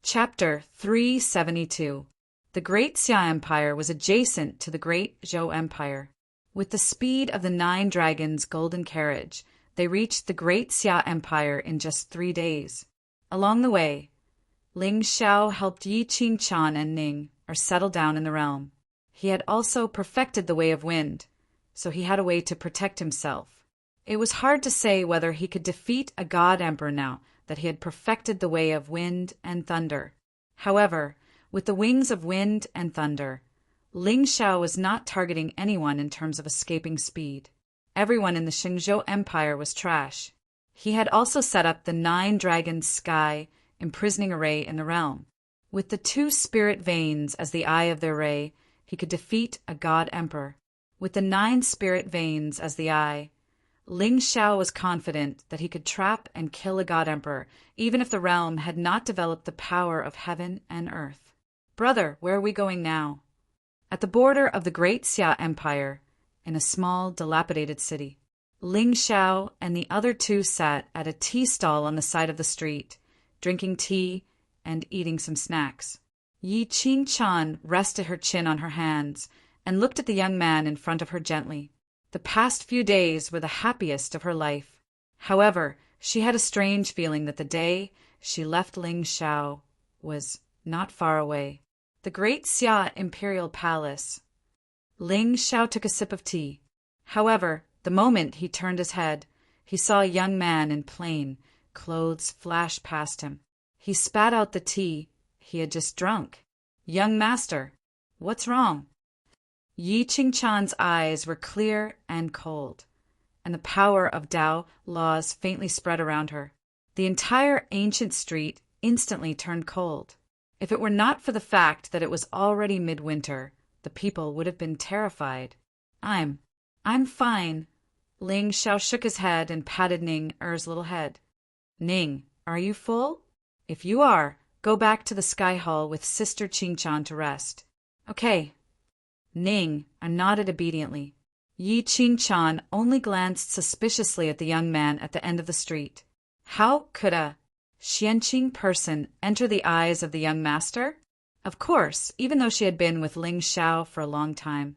Chapter 372. The Great Xia Empire was adjacent to the Great Zhou Empire. With the speed of the 9 dragons' golden carriage, they reached the Great Xia Empire in just 3 days. Along the way, Ling Xiao helped Yi Qingqian and Ning settle down in the realm. He had also perfected the way of wind, so he had a way to protect himself. It was hard to say whether he could defeat a god emperor now that he had perfected the way of wind and thunder. However, with the wings of wind and thunder, Ling Xiao was not targeting anyone in terms of escaping speed. Everyone in the Xingzhou Empire was trash. He had also set up the 9 dragons sky imprisoning array in the realm. With the 2 spirit veins as the eye of their ray, he could defeat a god emperor. With the 9 spirit veins as the eye, Ling Xiao was confident that he could trap and kill a god emperor, even if the realm had not developed the power of heaven and earth. Brother, where are we going now? At the border of the Great Xia Empire, in a small, dilapidated city, Ling Xiao and the other 2 sat at a tea stall on the side of the street, drinking tea and eating some snacks. Yi Qingqian rested her chin on her hands and looked at the young man in front of her gently. The past few days were the happiest of her life. However, she had a strange feeling that the day she left Ling Xiao was not far away. The Great Xia Imperial Palace. Ling Xiao took a sip of tea. However, the moment he turned his head, he saw a young man in plain clothes flash past him. He spat out the tea he had just drunk. "Young master, what's wrong?" Yi Qingqian's eyes were clear and cold, and the power of Tao laws faintly spread around her. The entire ancient street instantly turned cold. If it were not for the fact that it was already midwinter, the people would have been terrified. I'm fine." Ling Xiao shook his head and patted Ning's little head. "Ning, are you full? If you are, go back to the Sky Hall with Sister Qingqian to rest." "Okay." Ning nodded obediently. Yi Qingqian only glanced suspiciously at the young man at the end of the street. How could a Xianqing person enter the eyes of the young master? Of course, even though she had been with Ling Xiao for a long time,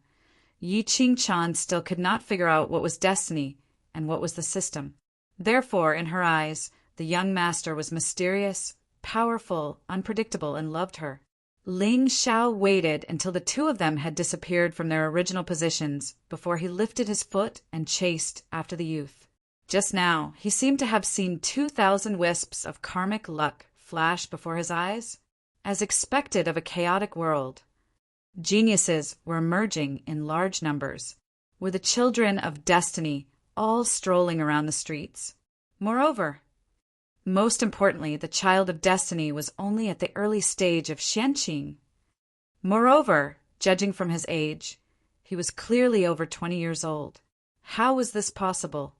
Yi Qingqian still could not figure out what was destiny and what was the system. Therefore, in her eyes, the young master was mysterious, powerful, unpredictable, and loved her. Ling Xiao waited until the 2 of them had disappeared from their original positions before he lifted his foot and chased after the youth. Just now, he seemed to have seen 2,000 wisps of karmic luck flash before his eyes, as expected of a chaotic world. Geniuses were emerging in large numbers, were the children of destiny all strolling around the streets. Moreover, most importantly, the child of destiny was only at the early stage of Xianqing. Moreover, judging from his age, he was clearly over 20 years old. How was this possible?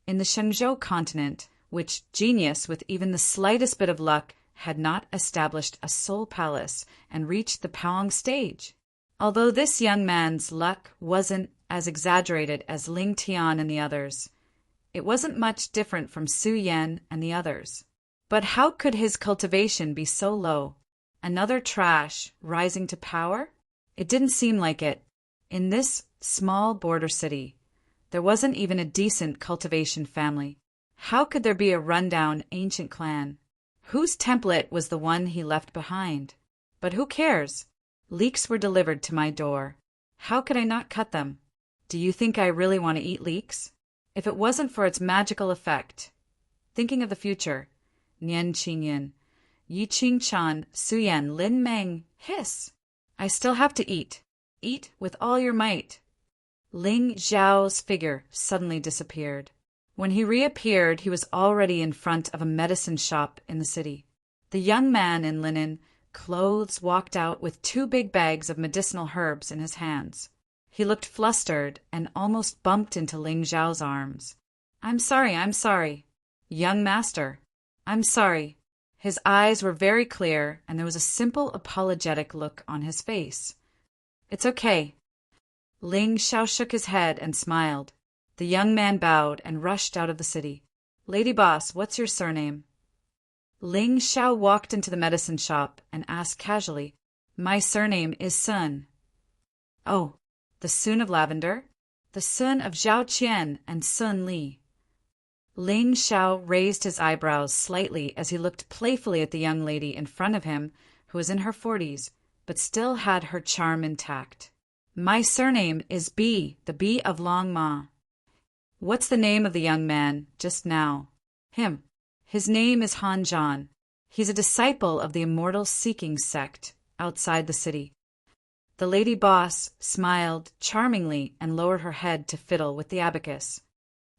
In the Shenzhou continent, which genius with even the slightest bit of luck had not established a soul palace and reached the Paong stage. Although this young man's luck wasn't as exaggerated as Ling Tian and the others, it wasn't much different from Su Yan and the others. But how could his cultivation be so low? Another trash rising to power? It didn't seem like it. In this small border city, there wasn't even a decent cultivation family. How could there be a rundown ancient clan? Whose template was the one he left behind? But who cares? Leeks were delivered to my door. How could I not cut them? Do you think I really want to eat leeks? If it wasn't for its magical effect. Thinking of the future. Nian Qingyan, Yi Qingqian, Su Yan, Lin Meng, hiss. I still have to eat. Eat with all your might. Ling Zhao's figure suddenly disappeared. When he reappeared, he was already in front of a medicine shop in the city. The young man in linen clothes walked out with 2 big bags of medicinal herbs in his hands. He looked flustered and almost bumped into Ling Zhao's arms. I'm sorry. Young master, I'm sorry." His eyes were very clear, and there was a simple apologetic look on his face. "It's okay." Ling Xiao shook his head and smiled. The young man bowed and rushed out of the city. "Lady boss, what's your surname?" Ling Xiao walked into the medicine shop and asked casually, "My surname is Sun." "Oh, the Sun of Lavender? The Sun of Zhao Qian and Sun Li." Ling Xiao raised his eyebrows slightly as he looked playfully at the young lady in front of him, who was in her 40s, but still had her charm intact. "My surname is Bi, the Bi of Long Ma." "What's the name of the young man just now?" "Him. His name is Han Zhan. He's a disciple of the Immortal Seeking sect outside the city." The lady boss smiled charmingly and lowered her head to fiddle with the abacus.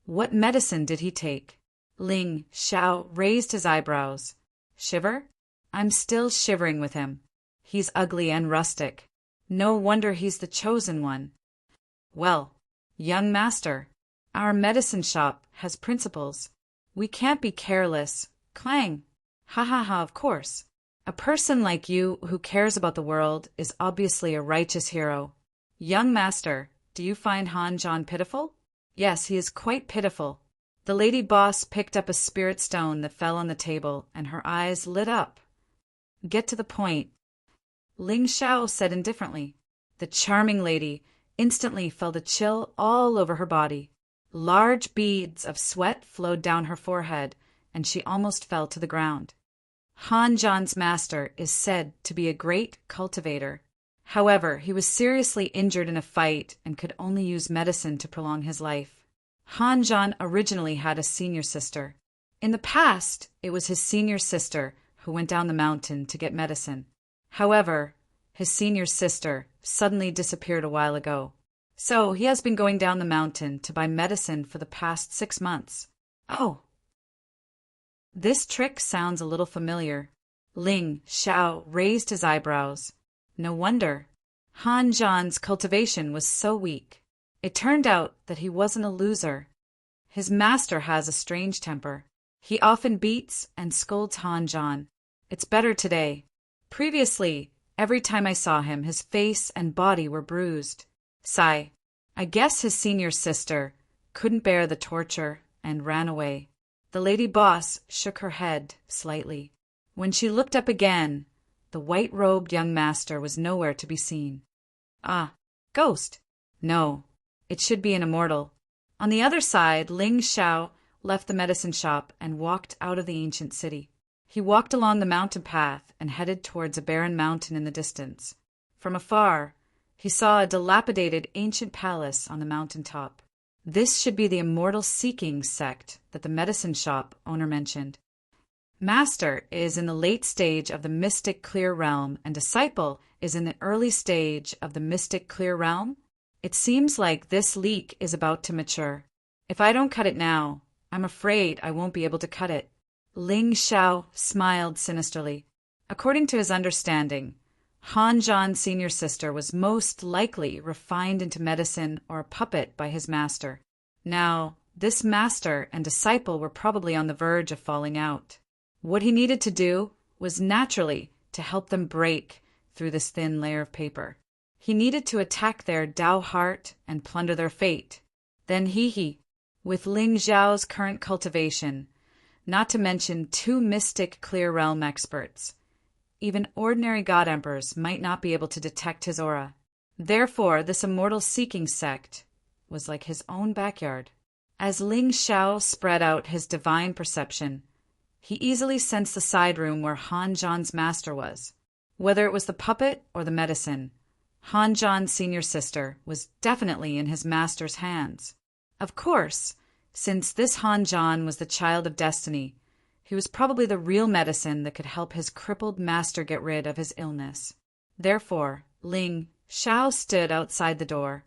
"What medicine did he take?" Ling Xiao raised his eyebrows. "Shiver? I'm still shivering with him. He's ugly and rustic. No wonder he's the chosen one." "Well, young master, our medicine shop has principles. We can't be careless. Clang! Ha ha ha, of course. A person like you who cares about the world is obviously a righteous hero. Young master, do you find Han Zhan pitiful?" "Yes, he is quite pitiful." The lady boss picked up a spirit stone that fell on the table, and her eyes lit up. "Get to the point," Ling Xiao said indifferently. The charming lady instantly felt a chill all over her body. Large beads of sweat flowed down her forehead, and she almost fell to the ground. Han Zhan's master is said to be a great cultivator. However, he was seriously injured in a fight and could only use medicine to prolong his life. Han Zhan originally had a senior sister. In the past, it was his senior sister who went down the mountain to get medicine. However, his senior sister suddenly disappeared a while ago. So he has been going down the mountain to buy medicine for the past 6 months. Oh! This trick sounds a little familiar. Ling Xiao raised his eyebrows. No wonder. Han Zhan's cultivation was so weak. It turned out that he wasn't a loser. His master has a strange temper. He often beats and scolds Han Zhan. It's better today. Previously, every time I saw him, his face and body were bruised. Sigh. I guess his senior sister couldn't bear the torture and ran away. The lady boss shook her head slightly. When she looked up again, the white-robed young master was nowhere to be seen. Ah, ghost? No, it should be an immortal. On the other side, Ling Xiao left the medicine shop and walked out of the ancient city. He walked along the mountain path and headed towards a barren mountain in the distance. From afar, he saw a dilapidated ancient palace on the mountain top. This should be the Immortal Seeking sect that the medicine shop owner mentioned. Master is in the late stage of the mystic clear realm, and disciple is in the early stage of the mystic clear realm. It seems like this leek is about to mature. If I don't cut it now, I'm afraid I won't be able to cut it. Ling Xiao smiled sinisterly. According to his understanding, Han Zhan's senior sister was most likely refined into medicine or a puppet by his master. Now, this master and disciple were probably on the verge of falling out. What he needed to do was naturally to help them break through this thin layer of paper. He needed to attack their Tao heart and plunder their fate. Then with Ling Xiao's current cultivation, not to mention 2 mystic clear realm experts, even ordinary god emperors might not be able to detect his aura. Therefore, this Immortal Seeking sect was like his own backyard. As Ling Xiao spread out his divine perception, he easily sensed the side room where Han Zhan's master was. Whether it was the puppet or the medicine, Han Zhan's senior sister was definitely in his master's hands. Of course, since this Han Zhan was the child of destiny, he was probably the real medicine that could help his crippled master get rid of his illness. Therefore, Ling Xiao stood outside the door.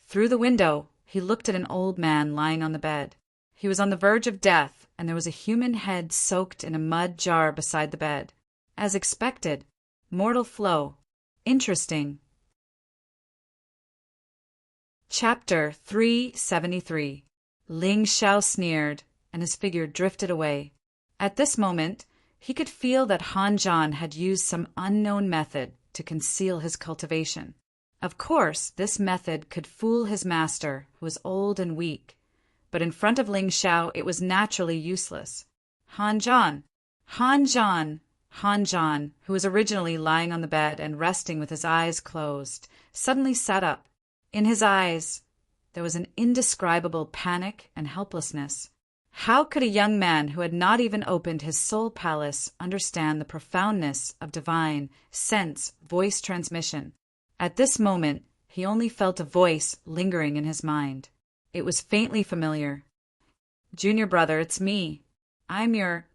Through the window, he looked at an old man lying on the bed. He was on the verge of death, and there was a human head soaked in a mud jar beside the bed. As expected, mortal flow. Interesting. Chapter 373. Ling Xiao sneered, and his figure drifted away. At this moment, he could feel that Han Zhan had used some unknown method to conceal his cultivation. Of course, this method could fool his master, who was old and weak, but in front of Ling Xiao it was naturally useless. Han Zhan, Han John, who was originally lying on the bed and resting with his eyes closed, suddenly sat up. In his eyes, there was an indescribable panic and helplessness. How could a young man who had not even opened his soul palace understand the profoundness of divine sense voice transmission? At this moment, he only felt a voice lingering in his mind. It was faintly familiar. "Junior brother, it's me. I'm your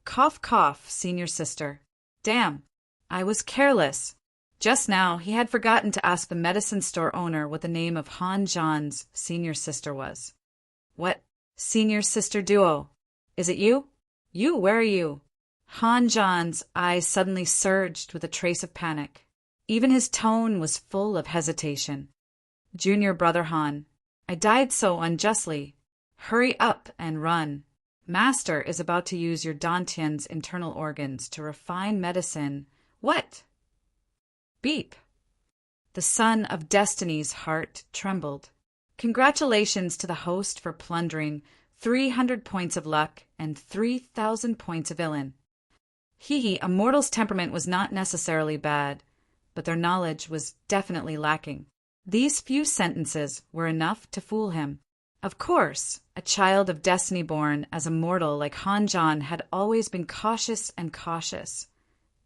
senior sister. Damn, I was careless." Just now, he had forgotten to ask the medicine store owner what the name of Han John's senior sister was. "What? Senior sister duo? Is it you? You, where are you?" Han John's eyes suddenly surged with a trace of panic. Even his tone was full of hesitation. "Junior brother Han, I died so unjustly. Hurry up and run. Master is about to use your Dantian's internal organs to refine medicine." "What?" Beep. The son of Destiny's heart trembled. Congratulations to the host for plundering 300 points of luck and 3,000 points of villain. A mortal's temperament was not necessarily bad, but their knowledge was definitely lacking. These few sentences were enough to fool him. Of course, a child of destiny born as a mortal like Han John had always been cautious,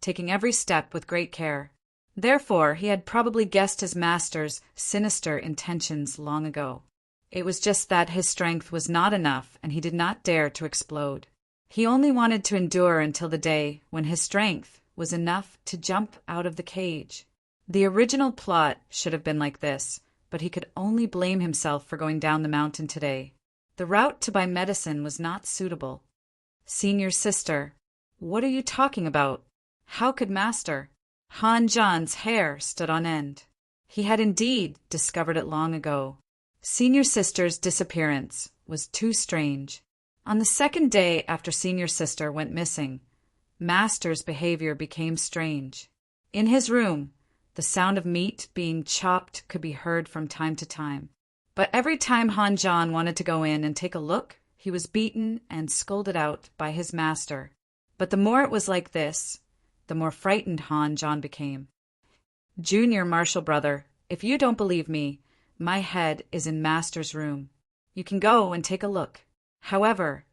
taking every step with great care. Therefore, he had probably guessed his master's sinister intentions long ago. It was just that his strength was not enough, and he did not dare to explode. He only wanted to endure until the day when his strength was enough to jump out of the cage. The original plot should have been like this, but he could only blame himself for going down the mountain today. The route to buy medicine was not suitable. "Senior sister, what are you talking about? How could Master?" Han John's hair stood on end. He had indeed discovered it long ago. Senior sister's disappearance was too strange. On the second day after senior sister went missing, Master's behavior became strange. In his room, the sound of meat being chopped could be heard from time to time. But every time Han John wanted to go in and take a look, he was beaten and scolded out by his master. But the more it was like this, the more frightened Han John became. "Junior Marshall brother, if you don't believe me, my head is in Master's room. You can go and take a look. However,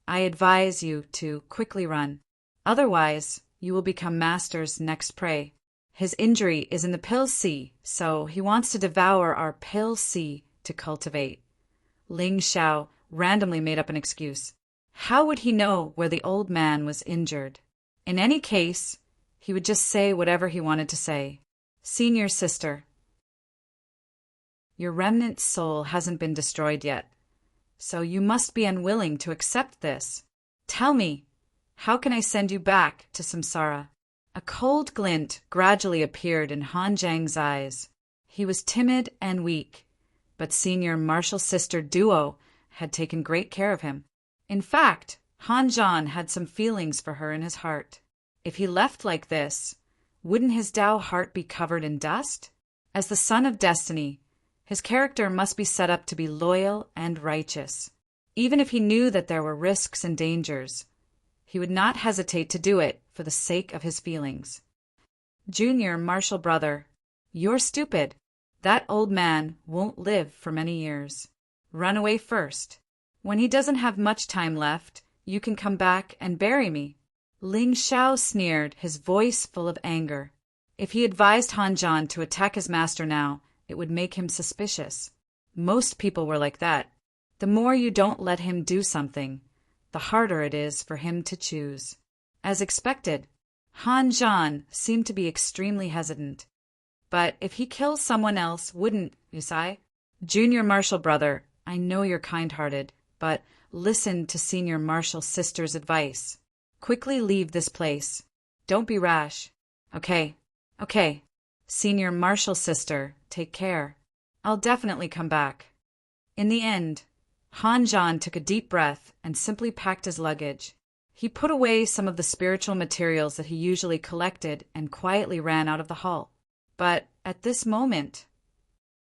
I advise you to quickly run. Otherwise, you will become Master's next prey. His injury is in the pill sea, so he wants to devour our pill sea to cultivate." Ling Xiao randomly made up an excuse. How would he know where the old man was injured? In any case, he would just say whatever he wanted to say. "Senior sister, your remnant soul hasn't been destroyed yet, so you must be unwilling to accept this. Tell me, how can I send you back to samsara?" A cold glint gradually appeared in Han Zhang's eyes. He was timid and weak, but Senior Marshall Sister Duo had taken great care of him. In fact, Han John had some feelings for her in his heart. If he left like this, wouldn't his Tao heart be covered in dust? As the son of destiny, his character must be set up to be loyal and righteous. Even if he knew that there were risks and dangers, he would not hesitate to do it for the sake of his feelings. "Junior Marshall brother, you're stupid. That old man won't live for many years. Run away first. When he doesn't have much time left, you can come back and bury me." Ling Xiao sneered, his voice full of anger. If he advised Han John to attack his master now, it would make him suspicious. Most people were like that. The more you don't let him do something, the harder it is for him to choose. As expected, Han John seemed to be extremely hesitant. But if he kills someone else, wouldn't you say? "Junior Marshall brother, I know you're kind-hearted, but listen to Senior Marshall sister's advice. Quickly leave this place. Don't be rash." Okay. Senior Marshall sister, take care. I'll definitely come back." In the end, Han John took a deep breath and simply packed his luggage. He put away some of the spiritual materials that he usually collected and quietly ran out of the hall. But at this moment,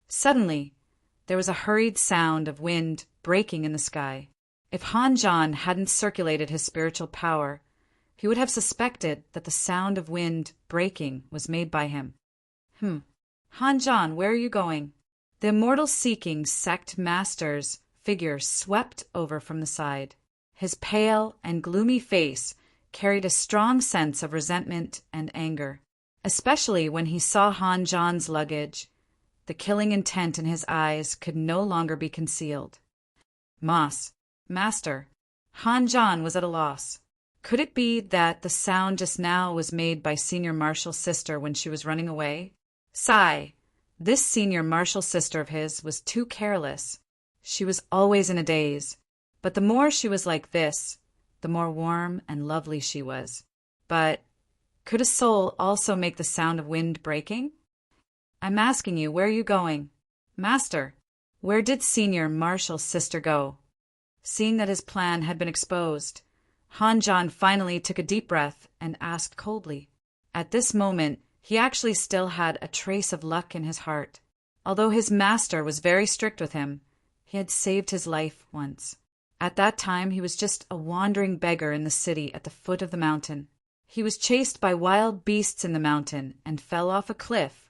suddenly, there was a hurried sound of wind breaking in the sky. If Han John hadn't circulated his spiritual power, he would have suspected that the sound of wind breaking was made by him. Han John, where are you going? The immortal-seeking sect master's figure swept over from the side. His pale and gloomy face carried a strong sense of resentment and anger, especially when he saw Han John's luggage. The killing intent in his eyes could no longer be concealed. Master. Han John was at a loss. Could it be that the sound just now was made by Senior Marshal's sister when she was running away? Sigh. This Senior Marshal sister of his was too careless. She was always in a daze. But the more she was like this, the more warm and lovely she was. But could a soul also make the sound of wind breaking? I'm asking you, where are you going? Master, where did Senior Marshal's sister go? Seeing that his plan had been exposed, Han John finally took a deep breath and asked coldly. At this moment, he actually still had a trace of luck in his heart. Although his master was very strict with him, he had saved his life once. At that time, he was just a wandering beggar in the city at the foot of the mountain. He was chased by wild beasts in the mountain and fell off a cliff,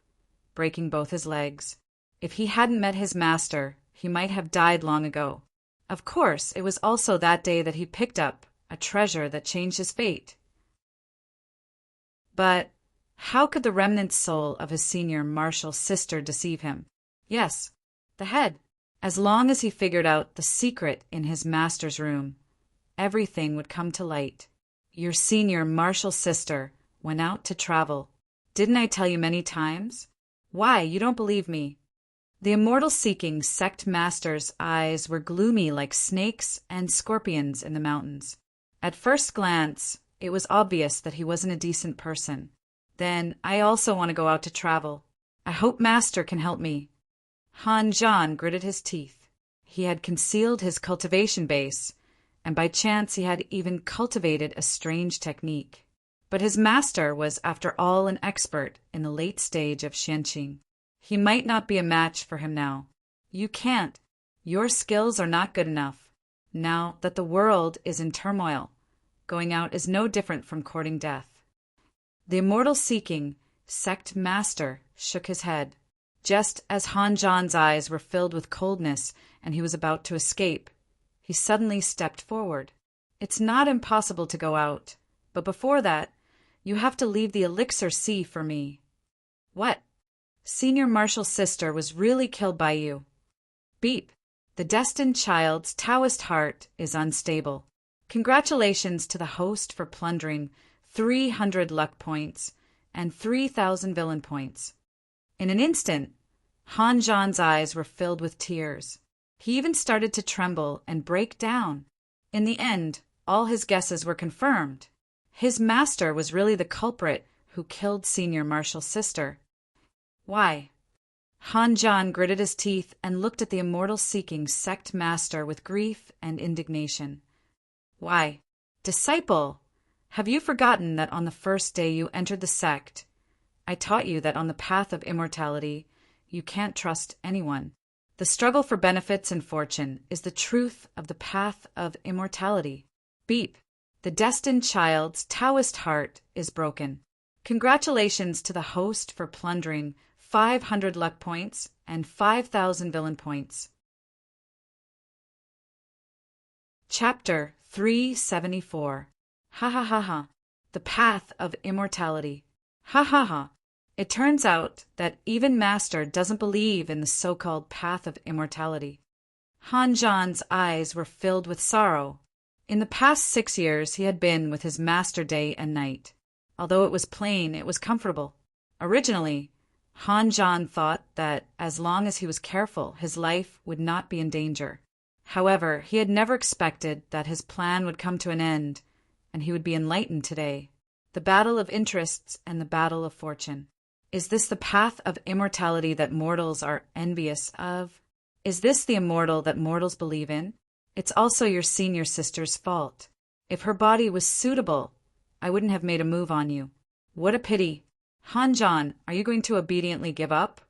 breaking both his legs. If he hadn't met his master, he might have died long ago. Of course, it was also that day that he picked up a treasure that changed his fate. But how could the remnant soul of his Senior Marshal's sister deceive him? Yes, the head. As long as he figured out the secret in his master's room, everything would come to light. Your Senior Marshal's sister went out to travel. Didn't I tell you many times? Why, you don't believe me? The immortal-seeking sect master's eyes were gloomy like snakes and scorpions in the mountains. At first glance, it was obvious that he wasn't a decent person. Then, I also want to go out to travel. I hope Master can help me. Han John gritted his teeth. He had concealed his cultivation base, and by chance he had even cultivated a strange technique. But his master was, after all, an expert in the late stage of Xianqing. He might not be a match for him now. You can't. Your skills are not good enough. Now that the world is in turmoil, going out is no different from courting death. The immortal-seeking sect master shook his head. Just as Han John's eyes were filled with coldness and he was about to escape, he suddenly stepped forward. It's not impossible to go out, but before that, you have to leave the elixir sea for me. What? Senior Marshal's sister was really killed by you. Beep. The destined child's Taoist heart is unstable. Congratulations to the host for plundering 300 luck points and 3,000 villain points. In an instant, Han John's eyes were filled with tears. He even started to tremble and break down. In the end, all his guesses were confirmed. His master was really the culprit who killed Senior Marshal's sister. Why? Han John gritted his teeth and looked at the immortal-seeking sect master with grief and indignation. Why? Disciple, have you forgotten that on the first day you entered the sect, I taught you that on the path of immortality, you can't trust anyone. The struggle for benefits and fortune is the truth of the path of immortality. Beep. The destined child's Taoist heart is broken. Congratulations to the host for plundering 500 luck points and 5,000 villain points. Chapter 374. Ha ha ha ha. The path of immortality. Ha ha ha. It turns out that even Master doesn't believe in the so-called path of immortality. Han John's eyes were filled with sorrow. In the past 6 years he had been with his master day and night. Although it was plain, it was comfortable. Originally, Han John thought that as long as he was careful, his life would not be in danger. However, he had never expected that his plan would come to an end, and he would be enlightened today. The battle of interests and the battle of fortune. Is this the path of immortality that mortals are envious of? Is this the immortal that mortals believe in? It's also your senior sister's fault. If her body was suitable, I wouldn't have made a move on you. What a pity. Han John, are you going to obediently give up?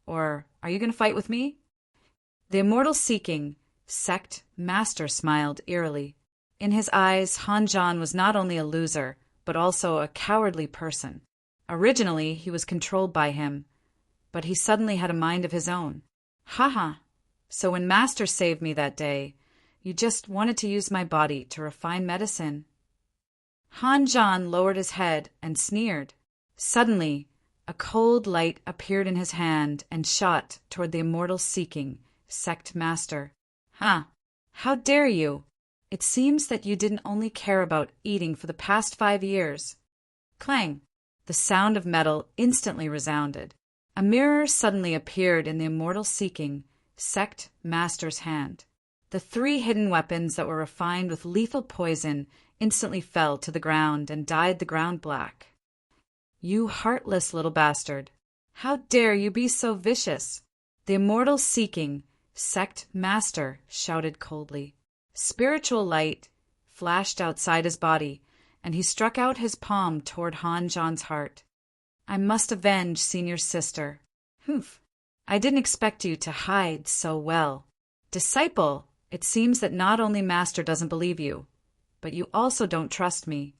Or are you going to fight with me? The immortal-seeking sect master smiled eerily. In his eyes, Han Zhan was not only a loser, but also a cowardly person. Originally, he was controlled by him, but he suddenly had a mind of his own. Haha, so when Master saved me that day, you just wanted to use my body to refine medicine. Han Zhan lowered his head and sneered. Suddenly, a cold light appeared in his hand and shot toward the immortal-seeking sect master. How dare you? It seems that you didn't only care about eating for the past 5 years. Clang! The sound of metal instantly resounded. A mirror suddenly appeared in the immortal-seeking sect master's hand. The 3 hidden weapons that were refined with lethal poison instantly fell to the ground and dyed the ground black. You heartless little bastard! How dare you be so vicious? The immortal-seeking sect master shouted coldly. Spiritual light flashed outside his body, and he struck out his palm toward Han Zhan's heart. I must avenge Senior's sister. Humph! I didn't expect you to hide so well. Disciple, it seems that not only Master doesn't believe you, but you also don't trust me.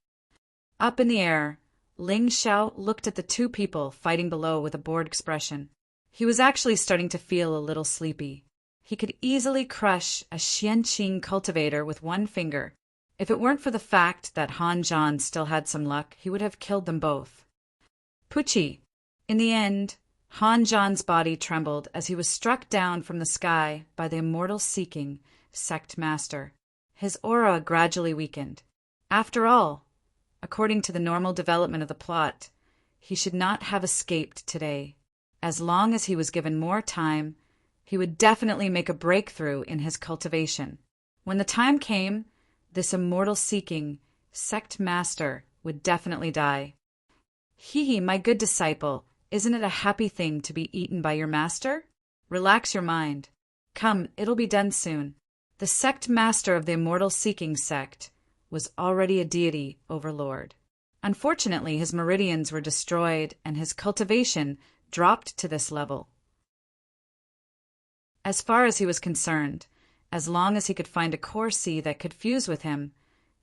Up in the air, Ling Xiao looked at the 2 people fighting below with a bored expression. He was actually starting to feel a little sleepy. He could easily crush a Xianqing cultivator with 1 finger. If it weren't for the fact that Han Zhan still had some luck, he would have killed them both. Pucci! In the end, Han Zhan's body trembled as he was struck down from the sky by the immortal-seeking sect master. His aura gradually weakened. After all, according to the normal development of the plot, he should not have escaped today. As long as he was given more time, he would definitely make a breakthrough in his cultivation. When the time came, this immortal-seeking sect master would definitely die. Hee, my good disciple, isn't it a happy thing to be eaten by your master? Relax your mind. Come, it'll be done soon. The sect master of the immortal-seeking sect was already a deity overlord. Unfortunately, his meridians were destroyed and his cultivation dropped to this level. As far as he was concerned, as long as he could find a core C that could fuse with him,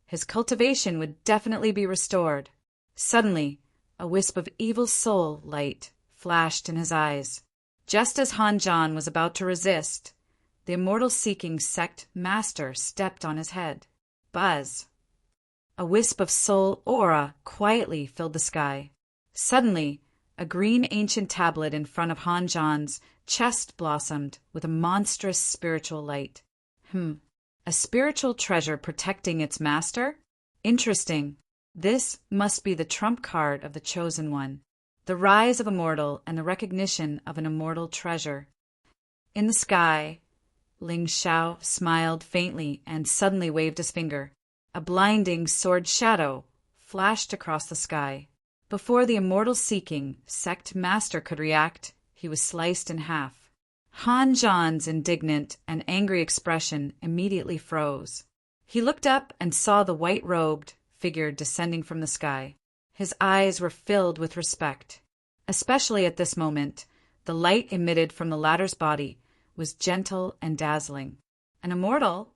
his cultivation would definitely be restored. Suddenly, a wisp of evil soul light flashed in his eyes. Just as Han Zhan was about to resist, the immortal-seeking sect master stepped on his head. Buzz! A wisp of soul aura quietly filled the sky. Suddenly, a green ancient tablet in front of Han Zhan's chest blossomed with a monstrous spiritual light. A spiritual treasure protecting its master? Interesting. This must be the trump card of the Chosen One, the rise of a mortal and the recognition of an immortal treasure. In the sky, Ling Xiao smiled faintly and suddenly waved his finger. A blinding sword shadow flashed across the sky. Before the immortal-seeking sect master could react, he was sliced in half. Han Zhan's indignant and angry expression immediately froze. He looked up and saw the white-robed figure descending from the sky. His eyes were filled with respect. Especially at this moment, the light emitted from the latter's body was gentle and dazzling. An immortal?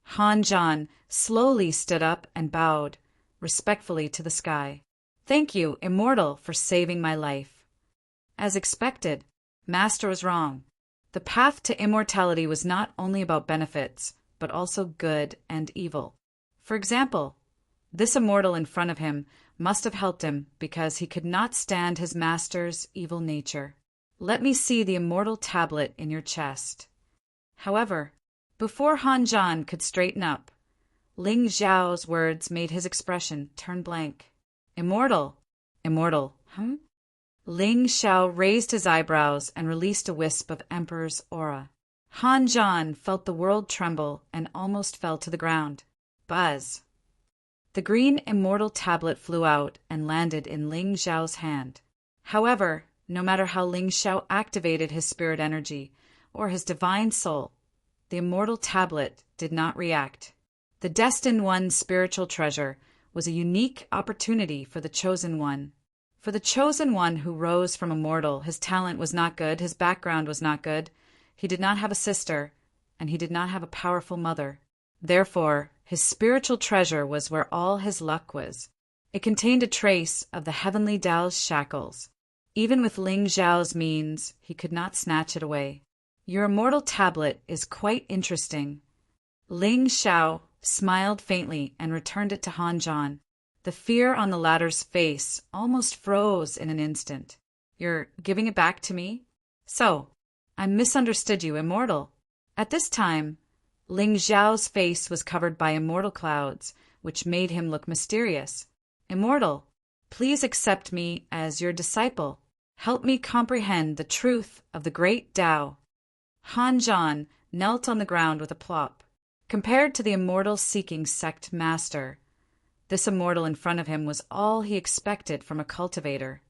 Han Zhan slowly stood up and bowed respectfully to the sky. Thank you, immortal, for saving my life. As expected, Master was wrong. The path to immortality was not only about benefits, but also good and evil. For example, this immortal in front of him must have helped him because he could not stand his master's evil nature. Let me see the immortal tablet in your chest. However, before Han Zhan could straighten up, Ling Xiao's words made his expression turn blank. Immortal? Immortal, Ling Xiao raised his eyebrows and released a wisp of Emperor's aura. Han Zhan felt the world tremble and almost fell to the ground. Buzz! The green immortal tablet flew out and landed in Ling Xiao's hand. However, no matter how Ling Xiao activated his spirit energy or his divine soul, the immortal tablet did not react. The Destined One's spiritual treasure was a unique opportunity for the Chosen One. For the Chosen One who rose from a mortal, his talent was not good, his background was not good, he did not have a sister, and he did not have a powerful mother. Therefore, His spiritual treasure was where all his luck was. It contained a trace of the heavenly Tao's shackles. Even with Ling Xiao's means, he could not snatch it away. Your immortal tablet is quite interesting. Ling Xiao smiled faintly and returned it to Han Zhan. The fear on the latter's face almost froze in an instant. You're giving it back to me? So, I misunderstood you, immortal. At this time, Ling Xiao's face was covered by immortal clouds, which made him look mysterious. Immortal, please accept me as your disciple. Help me comprehend the truth of the great Tao. Han Zhan knelt on the ground with a plop. Compared to the immortal-seeking sect master, this immortal in front of him was all he expected from a cultivator.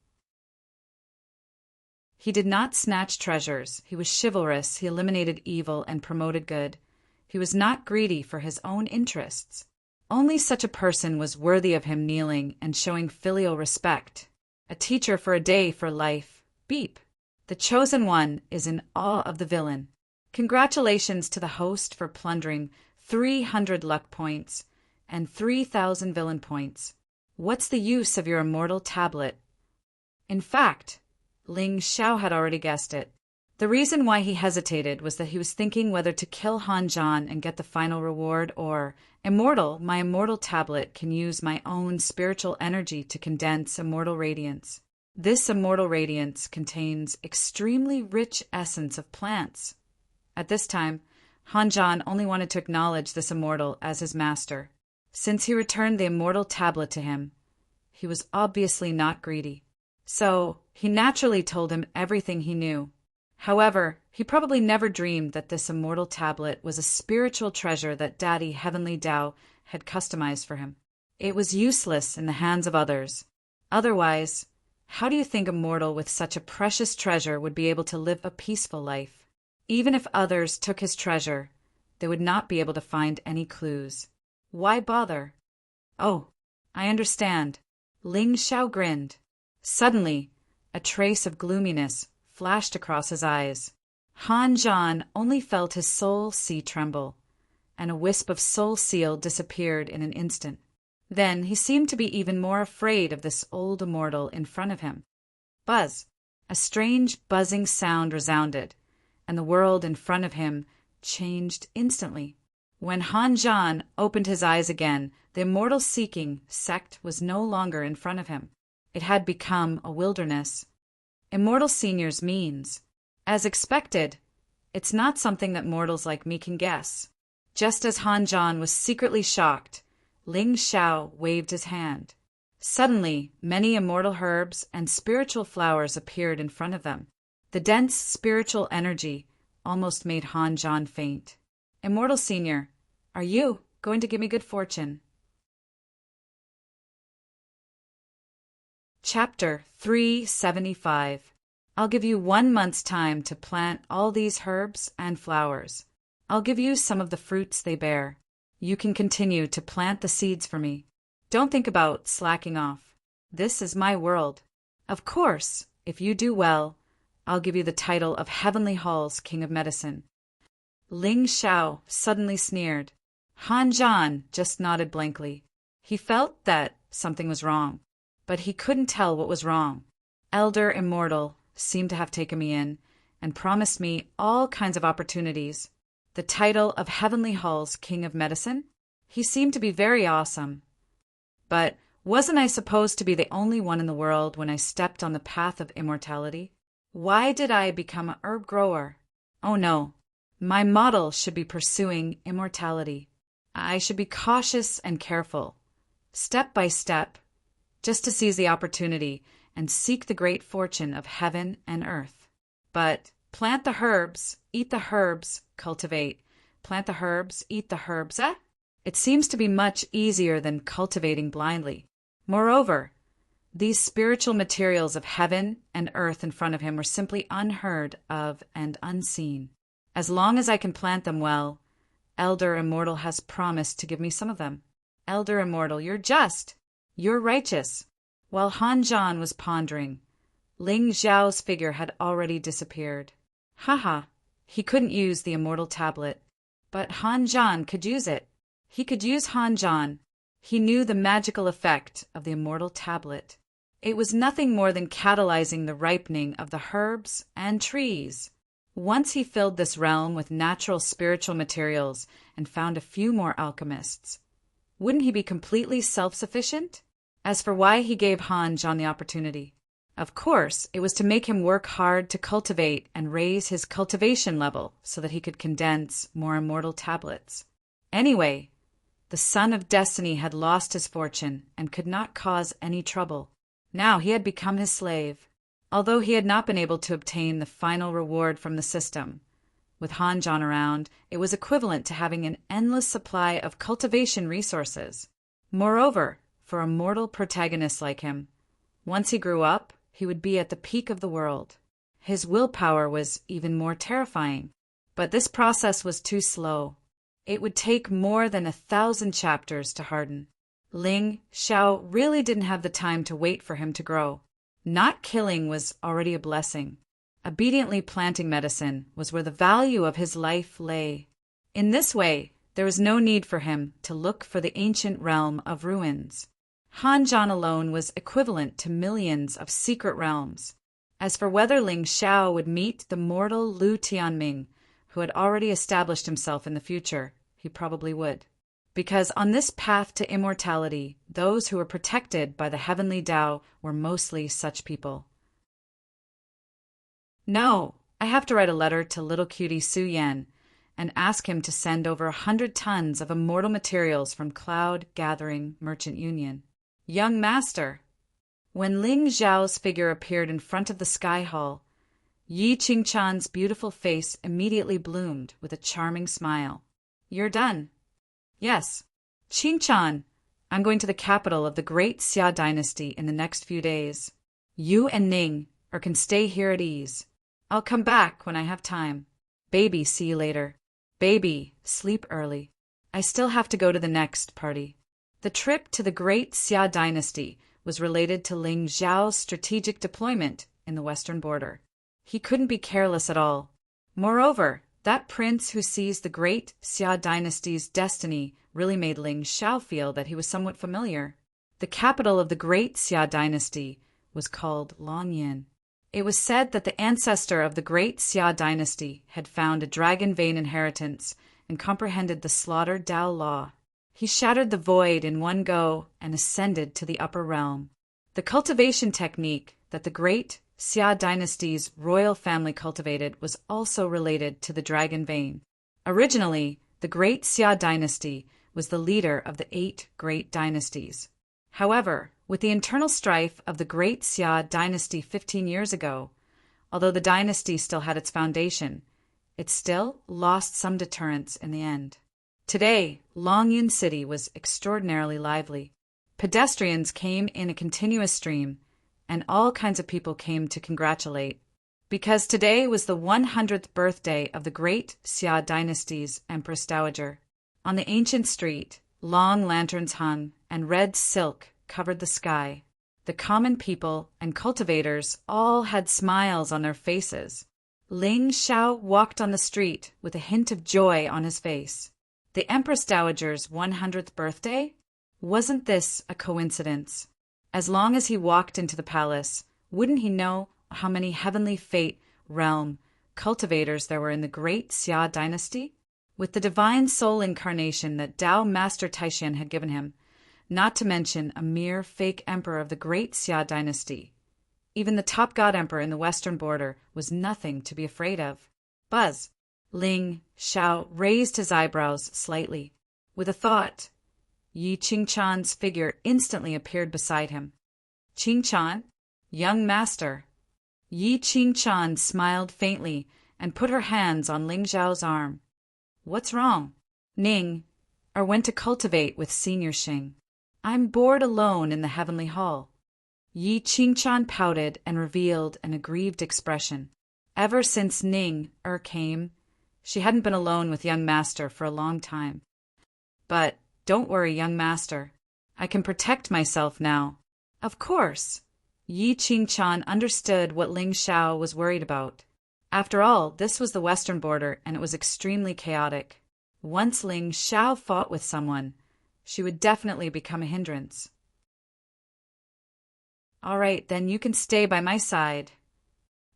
He did not snatch treasures. He was chivalrous. He eliminated evil and promoted good. He was not greedy for his own interests. Only such a person was worthy of him kneeling and showing filial respect. A teacher for a day for life. Beep. The chosen one is in awe of the villain. Congratulations to the host for plundering 300 luck points and 3,000 villain points. What's the use of your immortal tablet? In fact, Ling Xiao had already guessed it. The reason why he hesitated was that he was thinking whether to kill Han Zhan and get the final reward or, immortal, my immortal tablet can use my own spiritual energy to condense immortal radiance. This immortal radiance contains extremely rich essence of plants. At this time, Han Zhan only wanted to acknowledge this immortal as his master. Since he returned the immortal tablet to him, he was obviously not greedy. So, he naturally told him everything he knew. However, he probably never dreamed that this immortal tablet was a spiritual treasure that Daddy Heavenly Tao had customized for him. It was useless in the hands of others. Otherwise, how do you think a mortal with such a precious treasure would be able to live a peaceful life? Even if others took his treasure, they would not be able to find any clues. Why bother? Oh, I understand. Ling Xiao grinned. Suddenly, a trace of gloominess flashed across his eyes. Han Zhan only felt his soul sea tremble, and a wisp of soul seal disappeared in an instant. Then he seemed to be even more afraid of this old immortal in front of him. Buzz! A strange buzzing sound resounded, and the world in front of him changed instantly. When Han Zhan opened his eyes again, the immortal-seeking sect was no longer in front of him. It had become a wilderness. Immortal Senior's means. As expected, it's not something that mortals like me can guess. Just as Han Zhan was secretly shocked, Ling Xiao waved his hand. Suddenly, many immortal herbs and spiritual flowers appeared in front of them. The dense spiritual energy almost made Han Zhan faint. Immortal Senior, are you going to give me good fortune? Chapter 375. I'll give you 1 month's time to plant all these herbs and flowers. I'll give you some of the fruits they bear. You can continue to plant the seeds for me. Don't think about slacking off. This is my world. Of course, if you do well, I'll give you the title of Heavenly Hall's King of Medicine. Ling Xiao suddenly sneered. Han Zhan just nodded blankly. He felt that something was wrong, but he couldn't tell what was wrong. Elder Immortal seemed to have taken me in and promised me all kinds of opportunities. The title of Heavenly Hall's King of Medicine? He seemed to be very awesome. But wasn't I supposed to be the only one in the world when I stepped on the path of immortality? Why did I become a herb grower? Oh no, my model should be pursuing immortality. I should be cautious and careful, step by step, just to seize the opportunity and seek the great fortune of heaven and earth. But plant the herbs, eat the herbs, cultivate. Plant the herbs, eat the herbs, It seems to be much easier than cultivating blindly. Moreover, these spiritual materials of heaven and earth in front of him were simply unheard of and unseen. As long as I can plant them well, Elder Immortal has promised to give me some of them. Elder Immortal, you're just. You're righteous. While Han Zhan was pondering, Ling Xiao's figure had already disappeared. Haha, he couldn't use the immortal tablet, but Han Zhan could use it. He could use Han Zhan. He knew the magical effect of the immortal tablet. It was nothing more than catalyzing the ripening of the herbs and trees. Once he filled this realm with natural spiritual materials and found a few more alchemists, wouldn't he be completely self-sufficient? As for why he gave Han Zhan the opportunity, of course, it was to make him work hard to cultivate and raise his cultivation level so that he could condense more immortal tablets. Anyway, the Son of Destiny had lost his fortune and could not cause any trouble. Now he had become his slave. Although he had not been able to obtain the final reward from the system, with Han Zhan around, it was equivalent to having an endless supply of cultivation resources. Moreover, for a mortal protagonist like him, once he grew up, he would be at the peak of the world. His willpower was even more terrifying. But this process was too slow. It would take more than 1,000 chapters to harden. Ling Xiao really didn't have the time to wait for him to grow. Not killing was already a blessing. Obediently planting medicine was where the value of his life lay. In this way, there was no need for him to look for the ancient realm of ruins. Han Zhan alone was equivalent to millions of secret realms. As for whether Ling Xiao would meet the mortal Lu Tianming, who had already established himself in the future, he probably would. Because on this path to immortality, those who were protected by the heavenly Tao were mostly such people. No, I have to write a letter to little cutie Su Yan and ask him to send over 100 tons of immortal materials from Cloud Gathering Merchant Union. Young Master. When Ling Xiao's figure appeared in front of the Sky Hall, Yi Qingchan's beautiful face immediately bloomed with a charming smile. You're done. Yes. Qingchan, I'm going to the capital of the great Xia dynasty in the next few days. You and Ning can stay here at ease. I'll come back when I have time. Baby, see you later. Baby, sleep early. I still have to go to the next party. The trip to the great Xia dynasty was related to Ling Xiao's strategic deployment in the western border. He couldn't be careless at all. Moreover, that prince who sees the great Xia dynasty's destiny really made Ling Xiao feel that he was somewhat familiar. The capital of the great Xia dynasty was called Longyin. It was said that the ancestor of the great Xia dynasty had found a dragon vein inheritance and comprehended the slaughtered Tao law. He shattered the void in one go and ascended to the upper realm. The cultivation technique that the great Xia dynasty's royal family cultivated was also related to the dragon vein. Originally, the great Xia dynasty was the leader of the 8 great dynasties. However, with the internal strife of the great Xia dynasty 15 years ago, although the dynasty still had its foundation, it still lost some deterrence in the end. Today, Longyin City was extraordinarily lively. Pedestrians came in a continuous stream, and all kinds of people came to congratulate. Because today was the 100th birthday of the great Xia dynasty's Empress Dowager. On the ancient street, long lanterns hung, and red silk covered the sky. The common people and cultivators all had smiles on their faces. Ling Xiao walked on the street with a hint of joy on his face. The Empress Dowager's 100th birthday? Wasn't this a coincidence? As long as he walked into the palace, wouldn't he know how many heavenly fate realm cultivators there were in the great Xia dynasty? With the divine soul incarnation that Tao Master Taishan had given him, not to mention a mere fake emperor of the great Xia dynasty, even the top god emperor in the western border was nothing to be afraid of. Buzz. Ling Xiao raised his eyebrows slightly. With a thought, Yi Qingchan's figure instantly appeared beside him. Qingchan, young master. Yi Qingchan smiled faintly and put her hands on Ling Xiao's arm. What's wrong? Ning went to cultivate with Senior Xing. I'm bored alone in the heavenly hall. Yi Qingchan pouted and revealed an aggrieved expression. Ever since Ning came, she hadn't been alone with young master for a long time. But don't worry, young master. I can protect myself now. Of course. Yi Qingchan understood what Ling Xiao was worried about. After all, this was the western border, and it was extremely chaotic. Once Ling Xiao fought with someone, she would definitely become a hindrance. All right, then you can stay by my side.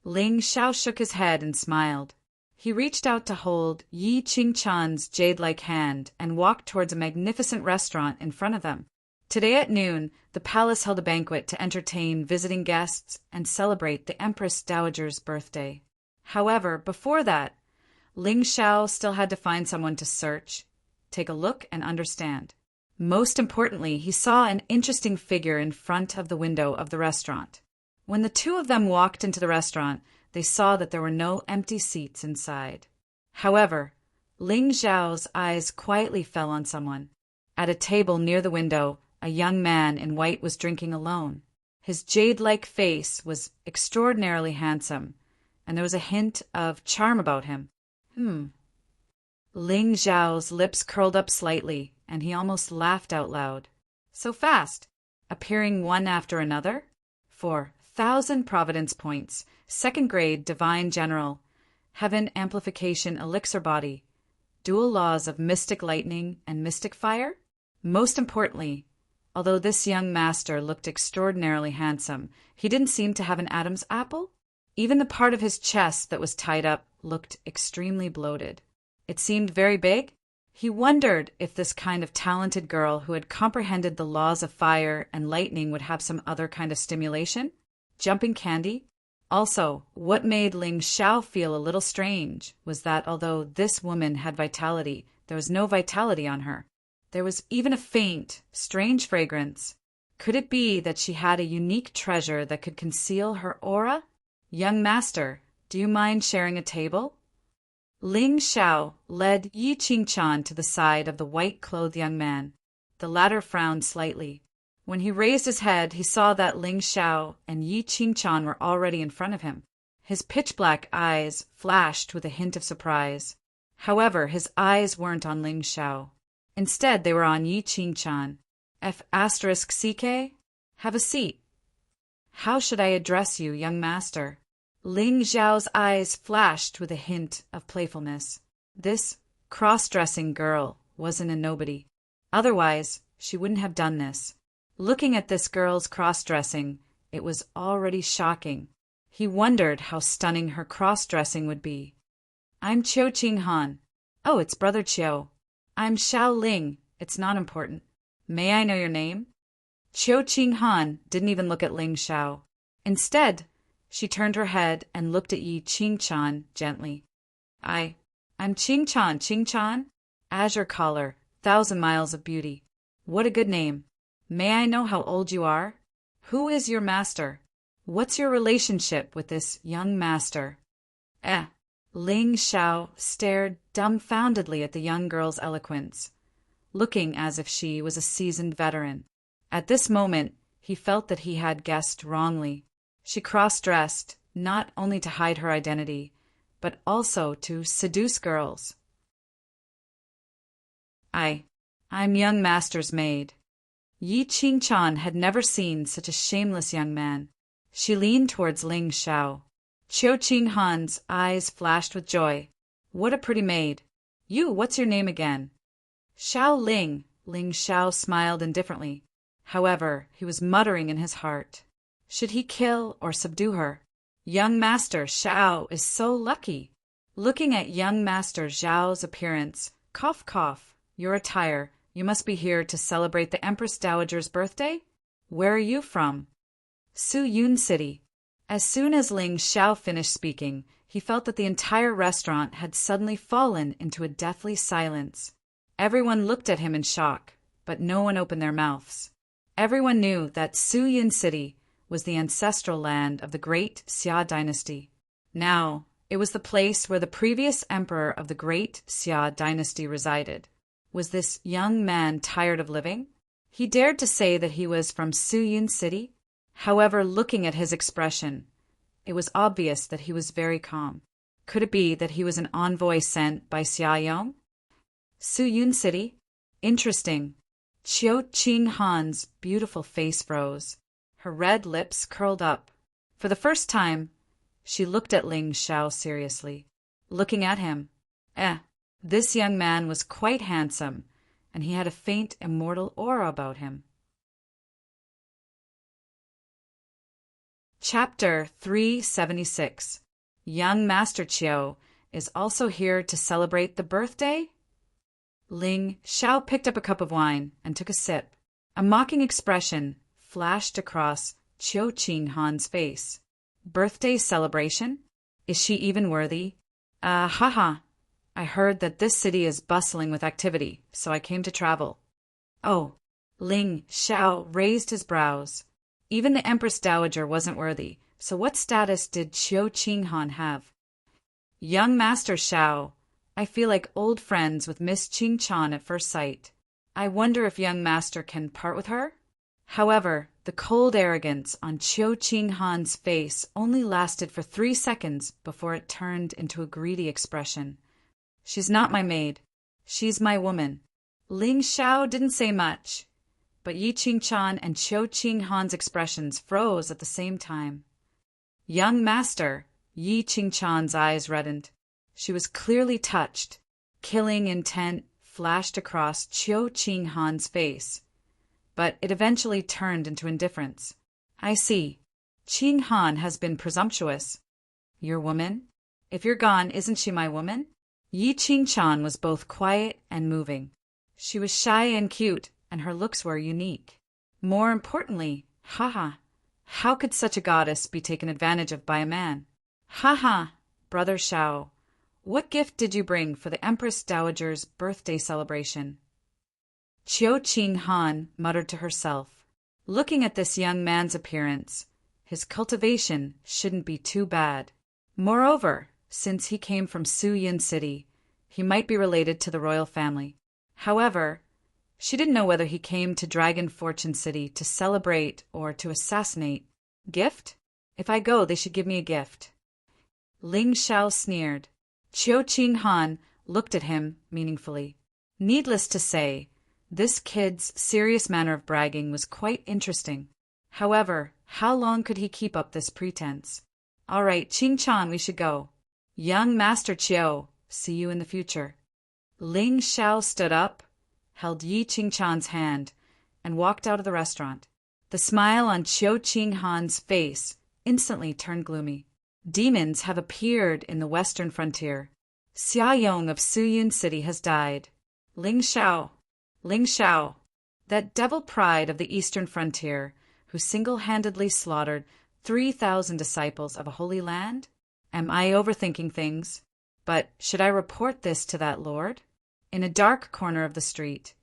Ling Xiao shook his head and smiled. He reached out to hold Yi Qingchan's jade-like hand and walked towards a magnificent restaurant in front of them. Today at noon, the palace held a banquet to entertain visiting guests and celebrate the Empress Dowager's birthday. However, before that, Ling Xiao still had to find someone to search, take a look, and understand. Most importantly, he saw an interesting figure in front of the window of the restaurant. When the two of them walked into the restaurant, they saw that there were no empty seats inside. However, Ling Xiao's eyes quietly fell on someone. At a table near the window, a young man in white was drinking alone. His jade-like face was extraordinarily handsome, and there was a hint of charm about him. Ling Xiao's lips curled up slightly, and he almost laughed out loud. So fast, appearing one after another? 4,000 Providence points, 2nd grade Divine General, Heaven Amplification Elixir Body, dual laws of Mystic Lightning and Mystic Fire? Most importantly, although this young master looked extraordinarily handsome, he didn't seem to have an Adam's apple. Even the part of his chest that was tied up looked extremely bloated. It seemed very big. He wondered if this kind of talented girl who had comprehended the laws of fire and lightning would have some other kind of stimulation? Jumping candy? Also, what made Ling Xiao feel a little strange was that although this woman had vitality, there was no vitality on her. There was even a faint, strange fragrance. Could it be that she had a unique treasure that could conceal her aura? Young master, do you mind sharing a table? Ling Xiao led Yi Qingchan to the side of the white-clothed young man. The latter frowned slightly. When he raised his head, he saw that Ling Xiao and Yi Qingchan were already in front of him. His pitch-black eyes flashed with a hint of surprise. However, his eyes weren't on Ling Xiao. Instead, they were on Yi Qingchan. F***CK? Have a seat. How should I address you, young master? Ling Xiao's eyes flashed with a hint of playfulness. This cross-dressing girl wasn't a nobody. Otherwise, she wouldn't have done this. Looking at this girl's cross-dressing, it was already shocking. He wondered how stunning her cross-dressing would be. I'm Qiu Qinghan. Oh, it's Brother Qiu. I'm Xiao Ling. It's not important. May I know your name? Qiu Qinghan didn't even look at Ling Xiao. Instead, she turned her head and looked at Yi Qingchan gently. I'm Qingchan. Azure collar, 1,000 miles of beauty. What a good name. May I know how old you are? Who is your master? What's your relationship with this young master? Ling Xiao stared dumbfoundedly at the young girl's eloquence, looking as if she was a seasoned veteran. At this moment, he felt that he had guessed wrongly. She cross-dressed, not only to hide her identity, but also to seduce girls. I'm young master's maid. Yi Qingchan had never seen such a shameless young man. She leaned towards Ling Xiao. Qiu Qinghan's eyes flashed with joy. What a pretty maid. What's your name again? Xiao Ling. Ling Xiao smiled indifferently. However, he was muttering in his heart. Should he kill or subdue her? Young Master Xiao is so lucky. Looking at young Master Zhao's appearance, cough, your attire, you must be here to celebrate the Empress Dowager's birthday? Where are you from? Suyun City. As soon as Ling Xiao finished speaking, he felt that the entire restaurant had suddenly fallen into a deathly silence. Everyone looked at him in shock, but no one opened their mouths. Everyone knew that Suyun City was the ancestral land of the great Xia dynasty. Now, it was the place where the previous emperor of the great Xia dynasty resided. Was this young man tired of living? He dared to say that he was from Suyun City. However, looking at his expression, it was obvious that he was very calm. Could it be that he was an envoy sent by Xia Yong? Suyun City? Interesting. Qiu Qinghan's beautiful face froze. Her red lips curled up. For the first time, she looked at Ling Xiao seriously. Looking at him. This young man was quite handsome, and he had a faint immortal aura about him. Chapter 376. Young Master Chiao is also here to celebrate the birthday? Ling Xiao picked up a cup of wine and took a sip. A mocking expression flashed across Chiao Ching Han's face. Birthday celebration? Is she even worthy? Haha. I heard that this city is bustling with activity, so I came to travel. Oh. Ling Xiao raised his brows. Even the Empress Dowager wasn't worthy, so what status did Chiao Ching Han have? Young Master Xiao, I feel like old friends with Miss Ching Chan at first sight. I wonder if young master can part with her? However, the cold arrogance on Chiao Ching Han's face only lasted for 3 seconds before it turned into a greedy expression. She's not my maid. She's my woman. Ling Xiao didn't say much, but Yi Ching Chan and Chiao Ching Han's expressions froze at the same time. Young master, Yi Ching Chan's eyes reddened. She was clearly touched. Killing intent flashed across Chiao Ching Han's face, but it eventually turned into indifference. I see. Ching Han has been presumptuous. Your woman? If you're gone, isn't she my woman? Yi Ching Chan was both quiet and moving. She was shy and cute, and her looks were unique. More importantly, how could such a goddess be taken advantage of by a man? Brother Xiao, what gift did you bring for the Empress Dowager's birthday celebration? Chiao Ching Han muttered to herself. Looking at this young man's appearance, his cultivation shouldn't be too bad. Moreover, since he came from Su Yin City, he might be related to the royal family. However, she didn't know whether he came to Dragon Fortune City to celebrate or to assassinate. Gift? If I go, they should give me a gift. Ling Xiao sneered. Chiao Ching Han looked at him meaningfully. Needless to say, this kid's serious manner of bragging was quite interesting. However, how long could he keep up this pretense? All right, Ching Chan, we should go. Young Master Chiao, see you in the future. Ling Xiao stood up, held Yi Ching Chan's hand, and walked out of the restaurant. The smile on Chiao Ching Han's face instantly turned gloomy. Demons have appeared in the western frontier. Xia Yong of Su Yin City has died. Ling Xiao, that devil pride of the eastern frontier, who single-handedly slaughtered 3,000 disciples of a holy land? Am I overthinking things? But should I report this to that lord? In a dark corner of the street,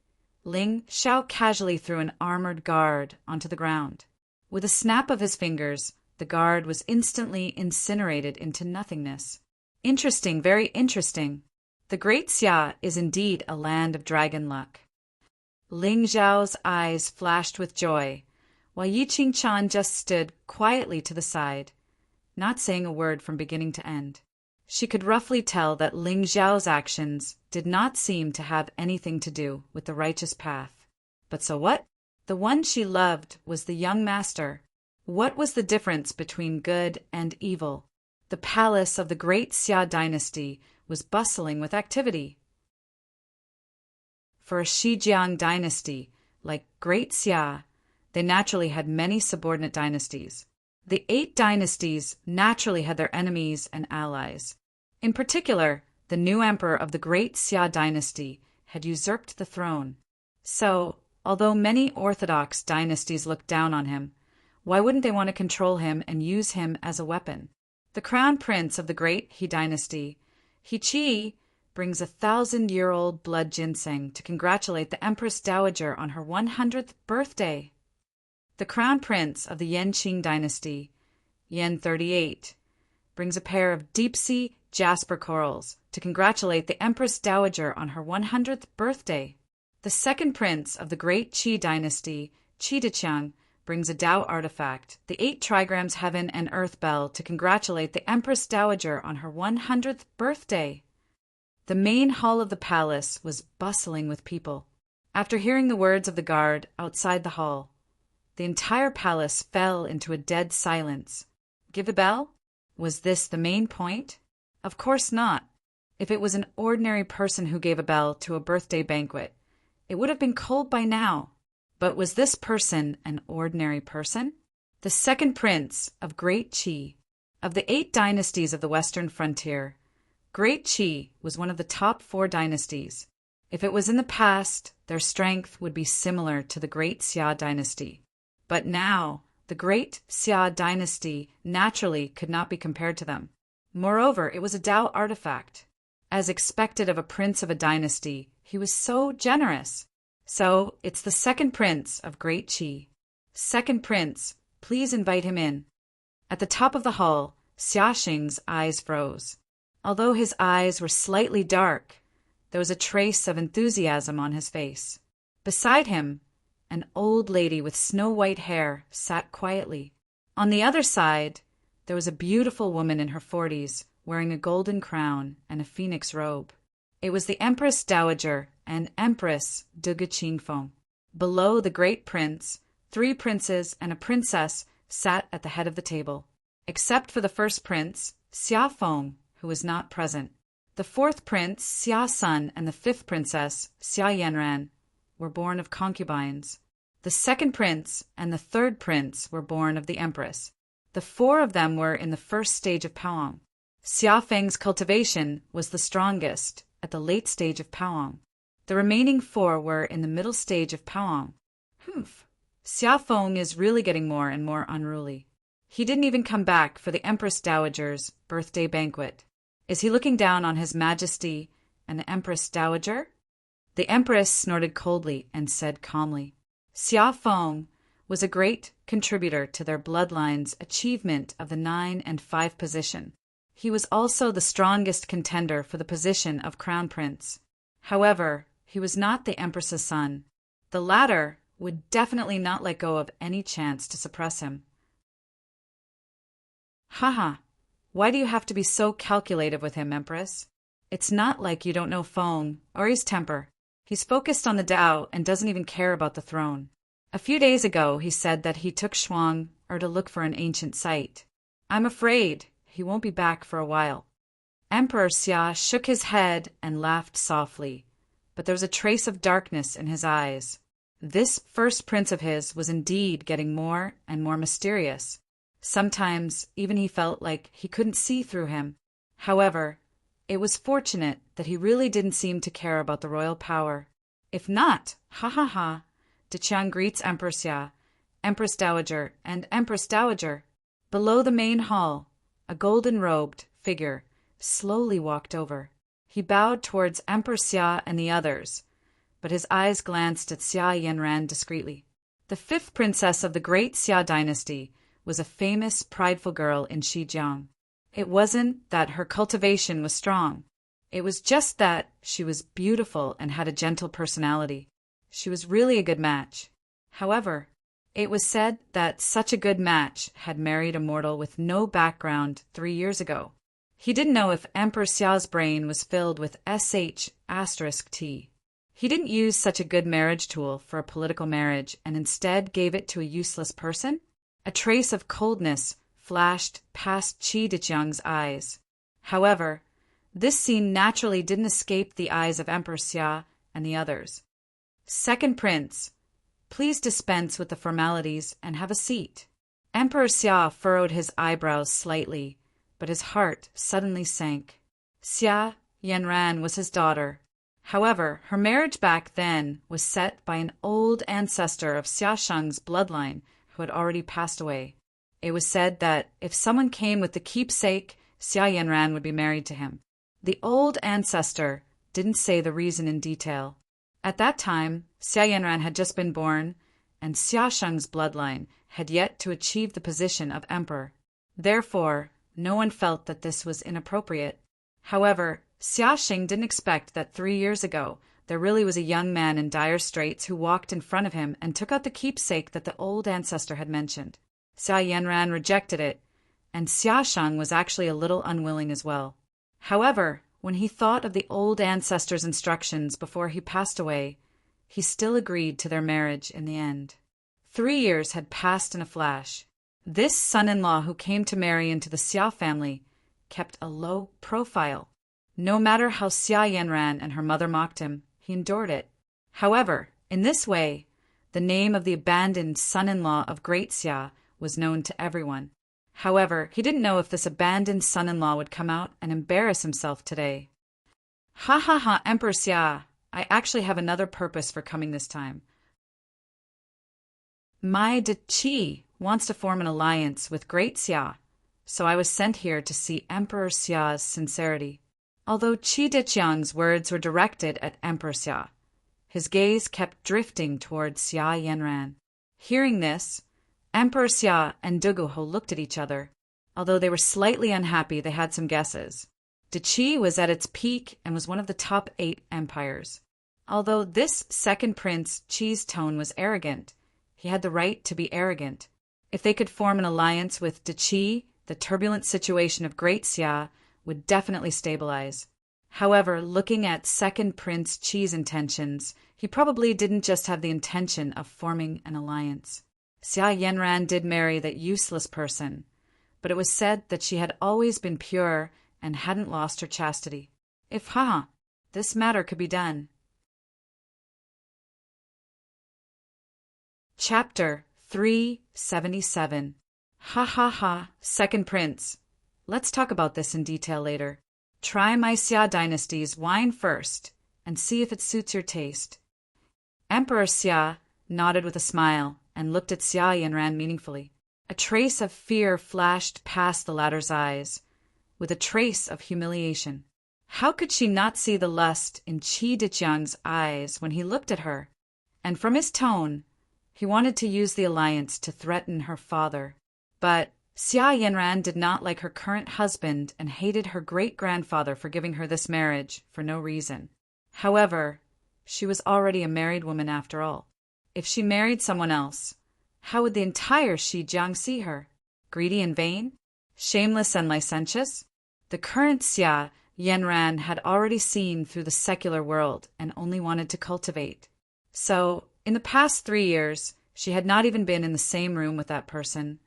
Ling Xiao casually threw an armored guard onto the ground. With a snap of his fingers, the guard was instantly incinerated into nothingness. Interesting, very interesting. The Great Xia is indeed a land of dragon luck. Ling Xiao's eyes flashed with joy, while Yi Ching Chan just stood quietly to the side, not saying a word from beginning to end. She could roughly tell that Ling Xiao's actions did not seem to have anything to do with the righteous path. But so what? The one she loved was the young master. What was the difference between good and evil? The palace of the Great Xia dynasty was bustling with activity. For a Shijiang dynasty, like Great Xia, they naturally had many subordinate dynasties. The 8 dynasties naturally had their enemies and allies. In particular, the new emperor of the Great Xia dynasty had usurped the throne. So, although many orthodox dynasties looked down on him, why wouldn't they want to control him and use him as a weapon? The crown prince of the Great He dynasty, He Qi, brings 1,000-year-old blood ginseng to congratulate the Empress Dowager on her 100th birthday. The crown prince of the Yan Qing dynasty, Yan 38, brings a pair of deep-sea jasper corals to congratulate the Empress Dowager on her 100th birthday. The second prince of the Great Qi dynasty, Qi Deqiang, brings a Tao artifact, the 8 trigrams heaven and earth bell, to congratulate the Empress Dowager on her 100th birthday. The main hall of the palace was bustling with people. After hearing the words of the guard outside the hall, the entire palace fell into a dead silence. Give a bell? Was this the main point? Of course not. If it was an ordinary person who gave a bell to a birthday banquet, it would have been cold by now. But was this person an ordinary person? The second prince of Great Qi. Of the 8 dynasties of the western frontier, Great Qi was one of the top 4 dynasties. If it was in the past, their strength would be similar to the Great Xia dynasty. But now, the Great Xia dynasty naturally could not be compared to them. Moreover, it was a Tao artifact. As expected of a prince of a dynasty, he was so generous. So, it's the second prince of Great Qi. Second prince, please invite him in. At the top of the hall, Xia Xing's eyes froze. Although his eyes were slightly dark, there was a trace of enthusiasm on his face. Beside him, an old lady with snow-white hair sat quietly. On the other side, there was a beautiful woman in her 40s, wearing a golden crown and a phoenix robe. It was the Empress Dowager and Empress de Qingfeng. Below the great prince, 3 princes and a princess sat at the head of the table, except for the first prince, Xia Feng, who was not present. The 4th prince, Xia Sun, and the 5th princess, Xia Yanran, were born of concubines. The 2nd prince and the 3rd prince were born of the empress. The 4 of them were in the first stage of Paoang. Xia Feng's cultivation was the strongest at the late stage of Paoang. The remaining 4 were in the middle stage of Paoang. Xia Feng is really getting more and more unruly. He didn't even come back for the Empress Dowager's birthday banquet. Is he looking down on His Majesty and the Empress Dowager? The Empress snorted coldly and said calmly, Xia Feng was a great contributor to their bloodline's achievement of the 9 and 5 position. He was also the strongest contender for the position of Crown Prince. However, he was not the Empress's son. The latter would definitely not let go of any chance to suppress him. Haha, why do you have to be so calculative with him, Empress? It's not like you don't know Feng or his temper. He's focused on the Tao and doesn't even care about the throne. A few days ago, he said that he took Shuang to look for an ancient site. I'm afraid he won't be back for a while. Emperor Xia shook his head and laughed softly, but there was a trace of darkness in his eyes. This first prince of his was indeed getting more and more mysterious. Sometimes even he felt like he couldn't see through him. However, it was fortunate that he really didn't seem to care about the royal power. If not, Deqiang greets Emperor Xia, Empress Dowager, and Empress Dowager. Below the main hall, a golden-robed figure slowly walked over. He bowed towards Emperor Xia and the others, but his eyes glanced at Xia Yanran discreetly. The 5th princess of the Great Xia dynasty was a famous, prideful girl in Xinjiang. It wasn't that her cultivation was strong. It was just that she was beautiful and had a gentle personality. She was really a good match. However, it was said that such a good match had married a mortal with no background 3 years ago. He didn't know if Emperor Xia's brain was filled with sh*T. He didn't use such a good marriage tool for a political marriage and instead gave it to a useless person? A trace of coldness flashed past Qi Deqiang's eyes. However, this scene naturally didn't escape the eyes of Emperor Xia and the others. Second Prince, please dispense with the formalities and have a seat. Emperor Xia furrowed his eyebrows slightly, but his heart suddenly sank. Xia Yanran was his daughter. However, her marriage back then was set by an old ancestor of Xia Sheng's bloodline who had already passed away. It was said that if someone came with the keepsake, Xia Yanran would be married to him. The old ancestor didn't say the reason in detail. At that time, Xia Yanran had just been born, and Xia Sheng's bloodline had yet to achieve the position of emperor. Therefore, no one felt that this was inappropriate. However, Xia Sheng didn't expect that 3 years ago there really was a young man in dire straits who walked in front of him and took out the keepsake that the old ancestor had mentioned. Xia Yanran rejected it, and Xia Sheng was actually a little unwilling as well. However, when he thought of the old ancestor's instructions before he passed away, he still agreed to their marriage in the end. 3 years had passed in a flash. This son-in-law who came to marry into the Xia family kept a low profile. No matter how Xia Yanran and her mother mocked him, he endured it. However, in this way, the name of the abandoned son-in-law of Great Xia was known to everyone. However, he didn't know if this abandoned son-in-law would come out and embarrass himself today. Ha ha ha, Emperor Xia, I actually have another purpose for coming this time. My Qi wants to form an alliance with Great Xia, so I was sent here to see Emperor Xia's sincerity. Although Qi Deqiang's words were directed at Emperor Xia, his gaze kept drifting towards Xia Yanran. Hearing this, Emperor Xia and Duguho looked at each other. Although they were slightly unhappy, they had some guesses. Qi was at its peak and was one of the top 8 empires. Although this second prince, Qi's tone was arrogant, he had the right to be arrogant. If they could form an alliance with Qi, the turbulent situation of Great Xia would definitely stabilize. However, looking at second Prince Qi's intentions, he probably didn't just have the intention of forming an alliance. Xia Yanran did marry that useless person, but it was said that she had always been pure and hadn't lost her chastity. If this matter could be done. Chapter 377. Second Prince. Let's talk about this in detail later. Try my Xia dynasty's wine first and see if it suits your taste. Emperor Xia nodded with a smile and looked at Xia Yanran meaningfully. A trace of fear flashed past the latter's eyes, with a trace of humiliation. How could she not see the lust in Qi Deqiang's eyes when he looked at her? And from his tone, he wanted to use the alliance to threaten her father. But Xia Yanran did not like her current husband and hated her great-grandfather for giving her this marriage for no reason. However, she was already a married woman after all. If she married someone else, how would the entire Xizang see her? Greedy and vain? Shameless and licentious? The current Xia Yanran had already seen through the secular world and only wanted to cultivate. So, in the past 3 years, she had not even been in the same room with that person,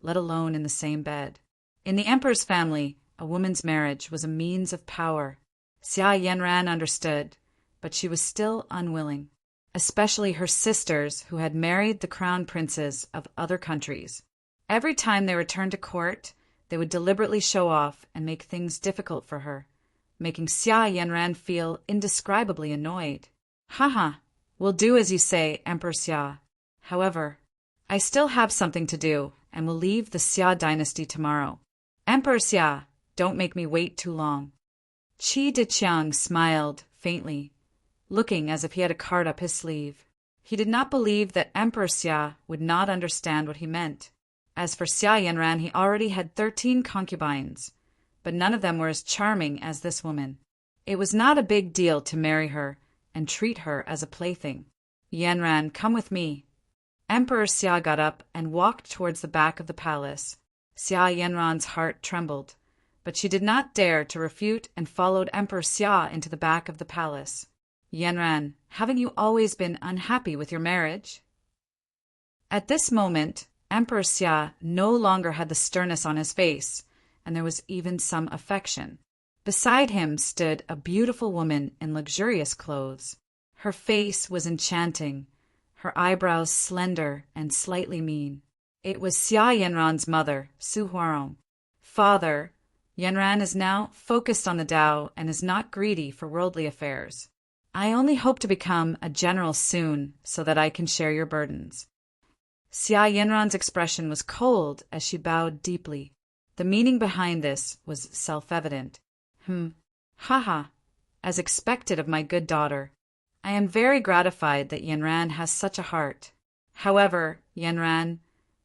let alone in the same bed. In the emperor's family, a woman's marriage was a means of power. Xia Yanran understood, but she was still unwilling, especially her sisters who had married the crown princes of other countries. Every time they returned to court, they would deliberately show off and make things difficult for her, making Xia Yanran feel indescribably annoyed. We'll do as you say, Emperor Xia. However, I still have something to do and will leave the Xia dynasty tomorrow. Emperor Xia, don't make me wait too long. Qi Deqiang smiled faintly, looking as if he had a card up his sleeve. He did not believe that Emperor Xia would not understand what he meant. As for Xia Yanran, he already had 13 concubines, but none of them were as charming as this woman. It was not a big deal to marry her and treat her as a plaything. Yanran, come with me. Emperor Xia got up and walked towards the back of the palace. Xia Yanran's heart trembled, but she did not dare to refute and followed Emperor Xia into the back of the palace. Yanran, haven't you always been unhappy with your marriage? At this moment, Emperor Xia no longer had the sternness on his face, and there was even some affection. Beside him stood a beautiful woman in luxurious clothes. Her face was enchanting, her eyebrows slender and slightly mean. It was Xia Yanran's mother, Su Huarong. Father, Yanran is now focused on the Tao and is not greedy for worldly affairs. I only hope to become a general soon so that I can share your burdens. Xia Yanran's expression was cold as she bowed deeply. The meaning behind this was self-evident. As expected of my good daughter. I am very gratified that Yanran has such a heart. However, Yanran,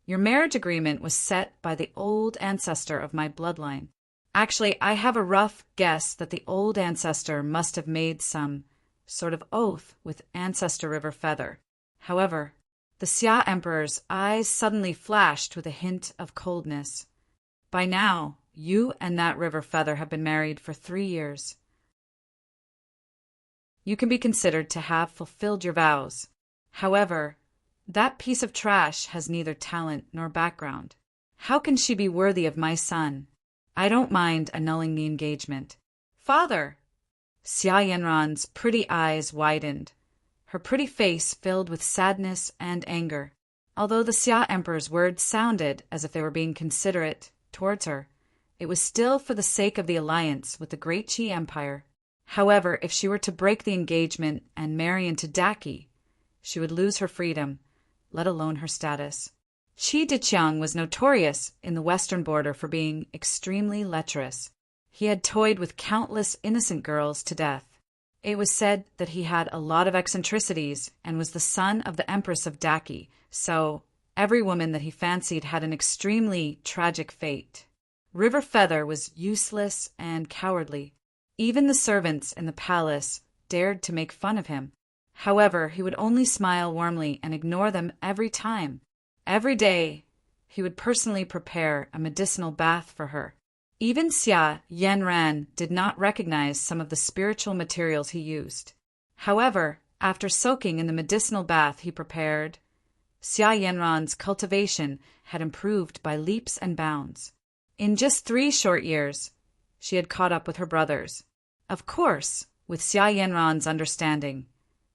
your marriage agreement was set by the old ancestor of my bloodline. Actually, I have a rough guess that the old ancestor must have made some sort of oath with Ancestor River Feather. However, the Xia Emperor's eyes suddenly flashed with a hint of coldness. By now, you and that River Feather have been married for 3 years. You can be considered to have fulfilled your vows. However, that piece of trash has neither talent nor background. How can she be worthy of my son? I don't mind annulling the engagement. Father! Xia Yanran's pretty eyes widened. Her pretty face filled with sadness and anger. Although the Xia Emperor's words sounded as if they were being considerate towards her, it was still for the sake of the alliance with the great Qi Empire. However, if she were to break the engagement and marry into Daqi, she would lose her freedom, let alone her status. Qi Diqiang was notorious in the western border for being extremely lecherous. He had toyed with countless innocent girls to death. It was said that he had a lot of eccentricities and was the son of the Empress of Daqi, so every woman that he fancied had an extremely tragic fate. River Feather was useless and cowardly. Even the servants in the palace dared to make fun of him. However, he would only smile warmly and ignore them every time. Every day, he would personally prepare a medicinal bath for her. Even Xia Yanran did not recognize some of the spiritual materials he used. However, after soaking in the medicinal bath he prepared, Xia Yanran's cultivation had improved by leaps and bounds. In just 3 short years, she had caught up with her brothers. Of course, with Xia Yanran's understanding,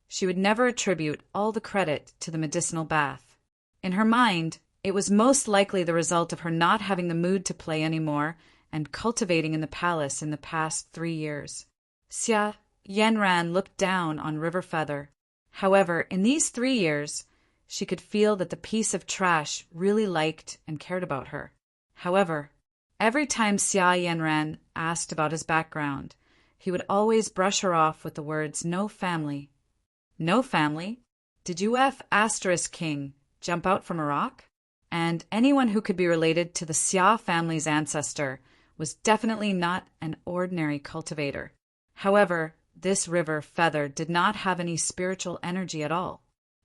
she would never attribute all the credit to the medicinal bath. In her mind, it was most likely the result of her not having the mood to play anymore and cultivating in the palace in the past 3 years. Xia Yanran looked down on River Feather. However, in these 3 years, she could feel that the piece of trash really liked and cared about her. However, every time Xia Yanran asked about his background, he would always brush her off with the words, "No family." No family? Did UF** King jump out from a rock? And anyone who could be related to the Xia family's ancestor was definitely not an ordinary cultivator. However, this River Feather did not have any spiritual energy at all.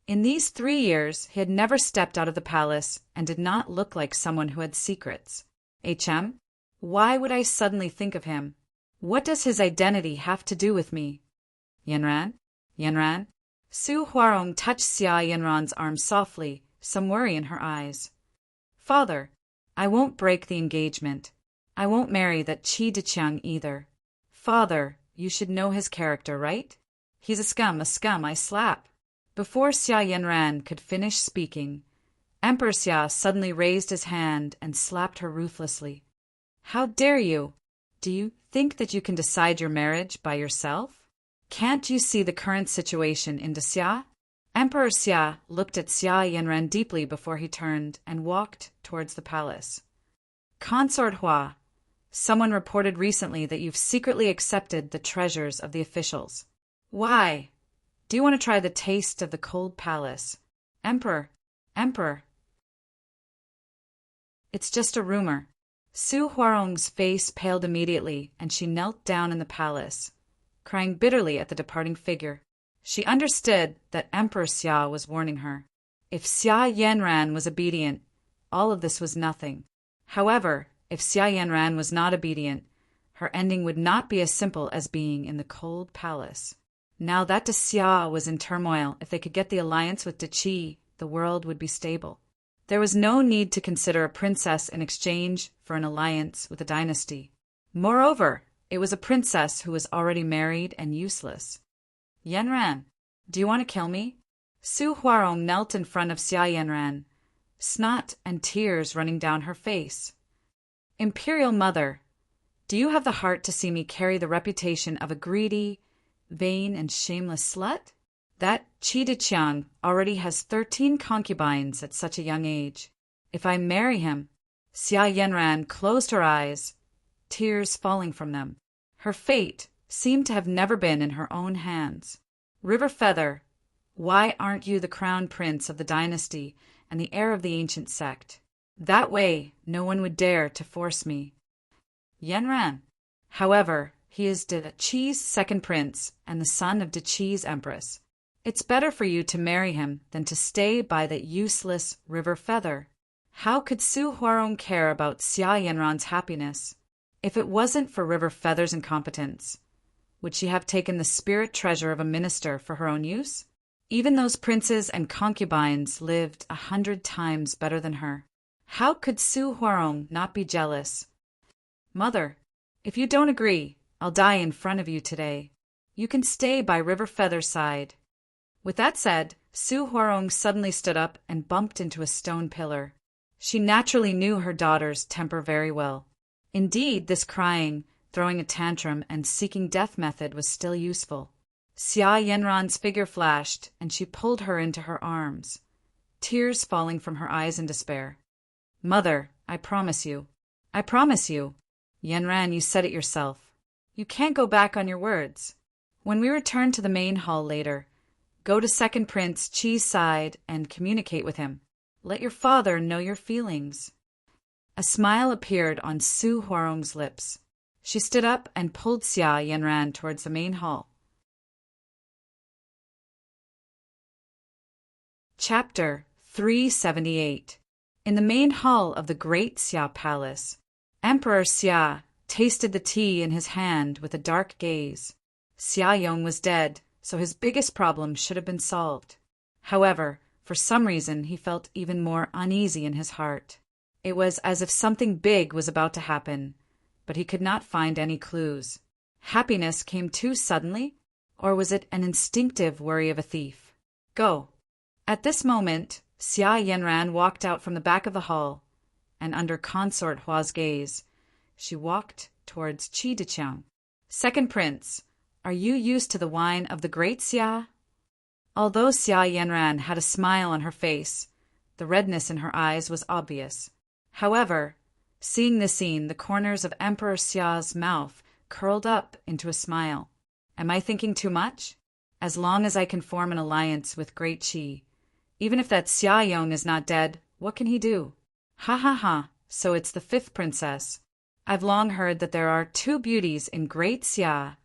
In these 3 years, he had never stepped out of the palace and did not look like someone who had secrets. Why would I suddenly think of him? What does his identity have to do with me? Yanran? Su Huarong touched Xia Yanran's arm softly, some worry in her eyes. Father, I won't break the engagement. I won't marry that Qi Diqiang either. Father, you should know his character, right? He's a scum, I slap. Before Xia Yanran could finish speaking, Emperor Xia suddenly raised his hand and slapped her ruthlessly. How dare you? Do you think that you can decide your marriage by yourself? Can't you see the current situation in Xia? Emperor Xia looked at Xia Yanran deeply before he turned and walked towards the palace. Consort Hua, someone reported recently that you've secretly accepted the treasures of the officials. Why? Do you want to try the taste of the cold palace? Emperor. It's just a rumor. Su Huarong's face paled immediately, and she knelt down in the palace, crying bitterly at the departing figure. She understood that Emperor Xia was warning her. If Xia Yanran was obedient, all of this was nothing. However, if Xia Yanran was not obedient, her ending would not be as simple as being in the cold palace. Now that De Xia was in turmoil, if they could get the alliance with De Qi, the world would be stable. There was no need to consider a princess in exchange for an alliance with a dynasty. Moreover, it was a princess who was already married and useless. Yanran, do you want to kill me? Su Huarong knelt in front of Xia Yanran, snot and tears running down her face. Imperial Mother, do you have the heart to see me carry the reputation of a greedy, vain, and shameless slut? That Qi Diqiang already has 13 concubines at such a young age. If I marry him— Xia Yanran closed her eyes, tears falling from them. Her fate seemed to have never been in her own hands. River Feather, why aren't you the crown prince of the dynasty and the heir of the ancient sect? That way, no one would dare to force me. Yanran, however, he is De Qi's second prince and the son of De Qi's empress. It's better for you to marry him than to stay by that useless River Feather. How could Su Huarong care about Xia Yanran's happiness? If it wasn't for River Feather's incompetence, would she have taken the spirit treasure of a minister for her own use? Even those princes and concubines lived 100 times better than her. How could Su Huarong not be jealous? Mother, if you don't agree, I'll die in front of you today. You can stay by River Feather's side." With that said, Su Huarong suddenly stood up and bumped into a stone pillar. She naturally knew her daughter's temper very well. Indeed, this crying, throwing a tantrum, and seeking death method was still useful. Xia Yanran's figure flashed, and she pulled her into her arms, tears falling from her eyes in despair. "Mother, I promise you. I promise you. Yanran, you said it yourself. You can't go back on your words. When we return to the main hall later, go to Second Prince Qi's side and communicate with him. Let your father know your feelings." A smile appeared on Su Huarong's lips. She stood up and pulled Xia Yanran towards the main hall. Chapter 378. In the main hall of the Great Xia Palace, Emperor Xia tasted the tea in his hand with a dark gaze. Xia Yong was dead, so his biggest problem should have been solved. However, for some reason he felt even more uneasy in his heart. It was as if something big was about to happen, but he could not find any clues. Happiness came too suddenly, or was it an instinctive worry of a thief? Go. At this moment, Xia Yanran walked out from the back of the hall, and under Consort Hua's gaze, she walked towards Qi Deqiang. "Second Prince, are you used to the wine of the Great Xia?" Although Xia Yanran had a smile on her face, the redness in her eyes was obvious. However, seeing the scene, the corners of Emperor Xia's mouth curled up into a smile. "Am I thinking too much? As long as I can form an alliance with Great Qi, even if that Xia Yong is not dead, what can he do? Ha ha ha, so it's the fifth princess. I've long heard that there are two beauties in Great Xia,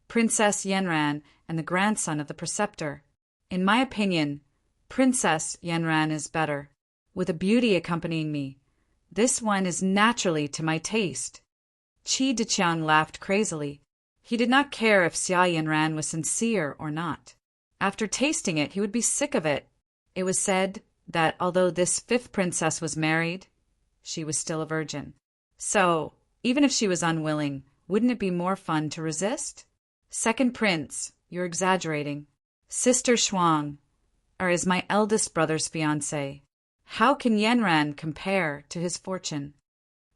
Princess Yanran and the grandson of the preceptor. In my opinion, Princess Yanran is better, with a beauty accompanying me. This one is naturally to my taste." Qi Deqiang laughed crazily. He did not care if Xia Yanran was sincere or not. After tasting it, he would be sick of it. It was said that although this fifth princess was married, she was still a virgin. So, even if she was unwilling, wouldn't it be more fun to resist? "Second Prince, you're exaggerating. Sister Shuang, is my eldest brother's fiancé. How can Yanran compare to his fortune?"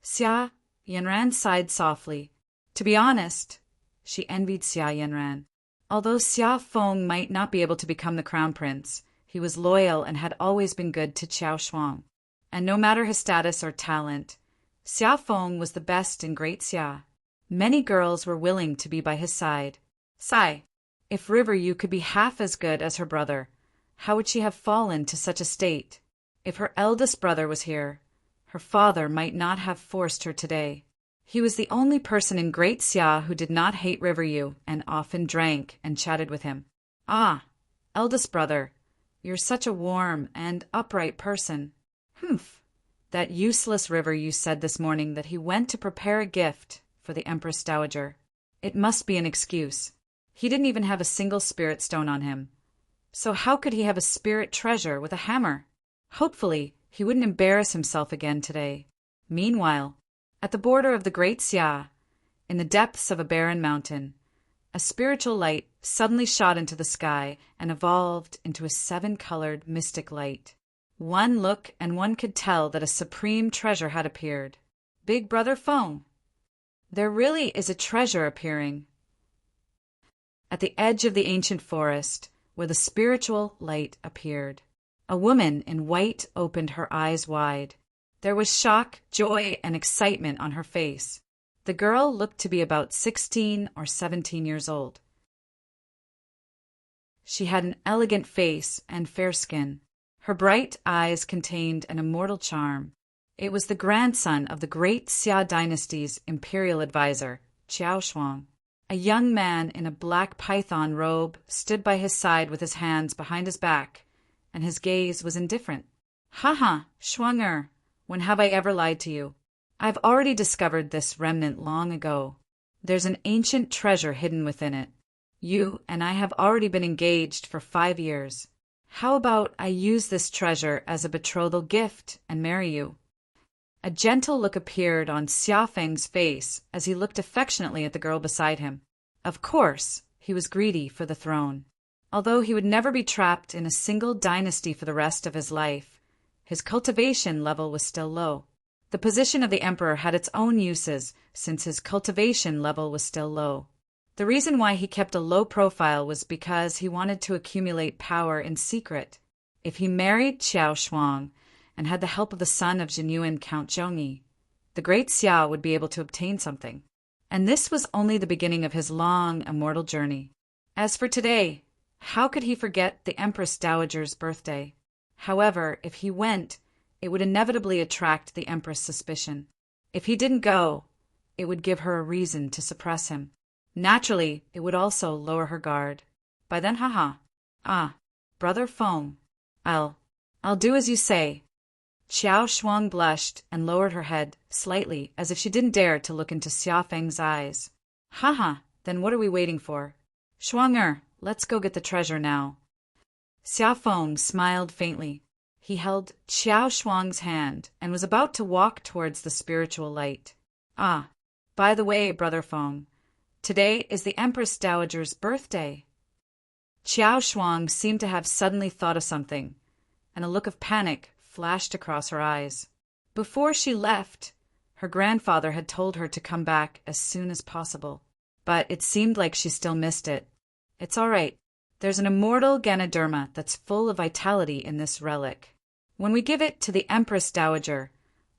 Xia Yanran sighed softly. To be honest, she envied Xia Yanran. Although Xia Feng might not be able to become the crown prince, he was loyal and had always been good to Qiao Shuang. And no matter his status or talent, Xia Feng was the best in Great Xia. Many girls were willing to be by his side. Sigh, if River Yu could be half as good as her brother, how would she have fallen to such a state? If her eldest brother was here, her father might not have forced her today. He was the only person in Great Xia who did not hate River Yu and often drank and chatted with him. "Ah, eldest brother, you're such a warm and upright person." "Humph, that useless River Yu said this morning that he went to prepare a gift for the Empress Dowager. It must be an excuse. He didn't even have a single spirit stone on him. So how could he have a spirit treasure with a hammer? Hopefully, he wouldn't embarrass himself again today." Meanwhile, at the border of the Great Xia, in the depths of a barren mountain, a spiritual light suddenly shot into the sky and evolved into a seven-colored mystic light. One look and one could tell that a supreme treasure had appeared. Big Brother Feng. There really is a treasure appearing. At the edge of the ancient forest, where the spiritual light appeared, a woman in white opened her eyes wide. There was shock, joy, and excitement on her face. The girl looked to be about 16 or 17 years old. She had an elegant face and fair skin. Her bright eyes contained an immortal charm. It was the grandson of the Great Xia dynasty's imperial advisor, Qiao Shuang. A young man in a black python robe stood by his side with his hands behind his back, and his gaze was indifferent. "Ha, Shuanger, when have I ever lied to you? I've already discovered this remnant long ago. There's an ancient treasure hidden within it. You and I have already been engaged for 5 years. How about I use this treasure as a betrothal gift and marry you?" A gentle look appeared on Xia Feng's face as he looked affectionately at the girl beside him. Of course, he was greedy for the throne. Although he would never be trapped in a single dynasty for the rest of his life, his cultivation level was still low. The position of the emperor had its own uses since his cultivation level was still low. The reason why he kept a low profile was because he wanted to accumulate power in secret. If he married Xiao Shuang and had the help of the son of genuine Count Zhongyi, the great Xia would be able to obtain something. And this was only the beginning of his long, immortal journey. As for today, how could he forget the Empress Dowager's birthday? However, if he went, it would inevitably attract the Empress' suspicion. If he didn't go, it would give her a reason to suppress him. Naturally, it would also lower her guard. By then, Brother Feng, I'll do as you say. Xiao Shuang blushed and lowered her head slightly as if she didn't dare to look into Xia Feng's eyes. Then what are we waiting for? Shuang let's go get the treasure now. Xia Feng smiled faintly. He held Xiao Shuang's hand and was about to walk towards the spiritual light. By the way, Brother Feng, today is the Empress Dowager's birthday. Xiao Shuang seemed to have suddenly thought of something, and a look of panic flashed across her eyes. Before she left, her grandfather had told her to come back as soon as possible, but it seemed like she still missed it. It's all right. There's an immortal Ganoderma that's full of vitality in this relic. When we give it to the Empress Dowager,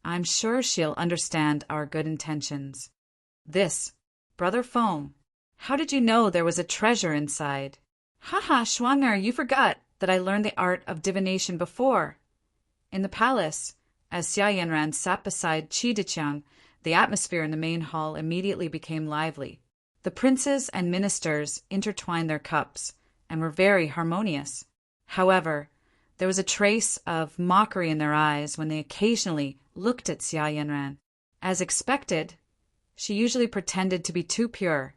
I'm sure she'll understand our good intentions. This, Brother Feng, how did you know there was a treasure inside? Shuang you forgot that I learned the art of divination before. In the palace, as Xia Yanran sat beside Qi Diqiang, the atmosphere in the main hall immediately became lively. The princes and ministers intertwined their cups and were very harmonious. However, there was a trace of mockery in their eyes when they occasionally looked at Xia Yanran. As expected, she usually pretended to be too pure,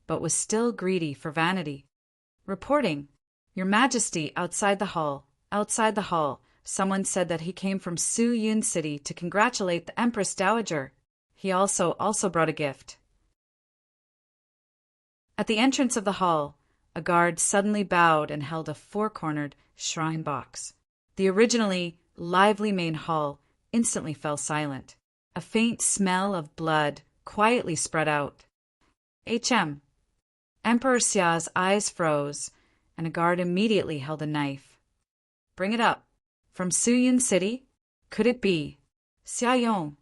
but was still greedy for vanity. Reporting, Your Majesty, outside the hall, someone said that he came from Su Yun City to congratulate the Empress Dowager. He also brought a gift. At the entrance of the hall, a guard suddenly bowed and held a four-cornered shrine box. The originally lively main hall instantly fell silent. A faint smell of blood quietly spread out. Emperor Xia's eyes froze, and a guard immediately held a knife. Bring it up. From Su Yun City? Could it be Xia Yong?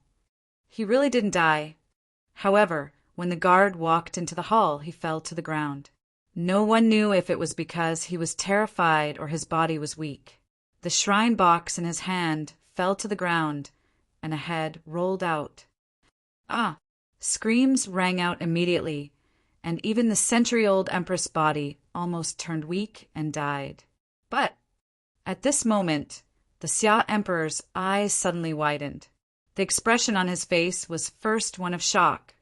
He really didn't die. However, when the guard walked into the hall, he fell to the ground. No one knew if it was because he was terrified or his body was weak. The shrine box in his hand fell to the ground, and a head rolled out. Screams rang out immediately, and even the century-old Empress' body almost turned weak and died. But at this moment, the Xia Emperor's eyes suddenly widened. The expression on his face was first one of shock,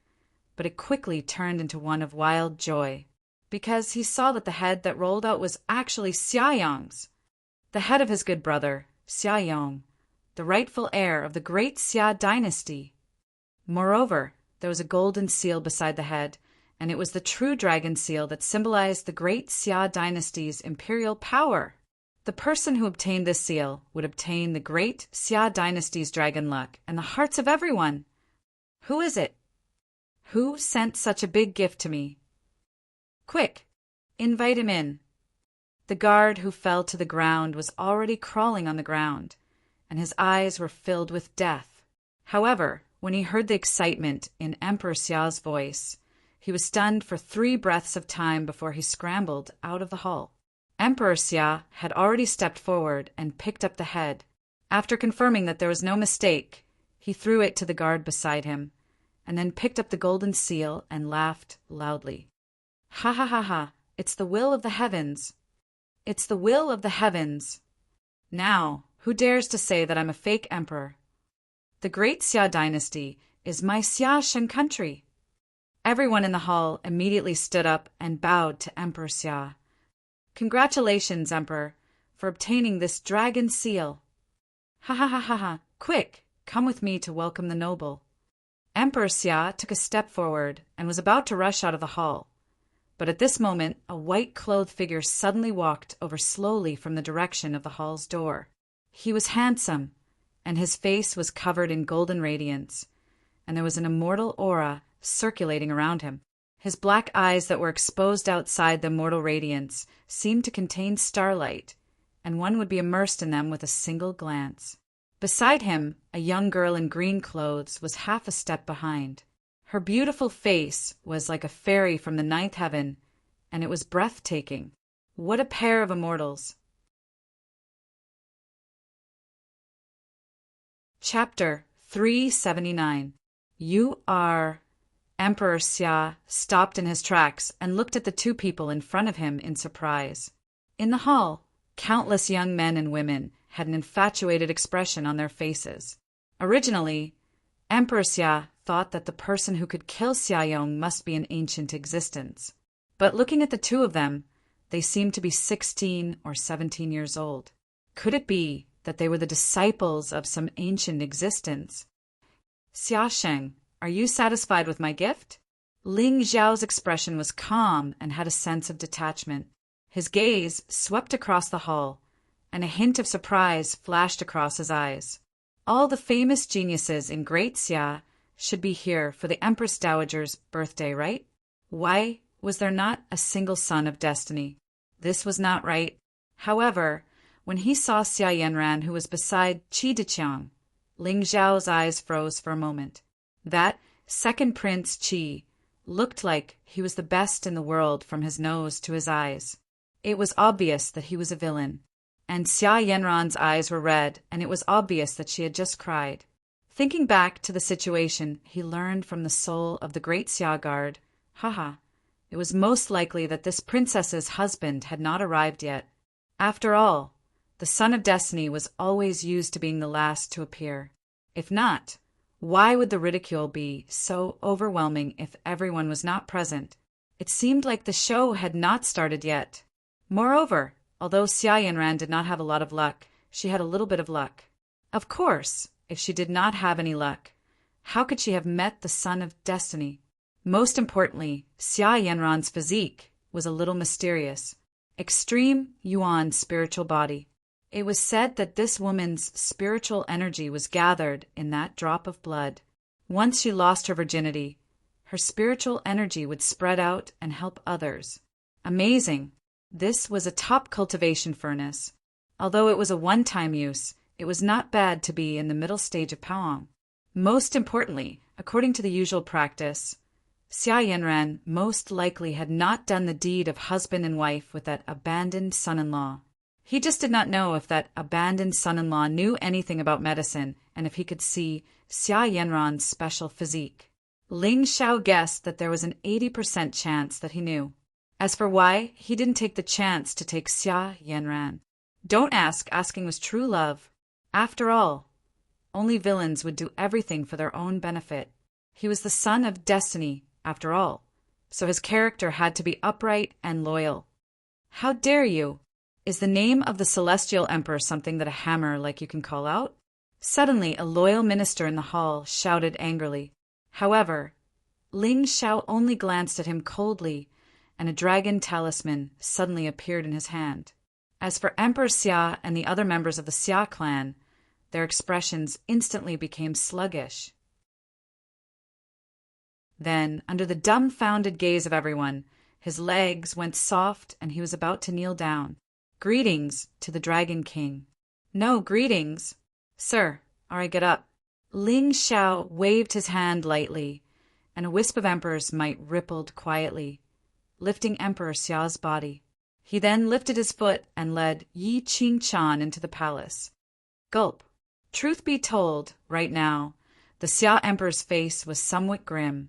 but it quickly turned into one of wild joy, because he saw that the head that rolled out was actually Xia Yong's, the head of his good brother, Xia Yong, the rightful heir of the great Xia dynasty. Moreover, there was a golden seal beside the head, and it was the true dragon seal that symbolized the great Xia dynasty's imperial power. The person who obtained this seal would obtain the great Xia dynasty's dragon luck and the hearts of everyone. Who is it? Who sent such a big gift to me? Quick, invite him in. The guard who fell to the ground was already crawling on the ground, and his eyes were filled with death. However, when he heard the excitement in Emperor Xia's voice, he was stunned for 3 breaths of time before he scrambled out of the hall. Emperor Xia had already stepped forward and picked up the head. After confirming that there was no mistake, he threw it to the guard beside him, and then picked up the golden seal and laughed loudly. Ha, it's the will of the heavens. It's the will of the heavens. Now, who dares to say that I'm a fake emperor? The great Xia dynasty is my Xia Shen country. Everyone in the hall immediately stood up and bowed to Emperor Xia. Congratulations, Emperor, for obtaining this dragon seal. Ha, quick, come with me to welcome the noble." Emperor Xia took a step forward and was about to rush out of the hall. But at this moment, a white-clothed figure suddenly walked over slowly from the direction of the hall's door. He was handsome, and his face was covered in golden radiance, and there was an immortal aura circulating around him. His black eyes that were exposed outside the mortal radiance seemed to contain starlight, and one would be immersed in them with a single glance. Beside him, a young girl in green clothes was half a step behind. Her beautiful face was like a fairy from the ninth heaven, and it was breathtaking. What a pair of immortals! Chapter 379. You are... Emperor Xia stopped in his tracks and looked at the two people in front of him in surprise. In the hall, countless young men and women had an infatuated expression on their faces. Originally, Emperor Xia thought that the person who could kill Xia Yong must be an ancient existence. But looking at the two of them, they seemed to be 16 or 17 years old. Could it be that they were the disciples of some ancient existence? "Xia Sheng, are you satisfied with my gift?" Ling Zhao's expression was calm and had a sense of detachment. His gaze swept across the hall, and a hint of surprise flashed across his eyes. All the famous geniuses in Great Xia should be here for the Empress Dowager's birthday, right? Why was there not a single son of destiny? This was not right. However, when he saw Xia Yanran, who was beside Qi Deqiang, Ling Zhao's eyes froze for a moment. That second prince, Qi, looked like he was the best in the world from his nose to his eyes. It was obvious that he was a villain. And Xia Yanran's eyes were red, and it was obvious that she had just cried. Thinking back to the situation, he learned from the soul of the great Xia guard, it was most likely that this princess's husband had not arrived yet. After all, the son of destiny was always used to being the last to appear. If not, why would the ridicule be so overwhelming if everyone was not present? It seemed like the show had not started yet. Moreover, although Xia Yanran did not have a lot of luck, she had a little bit of luck. Of course, if she did not have any luck, how could she have met the son of destiny? Most importantly, Xia Yanran's physique was a little mysterious. Extreme Yuan spiritual body. It was said that this woman's spiritual energy was gathered in that drop of blood. Once she lost her virginity, her spiritual energy would spread out and help others. Amazing! This was a top cultivation furnace. Although it was a one-time use, it was not bad to be in the middle stage of Paoang. Most importantly, according to the usual practice, Xia Yanran most likely had not done the deed of husband and wife with that abandoned son-in-law. He just did not know if that abandoned son-in-law knew anything about medicine and if he could see Xia Yanran's special physique. Ling Xiao guessed that there was an 80% chance that he knew. As for why, he didn't take the chance to take Xia Yanran. Don't ask, asking was true love. After all, only villains would do everything for their own benefit. He was the son of destiny, after all, so his character had to be upright and loyal. How dare you? Is the name of the celestial emperor something that a hammer like you can call out? Suddenly, a loyal minister in the hall shouted angrily. However, Ling Xiao only glanced at him coldly, and a dragon talisman suddenly appeared in his hand. As for Emperor Xia and the other members of the Xia clan, their expressions instantly became sluggish. Then, under the dumbfounded gaze of everyone, his legs went soft and he was about to kneel down. Greetings to the Dragon King. No, greetings. Sir, I get up. Ling Xiao waved his hand lightly, and a wisp of emperor's might rippled quietly, lifting Emperor Xia's body. He then lifted his foot and led Yi Qingchan into the palace. Gulp. Truth be told, right now, the Xia Emperor's face was somewhat grim,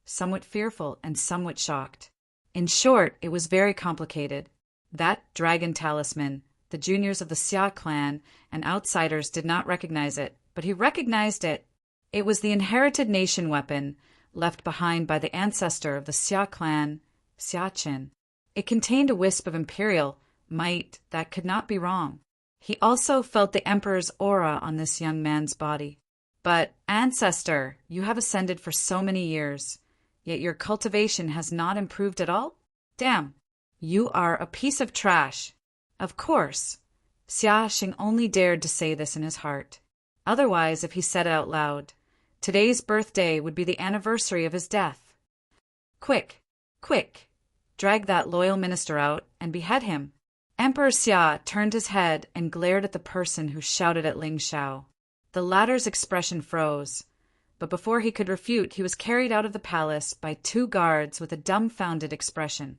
somewhat fearful, and somewhat shocked. In short, it was very complicated. That dragon talisman, the juniors of the Xia clan and outsiders did not recognize it, but he recognized it. It was the inherited nation weapon left behind by the ancestor of the Xia clan, Xia Qin. It contained a wisp of imperial might that could not be wrong. He also felt the emperor's aura on this young man's body. But, ancestor, you have ascended for so many years, yet your cultivation has not improved at all? Damn, you are a piece of trash. Of course, Xia Xing only dared to say this in his heart. Otherwise, if he said it out loud, today's birthday would be the anniversary of his death. Quick, quick, drag that loyal minister out and behead him. Emperor Xia turned his head and glared at the person who shouted at Ling Shao. The latter's expression froze, but before he could refute, he was carried out of the palace by 2 guards with a dumbfounded expression.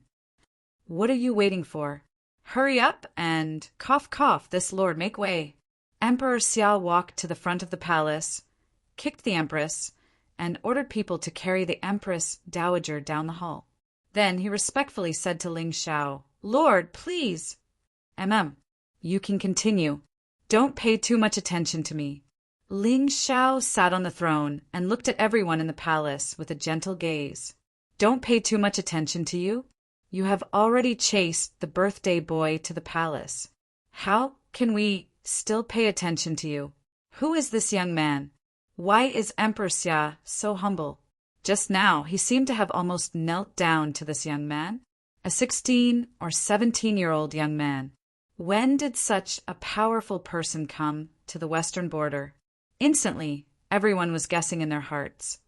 What are you waiting for? Hurry up and cough, cough, this lord, make way. Emperor Xia walked to the front of the palace, kicked the empress, and ordered people to carry the empress dowager down the hall. Then he respectfully said to Ling Shao, Lord, please. You can continue. Don't pay too much attention to me. Ling Shao sat on the throne and looked at everyone in the palace with a gentle gaze. Don't pay too much attention to you? You have already chased the birthday boy to the palace. How can we still pay attention to you? Who is this young man? Why is Emperor Xia so humble? Just now, he seemed to have almost knelt down to this young man, a 16 or 17-year-old young man. When did such a powerful person come to the western border? Instantly, everyone was guessing in their hearts.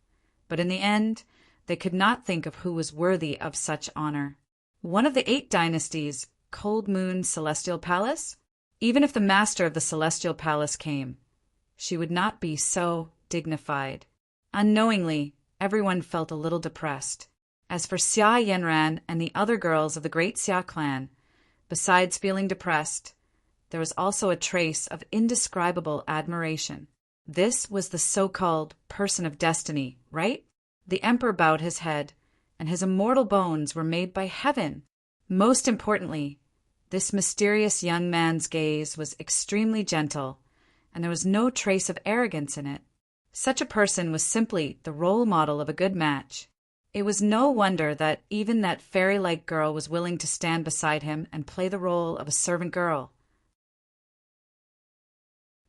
But in the end, they could not think of who was worthy of such honor. One of the 8 dynasties, Cold Moon Celestial Palace? Even if the master of the Celestial Palace came, she would not be so dignified. Unknowingly, everyone felt a little depressed. As for Xia Yanran and the other girls of the great Xia clan, besides feeling depressed, there was also a trace of indescribable admiration. This was the so-called person of destiny, right? The emperor bowed his head, and his immortal bones were made by heaven. Most importantly, this mysterious young man's gaze was extremely gentle, and there was no trace of arrogance in it. Such a person was simply the role model of a good match. It was no wonder that even that fairy-like girl was willing to stand beside him and play the role of a servant girl.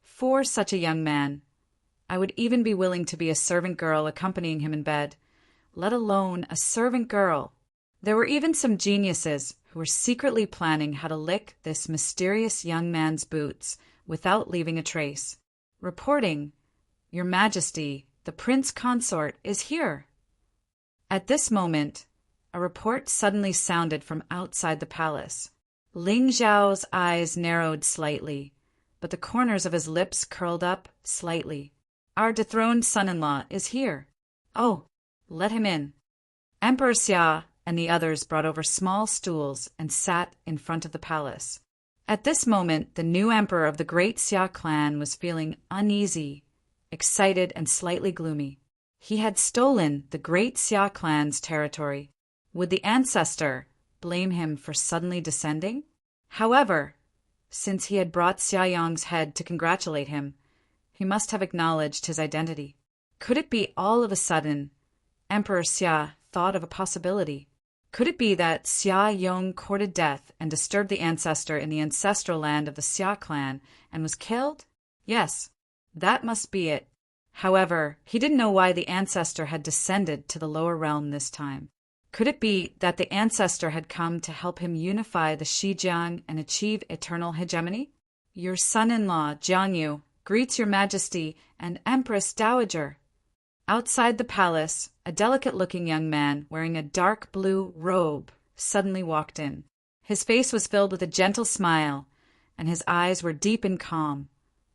For such a young man, I would even be willing to be a servant girl accompanying him in bed, let alone a servant girl. There were even some geniuses who were secretly planning how to lick this mysterious young man's boots without leaving a trace. Reporting, Your Majesty, the prince consort is here. At this moment, a report suddenly sounded from outside the palace. Ling Zhao's eyes narrowed slightly, but the corners of his lips curled up slightly. Our dethroned son-in-law is here. Oh, let him in. Emperor Xia and the others brought over small stools and sat in front of the palace. At this moment, the new emperor of the great Xia clan was feeling uneasy, excited, and slightly gloomy. He had stolen the great Xia clan's territory. Would the ancestor blame him for suddenly descending? However, since he had brought Xia Yong's head to congratulate him, he must have acknowledged his identity. Could it be all of a sudden Emperor Xia thought of a possibility? Could it be that Xia Yong courted death and disturbed the ancestor in the ancestral land of the Xia clan and was killed? Yes, that must be it. However, he didn't know why the ancestor had descended to the lower realm this time. Could it be that the ancestor had come to help him unify the Shijiang and achieve eternal hegemony? Your son-in-law, Jiangyu, greets your majesty and Empress Dowager. Outside the palace, a delicate-looking young man wearing a dark blue robe suddenly walked in. His face was filled with a gentle smile, and his eyes were deep and calm,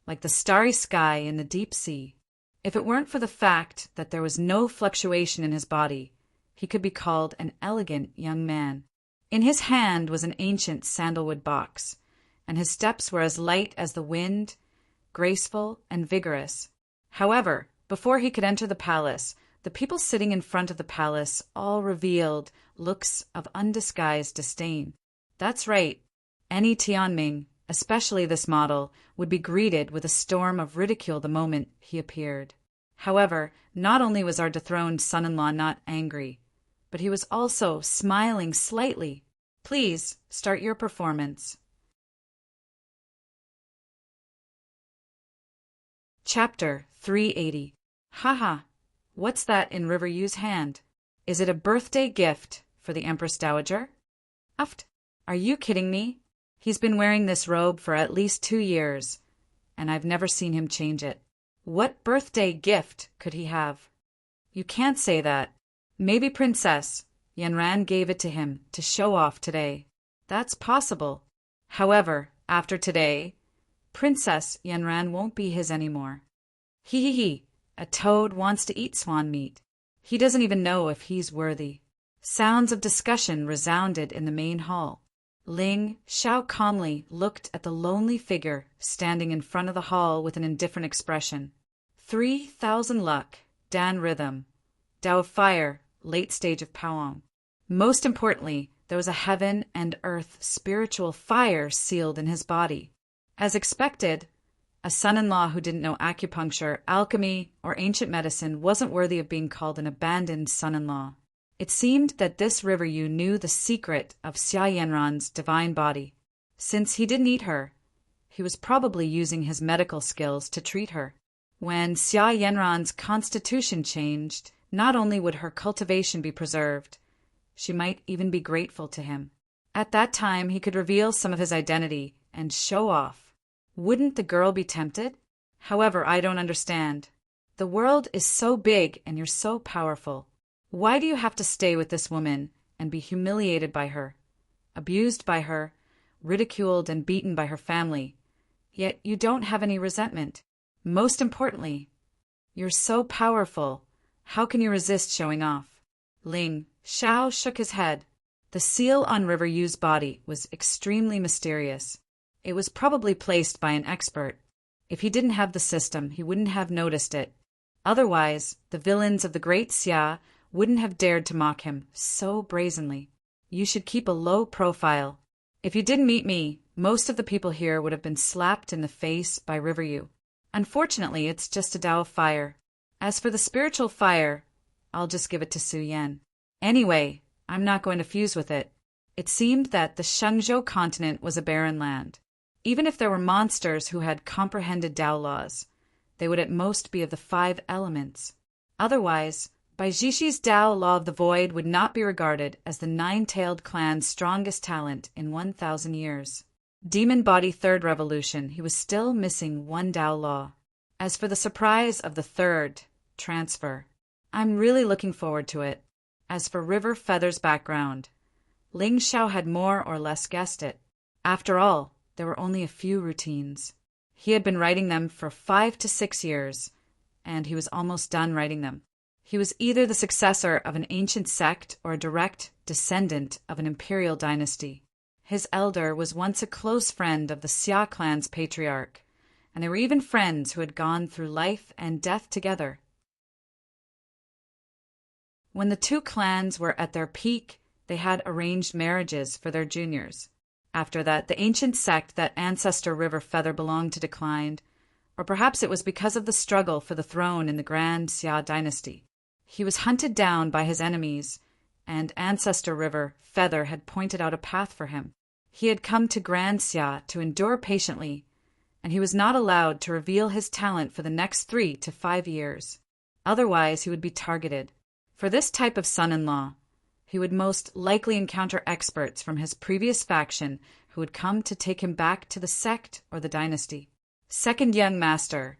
like the starry sky in the deep sea. If it weren't for the fact that there was no fluctuation in his body, he could be called an elegant young man. In his hand was an ancient sandalwood box, and his steps were as light as the wind, graceful and vigorous. However, before he could enter the palace, the people sitting in front of the palace all revealed looks of undisguised disdain. That's right, any Tianming, especially this model, would be greeted with a storm of ridicule the moment he appeared. However, not only was our dethroned son-in-law not angry, but he was also smiling slightly. Please, start your performance. Chapter 380. Haha, what's that in River Yu's hand? Is it a birthday gift for the Empress Dowager? Uft, are you kidding me? He's been wearing this robe for at least 2 years, and I've never seen him change it. What birthday gift could he have? You can't say that. Maybe Princess Yanran gave it to him to show off today. That's possible. However, after today, Princess Yanran won't be his anymore. Hee, a toad wants to eat swan meat. He doesn't even know if he's worthy. Sounds of discussion resounded in the main hall. Ling Xiao calmly looked at the lonely figure standing in front of the hall with an indifferent expression. 3,000 luck, Dan rhythm, Dao of fire, late stage of Paoang. Most importantly, there was a heaven and earth spiritual fire sealed in his body. As expected, a son-in-law who didn't know acupuncture, alchemy, or ancient medicine wasn't worthy of being called an abandoned son-in-law. It seemed that this River Yu knew the secret of Xia Yanran's divine body. Since he didn't eat her, he was probably using his medical skills to treat her. When Xia Yanran's constitution changed, not only would her cultivation be preserved, she might even be grateful to him. At that time, he could reveal some of his identity and show off. Wouldn't the girl be tempted? However, I don't understand. The world is so big and you're so powerful. Why do you have to stay with this woman and be humiliated by her, abused by her, ridiculed and beaten by her family, yet you don't have any resentment? Most importantly, you're so powerful. How can you resist showing off? Ling Xiao shook his head. The seal on River Yu's body was extremely mysterious. It was probably placed by an expert. If he didn't have the system, he wouldn't have noticed it. Otherwise, the villains of the Great Xia wouldn't have dared to mock him so brazenly. You should keep a low profile. If you didn't meet me, most of the people here would have been slapped in the face by River Yu. Unfortunately, it's just a Dao of fire. As for the spiritual fire, I'll just give it to Su Yan. Anyway, I'm not going to fuse with it. It seemed that the Shengzhou continent was a barren land. Even if there were monsters who had comprehended Dao laws, they would at most be of the 5 elements. Otherwise, Baixishi's Dao law of the void would not be regarded as the 9-tailed clan's strongest talent in 1,000 years. Demon Body Third Revolution, he was still missing 1 Dao law. As for the surprise of the 3rd transfer, I'm really looking forward to it. As for River Feather's background, Ling Xiao had more or less guessed it. After all, there were only a few routines. He had been writing them for 5 to 6 years, and he was almost done writing them. He was either the successor of an ancient sect or a direct descendant of an imperial dynasty. His elder was once a close friend of the Xia clan's patriarch, and they were even friends who had gone through life and death together. When the 2 clans were at their peak, they had arranged marriages for their juniors. After that, the ancient sect that ancestor River Feather belonged to declined, or perhaps it was because of the struggle for the throne in the Grand Xia dynasty. He was hunted down by his enemies, and ancestor River Feather had pointed out a path for him. He had come to Grand Xia to endure patiently, and he was not allowed to reveal his talent for the next 3 to 5 years. Otherwise, he would be targeted. For this type of son-in-law, he would most likely encounter experts from his previous faction who would come to take him back to the sect or the dynasty. Second young master,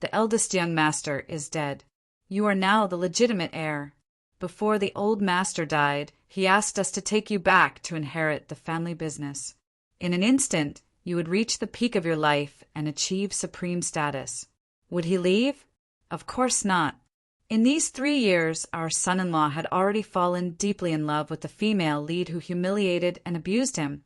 the eldest young master, is dead. You are now the legitimate heir. Before the old master died, he asked us to take you back to inherit the family business. In an instant, you would reach the peak of your life and achieve supreme status. Would he leave? Of course not. In these 3 years, our son-in-law had already fallen deeply in love with the female lead who humiliated and abused him,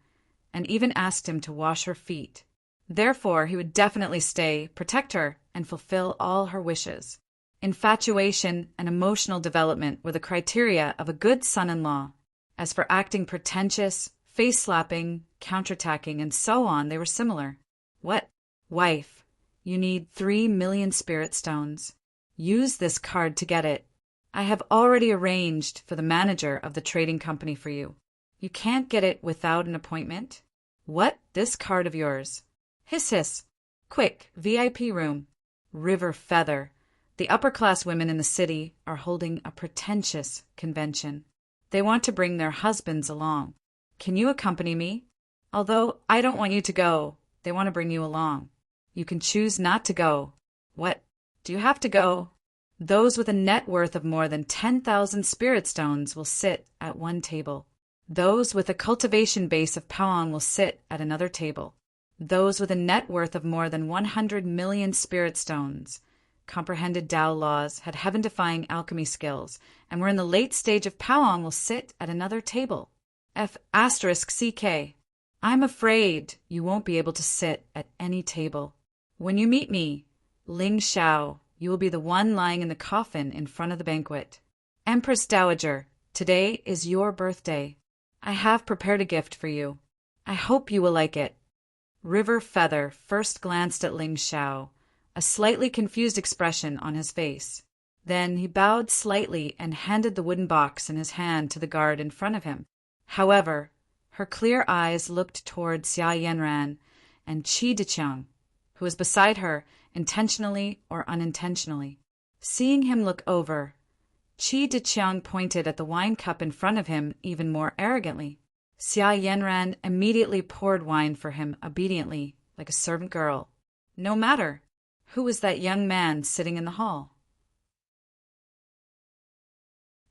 and even asked him to wash her feet. Therefore, he would definitely stay, protect her, and fulfill all her wishes. Infatuation and emotional development were the criteria of a good son-in-law. As for acting pretentious, face-slapping, counterattacking, and so on, they were similar. What? Wife, you need 3 million spirit stones. Use this card to get it. I have already arranged for the manager of the trading company for you. You can't get it without an appointment? What? This card of yours? Hiss hiss. Quick, VIP room. River Feather. The upper-class women in the city are holding a pretentious convention. They want to bring their husbands along. Can you accompany me? Although I don't want you to go, they want to bring you along. You can choose not to go. What? Do you have to go? Those with a net worth of more than 10,000 spirit stones will sit at one table. Those with a cultivation base of Paon will sit at another table. Those with a net worth of more than 100 million spirit stones comprehended Tao laws, had heaven-defying alchemy skills, and were in the late stage of Paon will sit at another table. F***CK. I'm afraid you won't be able to sit at any table. When you meet me, Ling Xiao, you will be the one lying in the coffin in front of the banquet. Empress Dowager, today is your birthday. I have prepared a gift for you. I hope you will like it. River Feather first glanced at Ling Xiao, a slightly confused expression on his face. Then he bowed slightly and handed the wooden box in his hand to the guard in front of him. However, her clear eyes looked toward Xia Yanran and Qi Deqiang, who was beside her, intentionally or unintentionally. Seeing him look over, Qi Deqiang pointed at the wine cup in front of him even more arrogantly. Xia Yanran immediately poured wine for him obediently, like a servant girl. No matter. Who was that young man sitting in the hall?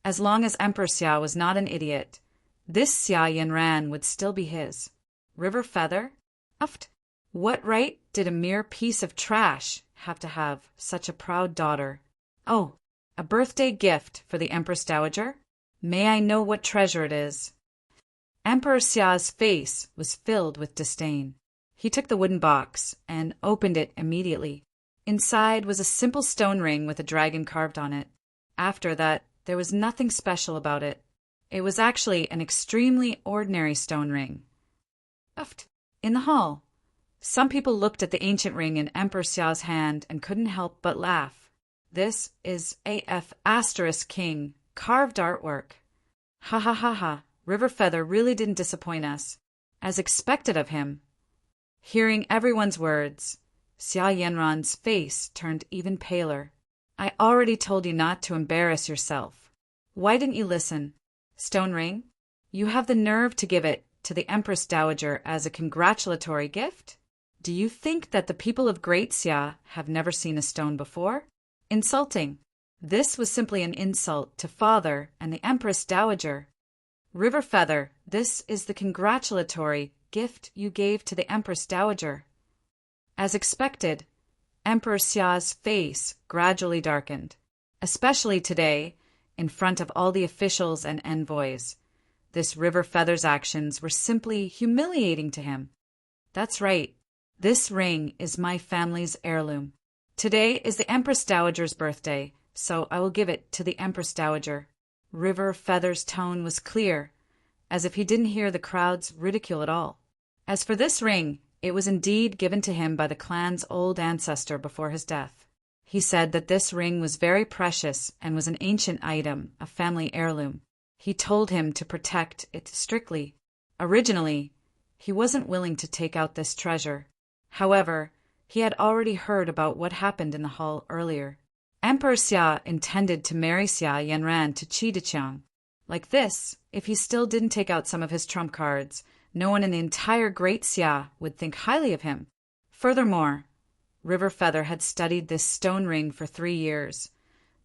As long as Emperor Xia was not an idiot, this Xia Yanran would still be his. River Feather? Uft. What right did a mere piece of trash have to have such a proud daughter? Oh, a birthday gift for the Empress Dowager? May I know what treasure it is? Emperor Xia's face was filled with disdain. He took the wooden box and opened it immediately. Inside was a simple stone ring with a dragon carved on it. After that, there was nothing special about it. It was actually an extremely ordinary stone ring. Uft. In the hall, some people looked at the ancient ring in Emperor Xiao's hand and couldn't help but laugh. This is AF * King, carved artwork. Ha ha ha ha, River Feather really didn't disappoint us. As expected of him. Hearing everyone's words, Xia Yanran's face turned even paler. I already told you not to embarrass yourself. Why didn't you listen? Stone ring? You have the nerve to give it to the Empress Dowager as a congratulatory gift? Do you think that the people of Great Xia have never seen a stone before? Insulting. This was simply an insult to Father and the Empress Dowager. River Feather, this is the congratulatory gift you gave to the Empress Dowager. As expected, Emperor Xia's face gradually darkened, especially today, in front of all the officials and envoys. This River Feather's actions were simply humiliating to him. That's right, this ring is my family's heirloom. Today is the Empress Dowager's birthday, so I will give it to the Empress Dowager. River Feather's tone was clear, as if he didn't hear the crowd's ridicule at all. As for this ring, it was indeed given to him by the clan's old ancestor before his death. He said that this ring was very precious and was an ancient item, a family heirloom. He told him to protect it strictly. Originally, he wasn't willing to take out this treasure. However, he had already heard about what happened in the hall earlier. Emperor Xia intended to marry Xia Yanran to Qi Deqiang. Like this, if he still didn't take out some of his trump cards, no one in the entire Great Xia would think highly of him. Furthermore, River Feather had studied this stone ring for 3 years,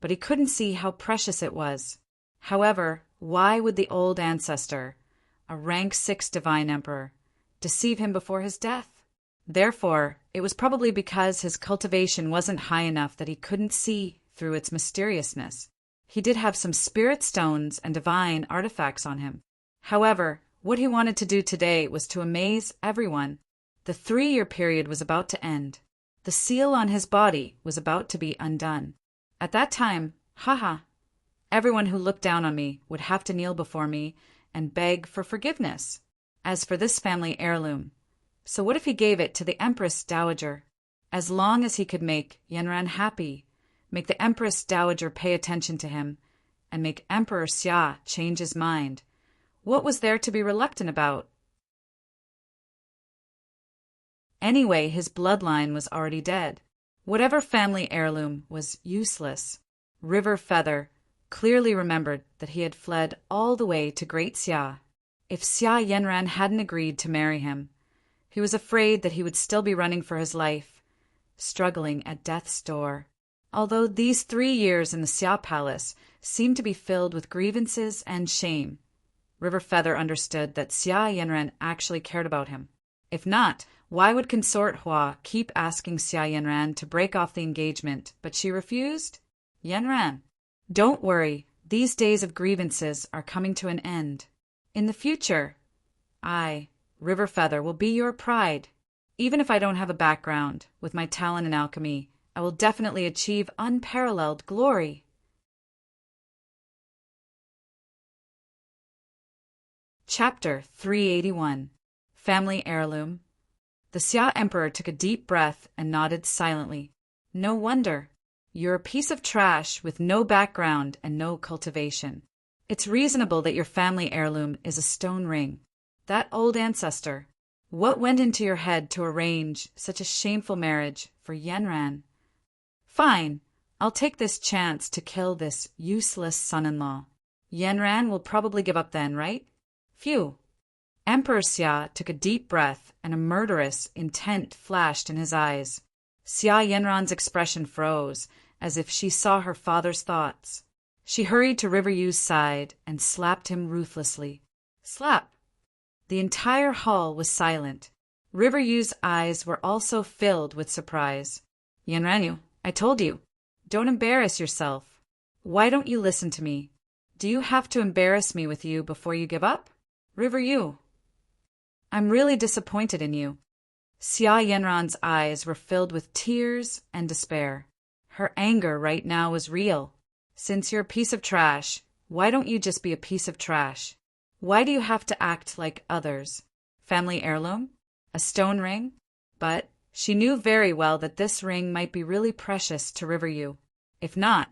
but he couldn't see how precious it was. However, why would the old ancestor, a rank 6 divine emperor, deceive him before his death? Therefore, it was probably because his cultivation wasn't high enough that he couldn't see through its mysteriousness. He did have some spirit stones and divine artifacts on him. However, what he wanted to do today was to amaze everyone. The 3-year period was about to end. The seal on his body was about to be undone. At that time, everyone who looked down on me would have to kneel before me and beg for forgiveness. As for this family heirloom, so what if he gave it to the Empress Dowager? As long as he could make Yanran happy, make the Empress Dowager pay attention to him, and make Emperor Xia change his mind, what was there to be reluctant about? Anyway, his bloodline was already dead. Whatever family heirloom was useless. River Feather clearly remembered that he had fled all the way to Great Xia. If Xia Yanran hadn't agreed to marry him, he was afraid that he would still be running for his life, struggling at death's door. Although these 3 years in the Xia Palace seemed to be filled with grievances and shame, River Feather understood that Xia Yanran actually cared about him. If not, why would Consort Hua keep asking Xia Yanran to break off the engagement, but she refused? Yanran, don't worry, these days of grievances are coming to an end. In the future, I, River Feather, will be your pride. Even if I don't have a background, with my talent in alchemy, I will definitely achieve unparalleled glory. Chapter 381. Family Heirloom. The Xia Emperor took a deep breath and nodded silently. No wonder. You're a piece of trash with no background and no cultivation. It's reasonable that your family heirloom is a stone ring. That old ancestor. What went into your head to arrange such a shameful marriage for Yanran? Fine, I'll take this chance to kill this useless son-in-law. Yanran will probably give up then, right? Phew. Emperor Xia took a deep breath and a murderous intent flashed in his eyes. Xia Yanran's expression froze, as if she saw her father's thoughts. She hurried to River Yu's side and slapped him ruthlessly. Slap! The entire hall was silent. River Yu's eyes were also filled with surprise. Yanranyu, I told you. Don't embarrass yourself. Why don't you listen to me? Do you have to embarrass me with you before you give up? River Yu. I'm really disappointed in you. Xia Yanran's eyes were filled with tears and despair. Her anger right now was real. Since you're a piece of trash, why don't you just be a piece of trash? Why do you have to act like others? Family heirloom? A stone ring? But she knew very well that this ring might be really precious to River Yu. If not,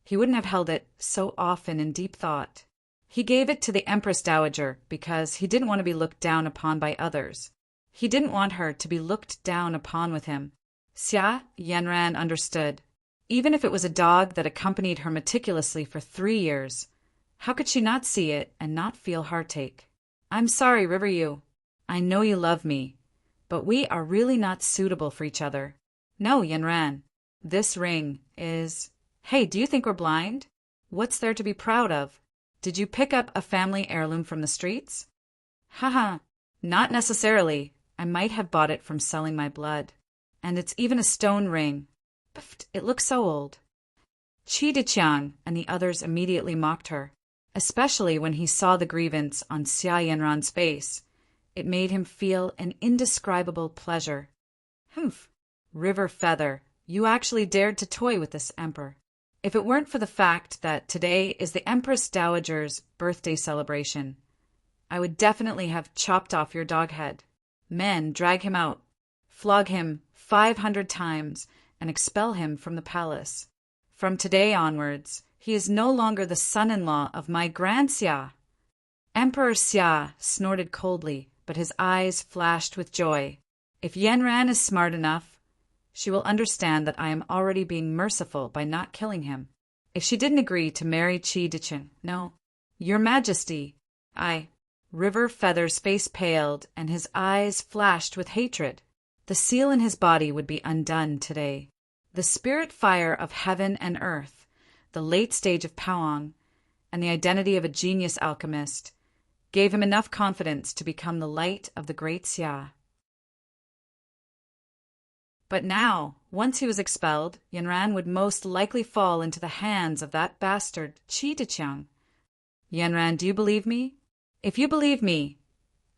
he wouldn't have held it so often in deep thought. He gave it to the Empress Dowager because he didn't want to be looked down upon by others. He didn't want her to be looked down upon with him. Xia Yanran understood. Even if it was a dog that accompanied her meticulously for 3 years, how could she not see it and not feel heartache? I'm sorry, River Yu. I know you love me, but we are really not suitable for each other. No, Yanran. This ring is... Hey, do you think we're blind? What's there to be proud of? Did you pick up a family heirloom from the streets? Haha, not necessarily. I might have bought it from selling my blood. And it's even a stone ring. Pfft, it looks so old. Qi Diqiang and the others immediately mocked her, especially when he saw the grievance on Xia Yanran's face. It made him feel an indescribable pleasure. Humph, River Feather, you actually dared to toy with this emperor. If it weren't for the fact that today is the Empress Dowager's birthday celebration, I would definitely have chopped off your dog head. Men, drag him out, flog him 500 times, and expel him from the palace. From today onwards, he is no longer the son-in-law of my Grand Xia. Emperor Xia snorted coldly, but his eyes flashed with joy. If Yanran is smart enough, she will understand that I am already being merciful by not killing him. If she didn't agree to marry Qi Diqiang, no. Your Majesty, River Feather's face paled and his eyes flashed with hatred. The seal in his body would be undone today. The spirit fire of heaven and earth, the late stage of Paoang, and the identity of a genius alchemist gave him enough confidence to become the light of the great Xia. But now, once he was expelled, Yanran would most likely fall into the hands of that bastard Qi Diqiang. Yanran, do you believe me? If you believe me,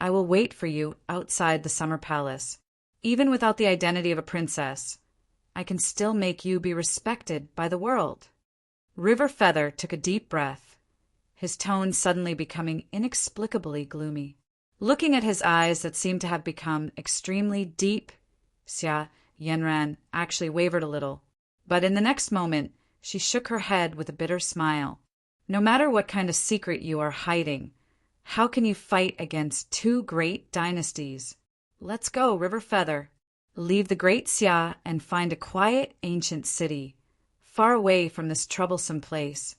I will wait for you outside the summer palace. Even without the identity of a princess, I can still make you be respected by the world. River Feather took a deep breath, his tone suddenly becoming inexplicably gloomy. Looking at his eyes that seemed to have become extremely deep, Xia Yanran actually wavered a little, but in the next moment she shook her head with a bitter smile. No matter what kind of secret you are hiding, how can you fight against 2 great dynasties? Let's go, River Feather. leave the Great Xia and find a quiet, ancient city, far away from this troublesome place.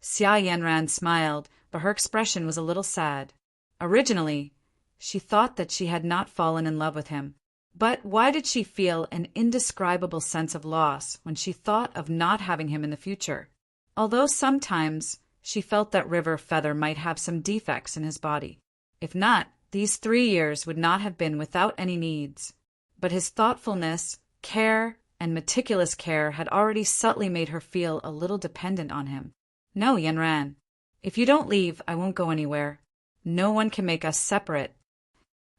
Xia Yanran smiled, but her expression was a little sad. Originally, she thought that she had not fallen in love with him. But why did she feel an indescribable sense of loss when she thought of not having him in the future? Although sometimes she felt that River Feather might have some defects in his body. If not, these 3 years would not have been without any needs. But his thoughtfulness, care, and meticulous care had already subtly made her feel a little dependent on him. No, Yanran. If you don't leave, I won't go anywhere. No one can make us separate.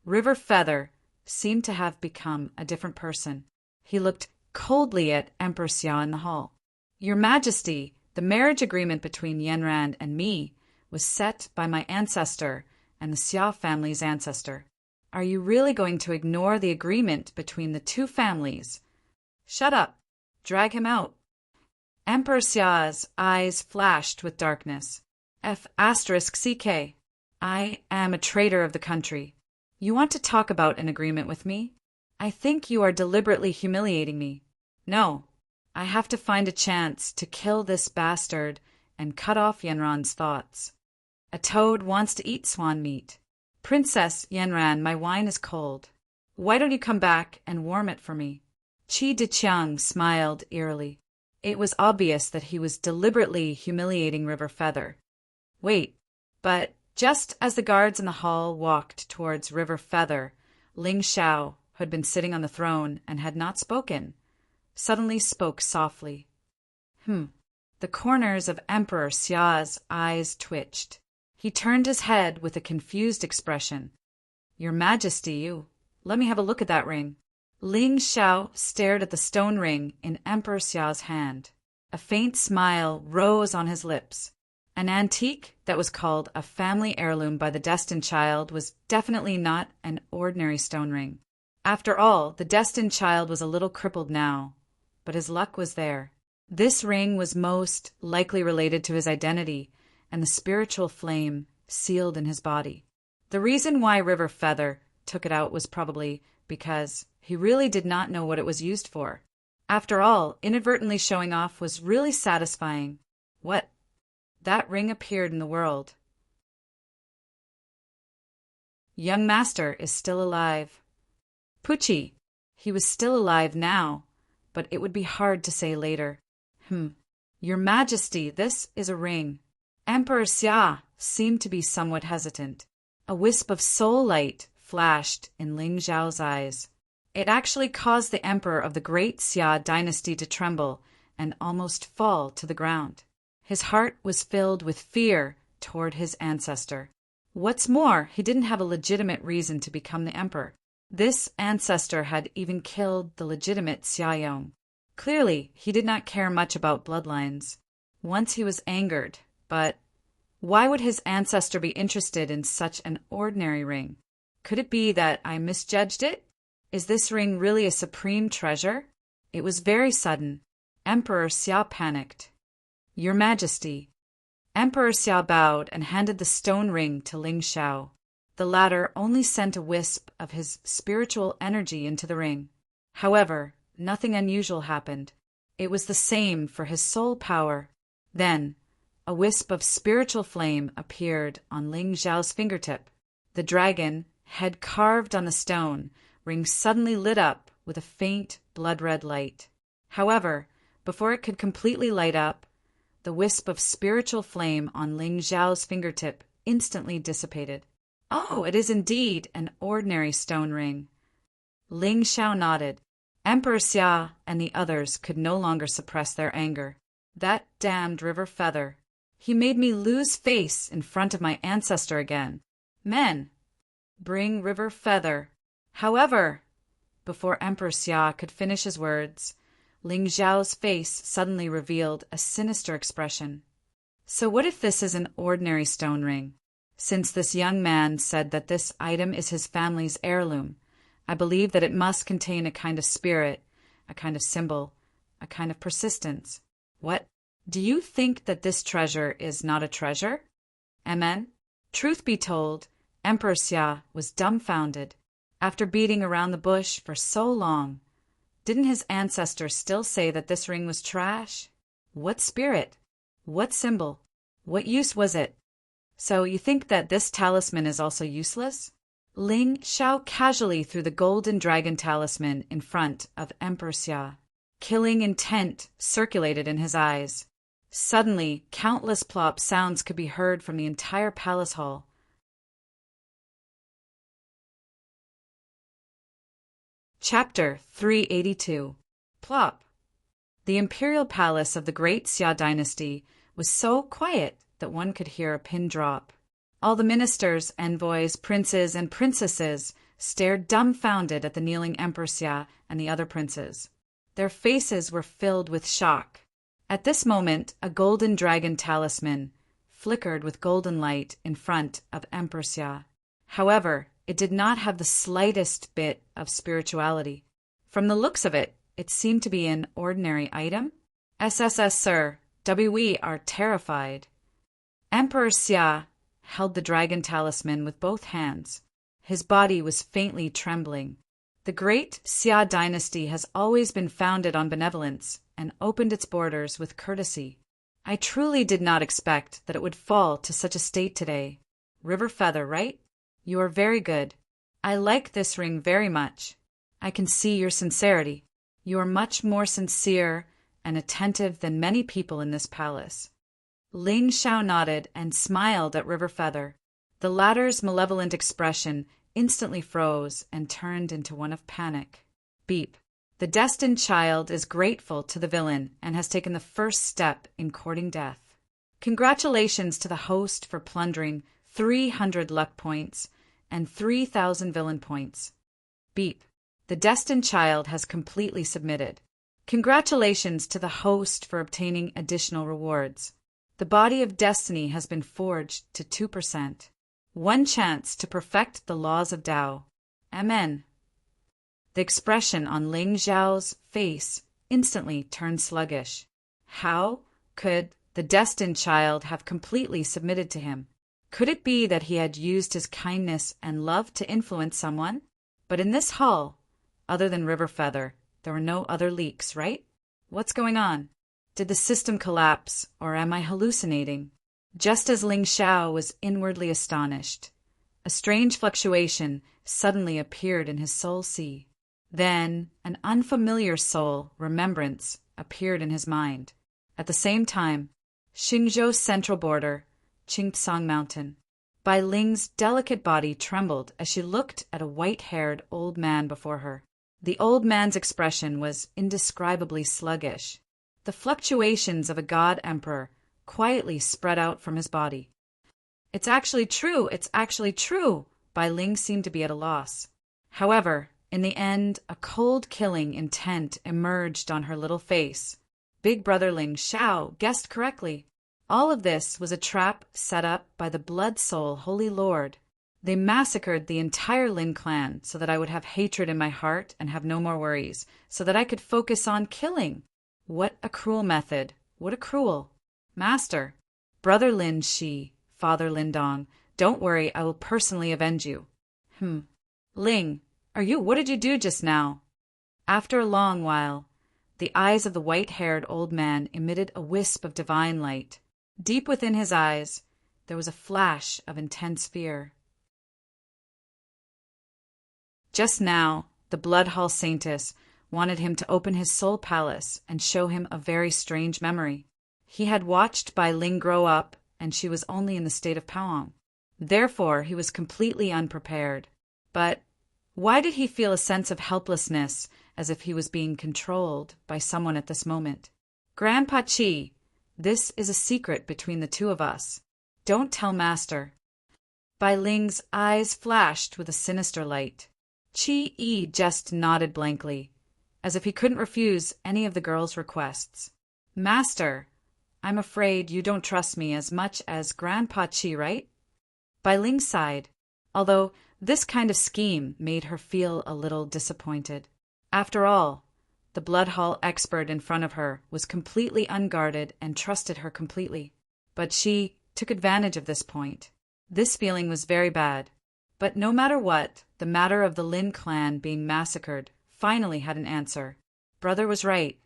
River Feather seemed to have become a different person. He looked coldly at Emperor Xia in the hall. Your Majesty, the marriage agreement between Yanran and me was set by my ancestor and the Xia family's ancestor. Are you really going to ignore the agreement between the two families? Shut up. Drag him out. Emperor Xia's eyes flashed with darkness. F***CK. I am a traitor of the country. You want to talk about an agreement with me? I think you are deliberately humiliating me. No, I have to find a chance to kill this bastard and cut off Yanran's thoughts. A toad wants to eat swan meat. Princess Yanran, my wine is cold. Why don't you come back and warm it for me? Qi Diqiang smiled eerily. It was obvious that he was deliberately humiliating River Feather. Wait, but just as the guards in the hall walked towards River Feather, Ling Xiao, who had been sitting on the throne and had not spoken, suddenly spoke softly. The corners of Emperor Xia's eyes twitched. He turned his head with a confused expression. Your Majesty, let me have a look at that ring. Ling Xiao stared at the stone ring in Emperor Xiao's hand. A faint smile rose on his lips. An antique that was called a family heirloom by the destined child was definitely not an ordinary stone ring. After all, the destined child was a little crippled now, but his luck was there. This ring was most likely related to his identity and the spiritual flame sealed in his body. The reason why River Feather took it out was probably because he really did not know what it was used for. After all, inadvertently showing off was really satisfying. What? That ring appeared in the world. Young master is still alive. Pucci, he was still alive now, but it would be hard to say later. Your Majesty, this is a ring. Emperor Xia seemed to be somewhat hesitant. A wisp of soul light flashed in Ling Xiao's eyes. It actually caused the emperor of the Great Xia dynasty to tremble and almost fall to the ground. His heart was filled with fear toward his ancestor. What's more, he didn't have a legitimate reason to become the emperor. This ancestor had even killed the legitimate Xia Yong. Clearly, he did not care much about bloodlines. Once he was angered, but why would his ancestor be interested in such an ordinary ring? Could it be that I misjudged it? Is this ring really a supreme treasure? It was very sudden. Emperor Xia panicked. Your Majesty. Emperor Xia bowed and handed the stone ring to Ling Xiao. The latter only sent a wisp of his spiritual energy into the ring. However, nothing unusual happened. It was the same for his soul power. Then, a wisp of spiritual flame appeared on Ling Xiao's fingertip. The dragon, head carved on the stone, ring suddenly lit up with a faint blood-red light. However, before it could completely light up, the wisp of spiritual flame on Ling Xiao's fingertip instantly dissipated. Oh, it is indeed an ordinary stone ring. Ling Xiao nodded. Emperor Xia and the others could no longer suppress their anger. That damned River Feather. He made me lose face in front of my ancestor again. Men, bring River Feather. However, before Emperor Xia could finish his words, Ling Xiao's face suddenly revealed a sinister expression. So what if this is an ordinary stone ring? Since this young man said that this item is his family's heirloom, I believe that it must contain a kind of spirit, a kind of symbol, a kind of persistence. What? Do you think that this treasure is not a treasure? Amen? Truth be told, Emperor Xia was dumbfounded. After beating around the bush for so long, didn't his ancestors still say that this ring was trash? What spirit? What symbol? What use was it? So you think that this talisman is also useless? Ling Xiao casually threw the golden dragon talisman in front of Emperor Xia. Killing intent circulated in his eyes. Suddenly, countless plop sounds could be heard from the entire palace hall. Chapter 382. Plop. The imperial palace of the great Xia dynasty was so quiet that one could hear a pin drop. All the ministers, envoys, princes, and princesses stared dumbfounded at the kneeling Emperor Xia and the other princes. Their faces were filled with shock. At this moment, a golden dragon talisman flickered with golden light in front of Emperor Xia. However, it did not have the slightest bit of spirituality. From the looks of it, it seemed to be an ordinary item. SSS, sir, we are terrified. Emperor Xia held the dragon talisman with both hands. His body was faintly trembling. The great Xia dynasty has always been founded on benevolence and opened its borders with courtesy. I truly did not expect that it would fall to such a state today. River Feather, right? You are very good. I like this ring very much. I can see your sincerity. You are much more sincere and attentive than many people in this palace. Ling Xiao nodded and smiled at River Feather. The latter's malevolent expression instantly froze and turned into one of panic. Beep. The destined child is grateful to the villain and has taken the first step in courting death. Congratulations to the host for plundering 300 luck points and 3,000 villain points. Beep. The destined child has completely submitted. Congratulations to the host for obtaining additional rewards. The body of destiny has been forged to 2%. One chance to perfect the laws of Tao. Amen. The expression on Ling Xiao's face instantly turned sluggish. How could the destined child have completely submitted to him? Could it be that he had used his kindness and love to influence someone? But in this hall, other than River Feather, there were no other leaks, right? What's going on? Did the system collapse, or am I hallucinating? Just as Ling Xiao was inwardly astonished, a strange fluctuation suddenly appeared in his soul sea. Then an unfamiliar soul remembrance appeared in his mind. At the same time, Xingzhou's central border, Qingtsang Mountain. Bai Ling's delicate body trembled as she looked at a white-haired old man before her. The old man's expression was indescribably sluggish. The fluctuations of a god emperor quietly spread out from his body. It's actually true! Bai Ling seemed to be at a loss. However, in the end, a cold killing intent emerged on her little face. Big brother Ling Xiao guessed correctly. All of this was a trap set up by the Blood Soul Holy Lord. They massacred the entire Lin clan so that I would have hatred in my heart and have no more worries, so that I could focus on killing. What a cruel method! What a cruel! Master, Brother Lin Shi, Father Lin Dong, don't worry, I will personally avenge you. Ling, what did you do just now? After a long while, the eyes of the white-haired old man emitted a wisp of divine light. Deep within his eyes, there was a flash of intense fear. Just now, the Blood Hall Saintess wanted him to open his soul palace and show him a very strange memory. He had watched Bai Ling grow up, and she was only in the state of Paoang. Therefore, he was completely unprepared. But why did he feel a sense of helplessness, as if he was being controlled by someone at this moment? Grandpa Chi, this is a secret between the two of us. Don't tell Master. Bai Ling's eyes flashed with a sinister light. Chi Yi just nodded blankly, as if he couldn't refuse any of the girl's requests. Master, I'm afraid you don't trust me as much as Grandpa Chi, right? Bai Ling sighed, although this kind of scheme made her feel a little disappointed. After all, the Blood Hall expert in front of her was completely unguarded and trusted her completely. But she took advantage of this point. This feeling was very bad. But no matter what, the matter of the Lin clan being massacred finally had an answer. Brother was right.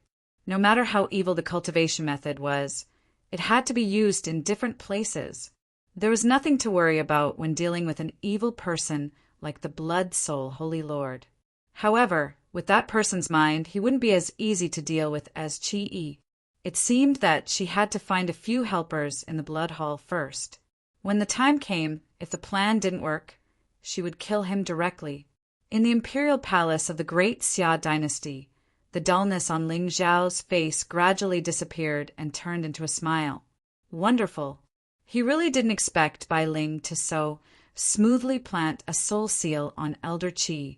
No matter how evil the cultivation method was, it had to be used in different places. There was nothing to worry about when dealing with an evil person like the Blood Soul Holy Lord. However, with that person's mind, he wouldn't be as easy to deal with as Chi-E. It seemed that she had to find a few helpers in the Blood Hall first. When the time came, if the plan didn't work, she would kill him directly. In the imperial palace of the Great Xia dynasty, the dullness on Ling Xiao's face gradually disappeared and turned into a smile. Wonderful. He really didn't expect Bai Ling to so smoothly plant a soul seal on Elder Qi,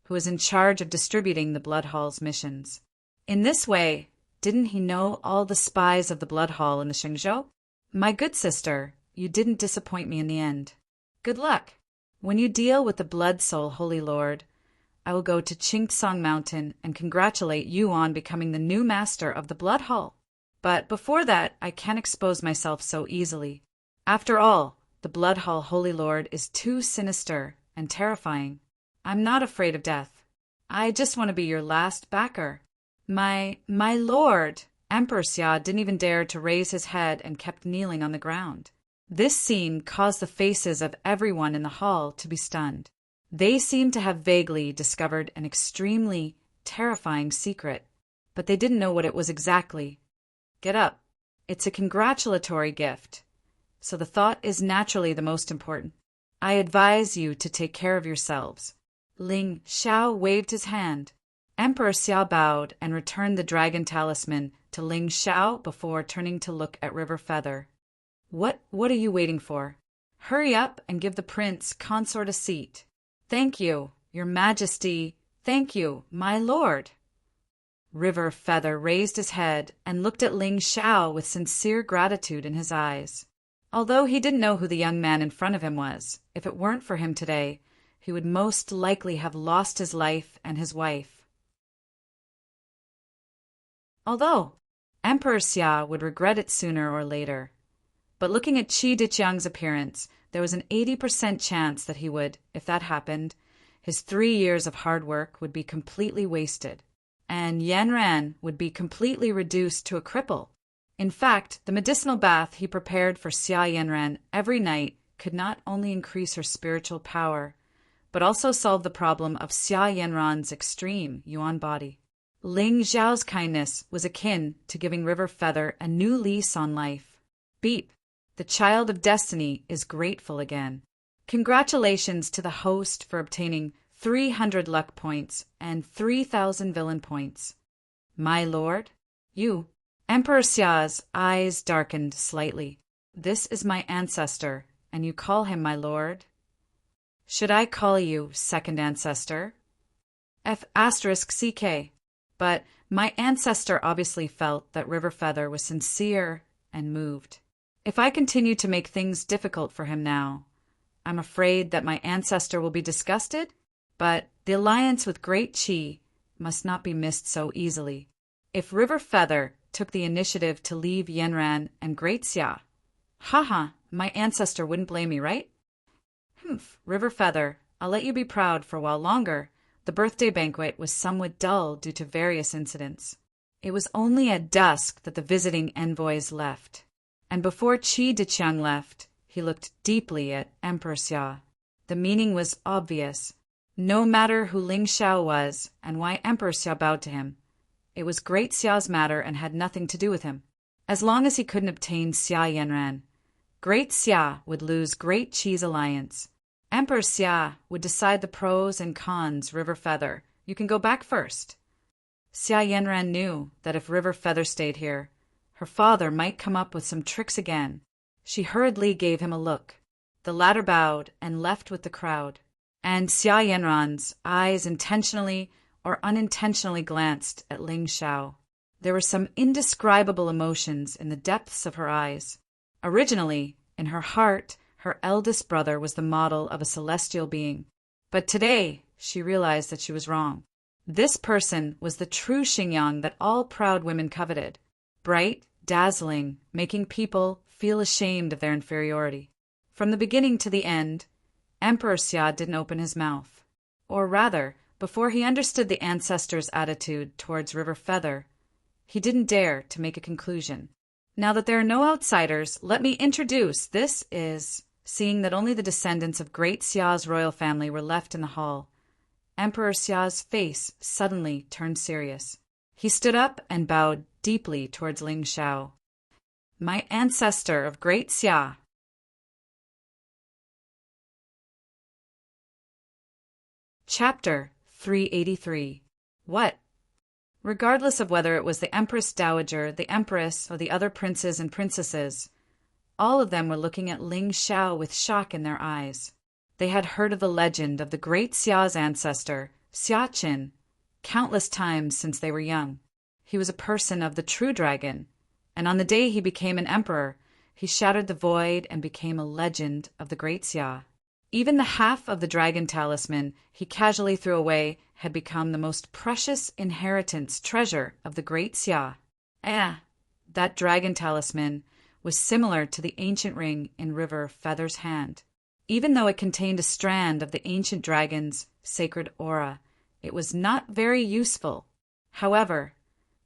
who was in charge of distributing the Blood Hall's missions. In this way, didn't he know all the spies of the Blood Hall in the Xingzhou? My good sister, you didn't disappoint me in the end. Good luck. When you deal with the Blood Soul Holy Lord, I will go to Qingtsang Mountain and congratulate you on becoming the new master of the Blood Hall. But before that, I can't expose myself so easily. After all, the Blood Hall Holy Lord is too sinister and terrifying. I'm not afraid of death. I just want to be your last backer. My lord! Emperor Xia didn't even dare to raise his head and kept kneeling on the ground. This scene caused the faces of everyone in the hall to be stunned. They seemed to have vaguely discovered an extremely terrifying secret, but they didn't know what it was exactly. Get up. It's a congratulatory gift, so the thought is naturally the most important. I advise you to take care of yourselves. Ling Xiao waved his hand. Emperor Xia bowed and returned the dragon talisman to Ling Xiao before turning to look at River Feather. What are you waiting for? Hurry up and give the prince consort a seat. Thank you, your majesty. Thank you, my lord. River Feather raised his head and looked at Ling Xiao with sincere gratitude in his eyes. Although he didn't know who the young man in front of him was, if it weren't for him today, he would most likely have lost his life and his wife. Although Emperor Xia would regret it sooner or later. But looking at Qi Diqiang's appearance, there was an 80% chance that he would, if that happened, his 3 years of hard work would be completely wasted, and Yanran would be completely reduced to a cripple. In fact, the medicinal bath he prepared for Xia Yanran every night could not only increase her spiritual power, but also solve the problem of Xia Yanran's extreme Yuan body. Ling Xiao's kindness was akin to giving River Feather a new lease on life. Beep. The child of destiny is grateful again. Congratulations to the host for obtaining 300 luck points and 3,000 villain points. My lord? You. Emperor Xia's eyes darkened slightly. This is my ancestor, and you call him my lord? Should I call you second ancestor? F***CK. But my ancestor obviously felt that River Feather was sincere and moved. If I continue to make things difficult for him now, I'm afraid that my ancestor will be disgusted, but the alliance with Great Qi must not be missed so easily. If River Feather took the initiative to leave Yanran and Great Xia, my ancestor wouldn't blame me, right? River Feather, I'll let you be proud for a while longer. The birthday banquet was somewhat dull due to various incidents. It was only at dusk that the visiting envoys left. And before Qi Diqiang left, he looked deeply at Emperor Xia. The meaning was obvious. No matter who Ling Xiao was and why Emperor Xia bowed to him, it was Great Xiao's matter and had nothing to do with him. As long as he couldn't obtain Xia Yanran, Great Xia would lose Great Qi's alliance. Emperor Xia would decide the pros and cons. River Feather, you can go back first. Xia Yanran knew that if River Feather stayed here, her father might come up with some tricks again. She hurriedly gave him a look. The latter bowed and left with the crowd, and Xia Yanran's eyes intentionally or unintentionally glanced at Ling Xiao. There were some indescribable emotions in the depths of her eyes. Originally, in her heart, her eldest brother was the model of a celestial being. But today, she realized that she was wrong. This person was the true Xingyang that all proud women coveted. Bright, dazzling, making people feel ashamed of their inferiority. From the beginning to the end, Emperor Xia didn't open his mouth. Or rather, before he understood the ancestor's attitude towards River Feather, he didn't dare to make a conclusion. Now that there are no outsiders, let me introduce. This is... Seeing that only the descendants of Great Xia's royal family were left in the hall, Emperor Xia's face suddenly turned serious. He stood up and bowed deeply towards Ling Xiao. My ancestor of Great Xia. Chapter 383. What? Regardless of whether it was the Empress Dowager, the Empress, or the other princes and princesses, all of them were looking at Ling Xiao with shock in their eyes. They had heard of the legend of the Great Xia's ancestor, Xia Qin, countless times since they were young. He was a person of the true dragon, and on the day he became an emperor, he shattered the void and became a legend of the Great Xia. Even the half of the dragon talisman he casually threw away had become the most precious inheritance treasure of the Great Xia. That dragon talisman was similar to the ancient ring in River Feather's hand. Even though it contained a strand of the ancient dragon's sacred aura, it was not very useful. However,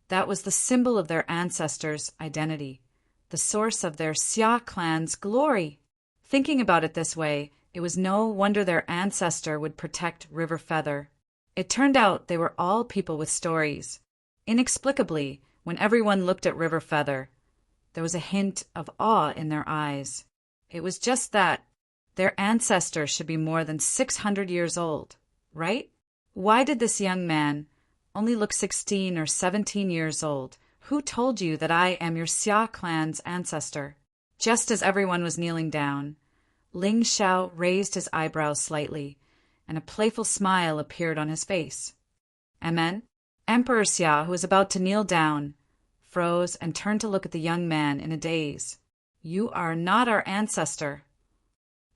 that was the symbol of their ancestors' identity, the source of their Xia clan's glory. Thinking about it this way, it was no wonder their ancestor would protect River Feather. It turned out they were all people with stories. Inexplicably, when everyone looked at River Feather, there was a hint of awe in their eyes. It was just that their ancestor should be more than 600 years old, right? Why did this young man only look 16 or 17 years old? Who told you that I am your Xia clan's ancestor? Just as everyone was kneeling down, Ling Xiao raised his eyebrows slightly, and a playful smile appeared on his face. Amen? Emperor Xia, who was about to kneel down, froze and turned to look at the young man in a daze. You are not our ancestor.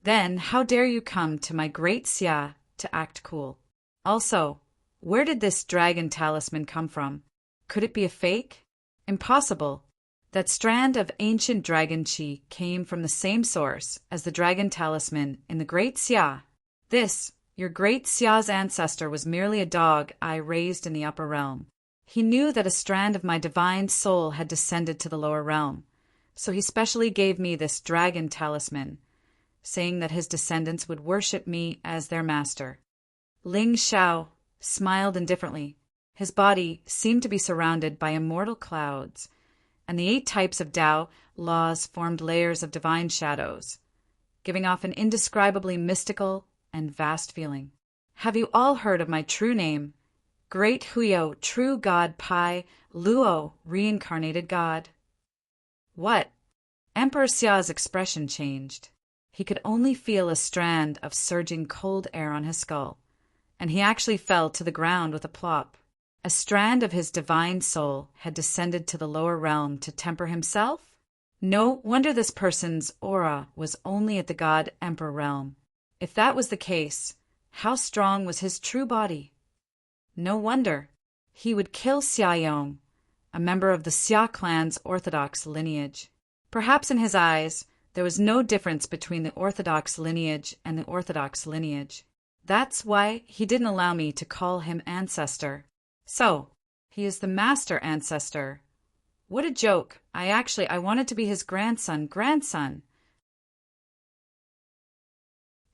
Then how dare you come to my Great Xia to act cool? Also, where did this dragon talisman come from? Could it be a fake? Impossible. That strand of ancient dragon chi came from the same source as the dragon talisman in the Great Xia. This, your Great Xia's ancestor, was merely a dog I raised in the upper realm. He knew that a strand of my divine soul had descended to the lower realm, so he specially gave me this dragon talisman, saying that his descendants would worship me as their master. Ling Xiao smiled indifferently. His body seemed to be surrounded by immortal clouds, and the 8 types of Tao laws formed layers of divine shadows, giving off an indescribably mystical and vast feeling. Have you all heard of my true name? Great Huyo, true God Pai, Luo, reincarnated God. What? Emperor Xia's expression changed. He could only feel a strand of surging cold air on his skull, and he actually fell to the ground with a plop. A strand of his divine soul had descended to the lower realm to temper himself? No wonder this person's aura was only at the God Emperor realm. If that was the case, how strong was his true body? No wonder. He would kill Xia Yong, a member of the Xia clan's orthodox lineage. Perhaps in his eyes, there was no difference between the orthodox lineage and the orthodox lineage. That's why he didn't allow me to call him ancestor. So, he is the master ancestor. What a joke. I wanted to be his grandson.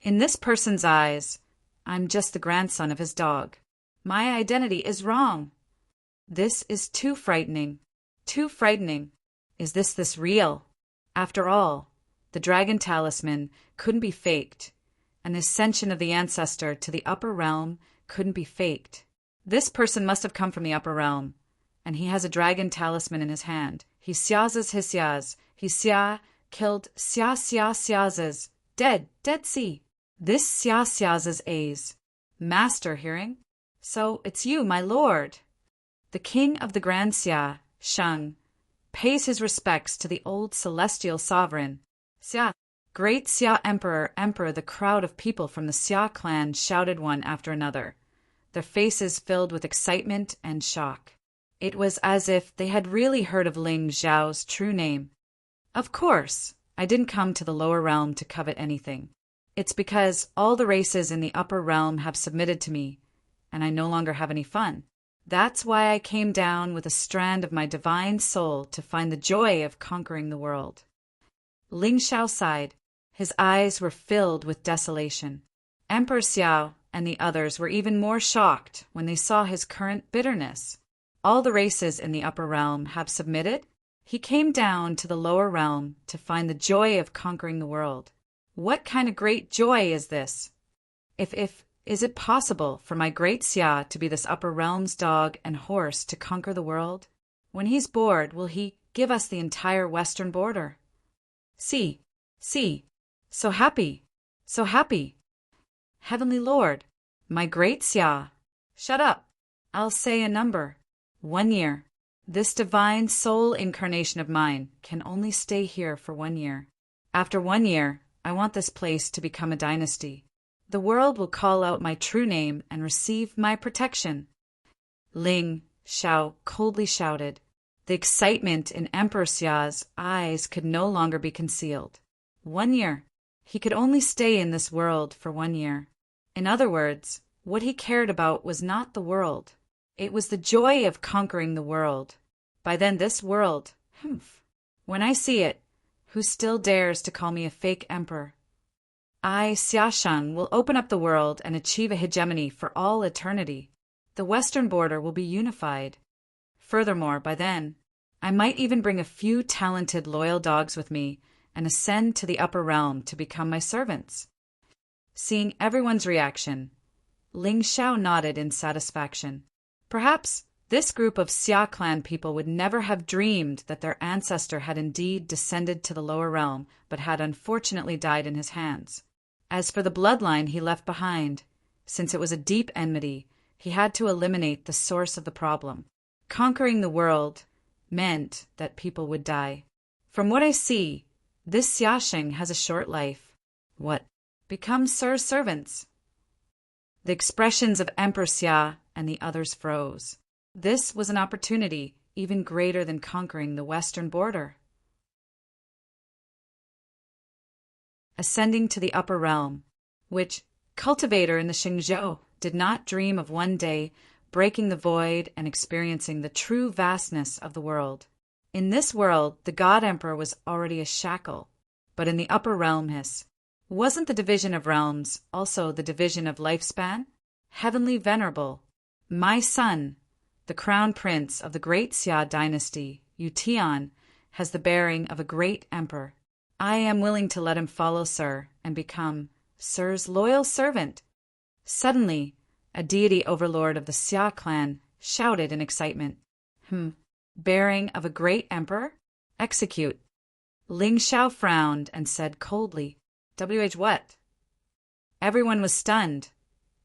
In this person's eyes, I'm just the grandson of his dog. My identity is wrong. This is too frightening. Too frightening. Is this real? After all, the dragon talisman couldn't be faked, and the ascension of the ancestor to the upper realm couldn't be faked. This person must have come from the upper realm, and he has a dragon talisman in his hand. He Xiazes his Xiaz. He Xia killed Xiazes. Dead sea. This Xiazes A's. Master hearing? So it's you, my lord. The king of the Grand Xia, Shang, pays his respects to the old celestial sovereign. Xia, Great Xia Emperor, the crowd of people from the Xia clan shouted one after another, their faces filled with excitement and shock. It was as if they had really heard of Ling Xiao's true name. Of course, I didn't come to the lower realm to covet anything. It's because all the races in the upper realm have submitted to me, and I no longer have any fun. That's why I came down with a strand of my divine soul to find the joy of conquering the world." Ling Xiao sighed. His eyes were filled with desolation. Emperor Xiao and the others were even more shocked when they saw his current bitterness. All the races in the upper realm have submitted? He came down to the lower realm to find the joy of conquering the world. What kind of great joy is this? Is it possible for my great Xia to be this upper realm's dog and horse to conquer the world? When he's bored, will he give us the entire western border? See, so happy, so happy. Heavenly Lord, my great Xia. Shut up. I'll say a number. 1 year. This divine soul incarnation of mine can only stay here for 1 year. After 1 year, I want this place to become a dynasty. The world will call out my true name and receive my protection." Ling Xiao coldly shouted. The excitement in Emperor Xia's eyes could no longer be concealed. 1 year. He could only stay in this world for 1 year. In other words, what he cared about was not the world. It was the joy of conquering the world. By then this world, when I see it, who still dares to call me a fake emperor? I, Xiaosheng, will open up the world and achieve a hegemony for all eternity. The western border will be unified. Furthermore, by then, I might even bring a few talented, loyal dogs with me and ascend to the upper realm to become my servants. Seeing everyone's reaction, Ling Xiao nodded in satisfaction. Perhaps this group of Xia clan people would never have dreamed that their ancestor had indeed descended to the lower realm, but had unfortunately died in his hands. As for the bloodline he left behind, since it was a deep enmity, he had to eliminate the source of the problem. Conquering the world meant that people would die. From what I see, this Xiaosheng has a short life. What? Become Sir's servants. The expressions of Emperor Xia and the others froze. This was an opportunity even greater than conquering the western border. Ascending to the upper realm, which cultivator in the Xingzhou did not dream of one day breaking the void and experiencing the true vastness of the world. In this world, the God Emperor was already a shackle, but in the upper realm wasn't the division of realms also the division of lifespan? Heavenly Venerable, my son, the crown prince of the great Xia dynasty, Yutian, has the bearing of a great emperor. I am willing to let him follow Sir and become Sir's loyal servant. Suddenly, a deity overlord of the Xia clan shouted in excitement. Bearing of a great emperor? Execute. Ling Xiao frowned and said coldly, "WH what?" Everyone was stunned,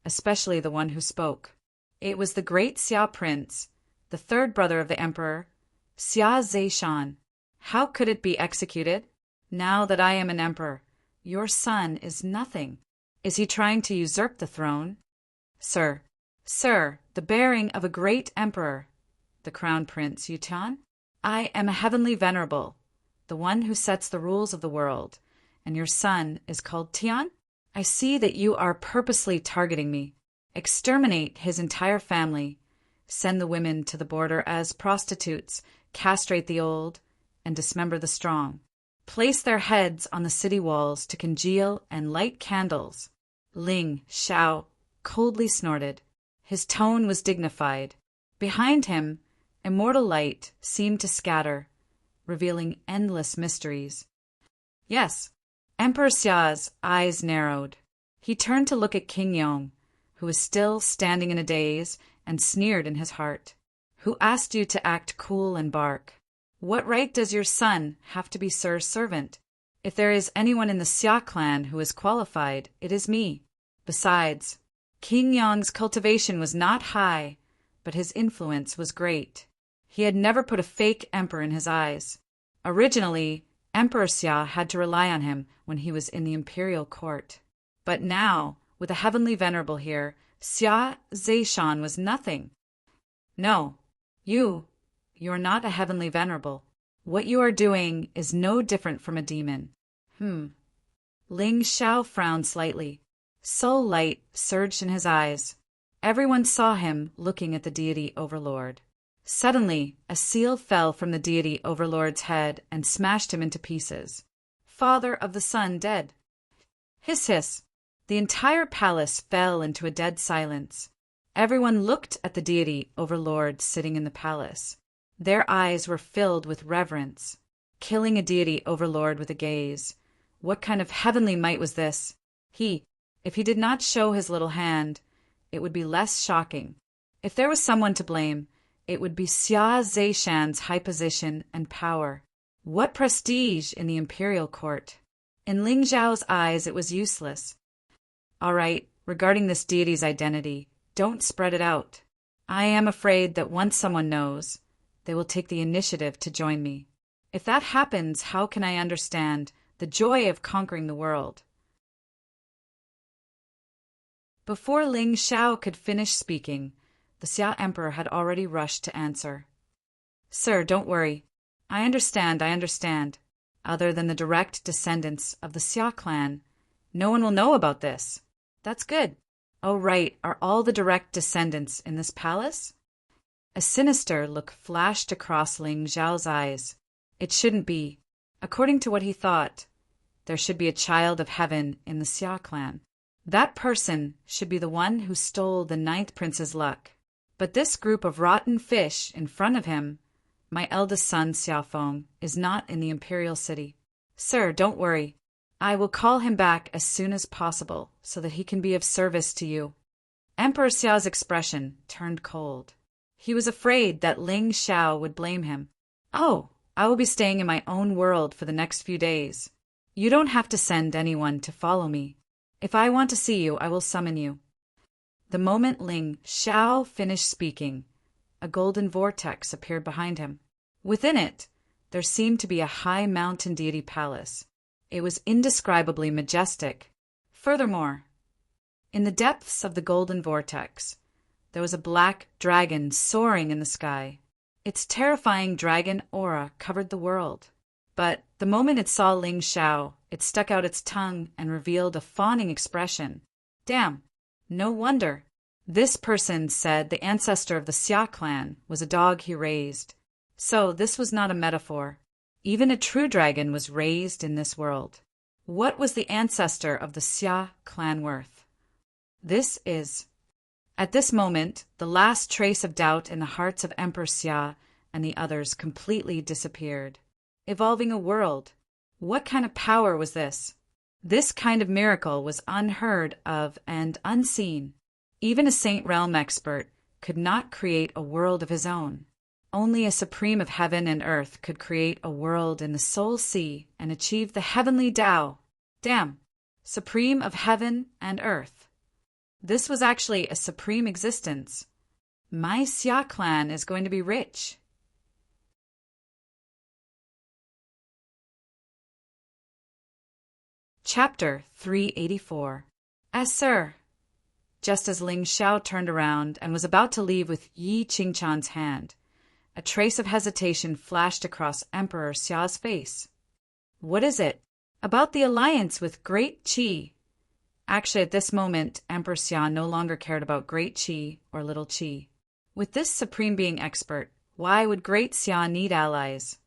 especially the one who spoke. It was the great Xia prince, the third brother of the emperor, Xia Zishan. How could it be executed? Now that I am an emperor, your son is nothing. Is he trying to usurp the throne? Sir, the bearing of a great emperor, the crown prince Yutan. I am a heavenly venerable, the one who sets the rules of the world, and your son is called Tian? I see that you are purposely targeting me. Exterminate his entire family, send the women to the border as prostitutes, castrate the old, and dismember the strong. Place their heads on the city walls to congeal and light candles. Ling Xiao coldly snorted. His tone was dignified. Behind him, immortal light seemed to scatter, revealing endless mysteries. Yes, Emperor Xia's eyes narrowed. He turned to look at King Yong, who was still standing in a daze, and sneered in his heart. Who asked you to act cool and bark? What right does your son have to be Sir's servant? If there is anyone in the Xia clan who is qualified, it is me. Besides, King Yong's cultivation was not high, but his influence was great. He had never put a fake emperor in his eyes. Originally, Emperor Xia had to rely on him when he was in the imperial court. But now, with a heavenly venerable here, Xia Zishan was nothing. No, you're not a heavenly venerable. What you are doing is no different from a demon. Ling Xiao frowned slightly. Soul light surged in his eyes. Everyone saw him looking at the deity overlord. Suddenly, a seal fell from the deity overlord's head and smashed him into pieces. Father of the sun dead. Hiss hiss. The entire palace fell into a dead silence. Everyone looked at the deity overlord sitting in the palace. Their eyes were filled with reverence. Killing a deity overlord with a gaze. What kind of heavenly might was this? If he did not show his little hand, it would be less shocking. If there was someone to blame, it would be Xia Zishan's high position and power. What prestige in the imperial court! In Ling Zhao's eyes it was useless. All right, regarding this deity's identity, don't spread it out. I am afraid that once someone knows, they will take the initiative to join me. If that happens, how can I understand the joy of conquering the world? Before Ling Xiao could finish speaking, the Xia Emperor had already rushed to answer. Sir, don't worry. I understand. Other than the direct descendants of the Xia clan, no one will know about this. That's good. Oh, right. Are all the direct descendants in this palace? A sinister look flashed across Ling Zhao's eyes. It shouldn't be. According to what he thought, there should be a child of heaven in the Xia clan. That person should be the one who stole the 9th prince's luck. But this group of rotten fish in front of him, my eldest son Xiaofeng, is not in the imperial city. Sir, don't worry. I will call him back as soon as possible so that he can be of service to you. Emperor Xiao's expression turned cold. He was afraid that Ling Xiao would blame him. Oh, I will be staying in my own world for the next few days. You don't have to send anyone to follow me. If I want to see you, I will summon you. The moment Ling Xiao finished speaking, a golden vortex appeared behind him. Within it, there seemed to be a high mountain deity palace. It was indescribably majestic. Furthermore, in the depths of the golden vortex, there was a black dragon soaring in the sky. Its terrifying dragon aura covered the world. But the moment it saw Ling Xiao, it stuck out its tongue and revealed a fawning expression. Damn, no wonder. This person said the ancestor of the Xia clan was a dog he raised. So this was not a metaphor. Even a true dragon was raised in this world. What was the ancestor of the Xia clan worth? At this moment, the last trace of doubt in the hearts of Emperor Xia and the others completely disappeared. Evolving a world. What kind of power was this? This kind of miracle was unheard of and unseen. Even a Saint Realm expert could not create a world of his own. Only a supreme of heaven and earth could create a world in the Soul Sea and achieve the heavenly Tao. Damn! Supreme of heaven and earth. This was actually a supreme existence. My Xia clan is going to be rich. Chapter 384. Sir. Just as Ling Xiao turned around and was about to leave with Yi Qingchan's hand, a trace of hesitation flashed across Emperor Xia's face. What is it? About the alliance with Great Qi. Actually, at this moment, Emperor Xia no longer cared about Great Qi or Little Qi. With this Supreme Being expert, why would Great Xia need allies?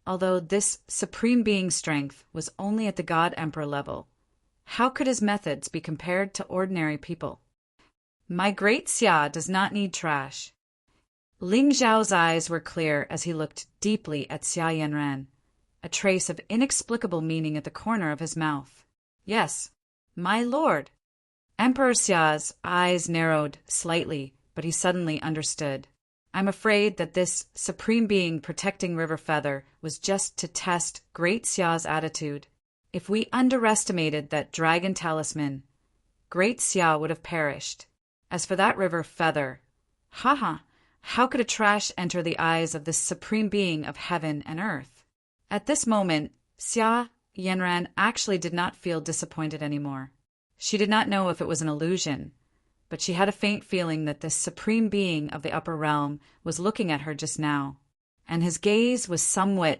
Although this Supreme Being strength was only at the God Emperor level, how could his methods be compared to ordinary people? My Great Xia does not need trash. Ling Zhao's eyes were clear as he looked deeply at Xia Yanran, a trace of inexplicable meaning at the corner of his mouth. Yes, my lord. Emperor Xia's eyes narrowed slightly, but he suddenly understood. I'm afraid that this Supreme Being protecting River Feather was just to test Great Xia's attitude. If we underestimated that dragon talisman, Great Xia would have perished. As for that River Feather, how could a trash enter the eyes of this Supreme Being of heaven and earth? At this moment, Xia Yanran actually did not feel disappointed anymore. She did not know if it was an illusion, but she had a faint feeling that this Supreme Being of the upper realm was looking at her just now, and his gaze was somewhat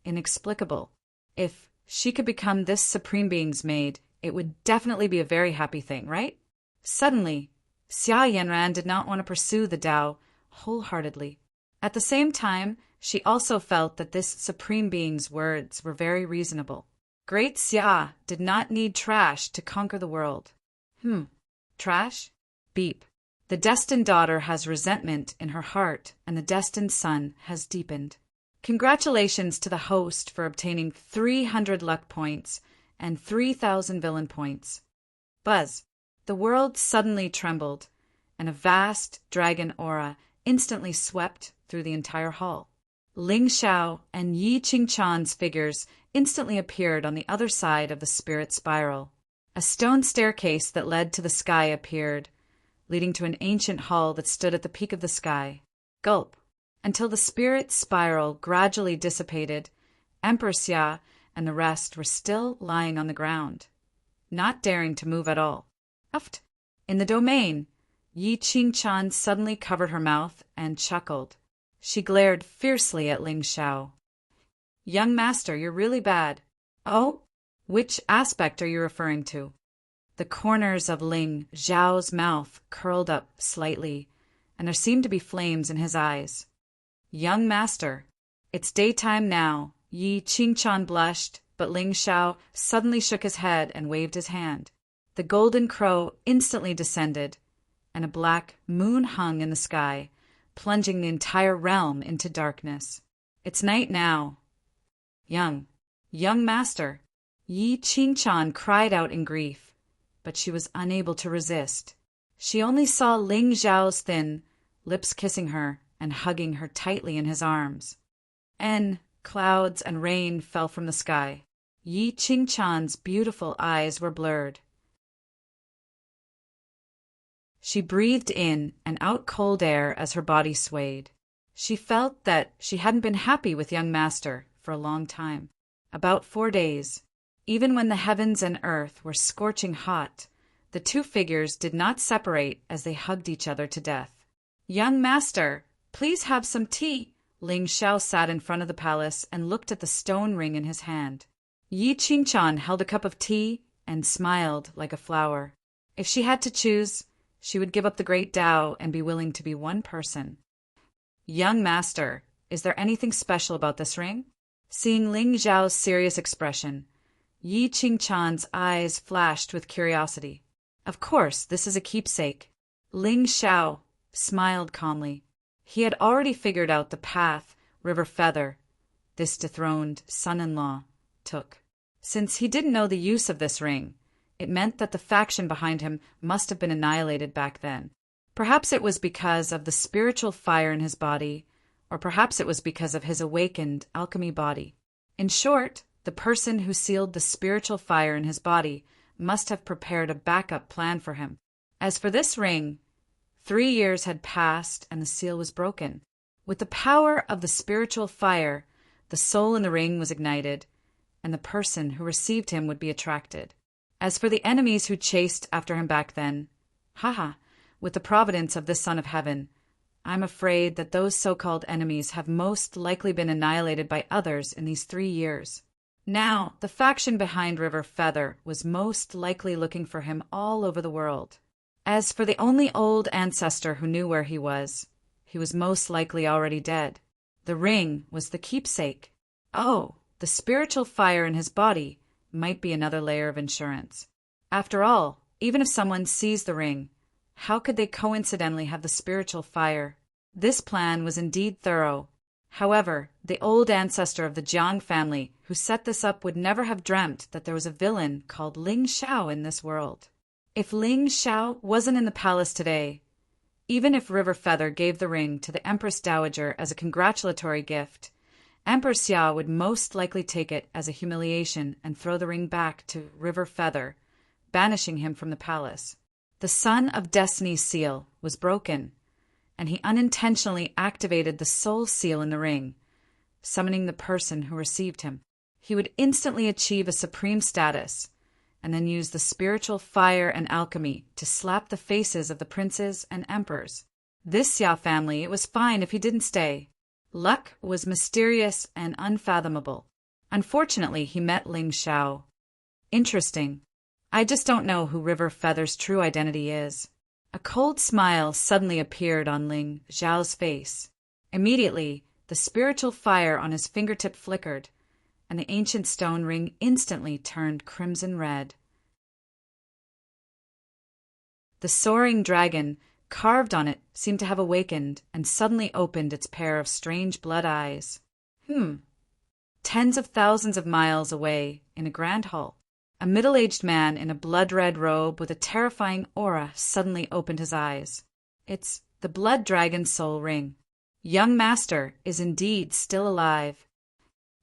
inexplicable. If she could become this supreme being's maid, it would definitely be a very happy thing, right? Suddenly, Xia Yanran did not want to pursue the Tao wholeheartedly. At the same time, she also felt that this supreme being's words were very reasonable. Great Xia did not need trash to conquer the world. Trash? Beep. The destined daughter has resentment in her heart, and the destined son has deepened. Congratulations to the host for obtaining 300 luck points and 3,000 villain points. Buzz. The world suddenly trembled, and a vast dragon aura instantly swept through the entire hall. Ling Xiao and Yi Qingchan's figures instantly appeared on the other side of the spirit spiral. A stone staircase that led to the sky appeared, leading to an ancient hall that stood at the peak of the sky. Gulp. Until the spirit spiral gradually dissipated, Emperor Xia and the rest were still lying on the ground, not daring to move at all. Uft. In the domain, Yi Qingchan suddenly covered her mouth and chuckled. She glared fiercely at Ling Xiao. Young master, you're really bad. Oh? Which aspect are you referring to? The corners of Ling Xiao's mouth curled up slightly, and there seemed to be flames in his eyes. Young master, it's daytime now. Yi Qingchan blushed, but Ling Xiao suddenly shook his head and waved his hand. The golden crow instantly descended, and a black moon hung in the sky, plunging the entire realm into darkness. It's night now. Young master, Yi Qingchan cried out in grief, but she was unable to resist. She only saw Ling Xiao's thin lips kissing her and hugging her tightly in his arms. Clouds and rain fell from the sky. Yi Qingchan's beautiful eyes were blurred. She breathed in and out cold air as her body swayed. She felt that she hadn't been happy with young master for a long time. About 4 days. Even when the heavens and earth were scorching hot, the two figures did not separate as they hugged each other to death. Young master, please have some tea. Ling Xiao sat in front of the palace and looked at the stone ring in his hand. Yi Qingchan held a cup of tea and smiled like a flower. If she had to choose, she would give up the great Tao and be willing to be one person. Young master, is there anything special about this ring? Seeing Ling Xiao's serious expression, Yi Qingchan's eyes flashed with curiosity. Of course, this is a keepsake. Ling Xiao smiled calmly. He had already figured out the path River Feather, this dethroned son-in-law, took. Since he didn't know the use of this ring, it meant that the faction behind him must have been annihilated back then. Perhaps it was because of the spiritual fire in his body, or perhaps it was because of his awakened alchemy body. In short, the person who sealed the spiritual fire in his body must have prepared a backup plan for him. As for this ring, 3 years had passed and the seal was broken. With the power of the spiritual fire, the soul in the ring was ignited, and the person who received him would be attracted. As for the enemies who chased after him back then, with the providence of this Son of Heaven, I'm afraid that those so-called enemies have most likely been annihilated by others in these 3 years. Now, the faction behind River Feather was most likely looking for him all over the world. As for the only old ancestor who knew where he was most likely already dead. The ring was the keepsake. Oh, the spiritual fire in his body might be another layer of insurance. After all, even if someone sees the ring, how could they coincidentally have the spiritual fire? This plan was indeed thorough. However, the old ancestor of the Jiang family who set this up would never have dreamt that there was a villain called Ling Xiao in this world. If Ling Xiao wasn't in the palace today, even if River Feather gave the ring to the Empress Dowager as a congratulatory gift, Emperor Xia would most likely take it as a humiliation and throw the ring back to River Feather, banishing him from the palace. The Sun of Destiny's seal was broken, and he unintentionally activated the soul seal in the ring, summoning the person who received him. He would instantly achieve a supreme status, and then use the spiritual fire and alchemy to slap the faces of the princes and emperors. This Xia family, it was fine if he didn't stay. Luck was mysterious and unfathomable. Unfortunately, he met Ling Xiao. Interesting. I just don't know who River Feather's true identity is. A cold smile suddenly appeared on Ling Xiao's face. Immediately, the spiritual fire on his fingertip flickered, and the ancient stone ring instantly turned crimson red. The soaring dragon carved on it seemed to have awakened and suddenly opened its pair of strange blood eyes. Tens of thousands of miles away, in a grand hall, a middle-aged man in a blood-red robe with a terrifying aura suddenly opened his eyes. It's the blood dragon soul ring. Young master is indeed still alive.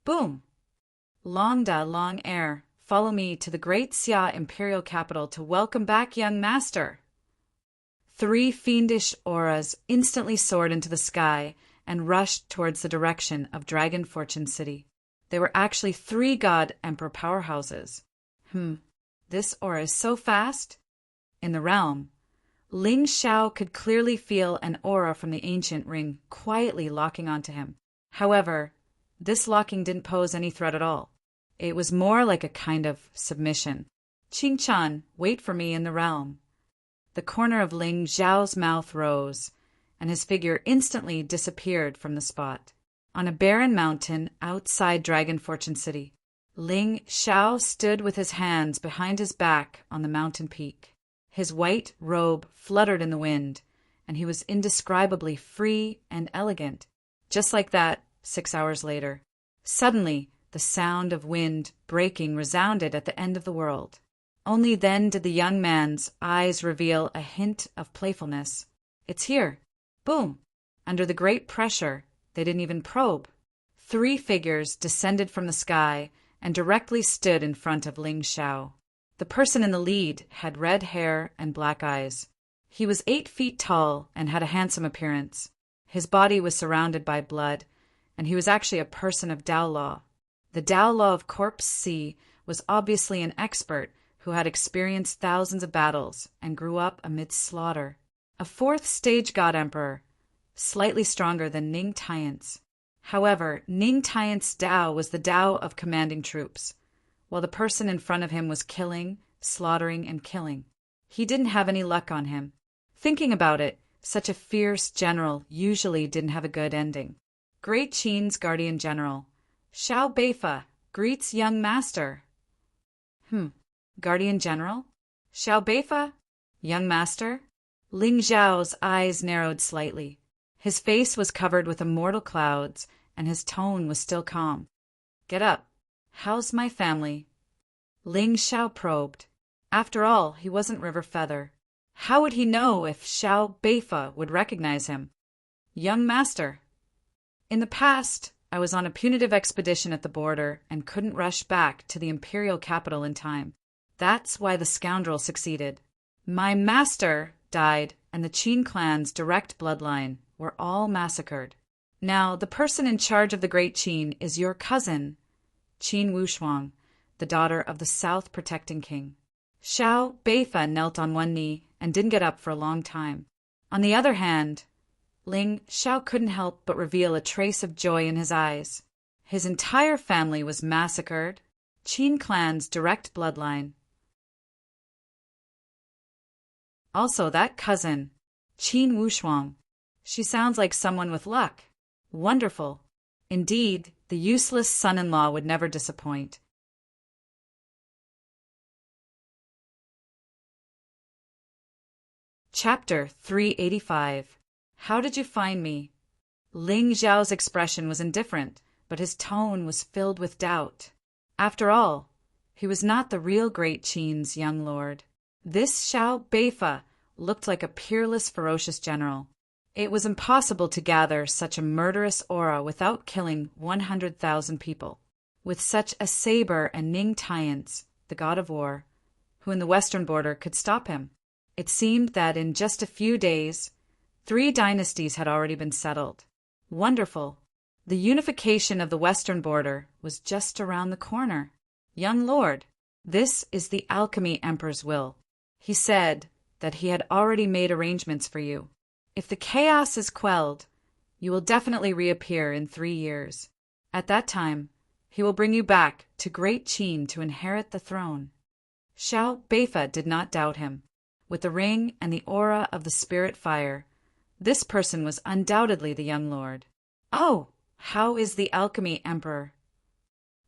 Boom! Long da long air, follow me to the great Xia imperial capital to welcome back young master. 3 fiendish auras instantly soared into the sky and rushed towards the direction of Dragon Fortune City. They were actually 3 god emperor powerhouses. This aura is so fast. In the realm, Ling Xiao could clearly feel an aura from the ancient ring quietly locking onto him. However, this locking didn't pose any threat at all. It was more like a kind of submission. Qing-chan, wait for me in the realm. The corner of Ling Xiao's mouth rose, and his figure instantly disappeared from the spot. On a barren mountain outside Dragon Fortune City, Ling Xiao stood with his hands behind his back on the mountain peak. His white robe fluttered in the wind, and he was indescribably free and elegant. Just like that, 6 hours later, suddenly the sound of wind breaking resounded at the end of the world. Only then did the young man's eyes reveal a hint of playfulness. It's here. Boom! Under the great pressure, they didn't even probe. 3 figures descended from the sky and directly stood in front of Ling Xiao. The person in the lead had red hair and black eyes. He was 8 feet tall and had a handsome appearance. His body was surrounded by blood, and he was actually a person of Dao Law. The Dao Law of Corpse C was obviously an expert who had experienced thousands of battles and grew up amidst slaughter. A 4th stage god emperor, slightly stronger than Ning Tian's. However, Ning Tian's Dao was the Dao of commanding troops, while the person in front of him was killing, slaughtering, and killing. He didn't have any luck on him. Thinking about it, such a fierce general usually didn't have a good ending. Great Qin's guardian general, Xiao Beifa, greets young master. Guardian general? Xiao Beifa? Young master? Ling Xiao's eyes narrowed slightly. His face was covered with immortal clouds, and his tone was still calm. Get up. How's my family? Ling Xiao probed. After all, he wasn't River Feather. How would he know if Xiao Beifa would recognize him? Young master. In the past, I was on a punitive expedition at the border and couldn't rush back to the imperial capital in time. That's why the scoundrel succeeded. My master died, and the Qin clan's direct bloodline were all massacred. Now, the person in charge of the Great Qin is your cousin, Qin Wushuang, the daughter of the South Protecting King. Xiao Beifa knelt on one knee and didn't get up for a long time. On the other hand, Ling Xiao couldn't help but reveal a trace of joy in his eyes. His entire family was massacred, Qin clan's direct bloodline. Also, that cousin, Qin Wushuang, she sounds like someone with luck. Wonderful. Indeed, the useless son-in-law would never disappoint. Chapter 385. How did you find me? Ling Xiao's expression was indifferent, but his tone was filled with doubt. After all, he was not the real Great Qin's young lord. This Xiao Beifa looked like a peerless, ferocious general. It was impossible to gather such a murderous aura without killing 100,000 people. With such a saber and Ning Tian's, the god of war, who in the western border could stop him. It seemed that in just a few days, 3 dynasties had already been settled. Wonderful. The unification of the western border was just around the corner. Young lord, this is the alchemy emperor's will. He said that he had already made arrangements for you. If the chaos is quelled, you will definitely reappear in 3 years. At that time, He will bring you back to Great Qin to inherit the throne. Xiao Beifa did not doubt him. With the ring and the aura of the spirit fire, this person was undoubtedly the young lord. Oh, how is the alchemy emperor?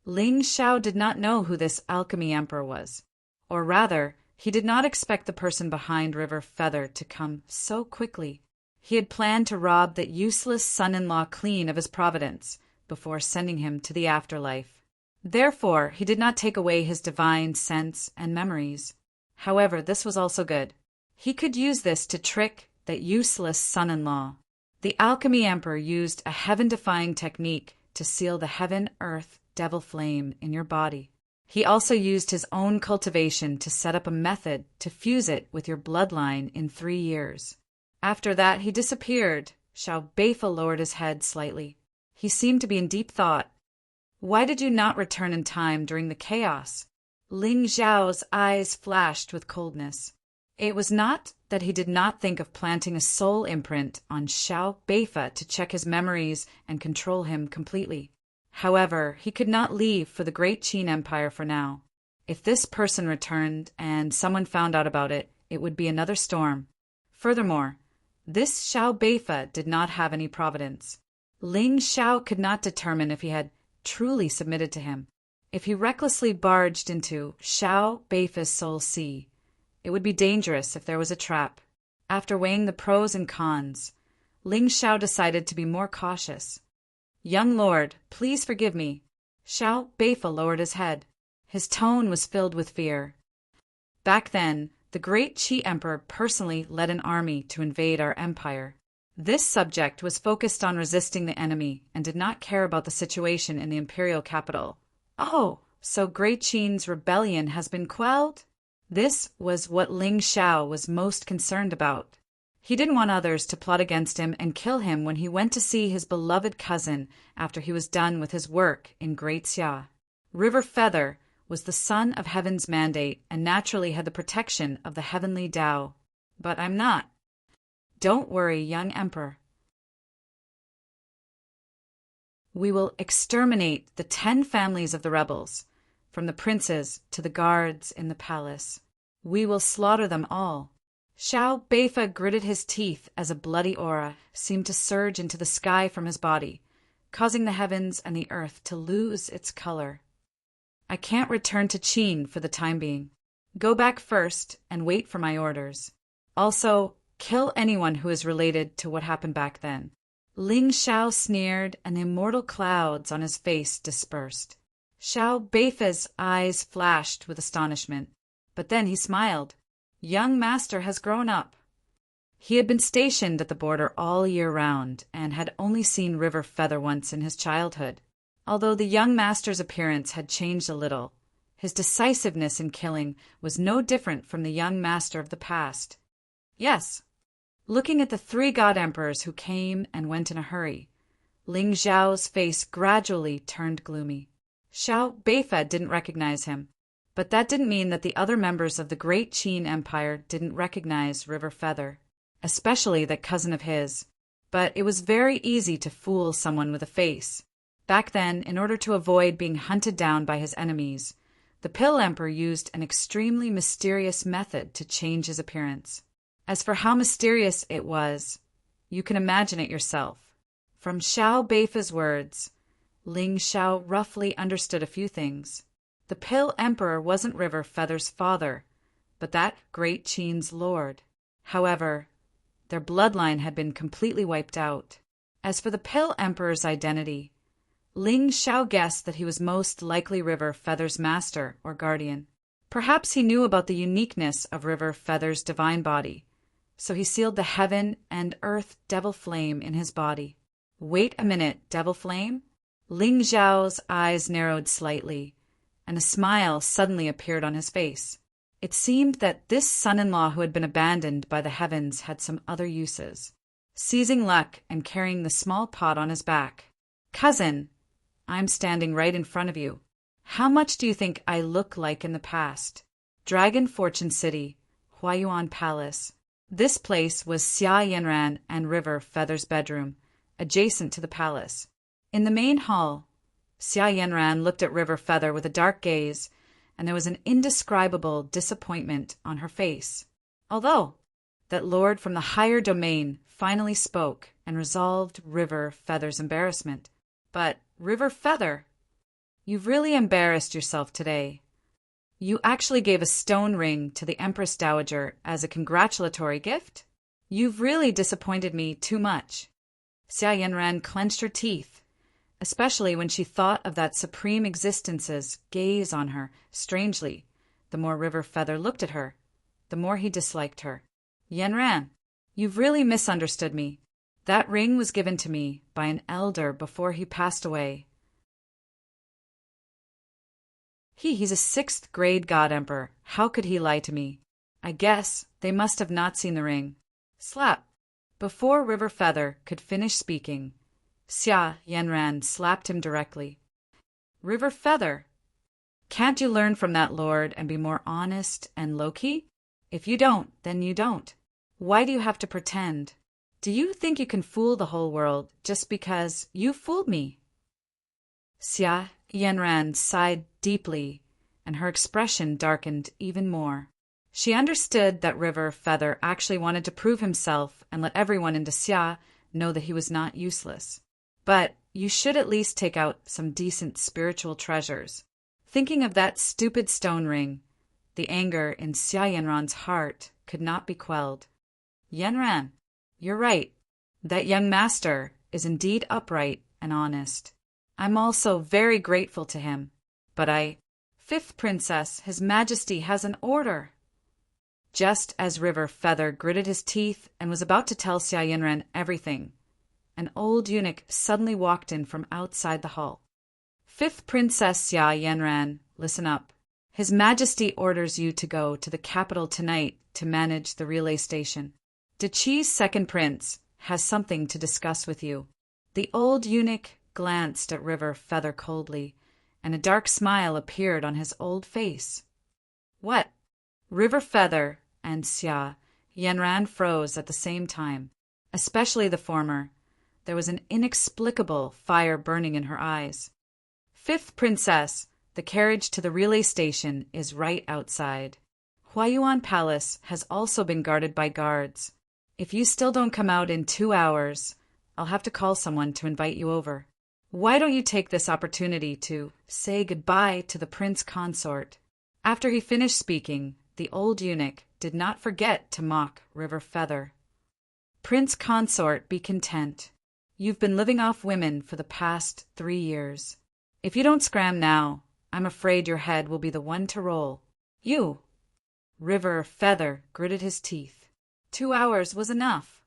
Ling Xiao did not know who this alchemy emperor was. Or rather, he did not expect the person behind River Feather to come so quickly. He had planned to rob that useless son-in-law clean of his providence before sending him to the afterlife. Therefore, he did not take away his divine sense and memories. However, this was also good. He could use this to trick that useless son-in-law. The alchemy emperor used a heaven-defying technique to seal the heaven-earth devil flame in your body. He also used his own cultivation to set up a method to fuse it with your bloodline in 3 years. After that, he disappeared. Xiao Beifa lowered his head slightly. He seemed to be in deep thought. Why did you not return in time during the chaos? Ling Xiao's eyes flashed with coldness. It was not that he did not think of planting a soul imprint on Xiao Beifa to check his memories and control him completely. However, he could not leave for the Great Qin Empire for now. If this person returned and someone found out about it, it would be another storm. Furthermore, this Xiao Beifa did not have any providence. Ling Xiao could not determine if he had truly submitted to him. If he recklessly barged into Xiao Beifa's soul sea, it would be dangerous if there was a trap. After weighing the pros and cons, Ling Xiao decided to be more cautious. Young lord, please forgive me. Xiao Beifa lowered his head. His tone was filled with fear. Back then, the great Qi Emperor personally led an army to invade our empire. This subject was focused on resisting the enemy and did not care about the situation in the imperial capital. Oh, so Great Qin's rebellion has been quelled? This was what Ling Xiao was most concerned about. He didn't want others to plot against him and kill him when he went to see his beloved cousin after he was done with his work in Great Xia. River Feather was the son of heaven's mandate and naturally had the protection of the heavenly Tao. But I'm not. Don't worry, young emperor. We will exterminate the 10 families of the rebels, from the princes to the guards in the palace. We will slaughter them all. Xiao Beifa gritted his teeth as a bloody aura seemed to surge into the sky from his body, causing the heavens and the earth to lose its color. I can't return to Qin for the time being. Go back first and wait for my orders. Also, kill anyone who is related to what happened back then. Ling Xiao sneered, and the immortal clouds on his face dispersed. Xiao Beifa's eyes flashed with astonishment, but then he smiled. Young master has grown up. He had been stationed at the border all year round and had only seen River Feather once in his childhood. Although the young master's appearance had changed a little, his decisiveness in killing was no different from the young master of the past. Yes. Looking at the 3 god emperors who came and went in a hurry, Ling Xiao's face gradually turned gloomy. Xiao Beifa didn't recognize him, but that didn't mean that the other members of the Great Qin Empire didn't recognize River Feather, especially that cousin of his. But it was very easy to fool someone with a face. Back then, in order to avoid being hunted down by his enemies, the Pill Emperor used an extremely mysterious method to change his appearance. As for how mysterious it was, you can imagine it yourself. From Xiao Beifa's words, Ling Xiao roughly understood a few things. The Pill Emperor wasn't River Feather's father, but that Great Qin's lord. However, their bloodline had been completely wiped out. As for the Pill Emperor's identity, Ling Xiao guessed that he was most likely River Feather's master or guardian. Perhaps he knew about the uniqueness of River Feather's divine body, so he sealed the heaven and earth devil flame in his body. Wait a minute, devil flame? Ling Xiao's eyes narrowed slightly, and a smile suddenly appeared on his face. It seemed that this son-in-law who had been abandoned by the heavens had some other uses. Seizing luck and carrying the small pot on his back. Cousin, I'm standing right in front of you. How much do you think I look like in the past? Dragon Fortune City, Huayuan Palace. This place was Xia Yanran and River Feather's bedroom, adjacent to the palace. In the main hall, Xia Yanran looked at River Feather with a dark gaze, and there was an indescribable disappointment on her face. Although that lord from the higher domain finally spoke and resolved River Feather's embarrassment. But, River Feather, you've really embarrassed yourself today. You actually gave a stone ring to the Empress Dowager as a congratulatory gift? You've really disappointed me too much. Xia Yanran clenched her teeth, especially when she thought of that Supreme Existence's gaze on her. Strangely, the more River Feather looked at her, the more he disliked her. Yanran, you've really misunderstood me. That ring was given to me by an elder before he passed away. He's a 6th grade god emperor. How could he lie to me? I guess they must have not seen the ring. Slap. Before River Feather could finish speaking, Xia Yanran slapped him directly. River Feather, can't you learn from that lord and be more honest and low-key? If you don't, then you don't. Why do you have to pretend? Do you think you can fool the whole world just because you fooled me? Xia Yanran sighed deeply, and her expression darkened even more. She understood that River Feather actually wanted to prove himself and let everyone in Xia know that he was not useless. But you should at least take out some decent spiritual treasures. Thinking of that stupid stone ring, the anger in Xia Yanran's heart could not be quelled. Yanran, you're right. That young master is indeed upright and honest. I'm also very grateful to him. But 5th Princess, His Majesty has an order. Just as River Feather gritted his teeth and was about to tell Xia Yanran everything, an old eunuch suddenly walked in from outside the hall. 5th Princess Xia Yanran, listen up. His Majesty orders you to go to the capital tonight to manage the relay station. Deqi's 2nd prince has something to discuss with you. The old eunuch glanced at River Feather coldly, and a dark smile appeared on his old face. What? River Feather and Xia Yanran froze at the same time, especially the former. There was an inexplicable fire burning in her eyes. 5th Princess, the carriage to the relay station is right outside. Huayuan Palace has also been guarded by guards. If you still don't come out in 2 hours, I'll have to call someone to invite you over. Why don't you take this opportunity to say goodbye to the prince consort? After he finished speaking, the old eunuch did not forget to mock River Feather. Prince consort, be content. You've been living off women for the past 3 years. If you don't scram now, I'm afraid your head will be the one to roll. You! River Feather gritted his teeth. 2 hours was enough.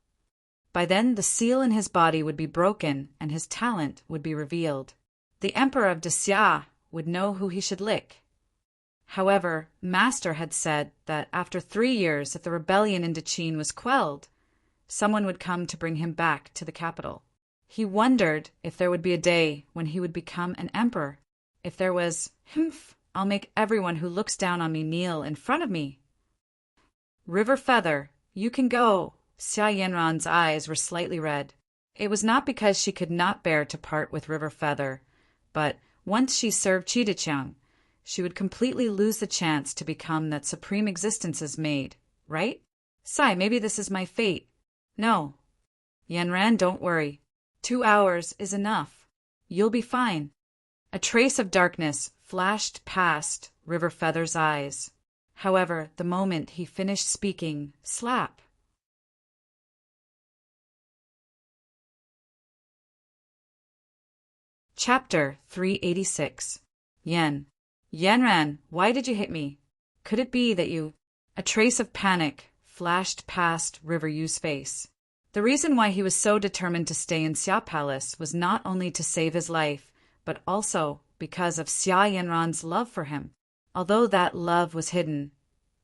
By then the seal in his body would be broken and his talent would be revealed. The Emperor of Xia would know who he should lick. However, Master had said that after 3 years, if the rebellion in Dechin was quelled, someone would come to bring him back to the capital. He wondered if there would be a day when he would become an emperor. If there was, I'll make everyone who looks down on me kneel in front of me. River Feather, you can go. Xia Yanran's eyes were slightly red. It was not because she could not bear to part with River Feather, but once she served Chidichang, she would completely lose the chance to become that Supreme Existence's maid, right? Sai, maybe this is my fate. No. Yanran, don't worry. 2 hours is enough. You'll be fine. A trace of darkness flashed past River Feather's eyes. However, the moment he finished speaking, slap. Chapter 386. Yanran, why did you hit me? Could it be that you... A trace of panic flashed past River Yu's face. The reason why he was so determined to stay in Xia Palace was not only to save his life, but also because of Xia Yanran's love for him. Although that love was hidden,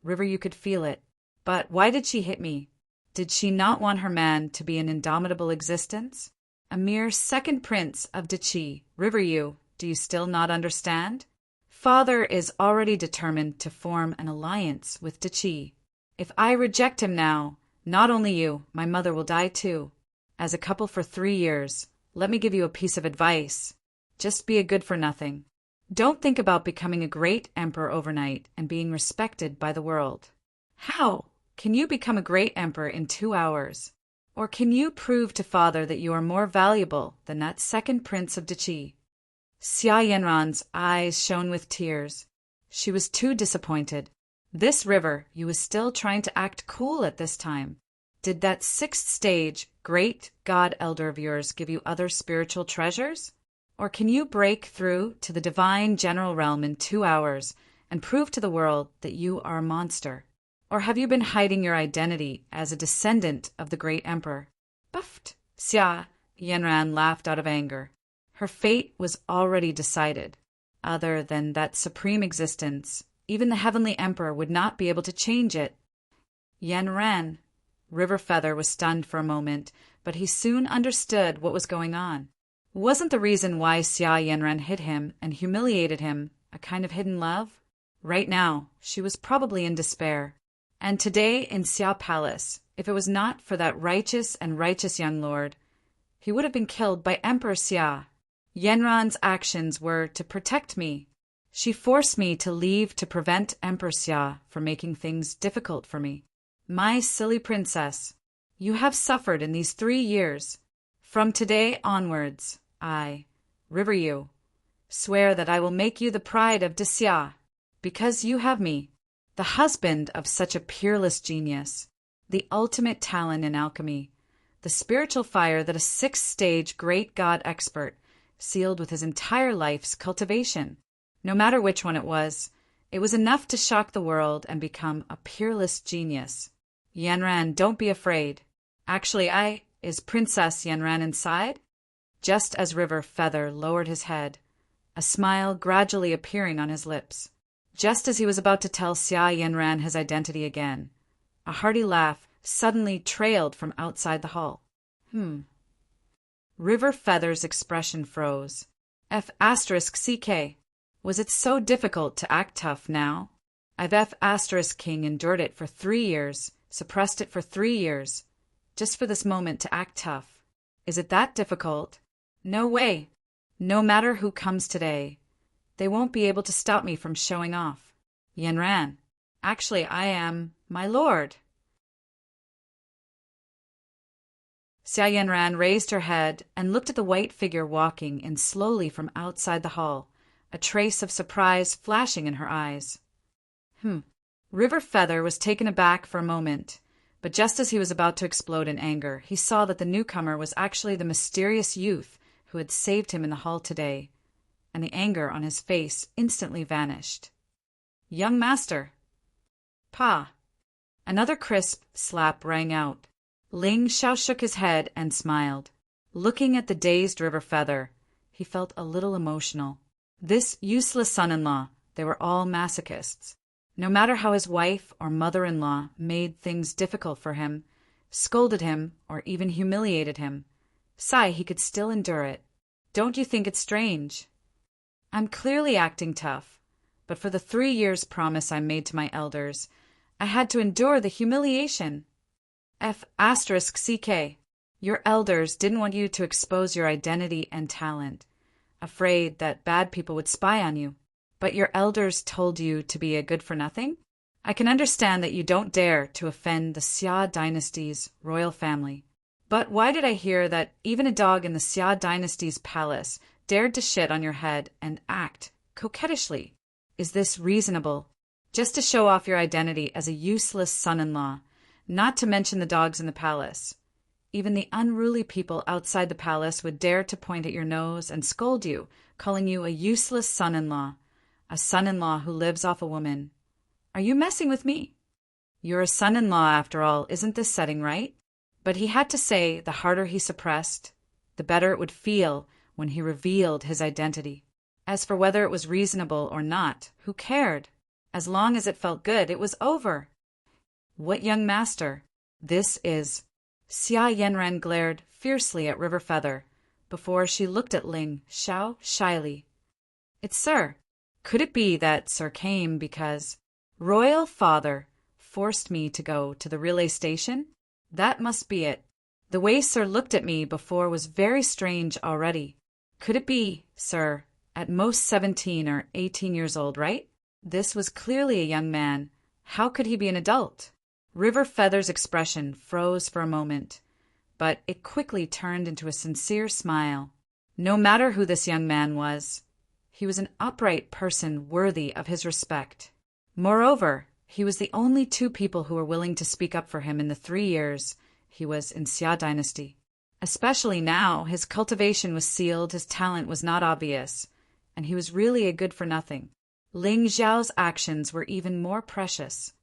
River Yu could feel it. But why did she hit me? Did she not want her man to be an indomitable existence? A mere 2nd prince of Deqi, River Yu, do you still not understand? Father is already determined to form an alliance with Deqi. If I reject him now, not only you, my mother will die too. As a couple for 3 years, let me give you a piece of advice. Just be a good-for-nothing. Don't think about becoming a great emperor overnight and being respected by the world. How can you become a great emperor in 2 hours? Or can you prove to father that you are more valuable than that second prince of Dachi? Xia Yanran's eyes shone with tears. She was too disappointed. This river, you was still trying to act cool at this time. Did that 6th stage, great god elder of yours give you other spiritual treasures? Or can you break through to the divine general realm in 2 hours and prove to the world that you are a monster? Or have you been hiding your identity as a descendant of the great emperor? Buffed! Xia Yanran laughed out of anger. Her fate was already decided. Other than that supreme existence, even the heavenly emperor would not be able to change it. Yanran. River Feather was stunned for a moment, but he soon understood what was going on. Wasn't the reason why Xia Yanran hid him and humiliated him a kind of hidden love? Right now, she was probably in despair. And today in Xia Palace, if it was not for that righteous young lord, he would have been killed by Emperor Xia. Yanran's actions were to protect me. She forced me to leave to prevent Emperor Xia from making things difficult for me. My silly princess, you have suffered in these 3 years. From today onwards, I, River Yu, swear that I will make you the pride of Xia, because you have me, the husband of such a peerless genius, the ultimate talent in alchemy, the spiritual fire that a 6th stage great god expert sealed with his entire life's cultivation. No matter which one it was enough to shock the world and become a peerless genius. Yanran, don't be afraid. Actually, is Princess Yanran inside? Just as River Feather lowered his head, a smile gradually appearing on his lips. Just as he was about to tell Xia Yanran his identity again, a hearty laugh suddenly trailed from outside the hall. River Feather's expression froze. F***CK. Was it so difficult to act tough now? I've F***king endured it for 3 years, suppressed it for 3 years, just for this moment to act tough. Is it that difficult? No way. No matter who comes today, they won't be able to stop me from showing off. Yanran. Actually, I am my lord. Xia Yanran raised her head and looked at the white figure walking in slowly from outside the hall, a trace of surprise flashing in her eyes. River Feather was taken aback for a moment, but just as he was about to explode in anger, he saw that the newcomer was actually the mysterious youth who had saved him in the hall today, and the anger on his face instantly vanished. Young master. Pa. Another crisp slap rang out. Ling Xiao shook his head and smiled. Looking at the dazed River Feather, he felt a little emotional. This useless son-in-law, they were all masochists. No matter how his wife or mother-in-law made things difficult for him, scolded him, or even humiliated him, he could still endure it. Don't you think it's strange? I'm clearly acting tough, but for the 3 years promise I made to my elders, I had to endure the humiliation. F***CK. Your elders didn't want you to expose your identity and talent, afraid that bad people would spy on you. But your elders told you to be a good-for-nothing? I can understand that you don't dare to offend the Xia dynasty's royal family. But why did I hear that even a dog in the Xia dynasty's palace dared to shit on your head and act coquettishly? Is this reasonable? Just to show off your identity as a useless son-in-law, not to mention the dogs in the palace. Even the unruly people outside the palace would dare to point at your nose and scold you, calling you a useless son-in-law. A son-in-law who lives off a woman. Are you messing with me? You're a son-in-law after all, isn't this setting right? But he had to say the harder he suppressed, the better it would feel when he revealed his identity. As for whether it was reasonable or not, who cared? As long as it felt good, it was over. What young master? This is... Xia Yanran glared fiercely at River Feather, before she looked at Ling Xiao shyly. It's Sir. Could it be that Sir came because Royal Father forced me to go to the relay station? That must be it. The way Sir looked at me before was very strange already. Could it be, sir, at most 17 or 18 years old, right? This was clearly a young man. How could he be an adult? River Feather's expression froze for a moment, but it quickly turned into a sincere smile. No matter who this young man was, he was an upright person worthy of his respect. Moreover, he was the only two people who were willing to speak up for him in the 3 years he was in Xia Dynasty. Especially now, his cultivation was sealed, his talent was not obvious, and he was really a good-for-nothing. Ling Xiao's actions were even more precious.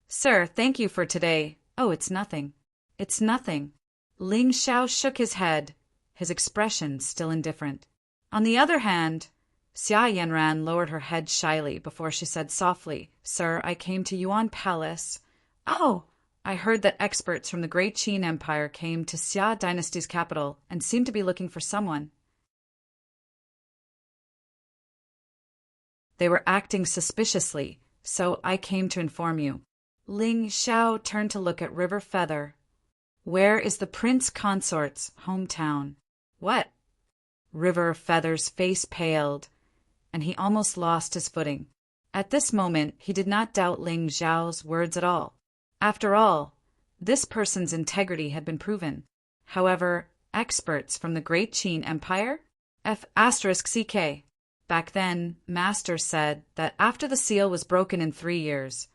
Sir, thank you for today. Oh, it's nothing. It's nothing. Ling Xiao shook his head, his expression still indifferent. On the other hand, Xia Yanran lowered her head shyly before she said softly, Sir, I came to Yuan Palace. Oh! I heard that experts from the Great Qin Empire came to Xia Dynasty's capital and seemed to be looking for someone. They were acting suspiciously, so I came to inform you. Ling Xiao turned to look at River Feather. Where is the prince consort's hometown? What? River Feather's face paled, and he almost lost his footing. At this moment, he did not doubt Ling Xiao's words at all. After all, this person's integrity had been proven. However, experts from the Great Qin Empire? F***CK. Back then, Master said that after the seal was broken in 3 years,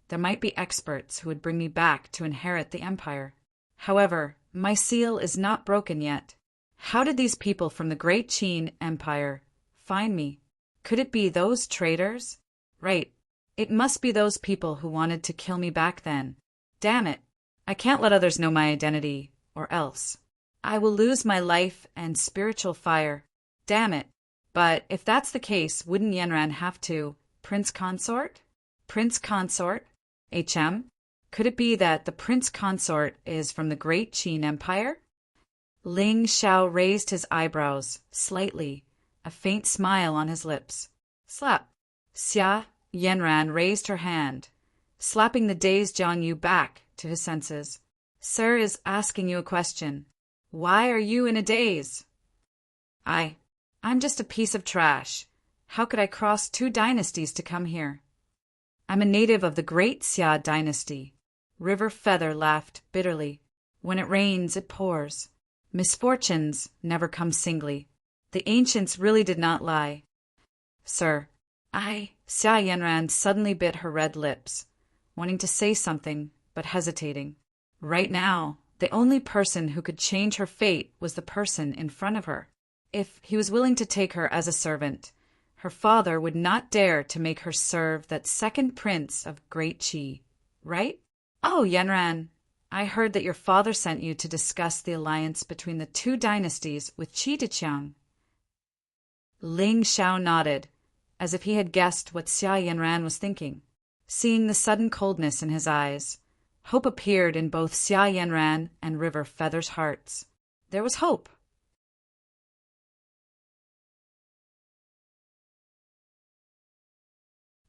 there might be experts who would bring me back to inherit the empire. However, my seal is not broken yet. How did these people from the Great Qin Empire find me? Could it be those traitors? Right. It must be those people who wanted to kill me back then. Damn it. I can't let others know my identity, or else I will lose my life and spiritual fire. Damn it. But if that's the case, wouldn't Yanran have to? Prince Consort? Prince Consort? HM? Could it be that the Prince Consort is from the Great Qin Empire? Ling Xiao raised his eyebrows slightly, a faint smile on his lips. Slap. Xia Yanran raised her hand, slapping the dazed Jiang Yu back to his senses. Sir is asking you a question. Why are you in a daze? I'm just a piece of trash. How could I cross 2 dynasties to come here? I'm a native of the Great Xia Dynasty. River Feather laughed bitterly. When it rains, it pours. Misfortunes never come singly. The ancients really did not lie. Sir, Xia Yanran suddenly bit her red lips, wanting to say something, but hesitating. Right now, the only person who could change her fate was the person in front of her. If he was willing to take her as a servant, her father would not dare to make her serve that second prince of Great Qi, right? Oh, Yanran, I heard that your father sent you to discuss the alliance between the 2 dynasties with Qi Deqiang. Ling Xiao nodded, as if he had guessed what Xia Yanran was thinking. Seeing the sudden coldness in his eyes, hope appeared in both Xia Yanran and River Feather's hearts. There was hope.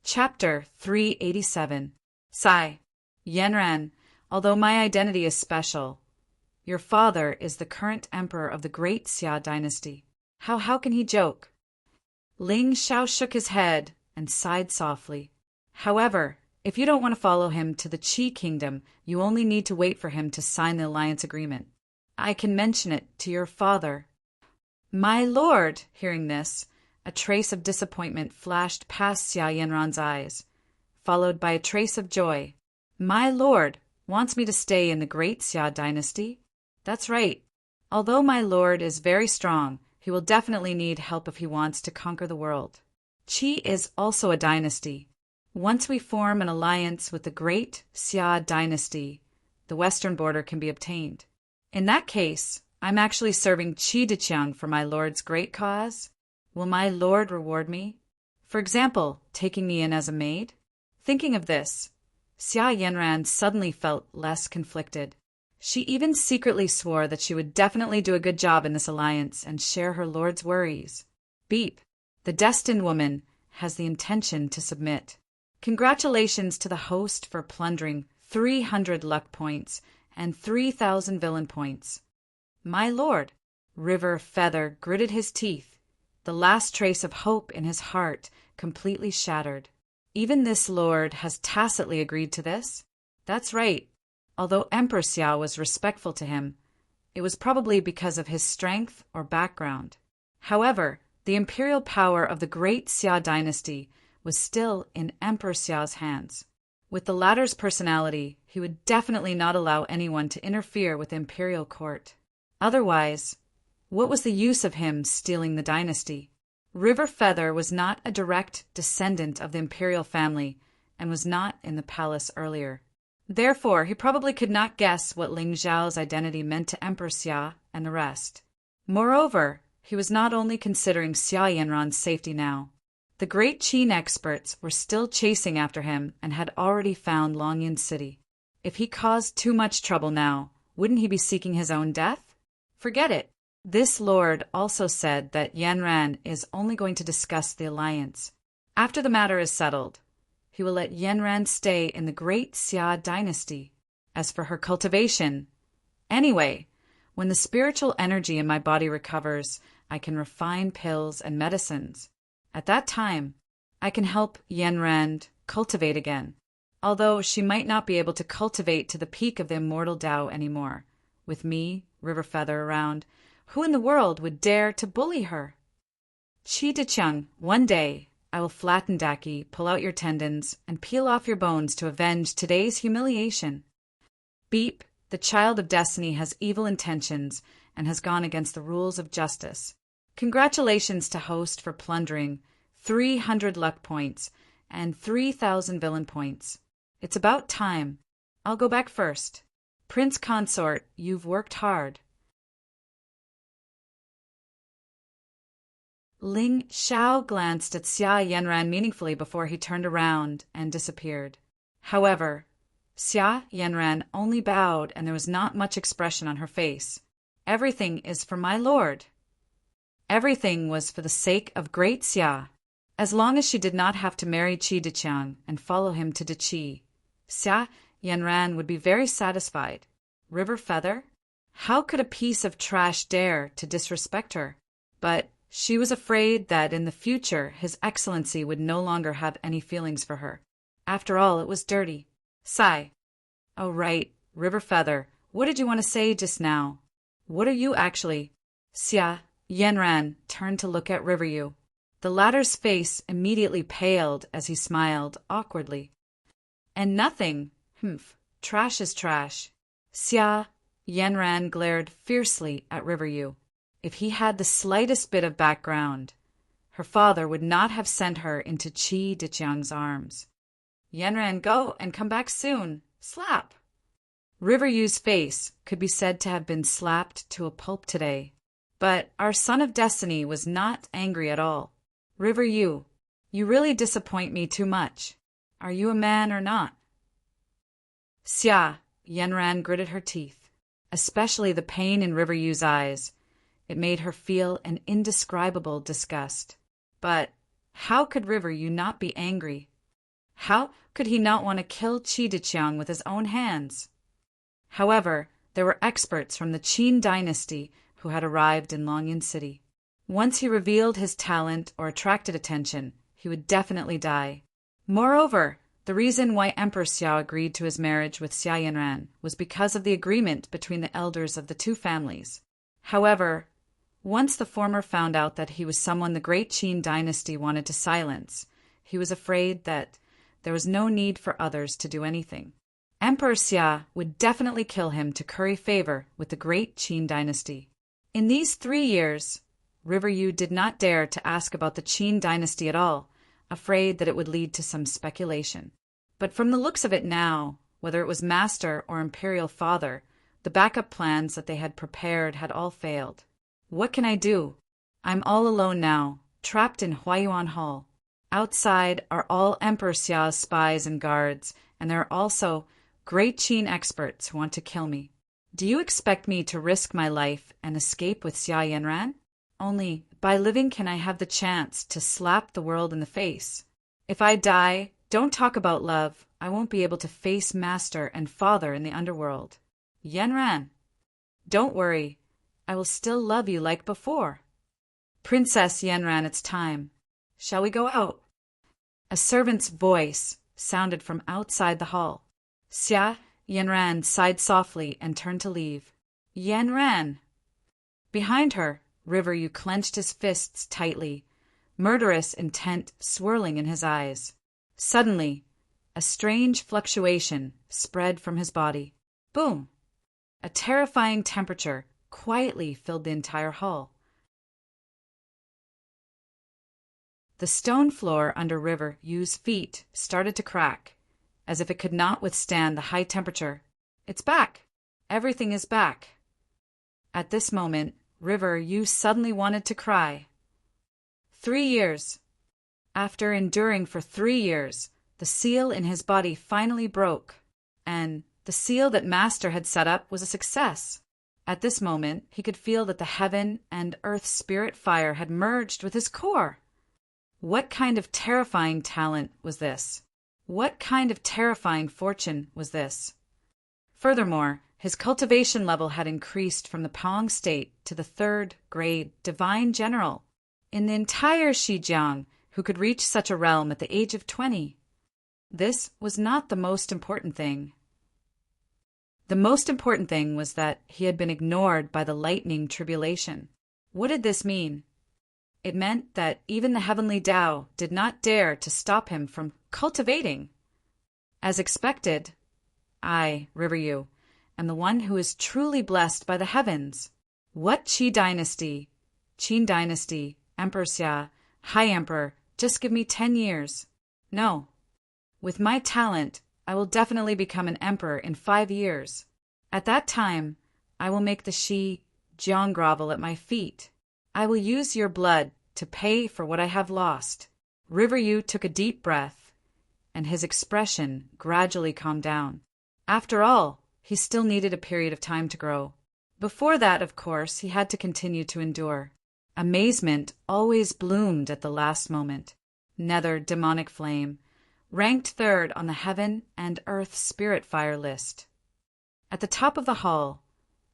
Chapter 387. Sai. Yanran, although my identity is special, your father is the current emperor of the Great Xia Dynasty. How can he joke? Ling Xiao shook his head and sighed softly. However, if you don't want to follow him to the Qi Kingdom, you only need to wait for him to sign the alliance agreement. I can mention it to your father. My lord, hearing this, a trace of disappointment flashed past Xia Yanran's eyes, followed by a trace of joy. My lord wants me to stay in the Great Xia Dynasty? That's right. Although my lord is very strong, he will definitely need help if he wants to conquer the world. Qi is also a dynasty. Once we form an alliance with the Great Xia Dynasty, the western border can be obtained. In that case, I'm actually serving Qi Deqiang for my lord's great cause. Will my lord reward me? For example, taking me in as a maid? Thinking of this, Xia Yanran suddenly felt less conflicted. She even secretly swore that she would definitely do a good job in this alliance and share her lord's worries. Beep. The destined woman has the intention to submit. Congratulations to the host for plundering 300 luck points and 3,000 villain points. My lord. River Feather gritted his teeth. the last trace of hope in his heart completely shattered. Even this lord has tacitly agreed to this? That's right. Although Emperor Xia was respectful to him, it was probably because of his strength or background. However, the imperial power of the great Xia dynasty was still in Emperor Xiao's hands. With the latter's personality, he would definitely not allow anyone to interfere with the imperial court. Otherwise, what was the use of him stealing the dynasty? River Feather was not a direct descendant of the imperial family and was not in the palace earlier. Therefore, he probably could not guess what Ling Zhao's identity meant to Emperor Xia and the rest. Moreover, he was not only considering Xia Yanran's safety now. The great Qin experts were still chasing after him and had already found Longyan City. If he caused too much trouble now, wouldn't he be seeking his own death? Forget it. This lord also said that Yanran is only going to discuss the alliance. After the matter is settled, he will let Yanran stay in the great Xia dynasty. As for her cultivation, anyway, when the spiritual energy in my body recovers, I can refine pills and medicines. At that time, I can help Yanran cultivate again, although she might not be able to cultivate to the peak of the immortal Tao anymore. With me, River Feather, around, who in the world would dare to bully her? Qi Diqiang, one day, I will flatten Daki, pull out your tendons, and peel off your bones to avenge today's humiliation. Beep, the child of destiny has evil intentions and has gone against the rules of justice. Congratulations to host for plundering 300 luck points and 3,000 villain points. It's about time. I'll go back first. Prince Consort, you've worked hard. Ling Xiao glanced at Xia Yanran meaningfully before he turned around and disappeared. However, Xia Yanran only bowed and there was not much expression on her face. Everything is for my lord. Everything was for the sake of great Xia. As long as she did not have to marry Qi Diqiang and follow him to Diqi, Xia Yanran would be very satisfied. River Feather? How could a piece of trash dare to disrespect her? But she was afraid that in the future His Excellency would no longer have any feelings for her. After all, it was dirty. Sigh. Oh, right, River Feather, what did you want to say just now? What are you actually? Xia Yanran turned to look at Riveryu. The latter's face immediately paled as he smiled awkwardly. And nothing. Humph. Trash is trash. Xia Yanran glared fiercely at Riveryu. If he had the slightest bit of background, her father would not have sent her into Qi Diqiang's arms. Yanran, go and come back soon. Slap. Riveryu's face could be said to have been slapped to a pulp today. But our son of destiny was not angry at all. Riveryu, you really disappoint me too much. Are you a man or not? Xia Yanran gritted her teeth, especially the pain in Riveryu's eyes. It made her feel an indescribable disgust. But how could Riveryu not be angry? How could he not want to kill Qi Diqiang with his own hands? However, there were experts from the Qin dynasty who had arrived in Longyan City. Once he revealed his talent or attracted attention, he would definitely die. Moreover, the reason why Emperor Xiao agreed to his marriage with Xia Yanran was because of the agreement between the elders of the two families. However, once the former found out that he was someone the great Qin dynasty wanted to silence, he was afraid that there was no need for others to do anything. Emperor Xia would definitely kill him to curry favor with the great Qin dynasty. In these 3 years, Riveryu did not dare to ask about the Qin dynasty at all, afraid that it would lead to some speculation. But from the looks of it now, whether it was master or imperial father, the backup plans that they had prepared had all failed. What can I do? I'm all alone now, trapped in Huayuan Hall. Outside are all Emperor Xiao's spies and guards, and there are also great Qin experts who want to kill me. Do you expect me to risk my life and escape with Xia Yanran? Only by living can I have the chance to slap the world in the face. If I die, don't talk about love. I won't be able to face master and father in the underworld. Yanran, don't worry. I will still love you like before. Princess Yenran, it's time. Shall we go out? A servant's voice sounded from outside the hall. Xia Yenran sighed softly and turned to leave. Yenran! Behind her, River Yu clenched his fists tightly, murderous intent swirling in his eyes. Suddenly, a strange fluctuation spread from his body. Boom! A terrifying temperature quietly filled the entire hall. The stone floor under River Yu's feet started to crack, as if it could not withstand the high temperature. It's back! Everything is back! At this moment, River Yu suddenly wanted to cry. 3 years. After enduring for 3 years, the seal in his body finally broke, and the seal that Master had set up was a success. At this moment, he could feel that the heaven and earth spirit fire had merged with his core. What kind of terrifying talent was this? What kind of terrifying fortune was this? Furthermore, his cultivation level had increased from the Pong state to the 3rd grade Divine General. In the entire Xinjiang, who could reach such a realm at the age of 20? This was not the most important thing. The most important thing was that he had been ignored by the lightning tribulation. What did this mean? It meant that even the heavenly Tao did not dare to stop him from cultivating. As expected, I, River Yu, am the one who is truly blessed by the heavens. What Qi dynasty, Qin dynasty, Emperor Xia, High Emperor, just give me 10 years. No. With my talent, I will definitely become an emperor in 5 years. At that time, I will make the Xi Jiang grovel at my feet. I will use your blood to pay for what I have lost. River Yu took a deep breath, and his expression gradually calmed down. After all, he still needed a period of time to grow. Before that, of course, he had to continue to endure. Amazement always bloomed at the last moment. Nether demonic flame, ranked 3rd on the heaven and earth spirit fire list. At the top of the hall,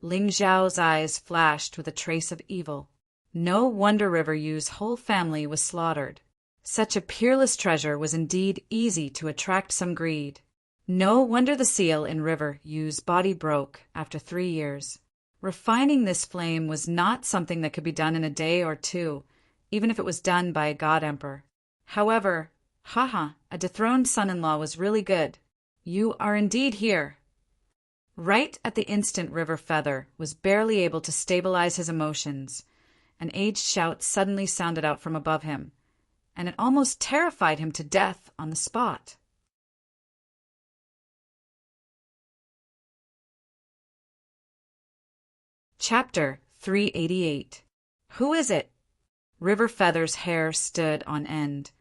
Ling Zhao's eyes flashed with a trace of evil. No wonder River Yu's whole family was slaughtered. Such a peerless treasure was indeed easy to attract some greed. No wonder the seal in River Yu's body broke after 3 years. Refining this flame was not something that could be done in a day or 2, even if it was done by a god emperor. However, a dethroned son-in-law was really good. You are indeed here. Right at the instant River Feather was barely able to stabilize his emotions, an aged shout suddenly sounded out from above him, and it almost terrified him to death on the spot. Chapter 388. Who is it? River Feather's hair stood on end,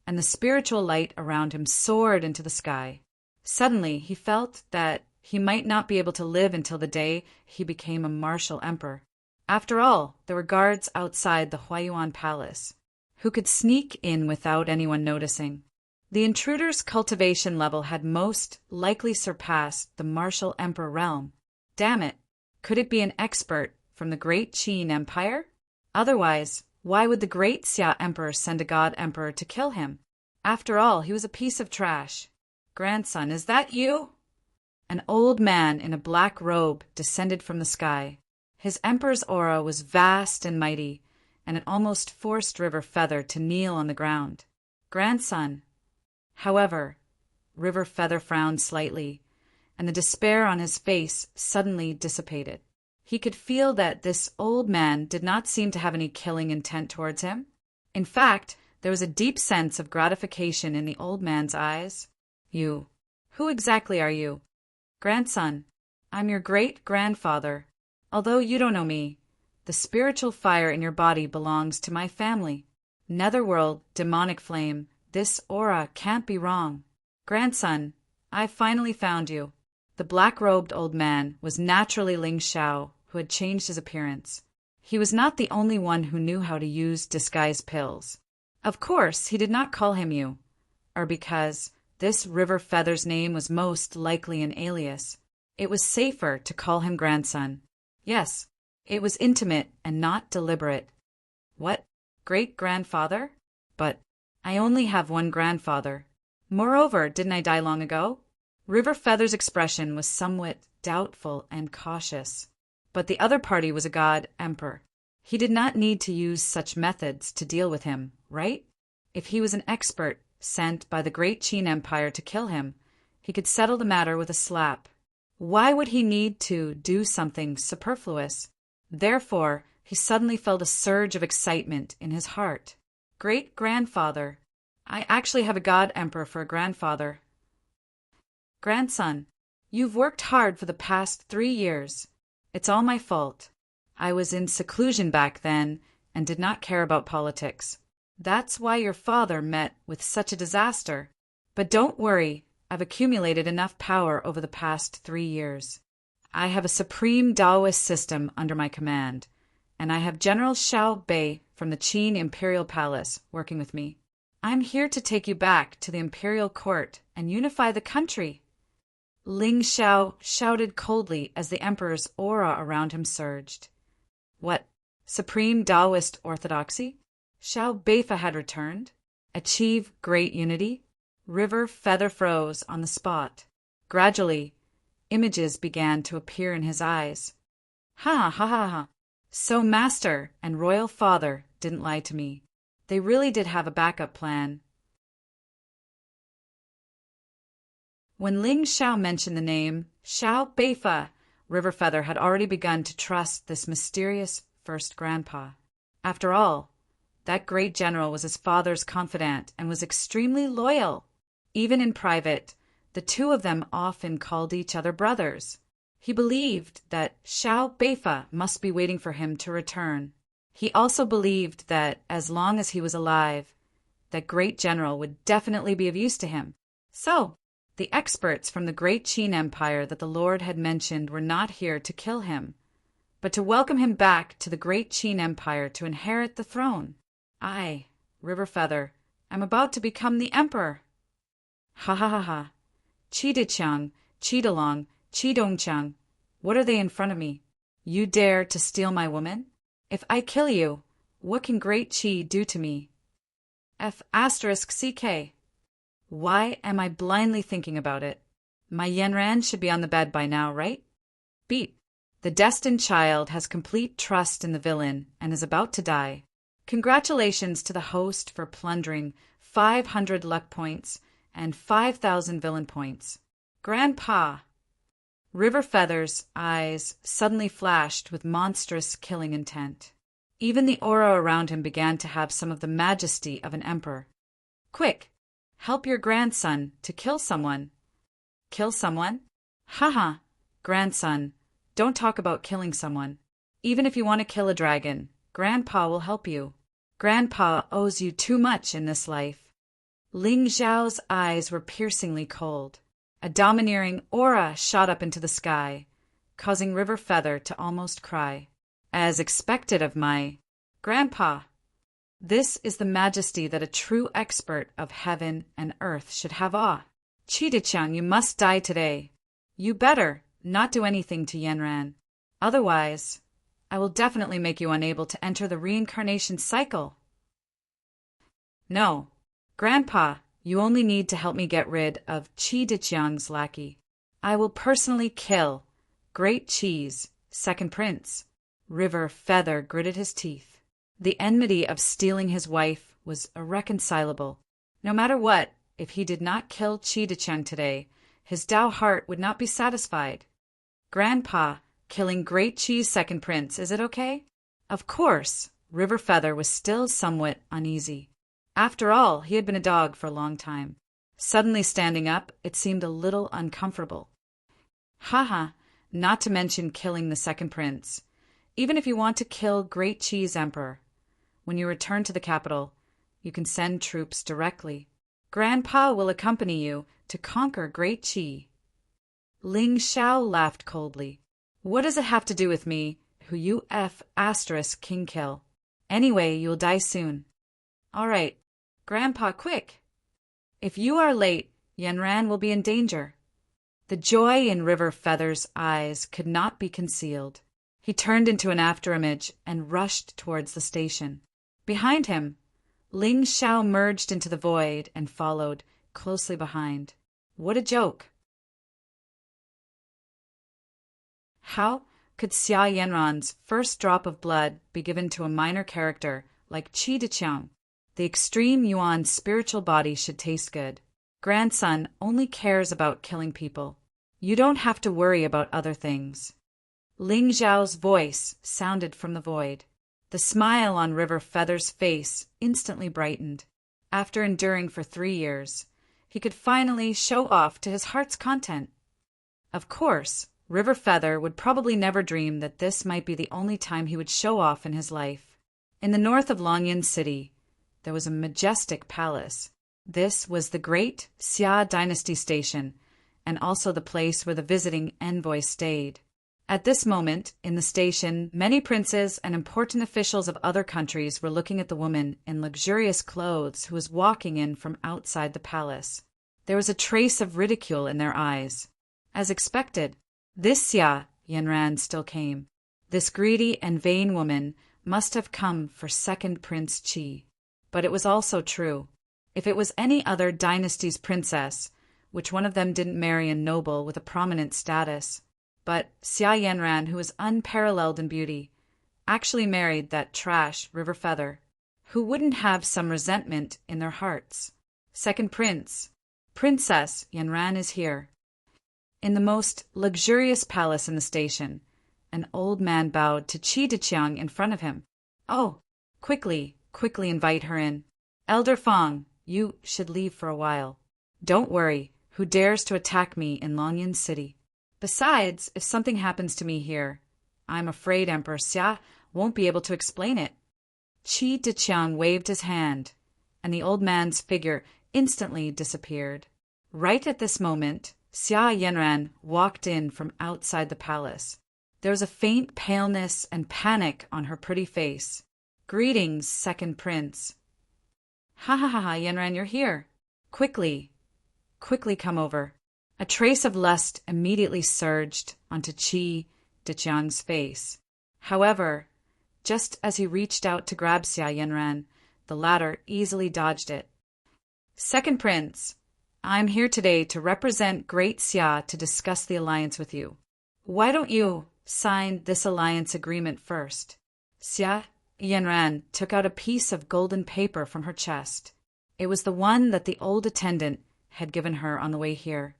and the spiritual light around him soared into the sky. Suddenly, he felt that he might not be able to live until the day he became a martial emperor. After all, there were guards outside the Huayuan Palace, who could sneak in without anyone noticing. The intruder's cultivation level had most likely surpassed the martial emperor realm. Damn it! Could it be an expert from the great Qin Empire? Otherwise, why would the great Xia Emperor send a god emperor to kill him? After all, he was a piece of trash. Grandson, is that you? An old man in a black robe descended from the sky. His emperor's aura was vast and mighty, and it almost forced River Feather to kneel on the ground. Grandson. However, River Feather frowned slightly, and the despair on his face suddenly dissipated. He could feel that this old man did not seem to have any killing intent towards him. In fact, there was a deep sense of gratification in the old man's eyes. You. Who exactly are you? Grandson. I'm your great-grandfather. Although you don't know me, the spiritual fire in your body belongs to my family. Netherworld, demonic flame, this aura can't be wrong. Grandson, I've finally found you. The black-robed old man was naturally Ling Xiao, who had changed his appearance. He was not the only one who knew how to use disguise pills. Of course, he did not call him you, or because this River Feather's name was most likely an alias. It was safer to call him grandson. Yes, it was intimate and not deliberate. What? Great-grandfather? But I only have one grandfather. Moreover, didn't I die long ago? River Feather's expression was somewhat doubtful and cautious. But the other party was a god emperor. He did not need to use such methods to deal with him, right? If he was an expert sent by the Great Qin Empire to kill him, he could settle the matter with a slap. Why would he need to do something superfluous? Therefore, he suddenly felt a surge of excitement in his heart. Great-grandfather. I actually have a god emperor for a grandfather. Grandson, you've worked hard for the past 3 years. It's all my fault. I was in seclusion back then and did not care about politics. That's why your father met with such a disaster. But don't worry, I've accumulated enough power over the past 3 years. I have a supreme Taoist system under my command, and I have General Xiao Bei from the Qin Imperial Palace working with me. I'm here to take you back to the imperial court and unify the country. Ling Xiao shouted coldly as the emperor's aura around him surged. What, supreme Taoist orthodoxy? Xiao Beifa had returned. Achieve great unity? River Feather froze on the spot. Gradually, images began to appear in his eyes. Ha ha ha ha. So master and royal father didn't lie to me. They really did have a backup plan. When Ling Xiao mentioned the name Xiao Beifa, River Feather had already begun to trust this mysterious first grandpa. After all, that great general was his father's confidant and was extremely loyal. Even in private, the two of them often called each other brothers. He believed that Xiao Beifa must be waiting for him to return. He also believed that, as long as he was alive, that great general would definitely be of use to him. So, the experts from the Great Qin Empire that the Lord had mentioned were not here to kill him, but to welcome him back to the Great Qin Empire to inherit the throne. I, River Feather, am about to become the emperor. Ha ha ha ha. Chidichang, Chidalong, Chidongchang, what are they in front of me? You dare to steal my woman? If I kill you, what can Great Qi do to me? F***CK. Why am I blindly thinking about it? My Yanran should be on the bed by now, right? Beat. The destined child has complete trust in the villain and is about to die. Congratulations to the host for plundering 500 luck points and 5,000 villain points. Grandpa! River Feather's eyes suddenly flashed with monstrous killing intent. Even the aura around him began to have some of the majesty of an emperor. Quick! Help your grandson to kill someone. Kill someone? Haha, grandson, don't talk about killing someone. Even if you want to kill a dragon, Grandpa will help you. Grandpa owes you too much in this life. Ling Zhao's eyes were piercingly cold. A domineering aura shot up into the sky, causing River Feather to almost cry. As expected of my Grandpa. This is the majesty that a true expert of heaven and earth should have awe. Chidichang, you must die today. You better not do anything to Yanran. Otherwise, I will definitely make you unable to enter the reincarnation cycle. No, Grandpa, you only need to help me get rid of Chidichang's lackey. I will personally kill Great Qi's second prince. River Feather gritted his teeth. The enmity of stealing his wife was irreconcilable. No matter what, if he did not kill Chidichang today, his Tao heart would not be satisfied. Grandpa, killing Great Qi's second prince, is it okay? Of course, River Feather was still somewhat uneasy. After all, he had been a dog for a long time. Suddenly standing up, it seemed a little uncomfortable. Haha, not to mention killing the second prince. Even if you want to kill Great Qi's emperor, when you return to the capital, you can send troops directly. Grandpa will accompany you to conquer Great Qi. Ling Xiao laughed coldly. What does it have to do with me, who you can kill? Anyway, you'll die soon. All right, Grandpa, quick. If you are late, Yanran will be in danger. The joy in River Feather's eyes could not be concealed. He turned into an afterimage and rushed towards the station. Behind him, Ling Xiao merged into the void and followed closely behind. What a joke! How could Xia Yanran's first drop of blood be given to a minor character like Qi Deqiang? The extreme Yuan spiritual body should taste good. Grandson only cares about killing people. You don't have to worry about other things. Ling Zhao's voice sounded from the void. The smile on River Feather's face instantly brightened. After enduring for 3 years, he could finally show off to his heart's content. Of course, River Feather would probably never dream that this might be the only time he would show off in his life. In the north of Longyan City, there was a majestic palace. This was the Great Xia Dynasty Station, and also the place where the visiting envoy stayed. At this moment, in the station, many princes and important officials of other countries were looking at the woman in luxurious clothes who was walking in from outside the palace. There was a trace of ridicule in their eyes. As expected, this Xia Yanran still came. This greedy and vain woman must have come for second Prince Qi. But it was also true. If it was any other dynasty's princess, which one of them didn't marry a noble with a prominent status, but Xia Yanran, who was unparalleled in beauty, actually married that trash River Feather, who wouldn't have some resentment in their hearts. Second Prince, Princess Yanran is here. In the most luxurious palace in the station, an old man bowed to Qi Deqiang in front of him. Oh, quickly invite her in. Elder Fang, you should leave for a while. Don't worry, who dares to attack me in Longyan City? Besides, if something happens to me here, I'm afraid Emperor Xia won't be able to explain it. Qi Deqiang waved his hand, and the old man's figure instantly disappeared. Right at this moment, Xia Yanran walked in from outside the palace. There was a faint paleness and panic on her pretty face. Greetings, second prince. Ha ha ha, Yanran, you're here. Quickly come over. A trace of lust immediately surged onto Qi Deqiang's face. However, just as he reached out to grab Xia Yanran, the latter easily dodged it. Second prince, I'm here today to represent Great Xia to discuss the alliance with you. Why don't you sign this alliance agreement first? Xia Yanran took out a piece of golden paper from her chest. It was the one that the old attendant had given her on the way here.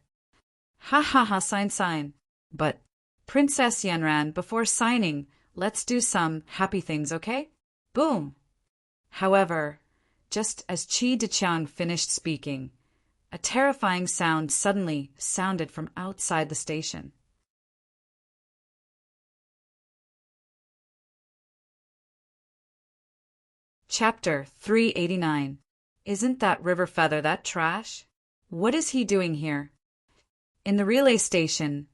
Ha ha ha, sign. But, Princess Yanran, before signing, let's do some happy things, okay? Boom! However, just as Qi Deqiang finished speaking, a terrifying sound suddenly sounded from outside the station. Chapter 389. Isn't that River Feather that trash? What is he doing here? In the relay station,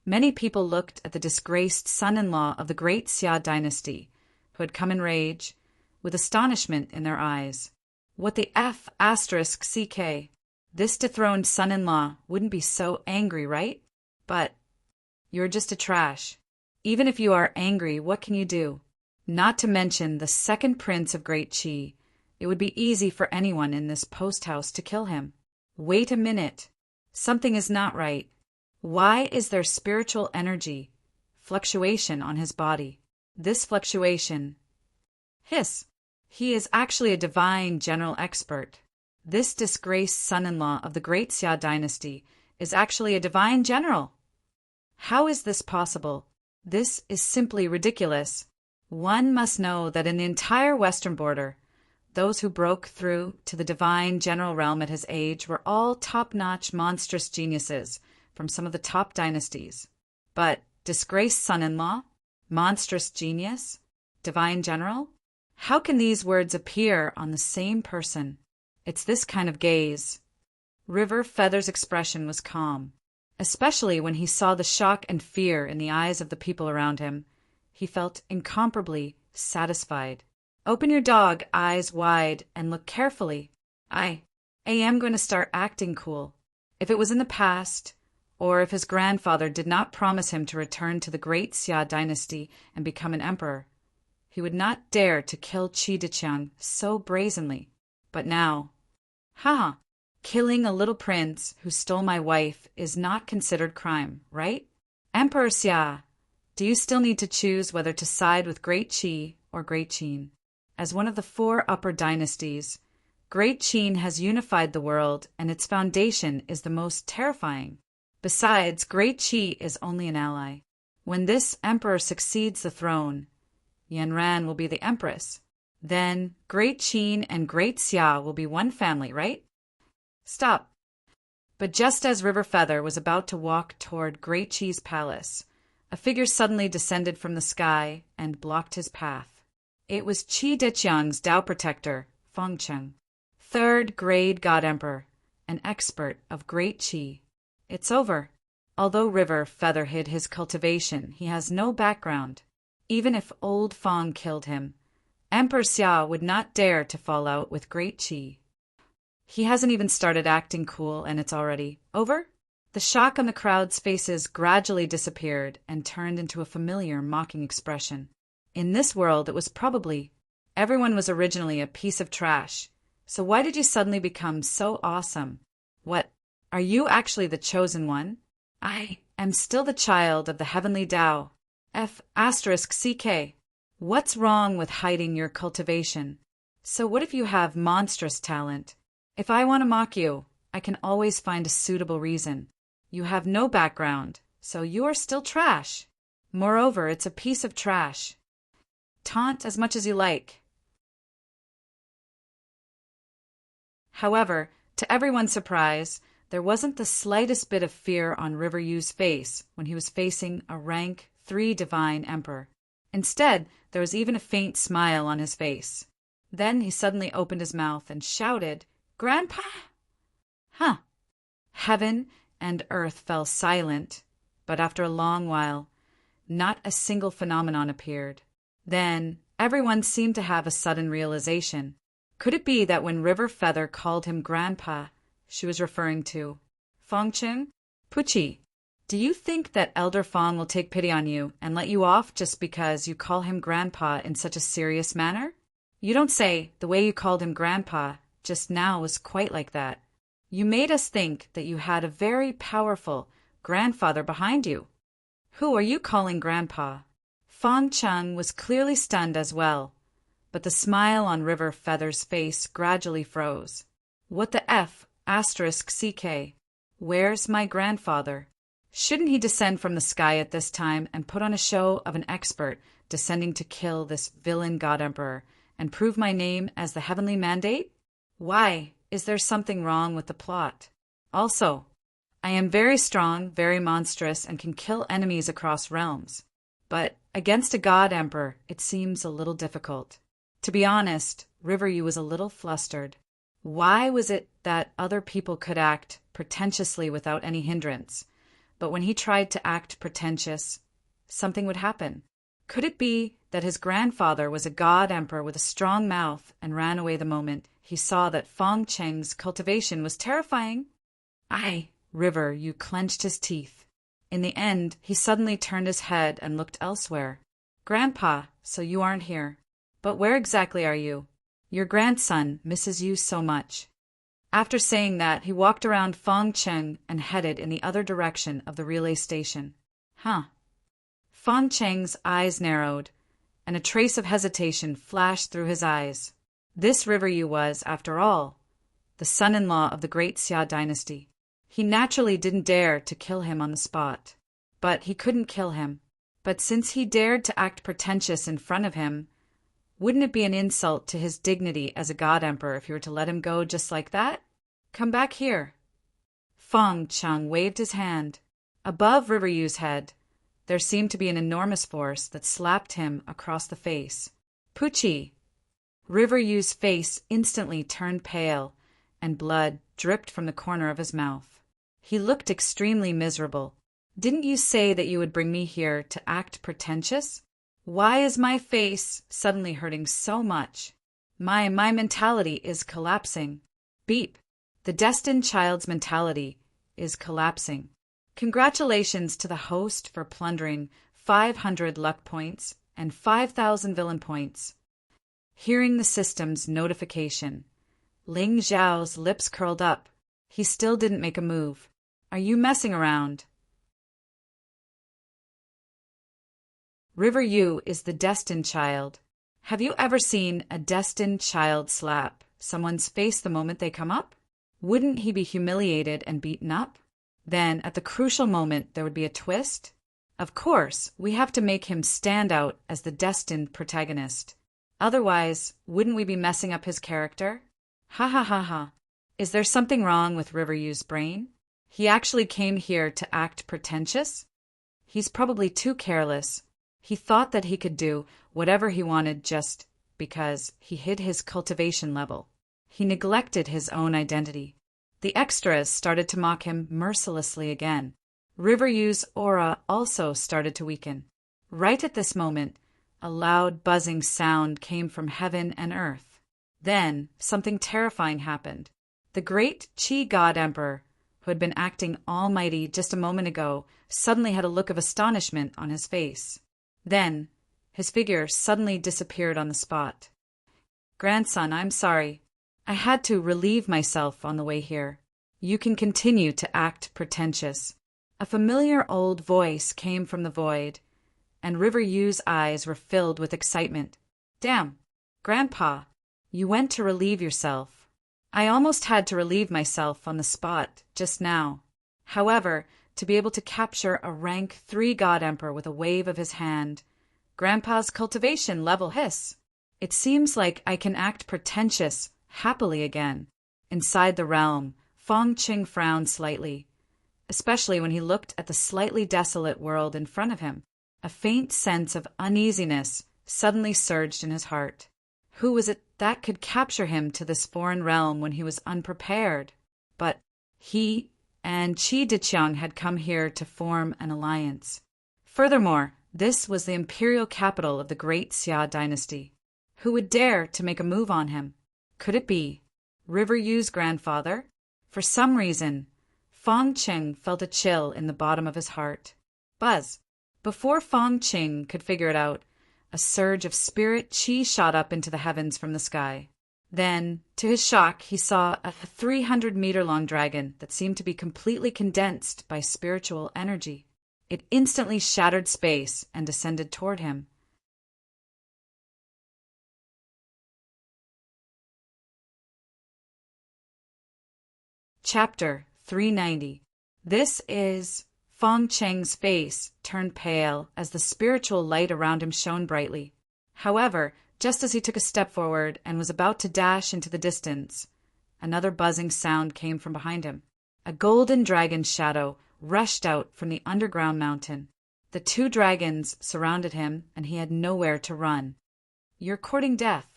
many people looked at the disgraced son-in-law of the Great Xia dynasty, who had come in rage, with astonishment in their eyes. What the F asterisk CK? This dethroned son-in-law wouldn't be so angry, right? But you're just a trash. Even if you are angry, what can you do? Not to mention the second prince of Great Qi. It would be easy for anyone in this post house to kill him. Wait a minute. Something is not right. Why is there spiritual energy fluctuation on his body? This fluctuation. Hiss. He is actually a divine general expert. This disgraced son-in-law of the Great Xia dynasty is actually a divine general. How is this possible? This is simply ridiculous. One must know that in the entire western border, those who broke through to the divine general realm at his age were all top-notch monstrous geniuses from some of the top dynasties. But disgraced son-in-law, monstrous genius, divine general? How can these words appear on the same person? It's this kind of gaze. River Feather's expression was calm, especially when he saw the shock and fear in the eyes of the people around him. He felt incomparably satisfied. Open your dog eyes wide and look carefully. I am going to start acting cool. If it was in the past, or if his grandfather did not promise him to return to the Great Xia dynasty and become an emperor, He would not dare to kill Qi Diqiang so brazenly. But now, haha, killing a little prince who stole my wife is not considered crime, right? Emperor Xia, do you still need to choose whether to side with Great Qi or Great Qin? As one of the 4 upper dynasties, Great Qin has unified the world, and its foundation is the most terrifying. Besides, Great Qi is only an ally. When this emperor succeeds the throne, Yanran will be the empress. Then Great Qin and Great Xia will be one family, right? Stop. But just as River Feather was about to walk toward Great Qi's palace, a figure suddenly descended from the sky and blocked his path. It was Qi Diqiang's Tao protector, Fengcheng, 3rd grade God Emperor, an expert of Great Qi. It's over. Although River Feather hid his cultivation, he has no background. Even if old Feng killed him, Emperor Xia would not dare to fall out with Great Qi. He hasn't even started acting cool, and it's already over? The shock on the crowd's faces gradually disappeared and turned into a familiar, mocking expression. In this world, it was probably, everyone was originally a piece of trash. So why did you suddenly become so awesome? What, are you actually the chosen one? I am still the child of the heavenly Tao. F***CK. What's wrong with hiding your cultivation? So what if you have monstrous talent? If I want to mock you, I can always find a suitable reason. You have no background, so you are still trash. Moreover, it's a piece of trash. Taunt as much as you like. However, to everyone's surprise, there wasn't the slightest bit of fear on River Yu's face when he was facing a rank 3 divine emperor. Instead, there was even a faint smile on his face. Then he suddenly opened his mouth and shouted, "Grandpa!" Huh. Heaven and earth fell silent, but after a long while, not a single phenomenon appeared. Then everyone seemed to have a sudden realization. Could it be that when River Feather called him Grandpa, she was referring to Fengcheng? Puchi, do you think that Elder Feng will take pity on you and let you off just because you call him Grandpa in such a serious manner? You don't say. The way you called him Grandpa just now was quite like that. You made us think that you had a very powerful grandfather behind you. Who are you calling Grandpa? Fengcheng was clearly stunned as well, but the smile on River Feather's face gradually froze. What the F***CK? Where's my grandfather? Shouldn't he descend from the sky at this time and put on a show of an expert descending to kill this villain God Emperor and prove my name as the heavenly mandate? Why? Is there something wrong with the plot? Also, I am very strong, very monstrous, and can kill enemies across realms. But against a God Emperor, it seems a little difficult. To be honest, River Yu was a little flustered. Why was it that other people could act pretentiously without any hindrance, but when he tried to act pretentious, something would happen? Could it be that his grandfather was a God Emperor with a strong mouth and ran away the moment he saw that Fengcheng's cultivation was terrifying? River Yu clenched his teeth. In the end, he suddenly turned his head and looked elsewhere. Grandpa, so you aren't here. But where exactly are you? Your grandson misses you so much. After saying that, he walked around Fengcheng and headed in the other direction of the relay station. Fengcheng's eyes narrowed, and a trace of hesitation flashed through his eyes. This River Yu was, after all, the son-in-law of the great Xia dynasty. He naturally didn't dare to kill him on the spot. But he couldn't kill him. But since he dared to act pretentious in front of him, wouldn't it be an insult to his dignity as a God Emperor if he were to let him go just like that? Come back here. Fengcheng waved his hand. Above River Yu's head, there seemed to be an enormous force that slapped him across the face. Puchi! River Yu's face instantly turned pale, and blood dripped from the corner of his mouth. He looked extremely miserable. Didn't you say that you would bring me here to act pretentious? Why is my face suddenly hurting so much? My mentality is collapsing. Beep. The destined child's mentality is collapsing. Congratulations to the host for plundering 500 luck points. and 5,000 villain points. Hearing the system's notification, Ling Zhao's lips curled up. He still didn't make a move. Are you messing around? River Yu is the destined child. Have you ever seen a destined child slap someone's face the moment they come up? Wouldn't he be humiliated and beaten up? Then, at the crucial moment, there would be a twist? Of course, we have to make him stand out as the destined protagonist. Otherwise, wouldn't we be messing up his character? Ha ha ha ha. Is there something wrong with River Yu's brain? He actually came here to act pretentious? He's probably too careless. He thought that he could do whatever he wanted just because he hid his cultivation level. He neglected his own identity. The extras started to mock him mercilessly again. River Yu's aura also started to weaken. Right at this moment, a loud buzzing sound came from heaven and earth. Then, something terrifying happened. The great Qi God Emperor, who had been acting almighty just a moment ago, suddenly had a look of astonishment on his face. Then, his figure suddenly disappeared on the spot. Grandson, I'm sorry. I had to relieve myself on the way here. You can continue to act pretentious. A familiar old voice came from the void, and River Yu's eyes were filled with excitement. Damn, Grandpa, you went to relieve yourself. I almost had to relieve myself on the spot just now. However, to be able to capture a rank 3 God Emperor with a wave of his hand, Grandpa's cultivation level hiss. It seems like I can act pretentious happily again. Inside the realm, Fong Qing frowned slightly, especially when he looked at the slightly desolate world in front of him. A faint sense of uneasiness suddenly surged in his heart. Who was it that could capture him to this foreign realm when he was unprepared? But he and Qi Diqiang had come here to form an alliance. Furthermore, this was the imperial capital of the great Xia dynasty. Who would dare to make a move on him? Could it be River Yu's grandfather? For some reason, Fong Qing felt a chill in the bottom of his heart. Buzz! Before Fong Qing could figure it out, a surge of spirit qi shot up into the heavens from the sky. Then, to his shock, he saw a 300-meter-long dragon that seemed to be completely condensed by spiritual energy. It instantly shattered space and descended toward him. Chapter 390. This is... Fong Cheng's face turned pale as the spiritual light around him shone brightly. However, just as he took a step forward and was about to dash into the distance, another buzzing sound came from behind him. A golden dragon shadow rushed out from the underground mountain. The 2 dragons surrounded him, and he had nowhere to run. You're courting death.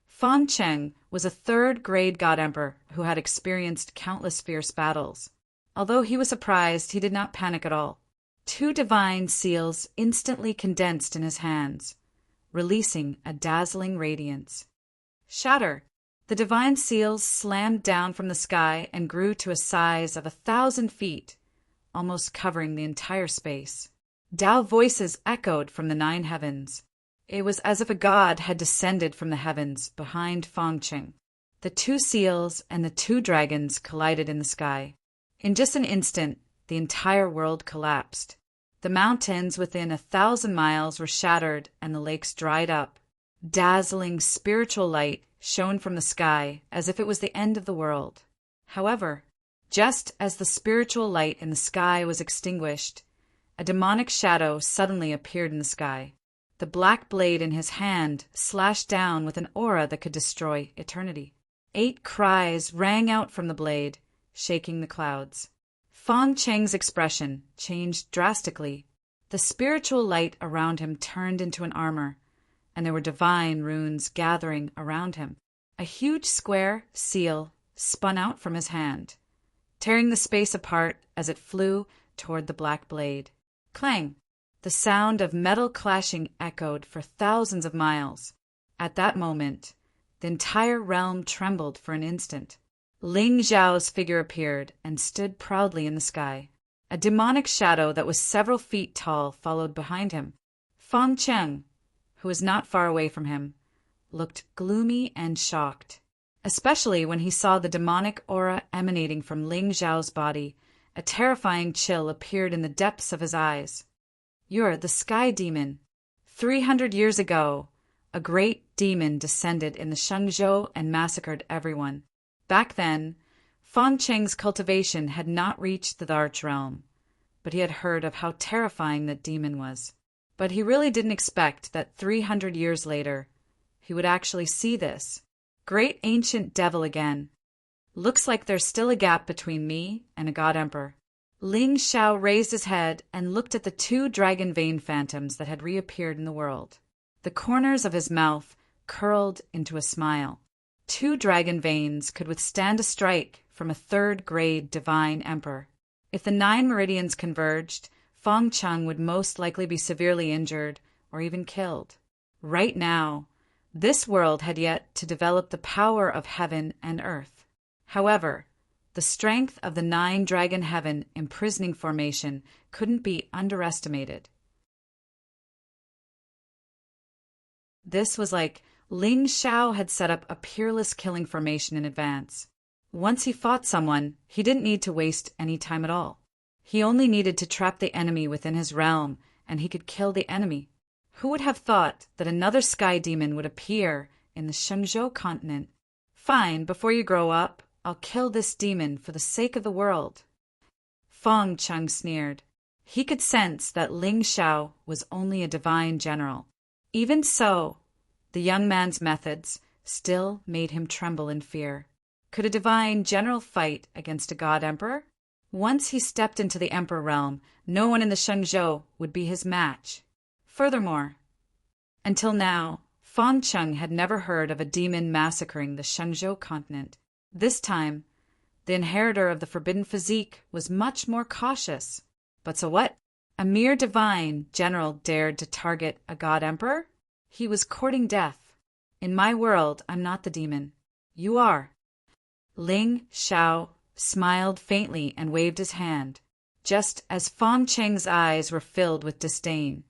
Fong Cheng was a 3rd-grade God Emperor who had experienced countless fierce battles. Although he was surprised, he did not panic at all. 2 divine seals instantly condensed in his hands, releasing a dazzling radiance. Shatter! The divine seals slammed down from the sky and grew to a size of 1,000 feet, almost covering the entire space. Tao voices echoed from the 9 heavens. It was as if a god had descended from the heavens behind Fong Qing. The 2 seals and the 2 dragons collided in the sky. In just an instant, the entire world collapsed. The mountains within 1,000 miles were shattered and the lakes dried up. Dazzling spiritual light shone from the sky as if it was the end of the world. However, just as the spiritual light in the sky was extinguished, a demonic shadow suddenly appeared in the sky. The black blade in his hand slashed down with an aura that could destroy eternity. 8 cries rang out from the blade, shaking the clouds. Fong Cheng's expression changed drastically. The spiritual light around him turned into an armor, and there were divine runes gathering around him. A huge square seal spun out from his hand, tearing the space apart as it flew toward the black blade. Clang! The sound of metal clashing echoed for thousands of miles. At that moment, the entire realm trembled for an instant. Ling Zhao's figure appeared and stood proudly in the sky. A demonic shadow that was several feet tall followed behind him. Fong Cheng, who was not far away from him, looked gloomy and shocked, especially when he saw the demonic aura emanating from Ling Zhao's body. A terrifying chill appeared in the depths of his eyes. "You're the Sky Demon. 300 years ago, a great demon descended in the Shengzhou and massacred everyone. Back then, Fang Cheng's cultivation had not reached the Arch Realm, but he had heard of how terrifying that demon was. But he really didn't expect that 300 years later, he would actually see this great ancient devil again. Looks like there's still a gap between me and a god emperor." Ling Xiao raised his head and looked at the 2 dragon vein phantoms that had reappeared in the world. The corners of his mouth curled into a smile. 2 dragon veins could withstand a strike from a 3rd-grade divine emperor. If the 9 meridians converged, Fang Cheng would most likely be severely injured or even killed. Right now, this world had yet to develop the power of heaven and earth. However, the strength of the 9 dragon heaven imprisoning formation couldn't be underestimated. This was like Ling Xiao had set up a peerless killing formation in advance. Once he fought someone, he didn't need to waste any time at all. He only needed to trap the enemy within his realm, and he could kill the enemy. Who would have thought that another sky demon would appear in the Shenzhou continent? "Fine, before you grow up, I'll kill this demon for the sake of the world." Fang Cheng sneered. He could sense that Ling Xiao was only a divine general. Even so, the young man's methods still made him tremble in fear. Could a divine general fight against a god emperor? Once he stepped into the emperor realm, no one in the Shenzhou would be his match. Furthermore, until now, Fang Cheng had never heard of a demon massacring the Shenzhou continent. This time, the inheritor of the forbidden physique was much more cautious. But so what? A mere divine general dared to target a god emperor? He was courting death. In my world, I'm not the demon. You are. Ling Xiao smiled faintly and waved his hand, just as Fang Cheng's eyes were filled with disdain.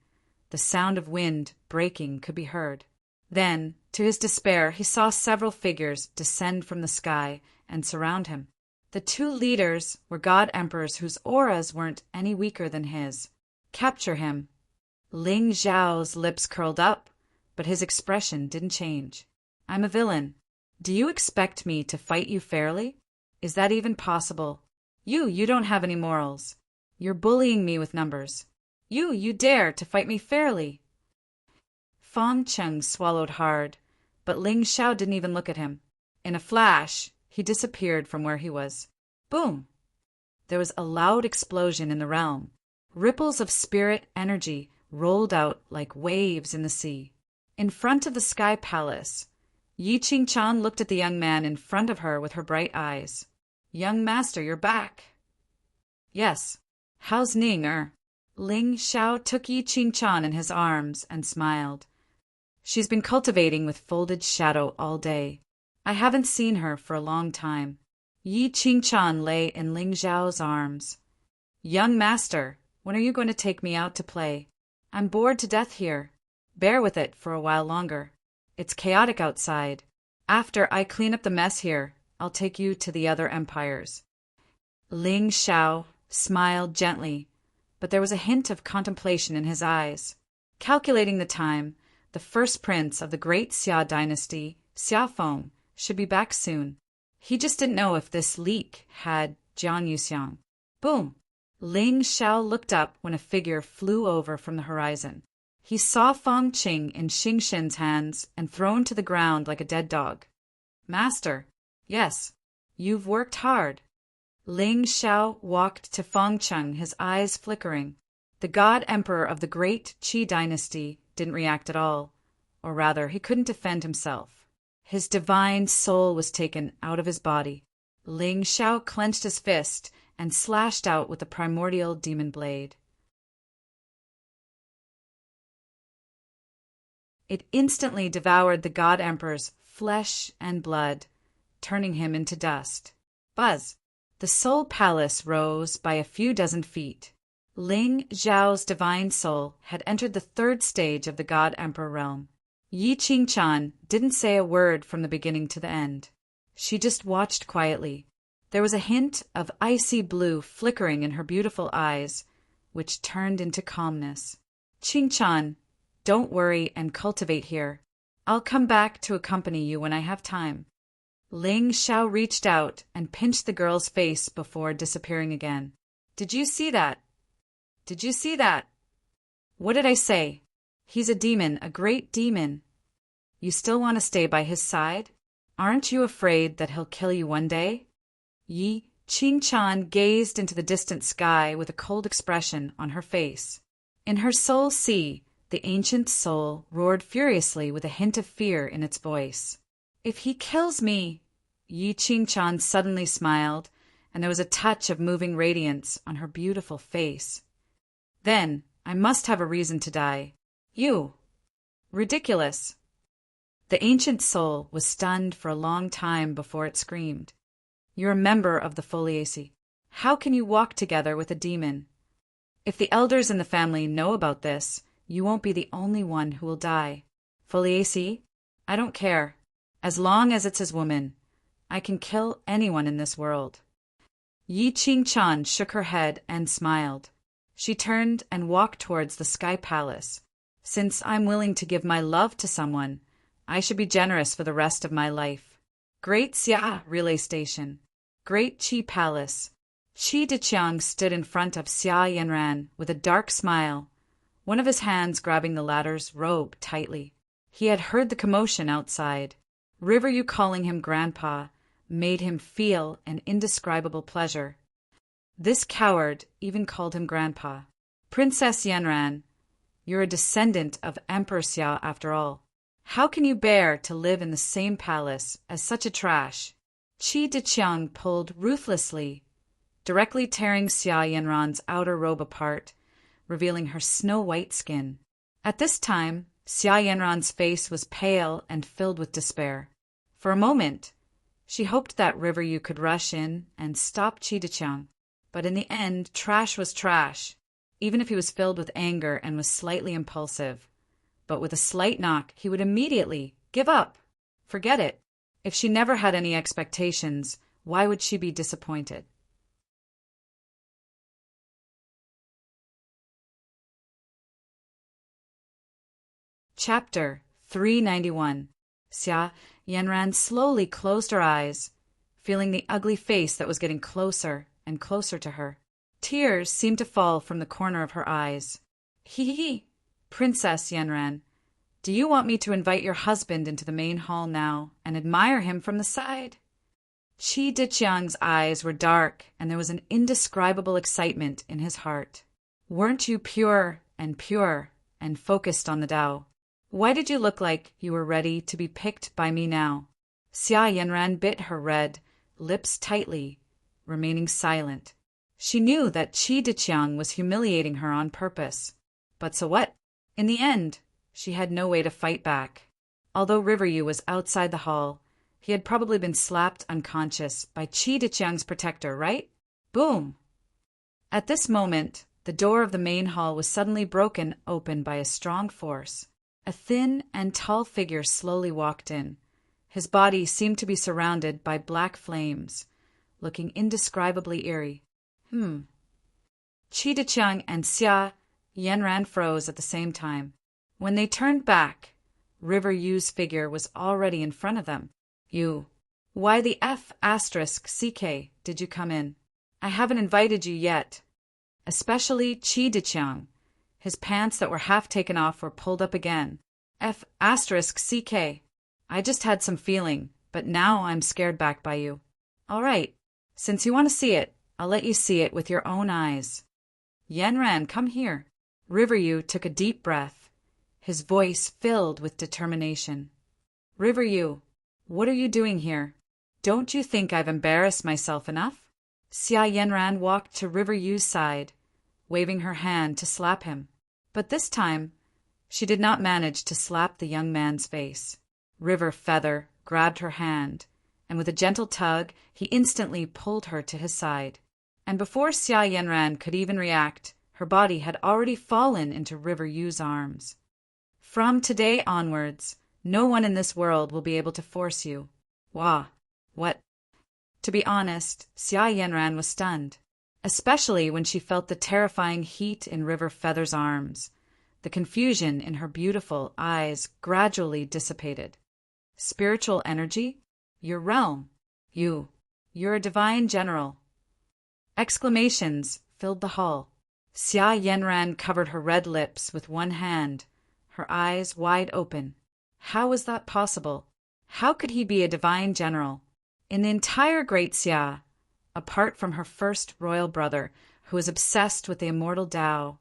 The sound of wind breaking could be heard. Then, to his despair, he saw several figures descend from the sky and surround him. The 2 leaders were god emperors whose auras weren't any weaker than his. Capture him. Ling Zhao's lips curled up, but his expression didn't change. "I'm a villain. Do you expect me to fight you fairly? Is that even possible? You don't have any morals. You're bullying me with numbers. You dare to fight me fairly." Fang Cheng swallowed hard, but Ling Xiao didn't even look at him. In a flash, he disappeared from where he was. Boom! There was a loud explosion in the realm. Ripples of spirit energy rolled out like waves in the sea. In front of the Sky Palace, Yi Qingchan looked at the young man in front of her with her bright eyes. "Young master, you're back." "Yes. How's Ning? Ling Xiao took Yi Qingchan in his arms and smiled. "She's been cultivating with folded shadow all day. I haven't seen her for a long time." Yi Qingchan lay in Ling Zhao's arms. "Young master, when are you going to take me out to play? I'm bored to death here. Bear with it for a while longer. It's chaotic outside. After I clean up the mess here, I'll take you to the other empires." Ling Xiao smiled gently, but there was a hint of contemplation in his eyes. Calculating the time, the first prince of the great Xia dynasty, Xiafeng, should be back soon. He just didn't know if this leak had Jian Yuxiang. Boom! Ling Xiao looked up when a figure flew over from the horizon. He saw Fang Qing in Xing Shen's hands and thrown to the ground like a dead dog. "Master." "Yes, you've worked hard." Ling Xiao walked to Fang Cheng, his eyes flickering. The god emperor of the great Qi dynasty didn't react at all, or rather, he couldn't defend himself. His divine soul was taken out of his body. Ling Xiao clenched his fist and slashed out with the primordial demon blade. It instantly devoured the god emperor's flesh and blood, turning him into dust. Buzz! The soul palace rose by a few dozen feet. Ling Zhao's divine soul had entered the third stage of the God-Emperor realm. Yi Qingchan didn't say a word from the beginning to the end. She just watched quietly. There was a hint of icy blue flickering in her beautiful eyes, which turned into calmness. Qingchan, don't worry and cultivate here. I'll come back to accompany you when I have time. Ling Xiao reached out and pinched the girl's face before disappearing again. Did you see that? Did you see that? What did I say? He's a demon, a great demon. You still want to stay by his side? Aren't you afraid that he'll kill you one day? Yi Qingchan gazed into the distant sky with a cold expression on her face. In her soul sea, the ancient soul roared furiously with a hint of fear in its voice. If he kills me, Yi Qingchan suddenly smiled, and there was a touch of moving radiance on her beautiful face. Then I must have a reason to die. You. Ridiculous. The ancient soul was stunned for a long time before it screamed. You're a member of the Foliaceae. How can you walk together with a demon? If the elders in the family know about this, you won't be the only one who will die. Foliaceae? I don't care. As long as it's his woman, I can kill anyone in this world. Yi Qingchan shook her head and smiled. She turned and walked towards the Sky Palace. Since I'm willing to give my love to someone, I should be generous for the rest of my life. Great Xia Relay Station. Great Qi Palace. Qi Deqiang stood in front of Xia Yanran with a dark smile, one of his hands grabbing the latter's robe tightly. He had heard the commotion outside. Riverview calling him Grandpa made him feel an indescribable pleasure. This coward even called him Grandpa. Princess Yanran, you're a descendant of Emperor Xia after all. How can you bear to live in the same palace as such a trash? Qi Deqiang pulled ruthlessly, directly tearing Xia Yanran's outer robe apart, revealing her snow-white skin. At this time, Xia Yanran's face was pale and filled with despair. For a moment, she hoped that Riverview could rush in and stop Qi Deqiang. But in the end, trash was trash, even if he was filled with anger and was slightly impulsive. But with a slight knock, he would immediately give up. Forget it. If she never had any expectations, why would she be disappointed? Chapter 391. Xia Yanran slowly closed her eyes, feeling the ugly face that was getting closer and closer to her. Tears seemed to fall from the corner of her eyes. Hee, Princess Yanran, do you want me to invite your husband into the main hall now and admire him from the side? Qi Deqiang's eyes were dark, and there was an indescribable excitement in his heart. Weren't you pure and focused on the Tao? Why did you look like you were ready to be picked by me now? Xia Yanran bit her red lips tightly, remaining silent. She knew that Qi Deqiang was humiliating her on purpose. But so what? In the end, she had no way to fight back. Although Riverview was outside the hall, he had probably been slapped unconscious by Qi Deqiang's protector, right? Boom! At this moment, the door of the main hall was suddenly broken open by a strong force. A thin and tall figure slowly walked in. His body seemed to be surrounded by black flames, looking indescribably eerie. Qi Deqiang and Xia Yanran froze at the same time. When they turned back, River Yu's figure was already in front of them. You. Why the F***CK did you come in? I haven't invited you yet. Especially Qi Deqiang. His pants that were half taken off were pulled up again. F***CK. I just had some feeling, but now I'm scared back by you. All right. Since you want to see it, I'll let you see it with your own eyes. Yanran, come here. Riverview took a deep breath, his voice filled with determination. Riverview, what are you doing here? Don't you think I've embarrassed myself enough? Xia Yanran walked to Riveryu's side, waving her hand to slap him. But this time, she did not manage to slap the young man's face. River Feather grabbed her hand, and with a gentle tug, he instantly pulled her to his side. And before Xia Yanran could even react, her body had already fallen into River Yu's arms. From today onwards, no one in this world will be able to force you. Wah, what? To be honest, Xia Yanran was stunned, especially when she felt the terrifying heat in River Feather's arms. The confusion in her beautiful eyes gradually dissipated. Spiritual energy? Your realm. You're a divine general. Exclamations filled the hall. Xia Yanran covered her red lips with one hand, her eyes wide open. How was that possible? How could he be a divine general? In the entire Great Xia, apart from her first royal brother, who was obsessed with the immortal Tao,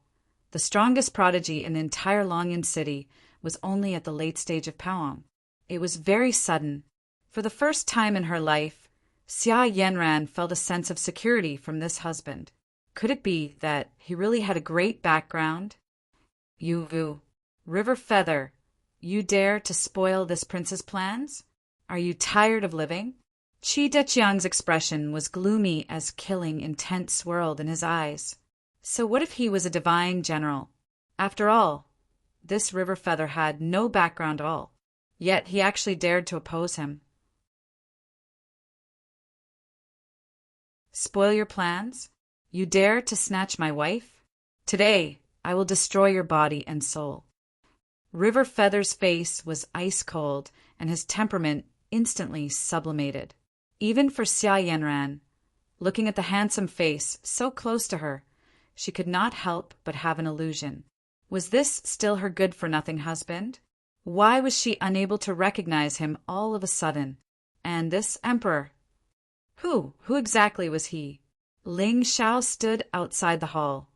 the strongest prodigy in the entire Longyan city was only at the late stage of Powong. It was very sudden. For the first time in her life, Xia Yanran felt a sense of security from this husband. Could it be that he really had a great background? You, River Feather, you dare to spoil this prince's plans? Are you tired of living? Qi Deqiang's expression was gloomy as killing intent swirled in his eyes. So what if he was a divine general? After all, this River Feather had no background at all, yet he actually dared to oppose him. Spoil your plans? You dare to snatch my wife? Today, I will destroy your body and soul. River Feather's face was ice cold, and his temperament instantly sublimated. Even for Xia Yanran, looking at the handsome face so close to her, she could not help but have an illusion. Was this still her good-for-nothing husband? Why was she unable to recognize him all of a sudden? And this emperor? Who exactly was he? Ling Shao stood outside the hall,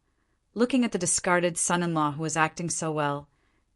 looking at the discarded son-in-law who was acting so well,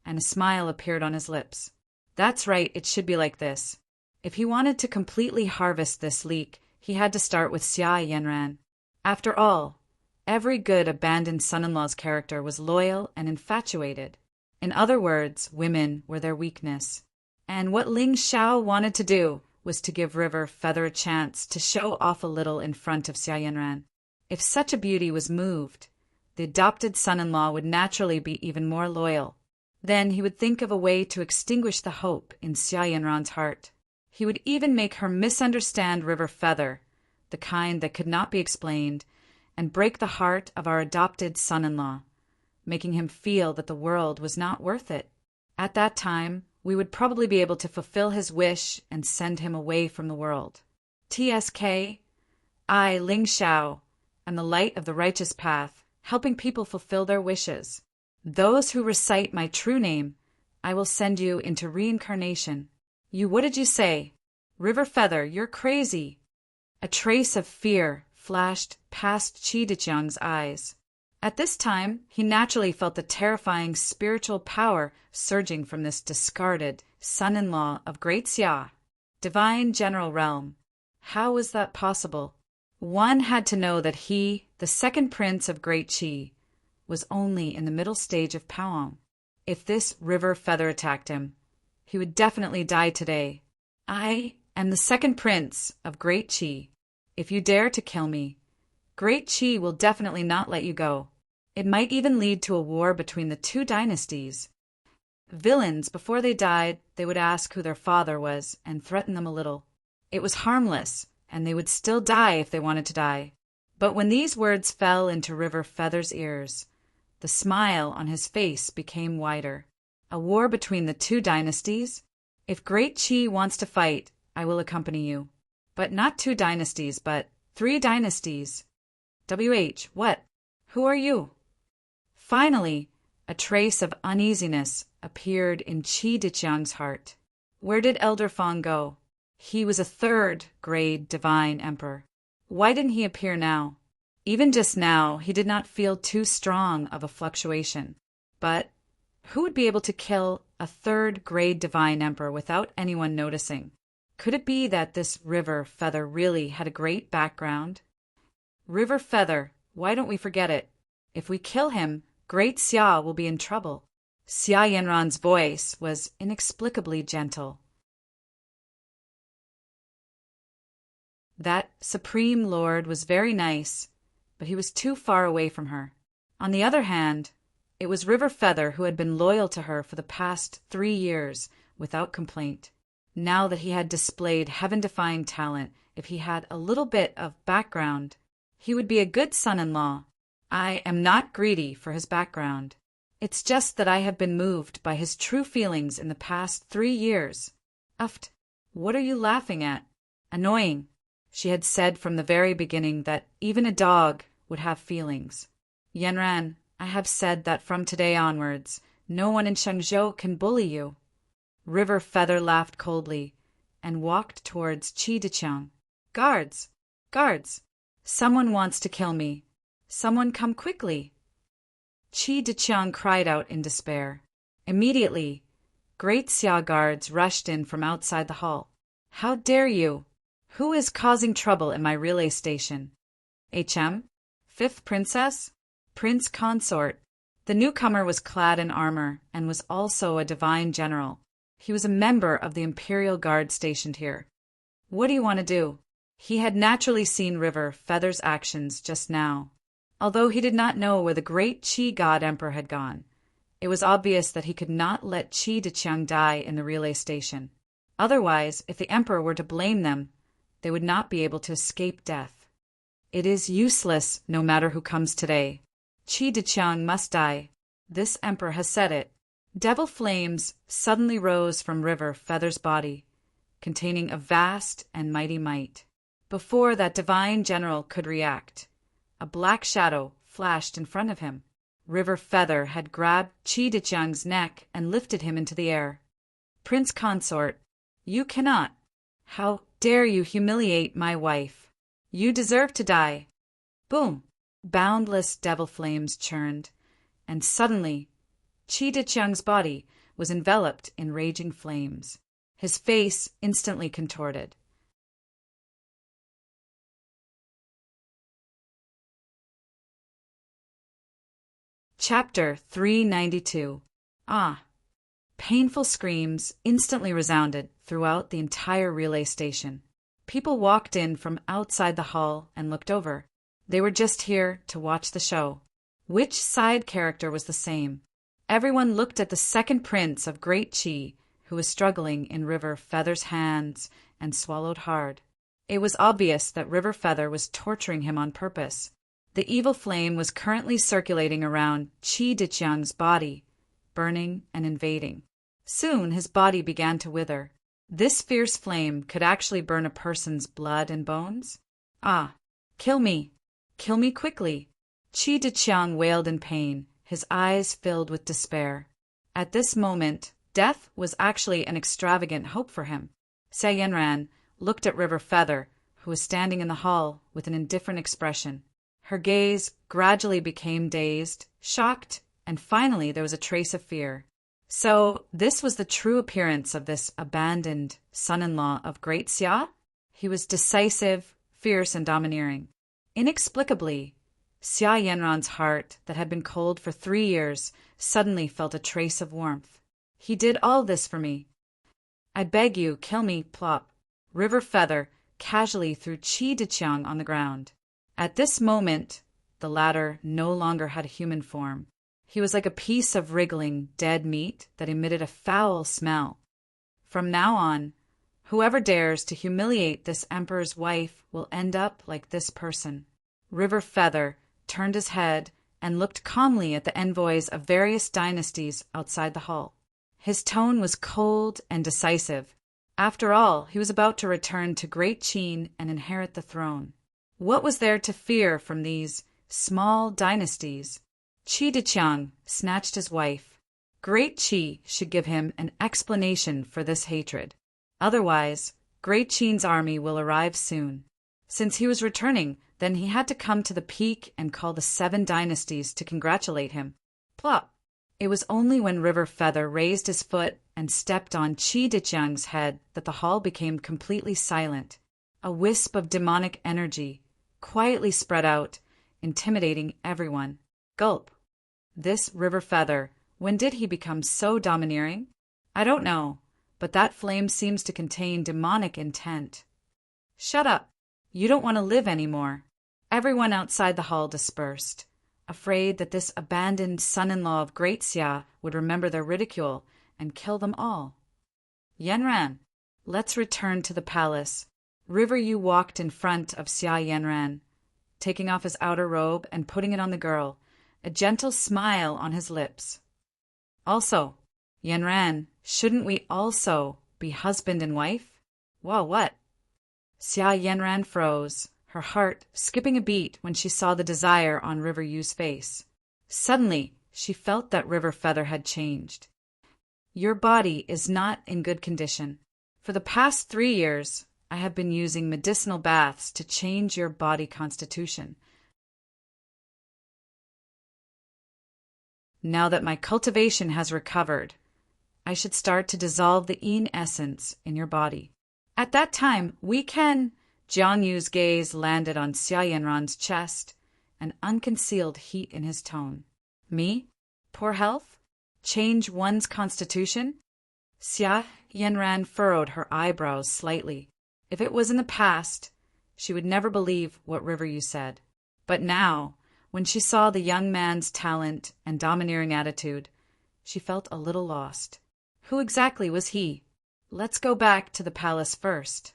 and a smile appeared on his lips. That's right, it should be like this. If he wanted to completely harvest this leek, he had to start with Xia Yanran. After all, every good abandoned son-in-law's character was loyal and infatuated. In other words, women were their weakness. And what Ling Shao wanted to do was to give River Feather a chance to show off a little in front of Xia Yanran. If such a beauty was moved, the adopted son-in-law would naturally be even more loyal. Then he would think of a way to extinguish the hope in Xia Yanran's heart. He would even make her misunderstand River Feather, the kind that could not be explained, and break the heart of our adopted son-in-law, making him feel that the world was not worth it. At that time, we would probably be able to fulfill his wish and send him away from the world. TSK, I, Ling Shao, am the light of the righteous path, helping people fulfill their wishes. Those who recite my true name, I will send you into reincarnation. What did you say? River Feather, you're crazy. A trace of fear flashed past Qi Deqiang's eyes. At this time, he naturally felt the terrifying spiritual power surging from this discarded son-in-law of Great Xia, divine general realm. How was that possible? One had to know that he, the second prince of Great Qi, was only in the middle stage of Powong. If this River Feather attacked him, he would definitely die today. I am the second prince of Great Qi. If you dare to kill me, Great Qi will definitely not let you go. It might even lead to a war between the two dynasties. Villains, before they died, they would ask who their father was and threaten them a little. It was harmless, and they would still die if they wanted to die. But when these words fell into River Feather's ears, the smile on his face became wider. A war between the two dynasties? If Great Qi wants to fight, I will accompany you. But not two dynasties, but 3 dynasties. What? Who are you? Finally, a trace of uneasiness appeared in Qi Deqiang's heart. Where did Elder Fong go? He was a 3rd grade divine emperor. Why didn't he appear now? Even just now, he did not feel too strong of a fluctuation. But who would be able to kill a 3rd grade divine emperor without anyone noticing? Could it be that this River Feather really had a great background? River Feather, why don't we forget it? If we kill him, Great Xia will be in trouble. Xia Yanran's voice was inexplicably gentle. That Supreme Lord was very nice, but he was too far away from her. On the other hand, it was River Feather who had been loyal to her for the past 3 years without complaint. Now that he had displayed heaven-defying talent, if he had a little bit of background, he would be a good son-in-law. I am not greedy for his background. It's just that I have been moved by his true feelings in the past 3 years. Uft, what are you laughing at? Annoying. She had said from the very beginning that even a dog would have feelings. Yanran, I have said that from today onwards, no one in Shangzhou can bully you. River Feather laughed coldly and walked towards Qi Deqiang. Guards! Guards! Someone wants to kill me. Someone come quickly. Qi Deqiang cried out in despair. Immediately, great Xia guards rushed in from outside the hall. How dare you? Who is causing trouble in my relay station? HM? Fifth Princess? Prince Consort. The newcomer was clad in armor and was also a divine general. He was a member of the Imperial Guard stationed here. What do you want to do? He had naturally seen River Feather's actions just now. Although he did not know where the great Qi God Emperor had gone, it was obvious that he could not let Qi Deqiang die in the relay station. Otherwise, if the Emperor were to blame them, they would not be able to escape death. It is useless no matter who comes today. Qi Deqiang must die. This Emperor has said it. Devil flames suddenly rose from River Feather's body, containing a vast and mighty might. Before that divine general could react, a black shadow flashed in front of him. River Feather had grabbed Qi Deqiang's neck and lifted him into the air. Prince Consort, you cannot. How dare you humiliate my wife? You deserve to die. Boom! Boundless devil flames churned, and suddenly Qi Deqiang's body was enveloped in raging flames. His face instantly contorted. Chapter 392. Ah! Painful screams instantly resounded throughout the entire relay station. People walked in from outside the hall and looked over. They were just here to watch the show. Which side character was the same? Everyone looked at the second prince of Great Qi, who was struggling in River Feather's hands, and swallowed hard. It was obvious that River Feather was torturing him on purpose. The evil flame was currently circulating around Qi Deqiang's body, burning and invading. Soon his body began to wither. This fierce flame could actually burn a person's blood and bones. Ah! Kill me! Kill me quickly! Qi Deqiang wailed in pain, his eyes filled with despair. At this moment, death was actually an extravagant hope for him. Xia Yanran looked at River Feather, who was standing in the hall with an indifferent expression. Her gaze gradually became dazed, shocked, and finally there was a trace of fear. So this was the true appearance of this abandoned son-in-law of Great Xia? He was decisive, fierce, and domineering. Inexplicably, Xia Yanran's heart, that had been cold for 3 years, suddenly felt a trace of warmth. He did all this for me. I beg you, kill me, plop. River Feather casually threw Qi Deqiang on the ground. At this moment, the latter no longer had a human form. He was like a piece of wriggling, dead meat that emitted a foul smell. From now on, whoever dares to humiliate this emperor's wife will end up like this person. River Feather turned his head and looked calmly at the envoys of various dynasties outside the hall. His tone was cold and decisive. After all, he was about to return to Great Qin and inherit the throne. What was there to fear from these small dynasties? Qi Deqiang snatched his wife. Great Qi should give him an explanation for this hatred. Otherwise, Great Qin's army will arrive soon. Since he was returning, then he had to come to the peak and call the 7 dynasties to congratulate him. Plop! It was only when River Feather raised his foot and stepped on Qi Deqiang's head that the hall became completely silent. A wisp of demonic energy quietly spread out, intimidating everyone. Gulp. This River Feather, when did he become so domineering? I don't know, but that flame seems to contain demonic intent. Shut up. You don't want to live anymore. Everyone outside the hall dispersed. afraid that this abandoned son-in-law of Great Xia would remember their ridicule and kill them all. Yanran, let's return to the palace. River Yu walked in front of Xia Yanran, taking off his outer robe and putting it on the girl, a gentle smile on his lips. Also, Yanran, shouldn't we also be husband and wife? Well, what? Xia Yanran froze, her heart skipping a beat when she saw the desire on River Yu's face. Suddenly, she felt that River Feather had changed. Your body is not in good condition. For the past 3 years, I have been using medicinal baths to change your body constitution. Now that my cultivation has recovered, I should start to dissolve the Yin essence in your body. At that time, we can... Jiang Yu's gaze landed on Xia Yanran's chest, an unconcealed heat in his tone. Me? Poor health? Change one's constitution? Xia Yanran furrowed her eyebrows slightly. If it was in the past, she would never believe what River Yu said. But now, when she saw the young man's talent and domineering attitude, she felt a little lost. Who exactly was he? Let's go back to the palace first.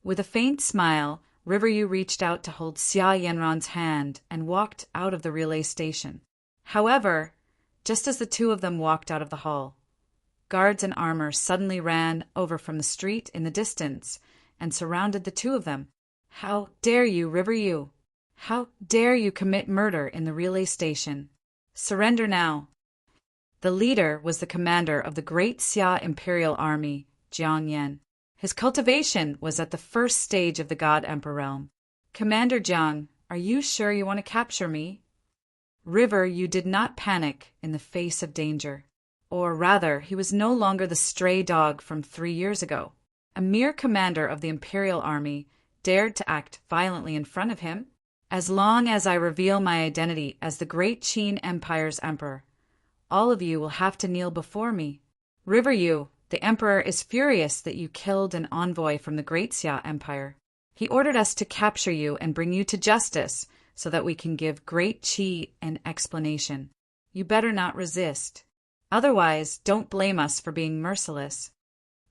With a faint smile, River Yu reached out to hold Xia Yanran's hand and walked out of the relay station. However, just as the two of them walked out of the hall, guards in armor suddenly ran over from the street in the distance and surrounded the two of them. How dare you, River Yu? How dare you commit murder in the relay station? Surrender now. The leader was the commander of the Great Xia Imperial Army, Jiang Yan. His cultivation was at the first stage of the God Emperor realm. Commander Jiang, are you sure you want to capture me? River Yu did not panic in the face of danger. Or rather, he was no longer the stray dog from 3 years ago. A mere commander of the Imperial Army dared to act violently in front of him. As long as I reveal my identity as the Great Qin Empire's emperor, all of you will have to kneel before me. River Yu, the emperor is furious that you killed an envoy from the Great Xia Empire. He ordered us to capture you and bring you to justice so that we can give Great Qi an explanation. You better not resist. Otherwise, don't blame us for being merciless.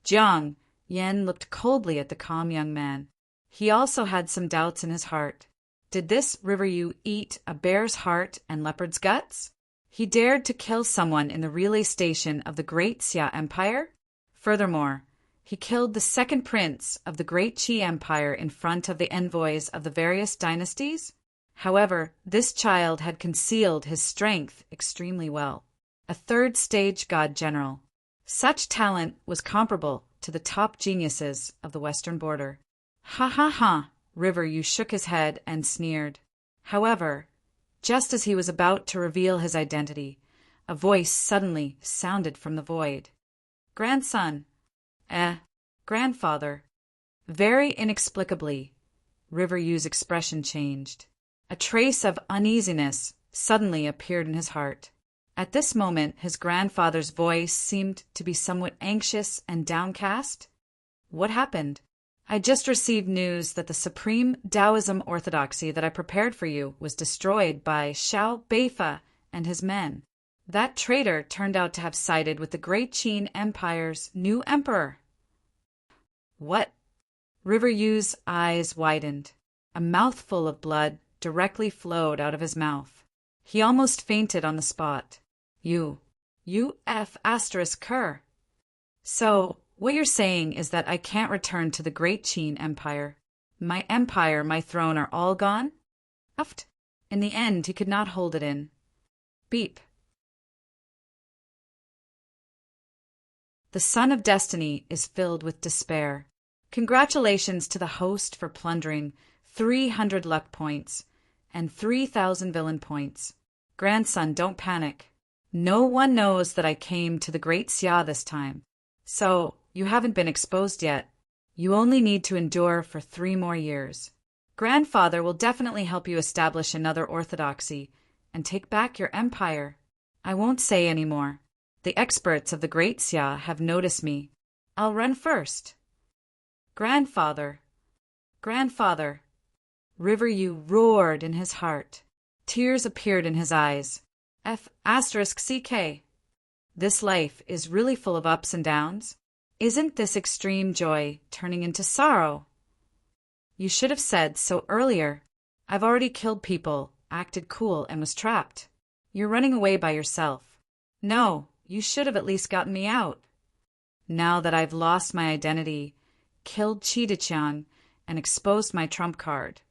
Jiang Yan looked coldly at the calm young man. He also had some doubts in his heart. Did this River Yu eat a bear's heart and leopard's guts? He dared to kill someone in the relay station of the Great Xia Empire? Furthermore, he killed the second prince of the Great Qi Empire in front of the envoys of the various dynasties? However, this child had concealed his strength extremely well. A third-stage god general. Such talent was comparable to the top geniuses of the western border. Ha ha ha! River Yu shook his head and sneered. However, just as he was about to reveal his identity, a voice suddenly sounded from the void. Grandson. Grandfather. Very inexplicably, River Yu's expression changed. A trace of uneasiness suddenly appeared in his heart. At this moment, his grandfather's voice seemed to be somewhat anxious and downcast. What happened? I just received news that the supreme Taoism orthodoxy that I prepared for you was destroyed by Xiao Beifa and his men. That traitor turned out to have sided with the Great Qin Empire's new emperor. What? River Yu's eyes widened. A mouthful of blood directly flowed out of his mouth. He almost fainted on the spot. You F asterisk cur. So, what you're saying is that I can't return to the Great Qin Empire. My empire, my throne are all gone? Uft. In the end, he could not hold it in. Beep. The Son of Destiny is filled with despair. Congratulations to the host for plundering 300 luck points and 3,000 villain points. Grandson, don't panic. No one knows that I came to the Great Xia this time. So, you haven't been exposed yet. You only need to endure for 3 more years. Grandfather will definitely help you establish another orthodoxy and take back your empire. I won't say any more. The experts of the Great Xia have noticed me. I'll run first. Grandfather. Grandfather. River Yu roared in his heart. Tears appeared in his eyes. F***CK. This life is really full of ups and downs. Isn't this extreme joy turning into sorrow? You should have said so earlier. I've already killed people, acted cool, and was trapped. You're running away by yourself. No, you should have at least gotten me out. Now that I've lost my identity, killed Chi-Di-Chiang, and exposed my trump card,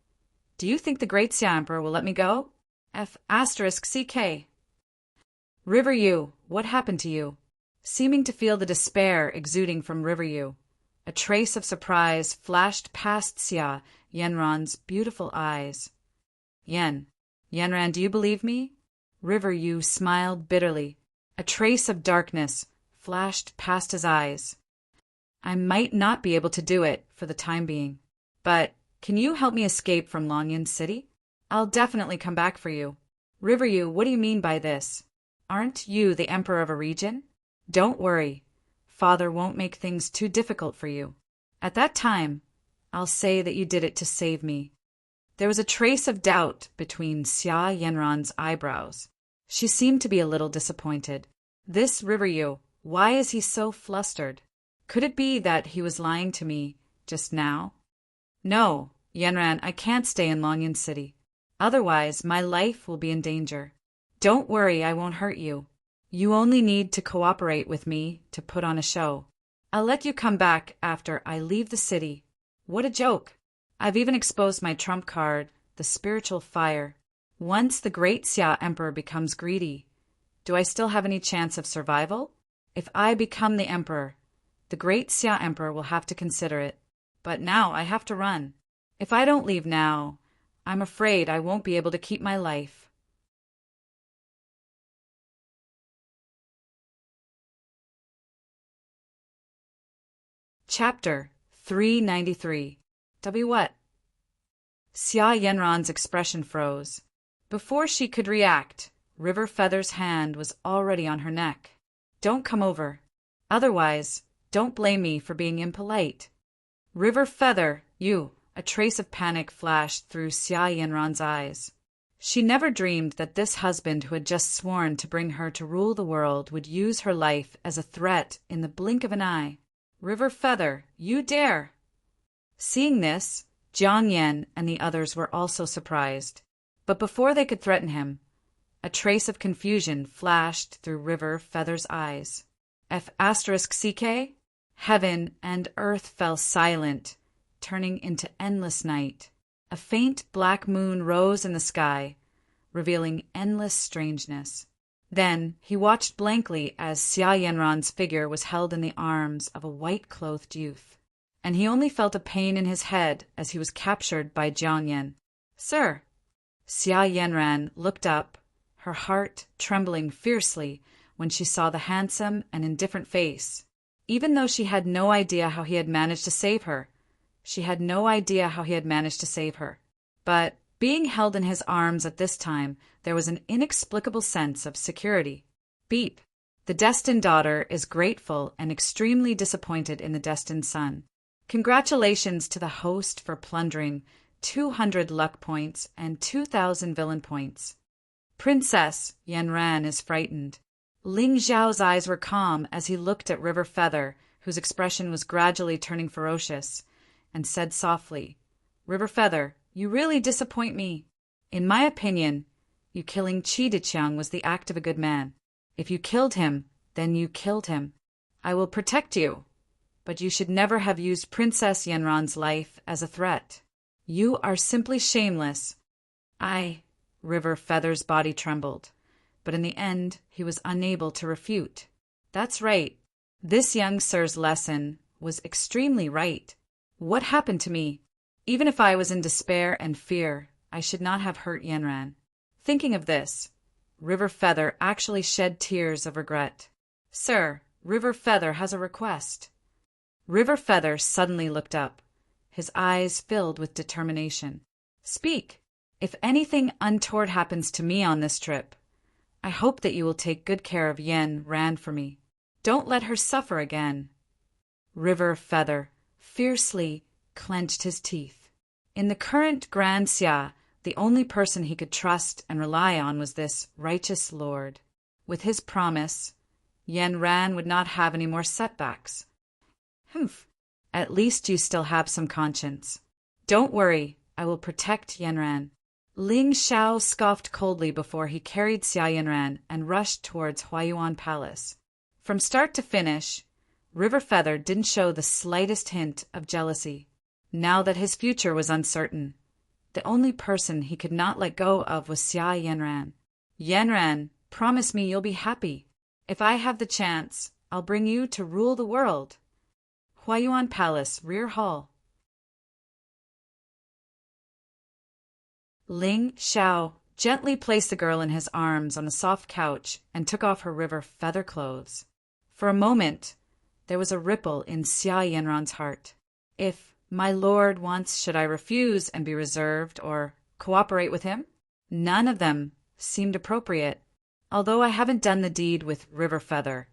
do you think the great Xia Emperor will let me go? F***CK. River Yu, what happened to you? Seeming to feel the despair exuding from River Yu, a trace of surprise flashed past Xia Yanran's beautiful eyes. Yanran, do you believe me? River Yu smiled bitterly. A trace of darkness flashed past his eyes. I might not be able to do it for the time being, but can you help me escape from Longyan City? I'll definitely come back for you. River Yu, what do you mean by this? Aren't you the emperor of a region? Don't worry. Father won't make things too difficult for you. At that time, I'll say that you did it to save me. There was a trace of doubt between Xia Yanran's eyebrows. She seemed to be a little disappointed. This River Yu, why is he so flustered? Could it be that he was lying to me just now? No, Yanran, I can't stay in Longyan City. Otherwise, my life will be in danger. Don't worry, I won't hurt you. You only need to cooperate with me to put on a show. I'll let you come back after I leave the city. What a joke! I've even exposed my trump card, the spiritual fire. Once the great Xia Emperor becomes greedy, do I still have any chance of survival? If I become the emperor, the great Xia Emperor will have to consider it. But now I have to run. If I don't leave now, I'm afraid I won't be able to keep my life. Chapter 393. What? Xia Yanran's expression froze. Before she could react, River Feather's hand was already on her neck. Don't come over. Otherwise, don't blame me for being impolite. River Feather, you. A trace of panic flashed through Xia Yanran's eyes. She never dreamed that this husband who had just sworn to bring her to rule the world would use her life as a threat in the blink of an eye. River Feather, you dare! Seeing this, Jiang Yan and the others were also surprised. But before they could threaten him, a trace of confusion flashed through River Feather's eyes. F***CK? Heaven and earth fell silent, turning into endless night. A faint black moon rose in the sky, revealing endless strangeness. Then he watched blankly as Xia Yanran's figure was held in the arms of a white-clothed youth, and he only felt a pain in his head as he was captured by Jiang Yan. Sir! Xia Yanran looked up, her heart trembling fiercely when she saw the handsome and indifferent face. Even though she had no idea how he had managed to save her, But being held in his arms at this time, there was an inexplicable sense of security. Beep. The destined daughter is grateful and extremely disappointed in the destined son. Congratulations to the host for plundering 200 luck points and 2,000 villain points. Princess Yanran is frightened. Ling Zhao's eyes were calm as he looked at River Feather, whose expression was gradually turning ferocious, and said softly, River Feather, you really disappoint me. In my opinion, you killing Chi-Di-Chiang was the act of a good man. If you killed him, then you killed him. I will protect you, but you should never have used Princess Yanran's life as a threat. You are simply shameless. River Feather's body trembled, but in the end he was unable to refute. That's right. This young sir's lesson was extremely right. What happened to me? Even if I was in despair and fear, I should not have hurt Yanran. Thinking of this, River Feather actually shed tears of regret. Sir, River Feather has a request. River Feather suddenly looked up, his eyes filled with determination. Speak. If anything untoward happens to me on this trip, I hope that you will take good care of Yanran for me. Don't let her suffer again. River Feather fiercely clenched his teeth. In the current Grand Xia, The only person he could trust and rely on was this righteous lord. With his promise, Yanran would not have any more setbacks. Humph, at least you still have some conscience. Don't worry, I will protect Yanran. Ling Xiao scoffed coldly before he carried Xia Yanran and rushed towards Huayuan Palace. From start to finish, River Feather didn't show the slightest hint of jealousy. Now that his future was uncertain, the only person he could not let go of was Xia Yanran. Yanran, promise me you'll be happy. If I have the chance, I'll bring you to rule the world. Huayuan Palace, Rear Hall. Ling Xiao gently placed the girl in his arms on a soft couch and took off her river feather clothes. For a moment, there was a ripple in Xia Yanran's heart. If my lord wants, should I refuse and be reserved or cooperate with him? None of them seemed appropriate. Although I haven't done the deed with River Feather,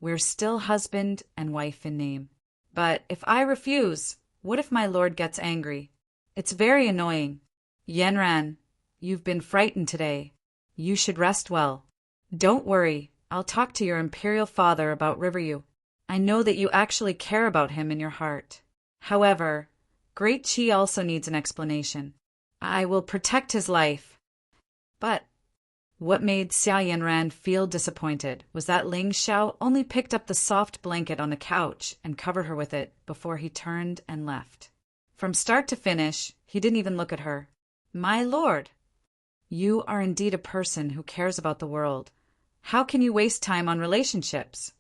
we're still husband and wife in name. But if I refuse, what if my lord gets angry? It's very annoying. Yanran, you've been frightened today. You should rest well. Don't worry, I'll talk to your imperial father about Riverview. I know that you actually care about him in your heart. However, Great Qi also needs an explanation. I will protect his life. But what made Xia Yanran feel disappointed was that Ling Xiao only picked up the soft blanket on the couch and covered her with it before he turned and left. From start to finish, he didn't even look at her. My lord, you are indeed a person who cares about the world. How can you waste time on relationships?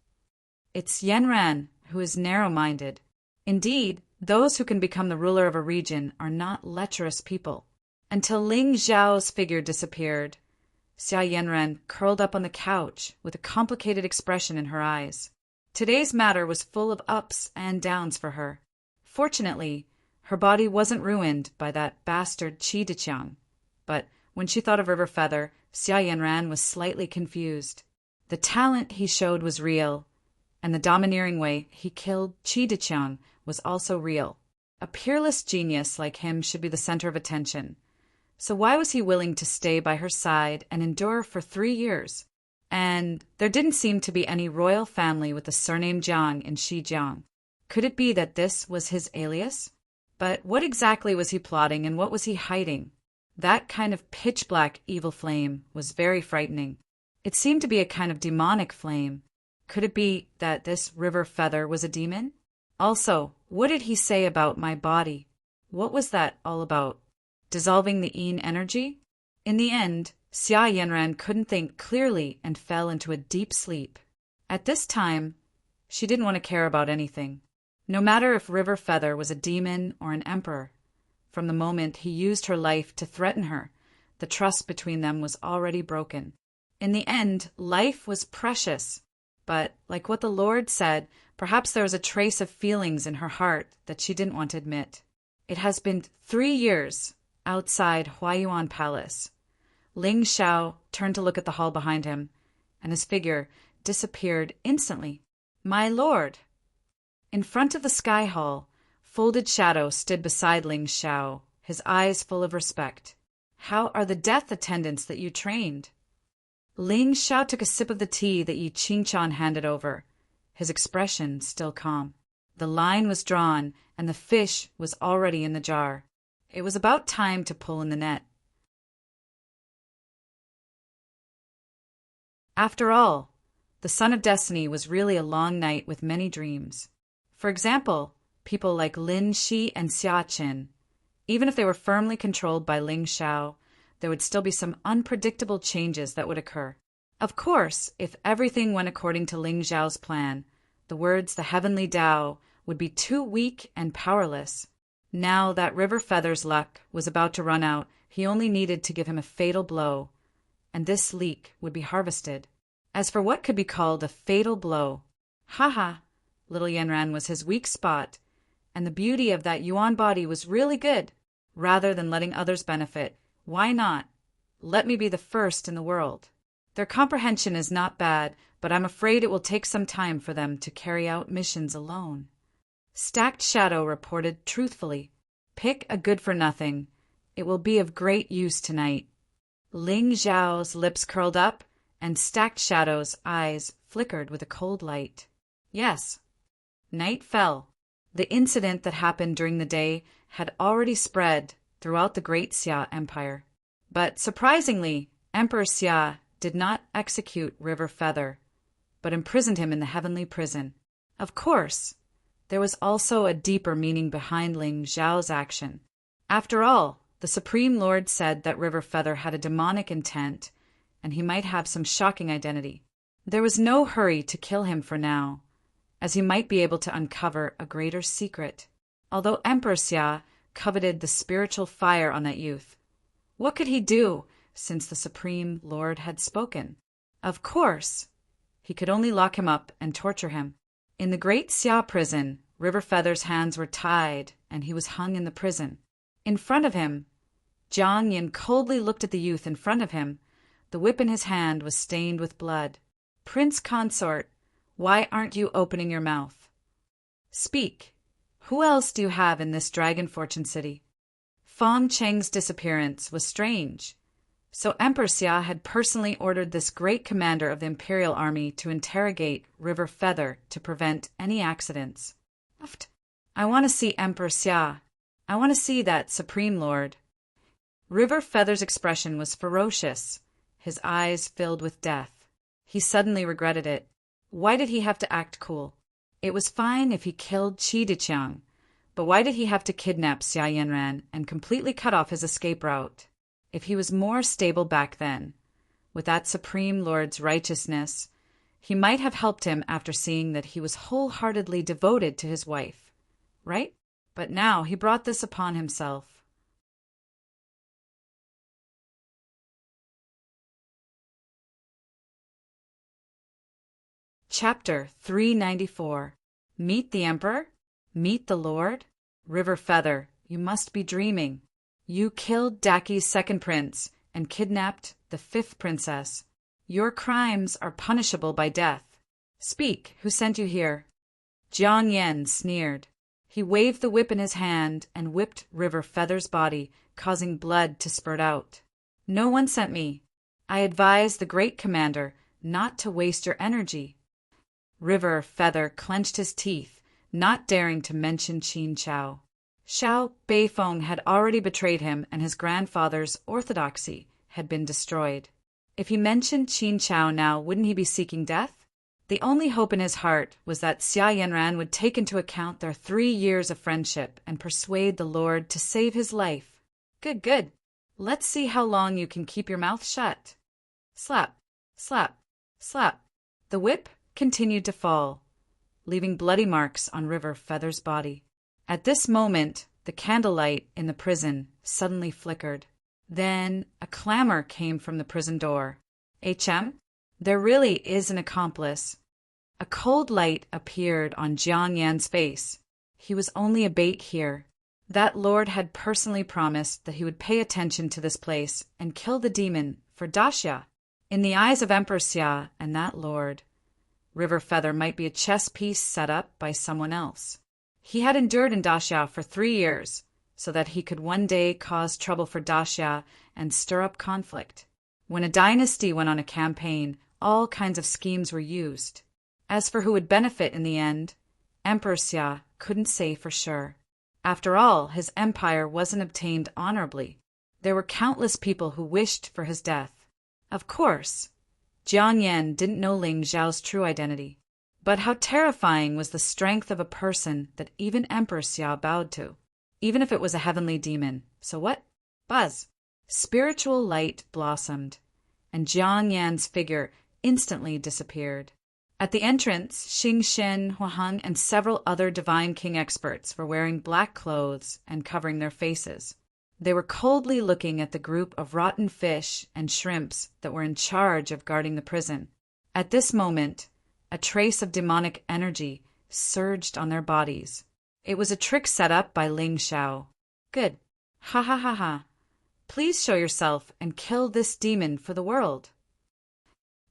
It's Yanran who is narrow-minded. Indeed, those who can become the ruler of a region are not lecherous people. Until Ling Xiao's figure disappeared, Xia Yanran curled up on the couch with a complicated expression in her eyes. Today's matter was full of ups and downs for her. Fortunately, her body wasn't ruined by that bastard Qi Deqiang. But when she thought of River Feather, Xia Yanran was slightly confused. The talent he showed was real, and the domineering way he killed Qi Deqiang was also real. A peerless genius like him should be the center of attention. So why was he willing to stay by her side and endure for 3 years? And there didn't seem to be any royal family with the surname Jiang in Xizang. Could it be that this was his alias? But what exactly was he plotting and what was he hiding? That kind of pitch-black evil flame was very frightening. It seemed to be a kind of demonic flame. Could it be that this River Feather was a demon? Also, what did he say about my body? What was that all about? Dissolving the yin energy? In the end, Xia Yanran couldn't think clearly and fell into a deep sleep. At this time, she didn't want to care about anything. No matter if River Feather was a demon or an emperor, from the moment he used her life to threaten her, the trust between them was already broken. In the end, life was precious. But, like what the Lord said, perhaps there was a trace of feelings in her heart that she didn't want to admit. It has been 3 years outside Huayuan Palace. Ling Xiao turned to look at the hall behind him, and his figure disappeared instantly. My lord! In front of the sky hall, Folded Shadow stood beside Ling Xiao, his eyes full of respect. How are the death attendants that you trained? Ling Xiao took a sip of the tea that Yi Qingqian handed over, his expression still calm. The line was drawn, and the fish was already in the jar. It was about time to pull in the net. After all, the Sun of Destiny was really a long night with many dreams. For example, people like Lin Shi and Xia Qin. Even if they were firmly controlled by Ling Xiao, there would still be some unpredictable changes that would occur. Of course, if everything went according to Ling Xiao's plan, the words the heavenly Tao would be too weak and powerless. Now that River Feather's luck was about to run out, he only needed to give him a fatal blow, and this leek would be harvested. As for what could be called a fatal blow, little Yanran was his weak spot, and the beauty of that Yuan body was really good. Rather than letting others benefit, why not? Let me be the first in the world. Their comprehension is not bad, but I'm afraid it will take some time for them to carry out missions alone. Stacked Shadow reported truthfully. Pick a good-for-nothing, It will be of great use tonight." Ling Zhao's lips curled up, and stacked shadows' eyes flickered with a cold light. Yes. Night fell. The incident that happened during the day had already spread throughout the Great Xia Empire. But surprisingly, Emperor Xia did not execute River Feather, but imprisoned him in the heavenly prison. Of course, there was also a deeper meaning behind Ling Zhao's action. After all, the Supreme Lord said that River Feather had a demonic intent, and he might have some shocking identity. There was no hurry to kill him for now, as he might be able to uncover a greater secret. Although Emperor Xia coveted the spiritual fire on that youth, what could he do since the Supreme Lord had spoken? Of course, he could only lock him up and torture him. In the Great Xia prison, River Feather's hands were tied, and he was hung in the prison. In front of him, Jiang Yin coldly looked at the youth in front of him. The whip in his hand was stained with blood. "Prince Consort, why aren't you opening your mouth? Speak. Who else do you have in this Dragon Fortune City?" Fang Cheng's disappearance was strange. So Emperor Xia had personally ordered this great commander of the Imperial Army to interrogate River Feather to prevent any accidents. I want to see Emperor Xia. I want to see that Supreme Lord. River Feather's expression was ferocious, his eyes filled with death. He suddenly regretted it. Why did he have to act cool? It was fine if he killed Qi Diqiang, but why did he have to kidnap Xia Yanran and completely cut off his escape route? If he was more stable back then, with that Supreme Lord's righteousness, he might have helped him after seeing that he was wholeheartedly devoted to his wife, right? But now he brought this upon himself. Chapter 394. Meet the Emperor? Meet the Lord? River Feather, you must be dreaming. You killed Daki's second prince and kidnapped the fifth princess. Your crimes are punishable by death. Speak, who sent you here? Jiang Yen sneered. He waved the whip in his hand and whipped River Feather's body, causing blood to spurt out. No one sent me. I advise the great commander not to waste your energy. River Feather clenched his teeth, not daring to mention Qin Chao. Xiao Beifeng had already betrayed him, and his grandfather's orthodoxy had been destroyed. If he mentioned Qin Chao now, wouldn't he be seeking death? The only hope in his heart was that Xia Yanran would take into account their 3 years of friendship and persuade the Lord to save his life. Good, good. Let's see how long you can keep your mouth shut. Slap, slap, slap. The whip continued to fall, leaving bloody marks on River Feather's body. At this moment, the candlelight in the prison suddenly flickered. Then a clamor came from the prison door. "HM, there really is an accomplice." A cold light appeared on Jiang Yan's face. He was only a bait here. That lord had personally promised that he would pay attention to this place and kill the demon for Daxia. In the eyes of Emperor Xia and that lord, River Feather might be a chess piece set up by someone else. He had endured in Daxia for 3 years, so that he could one day cause trouble for Daxia and stir up conflict. When a dynasty went on a campaign, all kinds of schemes were used. As for who would benefit in the end, Emperor Xia couldn't say for sure. After all, his empire wasn't obtained honorably. There were countless people who wished for his death. Of course, Jiang Yan didn't know Ling Zhao's true identity. But how terrifying was the strength of a person that even Emperor Xia bowed to, even if it was a heavenly demon. So what? Buzz. Spiritual light blossomed, and Jiang Yan's figure instantly disappeared. At the entrance, Xing Shen, Huaheng, and several other Divine King experts were wearing black clothes and covering their faces. They were coldly looking at the group of rotten fish and shrimps that were in charge of guarding the prison. At this moment, a trace of demonic energy surged on their bodies. It was a trick set up by Ling Xiao. Good. Ha ha ha ha. Please show yourself and kill this demon for the world.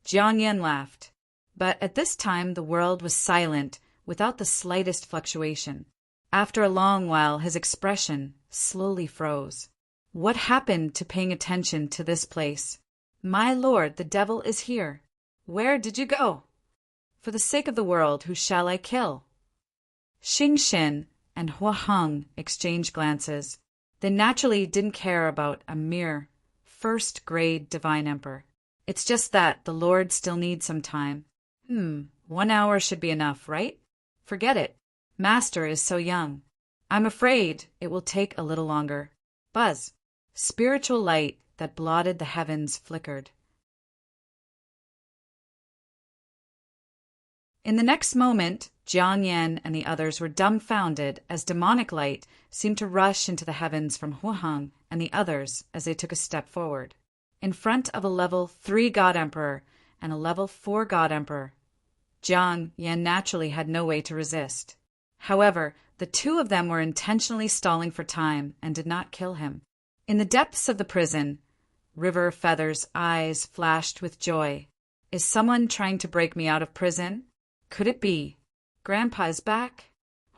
Jiang Yan laughed. But at this time the world was silent, without the slightest fluctuation. After a long while his expression slowly froze. What happened to paying attention to this place? My lord, the devil is here. Where did you go? For the sake of the world, who shall I kill? Xing Xin and Hua Heng exchanged glances. They naturally didn't care about a mere first-grade divine emperor. It's just that the Lord still needs some time. 1 hour should be enough, right? Forget it. Master is so young. I'm afraid it will take a little longer. Buzz. Spiritual light that blotted the heavens flickered. In the next moment, Jiang Yan and the others were dumbfounded as demonic light seemed to rush into the heavens from Hua Heng and the others as they took a step forward. In front of a level 3 God Emperor and a level 4 God Emperor, Jiang Yan naturally had no way to resist. However, the two of them were intentionally stalling for time and did not kill him. In the depths of the prison, River Feather's eyes flashed with joy. Is someone trying to break me out of prison? Could it be? Grandpa is back?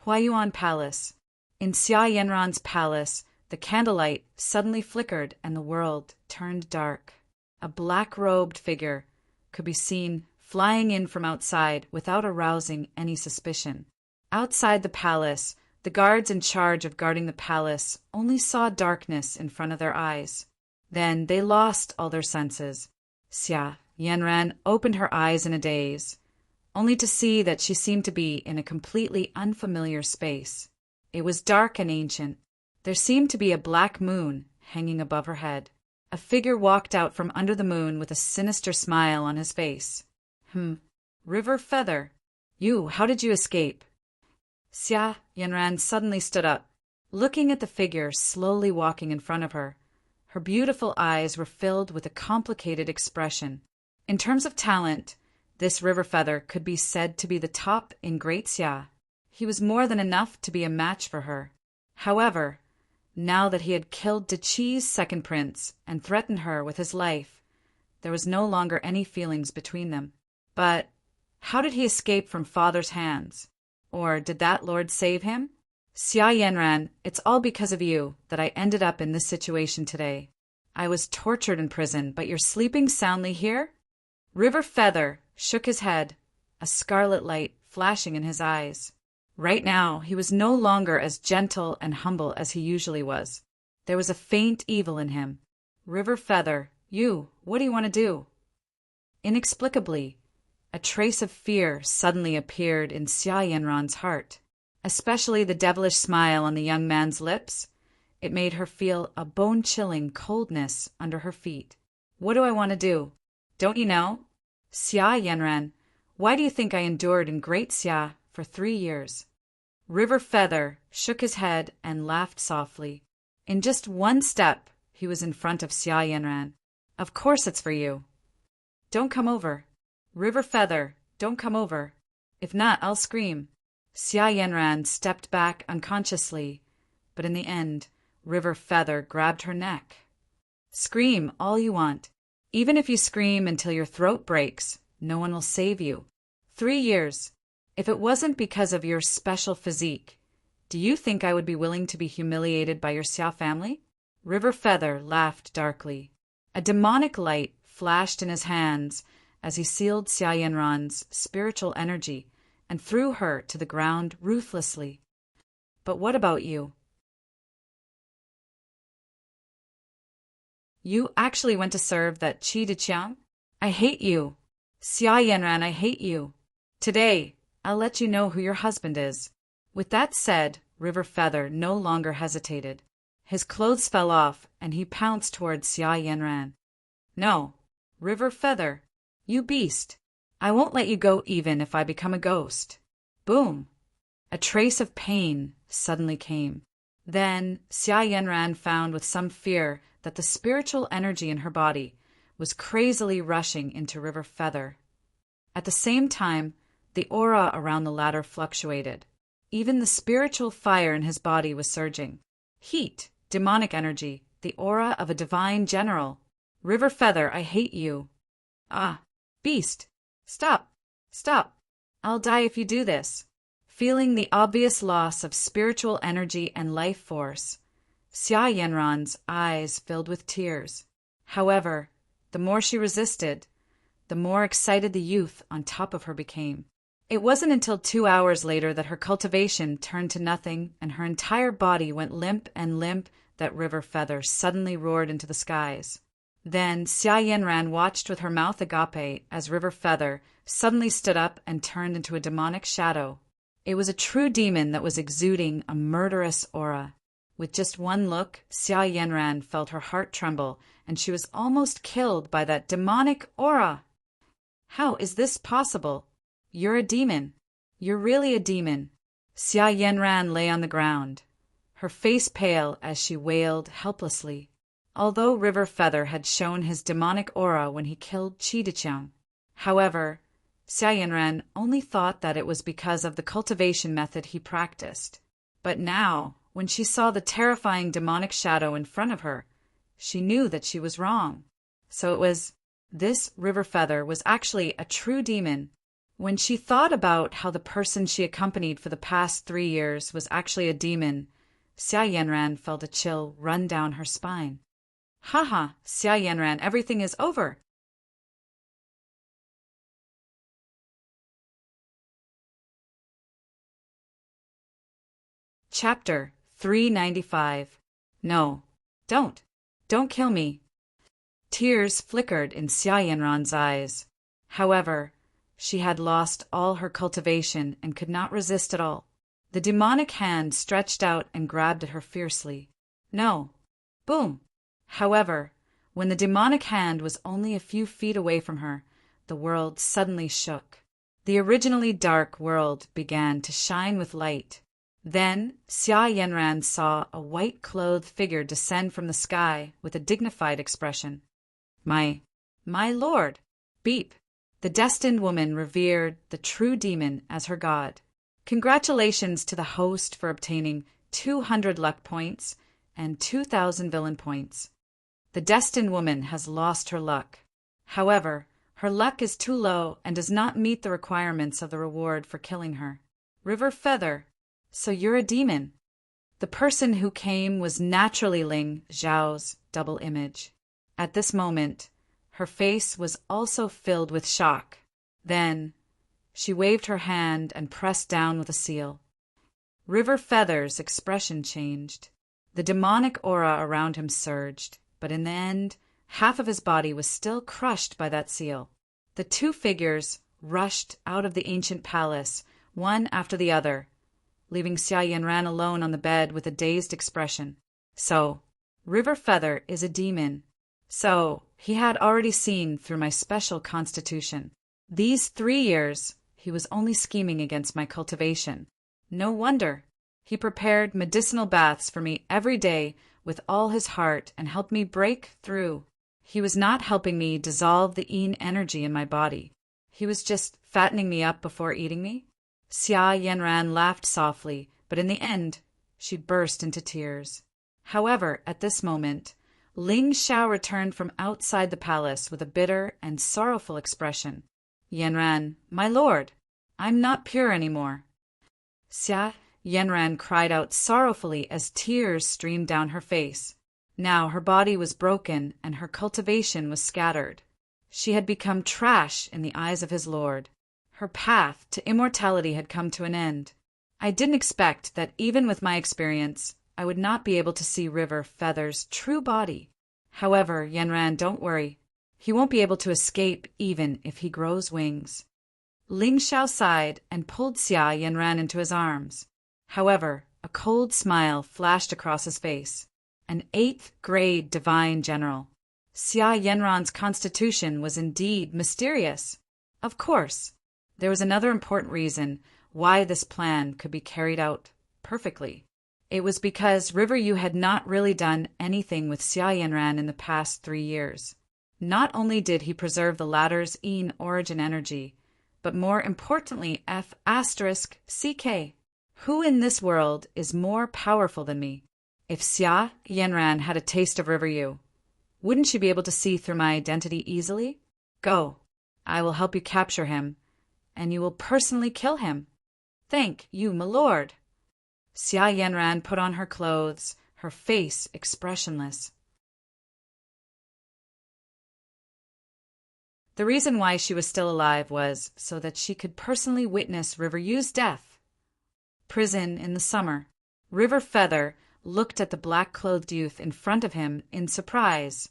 Huayuan Palace. In Xia Yanran's palace, the candlelight suddenly flickered and the world turned dark. A black-robed figure could be seen flying in from outside without arousing any suspicion. Outside the palace, the guards in charge of guarding the palace only saw darkness in front of their eyes. Then they lost all their senses. Xia Yanran opened her eyes in a daze, only to see that she seemed to be in a completely unfamiliar space. It was dark and ancient. There seemed to be a black moon hanging above her head. A figure walked out from under the moon with a sinister smile on his face. River Feather, how did you escape? Xia Yanran suddenly stood up, looking at the figure slowly walking in front of her. Her beautiful eyes were filled with a complicated expression. In terms of talent, this River Feather could be said to be the top in Great Xia. He was more than enough to be a match for her. However, now that he had killed Deqi's second prince and threatened her with his life, there was no longer any feelings between them. But how did he escape from father's hands? Or did that lord save him? Xia Yanran, it's all because of you that I ended up in this situation today. I was tortured in prison, but you're sleeping soundly here? River Feather shook his head, a scarlet light flashing in his eyes. Right now, he was no longer as gentle and humble as he usually was. There was a faint evil in him. River Feather, what do you want to do? Inexplicably, a trace of fear suddenly appeared in Xia Yanran's heart, especially the devilish smile on the young man's lips. It made her feel a bone-chilling coldness under her feet. What do I want to do? Don't you know? Xia Yanran, why do you think I endured in Great Xia for 3 years? River Feather shook his head and laughed softly. In just one step, he was in front of Xia Yanran. Of course it's for you. Don't come over. River Feather, don't come over. If not, I'll scream. Xia Yanran stepped back unconsciously, but in the end, River Feather grabbed her neck. Scream all you want. Even if you scream until your throat breaks, no one will save you. 3 years. If it wasn't because of your special physique, do you think I would be willing to be humiliated by your Xia family? River Feather laughed darkly. A demonic light flashed in his hands as he sealed Xia Yanran's spiritual energy and threw her to the ground ruthlessly. But what about you? You actually went to serve that Qi Deqiang? I hate you. Xia Yanran, I hate you. Today, I'll let you know who your husband is. With that said, River Feather no longer hesitated. His clothes fell off, and he pounced towards Xia Yanran. No, River Feather, you beast. I won't let you go even if I become a ghost. Boom! A trace of pain suddenly came. Then Xia Yanran found with some fear that the spiritual energy in her body was crazily rushing into River Feather. At the same time, the aura around the latter fluctuated. Even the spiritual fire in his body was surging. Heat, demonic energy, the aura of a divine general. River Feather, I hate you. Ah, beast! Stop! Stop! I'll die if you do this. Feeling the obvious loss of spiritual energy and life force, Xia Yanran's eyes filled with tears. However, the more she resisted, the more excited the youth on top of her became. It wasn't until 2 hours later that her cultivation turned to nothing and her entire body went limp that River Feather suddenly roared into the skies. Then Xia Yanran watched with her mouth agape as River Feather suddenly stood up and turned into a demonic shadow. It was a true demon that was exuding a murderous aura. With just one look, Xia Yanran felt her heart tremble, and she was almost killed by that demonic aura. How is this possible? You're a demon. You're really a demon. Xia Yanran lay on the ground, her face pale as she wailed helplessly. Although River Feather had shown his demonic aura when he killed Chidichang. However, Xia Yanran only thought that it was because of the cultivation method he practiced. But now, when she saw the terrifying demonic shadow in front of her, she knew that she was wrong. So it was, this River Feather was actually a true demon. When she thought about how the person she accompanied for the past 3 years was actually a demon, Xia Yanran felt a chill run down her spine. Haha, Xia Yanran, everything is over. Chapter 395. No, don't kill me. Tears flickered in Xia Yanran's eyes. However, she had lost all her cultivation and could not resist at all. The demonic hand stretched out and grabbed at her fiercely. No. Boom. However, when the demonic hand was only a few feet away from her, the world suddenly shook. The originally dark world began to shine with light. Then Xia Yanran saw a white-clothed figure descend from the sky with a dignified expression. My lord! Beep! The destined woman revered the true demon as her god. Congratulations to the host for obtaining 200 luck points and 2,000 villain points. The destined woman has lost her luck. However, her luck is too low and does not meet the requirements of the reward for killing her. River Feather, so you're a demon. The person who came was naturally Ling Zhao's double image. At this moment, her face was also filled with shock. Then, she waved her hand and pressed down with a seal. River Feather's expression changed. The demonic aura around him surged, but in the end, half of his body was still crushed by that seal. The two figures rushed out of the ancient palace, one after the other, leaving Xia Yanran alone on the bed with a dazed expression. So, River Feather is a demon. So, he had already seen through my special constitution. These 3 years, he was only scheming against my cultivation. No wonder. He prepared medicinal baths for me every day with all his heart and helped me break through. He was not helping me dissolve the yin energy in my body. He was just fattening me up before eating me. Xia Yanran laughed softly, but in the end, she burst into tears. However, at this moment, Ling Xiao returned from outside the palace with a bitter and sorrowful expression. Yanran, my lord, I'm not pure anymore. Xia Yanran cried out sorrowfully as tears streamed down her face. Now her body was broken and her cultivation was scattered. She had become trash in the eyes of his lord. Her path to immortality had come to an end. I didn't expect that even with my experience, I would not be able to see River Feather's true body. However, Yanran, don't worry. He won't be able to escape even if he grows wings. Ling Xiao sighed and pulled Xia Yanran into his arms. However, a cold smile flashed across his face. An 8th-grade divine general. Xia Yanran's constitution was indeed mysterious. Of course, there was another important reason why this plan could be carried out perfectly. It was because River Yu had not really done anything with Xia Yanran in the past 3 years. Not only did he preserve the latter's yin origin energy, but more importantly F***CK. Who in this world is more powerful than me? If Xia Yanran had a taste of River Yu, wouldn't she be able to see through my identity easily? Go. I will help you capture him, and you will personally kill him. Thank you, my lord. Xia Yanran put on her clothes, her face expressionless. The reason why she was still alive was so that she could personally witness River Yu's death. Prison in the summer. River Feather looked at the black-clothed youth in front of him in surprise,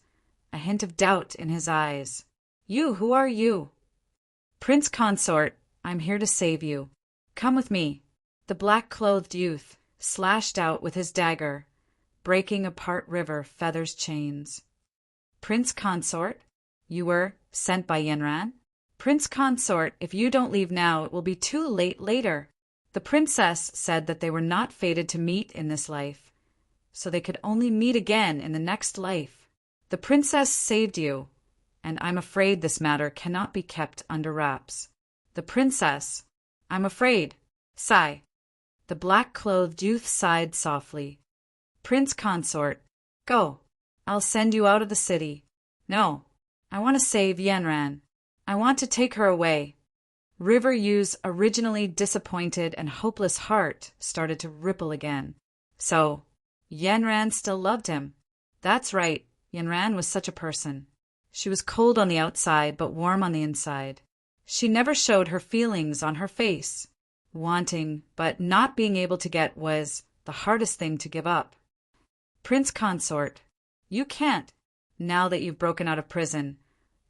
a hint of doubt in his eyes. "You, who are you?" "Prince Consort, I'm here to save you. Come with me." The black-clothed youth slashed out with his dagger, breaking apart River Feather's chains. "Prince Consort, you were sent by Yanran?" "Prince Consort, if you don't leave now, it will be too late later." The princess said that they were not fated to meet in this life, so they could only meet again in the next life. The princess saved you, and I'm afraid this matter cannot be kept under wraps. The princess, I'm afraid. Sigh. The black-clothed youth sighed softly. "Prince Consort, go. I'll send you out of the city." "No, I want to save Yanran. I want to take her away." River Yu's originally disappointed and hopeless heart started to ripple again. So, Yanran still loved him. That's right, Yanran was such a person. She was cold on the outside but warm on the inside. She never showed her feelings on her face. Wanting but not being able to get was the hardest thing to give up. "Prince Consort, you can't, now that you've broken out of prison.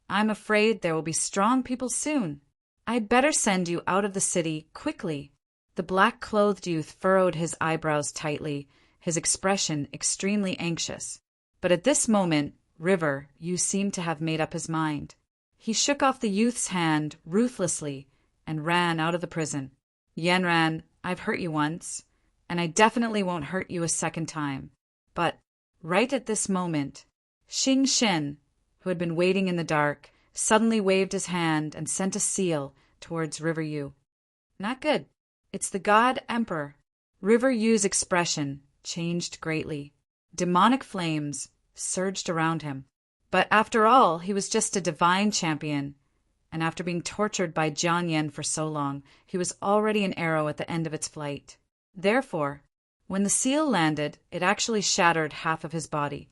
I'm afraid there will be strong people soon. I'd better send you out of the city quickly." The black-clothed youth furrowed his eyebrows tightly, his expression extremely anxious. But at this moment, River Yu seemed to have made up his mind. He shook off the youth's hand ruthlessly and ran out of the prison. "Yanran, I've hurt you once, and I definitely won't hurt you a second time." But right at this moment, Xing Shen, who had been waiting in the dark, suddenly waved his hand and sent a seal towards River Yu. Not good. It's the god Emperor. River Yu's expression changed greatly. Demonic flames surged around him. But after all, he was just a divine champion, and after being tortured by Jian Yan for so long, he was already an arrow at the end of its flight. Therefore, when the seal landed, it actually shattered half of his body.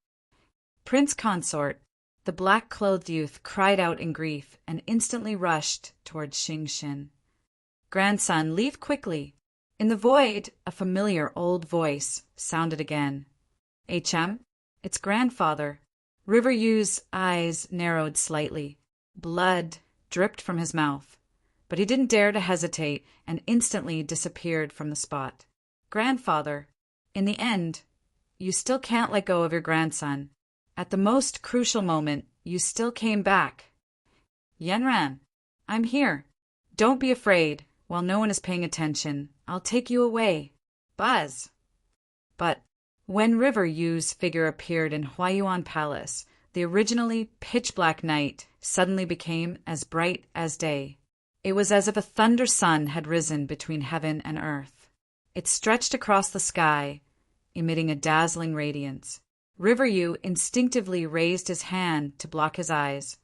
"Prince Consort," the black-clothed youth cried out in grief and instantly rushed towards Xing Shen. "Grandson, leave quickly." In the void, a familiar old voice sounded again. "HM, it's grandfather." River Yu's eyes narrowed slightly. Blood dripped from his mouth, but he didn't dare to hesitate and instantly disappeared from the spot. "Grandfather, in the end, you still can't let go of your grandson. At the most crucial moment, you still came back." "Yanran, I'm here. Don't be afraid. While no one is paying attention, I'll take you away. Buzz." But when River Yu's figure appeared in Huayuan Palace, the originally pitch-black night suddenly became as bright as day. It was as if a thunder sun had risen between heaven and earth. It stretched across the sky, emitting a dazzling radiance. River Yu instinctively raised his hand to block his eyes.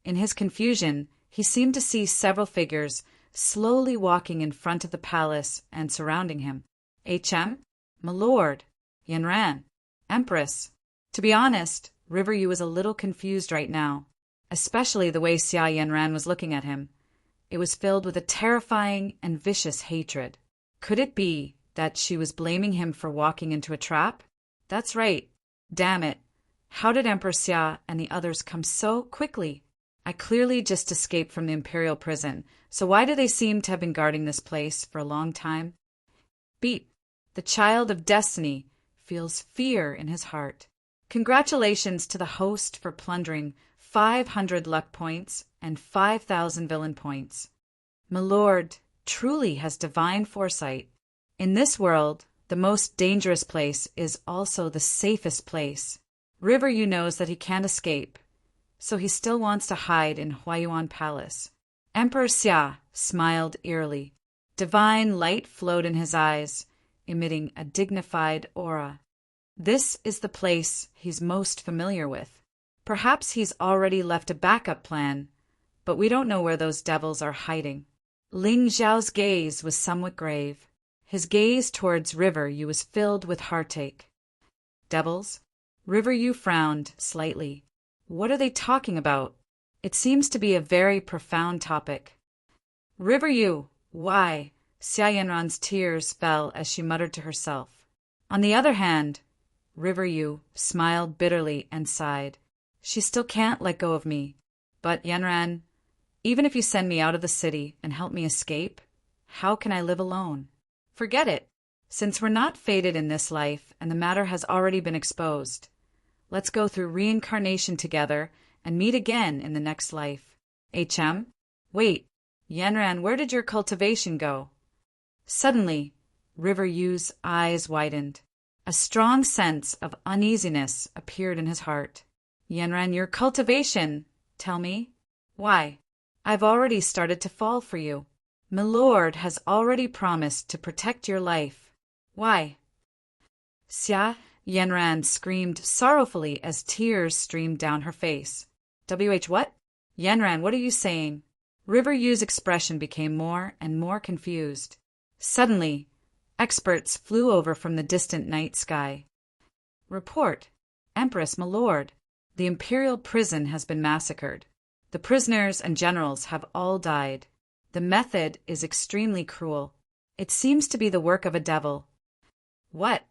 In his confusion, he seemed to see several figures slowly walking in front of the palace and surrounding him. "HM? My lord. Yanran. Empress." To be honest, River Yu was a little confused right now, especially the way Xia Yanran was looking at him. It was filled with a terrifying and vicious hatred. Could it be that she was blaming him for walking into a trap? That's right. Damn it. How did Empress Xia and the others come so quickly? I clearly just escaped from the imperial prison, so why do they seem to have been guarding this place for a long time? Beat, the child of destiny, feels fear in his heart. Congratulations to the host for plundering 500 luck points and 5,000 villain points. My lord truly has divine foresight. In this world, the most dangerous place is also the safest place. River Yu knows that he can't escape, so he still wants to hide in Huayuan Palace. Emperor Xia smiled eerily. Divine light flowed in his eyes, emitting a dignified aura. This is the place he's most familiar with. Perhaps he's already left a backup plan, but we don't know where those devils are hiding. Ling Zhao's gaze was somewhat grave. His gaze towards River Yu was filled with heartache. Devils? River Yu frowned slightly. What are they talking about? It seems to be a very profound topic. River Yu, why? Xia Yanran's tears fell as she muttered to herself. On the other hand, River Yu smiled bitterly and sighed. She still can't let go of me. But Yanran, even if you send me out of the city and help me escape, how can I live alone? Forget it. Since we're not fated in this life and the matter has already been exposed, let's go through reincarnation together and meet again in the next life. HM? Wait, Yanran, where did your cultivation go? Suddenly, River Yu's eyes widened. A strong sense of uneasiness appeared in his heart. Yanran, your cultivation, tell me. Why? I've already started to fall for you. Milord has already promised to protect your life. Why? Xia Yanran screamed sorrowfully as tears streamed down her face. What? Yanran, what are you saying? River Yu's expression became more and more confused. Suddenly, experts flew over from the distant night sky. Report, Empress, milord, the imperial prison has been massacred. The prisoners and generals have all died. The method is extremely cruel. It seems to be the work of a devil. What?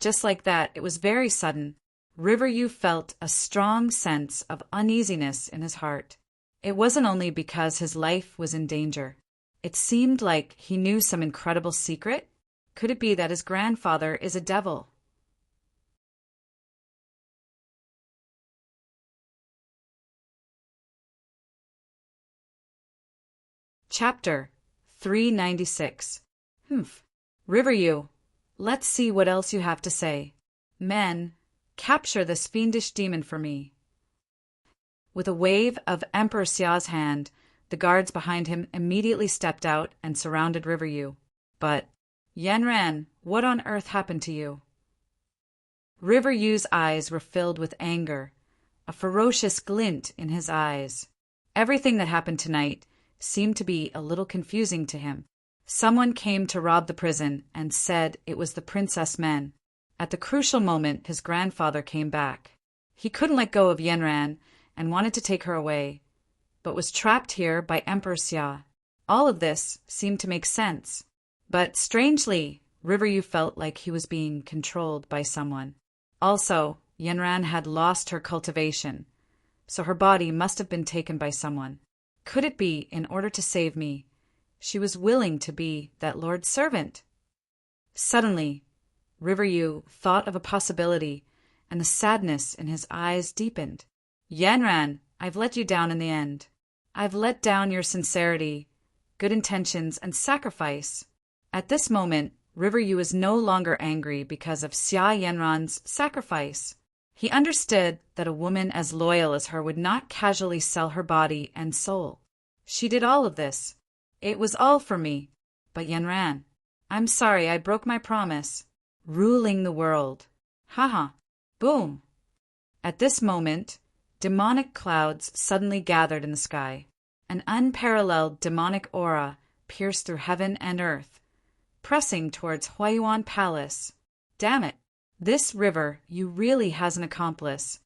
Just like that, it was very sudden. River Yu felt a strong sense of uneasiness in his heart. It wasn't only because his life was in danger. It seemed like he knew some incredible secret. Could it be that his grandfather is a devil? Chapter 396. River Yu, let's see what else you have to say. Men, capture this fiendish demon for me. With a wave of Emperor Xia's hand, the guards behind him immediately stepped out and surrounded River Yu. But, Yanran, what on earth happened to you? River Yu's eyes were filled with anger, a ferocious glint in his eyes. Everything that happened tonight seemed to be a little confusing to him. Someone came to rob the prison and said it was the princess men. At the crucial moment, his grandfather came back. He couldn't let go of Yanran and wanted to take her away, but was trapped here by Emperor Xia. All of this seemed to make sense. But strangely, River Yu felt like he was being controlled by someone. Also, Yanran had lost her cultivation, so her body must have been taken by someone. Could it be, in order to save me, she was willing to be that Lord's servant? Suddenly, River Yu thought of a possibility, and the sadness in his eyes deepened. Yanran, I've let you down in the end. I've let down your sincerity, good intentions, and sacrifice. At this moment, River Yu is no longer angry because of Xia Yanran's sacrifice. He understood that a woman as loyal as her would not casually sell her body and soul. She did all of this. It was all for me. But Yanran, I'm sorry I broke my promise. Ruling the world. Haha. Boom. At this moment, demonic clouds suddenly gathered in the sky. An unparalleled demonic aura pierced through heaven and earth, pressing towards Huayuan Palace. Damn it. This River Yu really has an accomplice.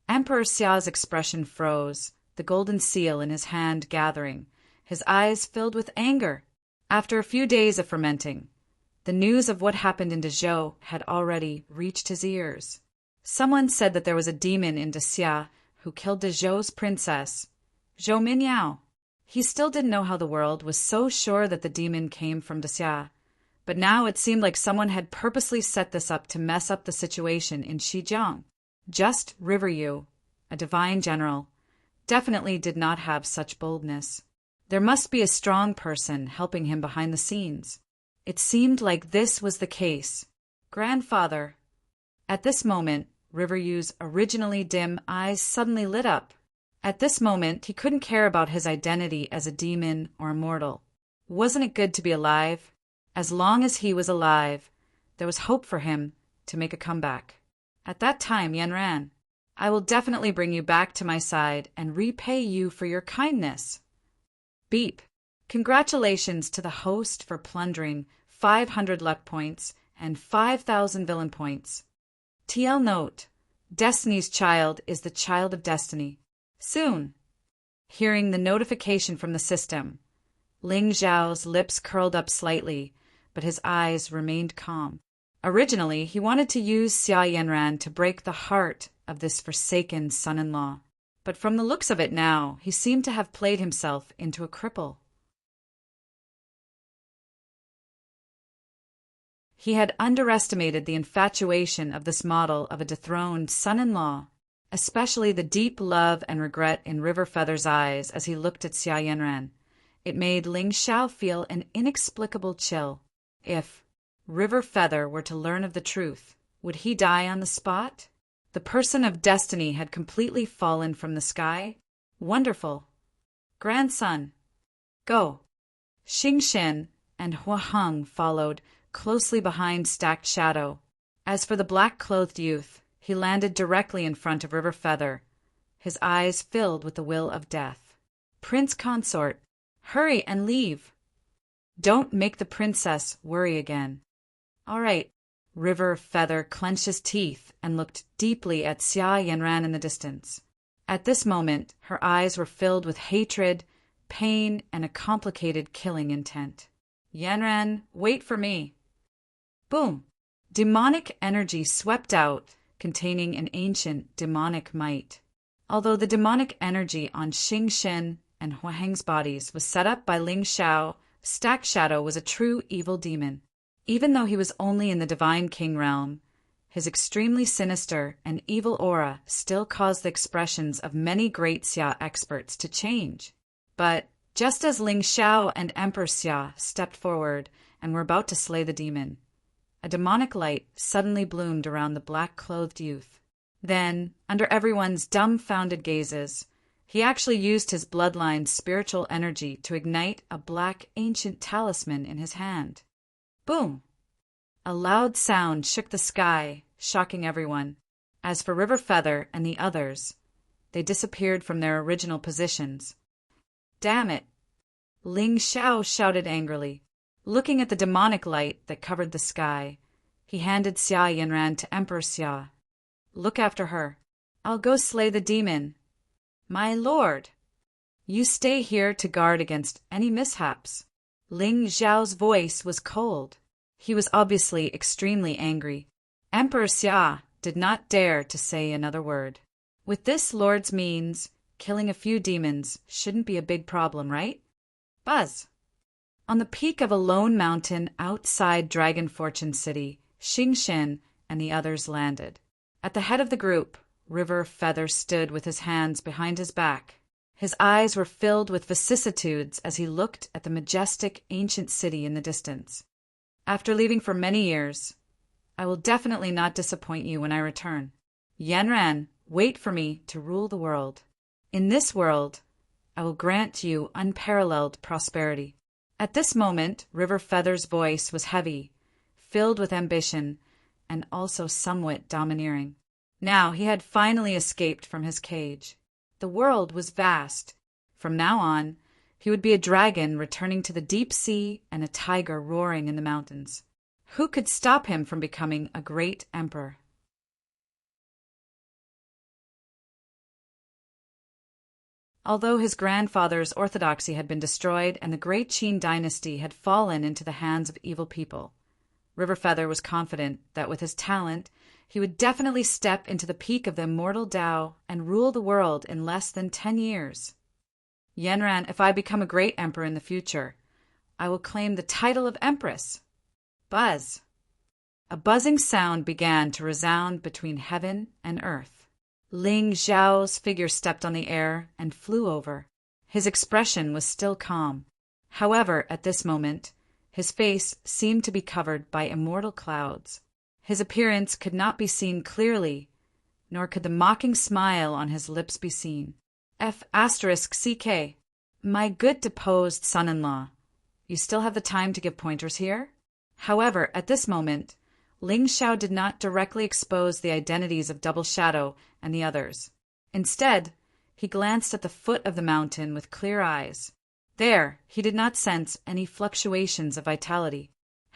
Emperor Xia's expression froze, the golden seal in his hand gathering, his eyes filled with anger. After a few days of fermenting, the news of what happened in Dezhou had already reached his ears. Someone said that there was a demon in Xia who killed Dezhou's princess, Zhou Minyao. He still didn't know how the world was so sure that the demon came from Xia. But now it seemed like someone had purposely set this up to mess up the situation in Xizang. Just River Yu, a divine general, definitely did not have such boldness. There must be a strong person helping him behind the scenes. It seemed like this was the case. Grandfather. At this moment, River Yu's originally dim eyes suddenly lit up. At this moment, he couldn't care about his identity as a demon or a mortal. Wasn't it good to be alive? As long as he was alive, there was hope for him to make a comeback. At that time, Yanran, I will definitely bring you back to my side and repay you for your kindness. Beep. Congratulations to the host for plundering 500 luck points, and 5,000 villain points. TL note: Destiny's child is the child of destiny. Soon. Hearing the notification from the system, Ling Zhao's lips curled up slightly, but his eyes remained calm. Originally, he wanted to use Xia Yanran to break the heart of this forsaken son-in-law. But from the looks of it now, he seemed to have played himself into a cripple. He had underestimated the infatuation of this model of a dethroned son-in-law, especially the deep love and regret in River Feather's eyes as he looked at Xia Yanran. It made Ling Xiao feel an inexplicable chill. If River Feather were to learn of the truth, would he die on the spot? The person of destiny had completely fallen from the sky. Wonderful. Grandson, go. Xing Xin and Hua Heng followed, closely behind Stacked Shadow. As for the black-clothed youth, he landed directly in front of River Feather, his eyes filled with the will of death. Prince Consort, hurry and leave. Don't make the princess worry again. All right. River Feather clenched his teeth and looked deeply at Xia Yanran in the distance. At this moment, her eyes were filled with hatred, pain, and a complicated killing intent. Yanran, wait for me. Boom! Demonic energy swept out, containing an ancient demonic might. Although the demonic energy on Xing Xin and Hua Heng's bodies was set up by Ling Xiao, Stacked Shadow was a true evil demon. Even though he was only in the Divine King realm, his extremely sinister and evil aura still caused the expressions of many great Xia experts to change. But just as Ling Xiao and Emperor Xia stepped forward and were about to slay the demon, a demonic light suddenly bloomed around the black-clothed youth. Then, under everyone's dumbfounded gazes, he actually used his bloodline's spiritual energy to ignite a black ancient talisman in his hand. Boom! A loud sound shook the sky, shocking everyone. As for River Feather and the others, they disappeared from their original positions. Damn it! Ling Xiao shouted angrily. Looking at the demonic light that covered the sky, he handed Xia Yanran to Emperor Xia. Look after her. I'll go slay the demon. My lord! You stay here to guard against any mishaps. Ling Zhao's voice was cold. He was obviously extremely angry. Emperor Xia did not dare to say another word. With this lord's means, killing a few demons shouldn't be a big problem, right? Buzz! On the peak of a lone mountain outside Dragon Fortune City, Xing Xin and the others landed. At the head of the group, River Feather stood with his hands behind his back. His eyes were filled with vicissitudes as he looked at the majestic ancient city in the distance. After leaving for many years, I will definitely not disappoint you when I return. Yanran, wait for me to rule the world. In this world, I will grant you unparalleled prosperity. At this moment, River Feather's voice was heavy, filled with ambition, and also somewhat domineering. Now he had finally escaped from his cage. The world was vast. From now on, he would be a dragon returning to the deep sea and a tiger roaring in the mountains. Who could stop him from becoming a great emperor? Although his grandfather's orthodoxy had been destroyed and the great Qin dynasty had fallen into the hands of evil people, River Feather was confident that with his talent, he would definitely step into the peak of the immortal Tao and rule the world in less than 10 years. Yanran, if I become a great emperor in the future, I will claim the title of empress. Buzz! A buzzing sound began to resound between heaven and earth. Ling Zhao's figure stepped on the air and flew over. His expression was still calm. However, at this moment, his face seemed to be covered by immortal clouds. His appearance could not be seen clearly, nor could the mocking smile on his lips be seen. F***CK. My good deposed son-in-law, you still have the time to give pointers here? However, at this moment, Ling Xiao did not directly expose the identities of Double Shadow and the others. Instead, he glanced at the foot of the mountain with clear eyes. There, he did not sense any fluctuations of vitality.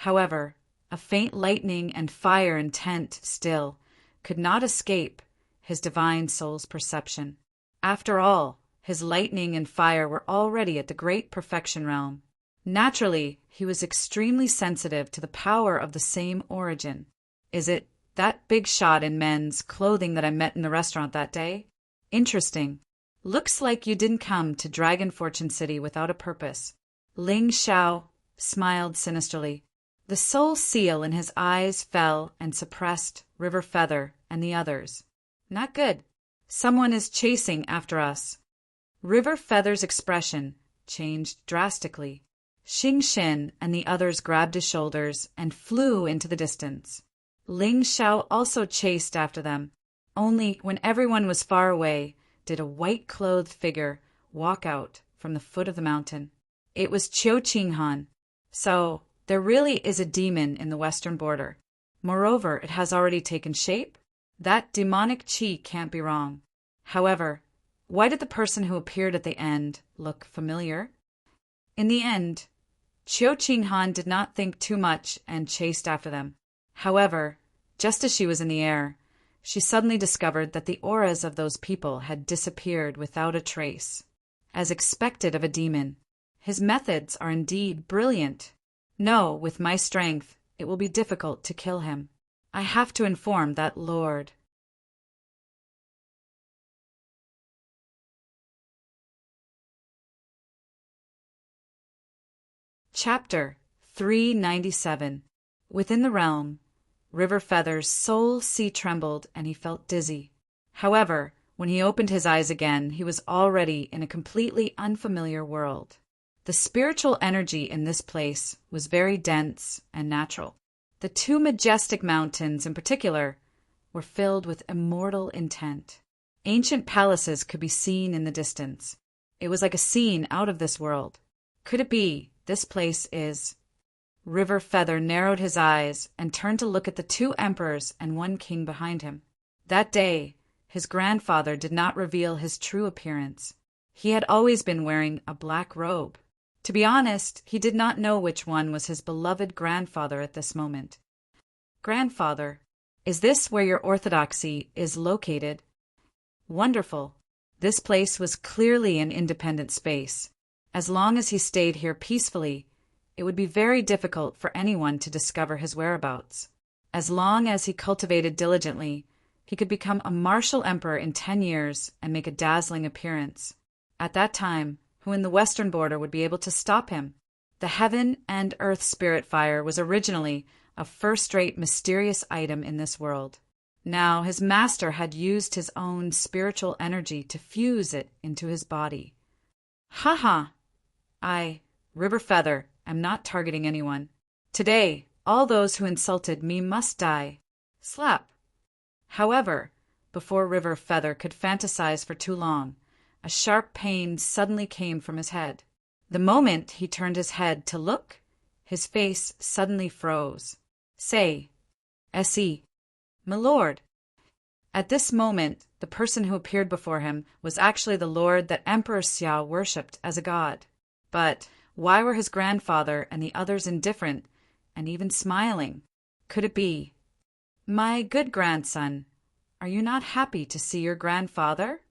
However, a faint lightning and fire intent still could not escape his divine soul's perception. After all, his lightning and fire were already at the great perfection realm. Naturally, he was extremely sensitive to the power of the same origin. Is it that big shot in men's clothing that I met in the restaurant that day? Interesting. Looks like you didn't come to Dragon Fortune City without a purpose. Ling Xiao smiled sinisterly. The soul seal in his eyes fell and suppressed River Feather and the others. Not good. Someone is chasing after us. River Feather's expression changed drastically. Xing Xin and the others grabbed his shoulders and flew into the distance. Ling Xiao also chased after them. Only when everyone was far away did a white-clothed figure walk out from the foot of the mountain. It was Qiu Qinghan. So, there really is a demon in the western border. Moreover, it has already taken shape. That demonic qi can't be wrong. However, why did the person who appeared at the end look familiar? In the end, Qiu Qinghan did not think too much and chased after them. However, just as she was in the air, she suddenly discovered that the auras of those people had disappeared without a trace. As expected of a demon, his methods are indeed brilliant. No, with my strength, it will be difficult to kill him. I have to inform that lord. Chapter 397. Within the realm, River Feather's soul sea trembled and he felt dizzy. However, when he opened his eyes again, he was already in a completely unfamiliar world. The spiritual energy in this place was very dense and natural. The two majestic mountains in particular were filled with immortal intent. Ancient palaces could be seen in the distance. It was like a scene out of this world. Could it be this place is... River Feather narrowed his eyes and turned to look at the two emperors and one king behind him. That day, his grandfather did not reveal his true appearance. He had always been wearing a black robe. To be honest, he did not know which one was his beloved grandfather at this moment. Grandfather, is this where your orthodoxy is located? Wonderful. This place was clearly an independent space. As long as he stayed here peacefully, it would be very difficult for anyone to discover his whereabouts. As long as he cultivated diligently, he could become a martial emperor in 10 years and make a dazzling appearance. At that time, who in the western border would be able to stop him? The heaven and earth spirit fire was originally a first-rate mysterious item in this world. Now his master had used his own spiritual energy to fuse it into his body. Ha! I, River Feather, am not targeting anyone. Today, all those who insulted me must die. Slap. However, before River Feather could fantasize for too long, a sharp pain suddenly came from his head. The moment he turned his head to look, his face suddenly froze. Say, S.E. My lord. At this moment, the person who appeared before him was actually the lord that Emperor Xiao worshipped as a god. But why were his grandfather and the others indifferent and even smiling? Could it be, my good grandson, are you not happy to see your grandfather?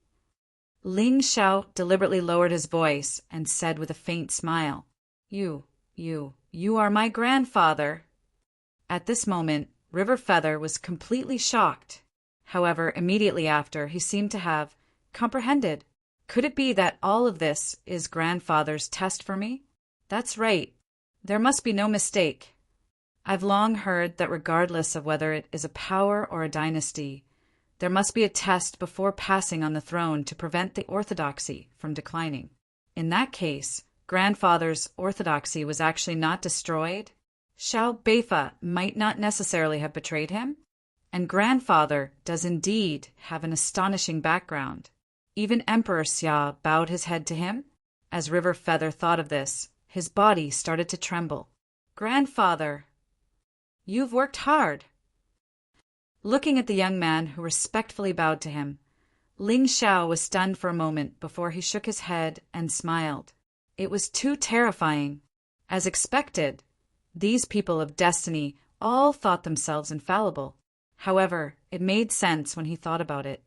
Ling Xiao deliberately lowered his voice and said with a faint smile, You are my grandfather. At this moment, River Feather was completely shocked. However, immediately after, he seemed to have comprehended. Could it be that all of this is grandfather's test for me? That's right. There must be no mistake. I've long heard that regardless of whether it is a power or a dynasty, there must be a test before passing on the throne to prevent the orthodoxy from declining. In that case, grandfather's orthodoxy was actually not destroyed. Xiao Beifa might not necessarily have betrayed him, and grandfather does indeed have an astonishing background. Even Emperor Xia bowed his head to him. As River Feather thought of this, his body started to tremble. Grandfather, you've worked hard. Looking at the young man who respectfully bowed to him, Ling Xiao was stunned for a moment before he shook his head and smiled. It was too terrifying. As expected, These people of destiny all thought themselves infallible. However, it made sense when he thought about it.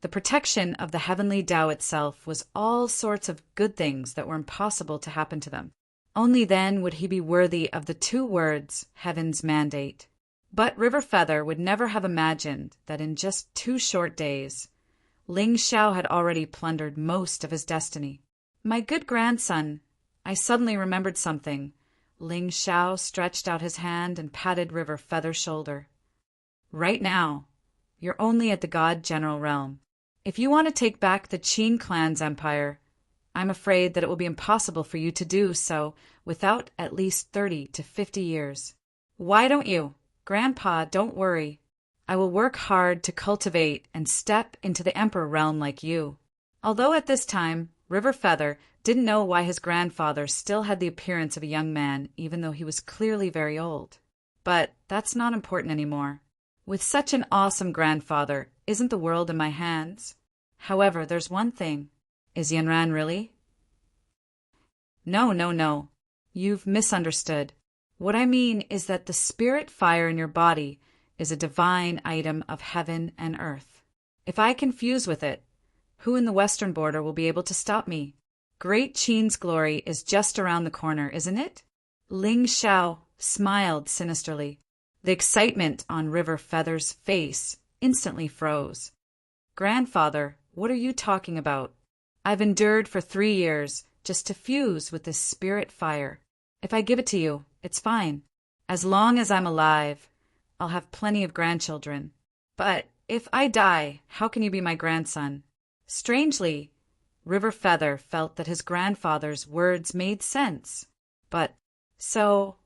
The protection of the heavenly Tao itself was all sorts of good things that were impossible to happen to them. Only then would he be worthy of the 2 words, heaven's mandate. But River Feather would never have imagined that in just 2 short days, Ling Xiao had already plundered most of his destiny. My good grandson, I suddenly remembered something. Ling Xiao stretched out his hand and patted River Feather's shoulder. Right now, you're only at the God General realm. If you want to take back the Qin clan's empire, I'm afraid that it will be impossible for you to do so without at least 30 to 50 years. Why don't you? Grandpa, don't worry. I will work hard to cultivate and step into the emperor realm like you. Although at this time, River Feather didn't know why his grandfather still had the appearance of a young man, even though he was clearly very old. But that's not important anymore. With such an awesome grandfather, isn't the world in my hands? However, there's one thing. Is Yanran really? No. You've misunderstood. What I mean is that the spirit fire in your body is a divine item of heaven and earth. If I can fuse with it, who in the western border will be able to stop me? Great Qin's glory is just around the corner, isn't it? Ling Xiao smiled sinisterly. The excitement on River Feather's face instantly froze. Grandfather, what are you talking about? I've endured for 3 years just to fuse with this spirit fire. If I give it to you, it's fine. As long as I'm alive, I'll have plenty of grandchildren. But if I die, how can you be my grandson? Strangely, River Feather felt that his grandfather's words made sense. But, so,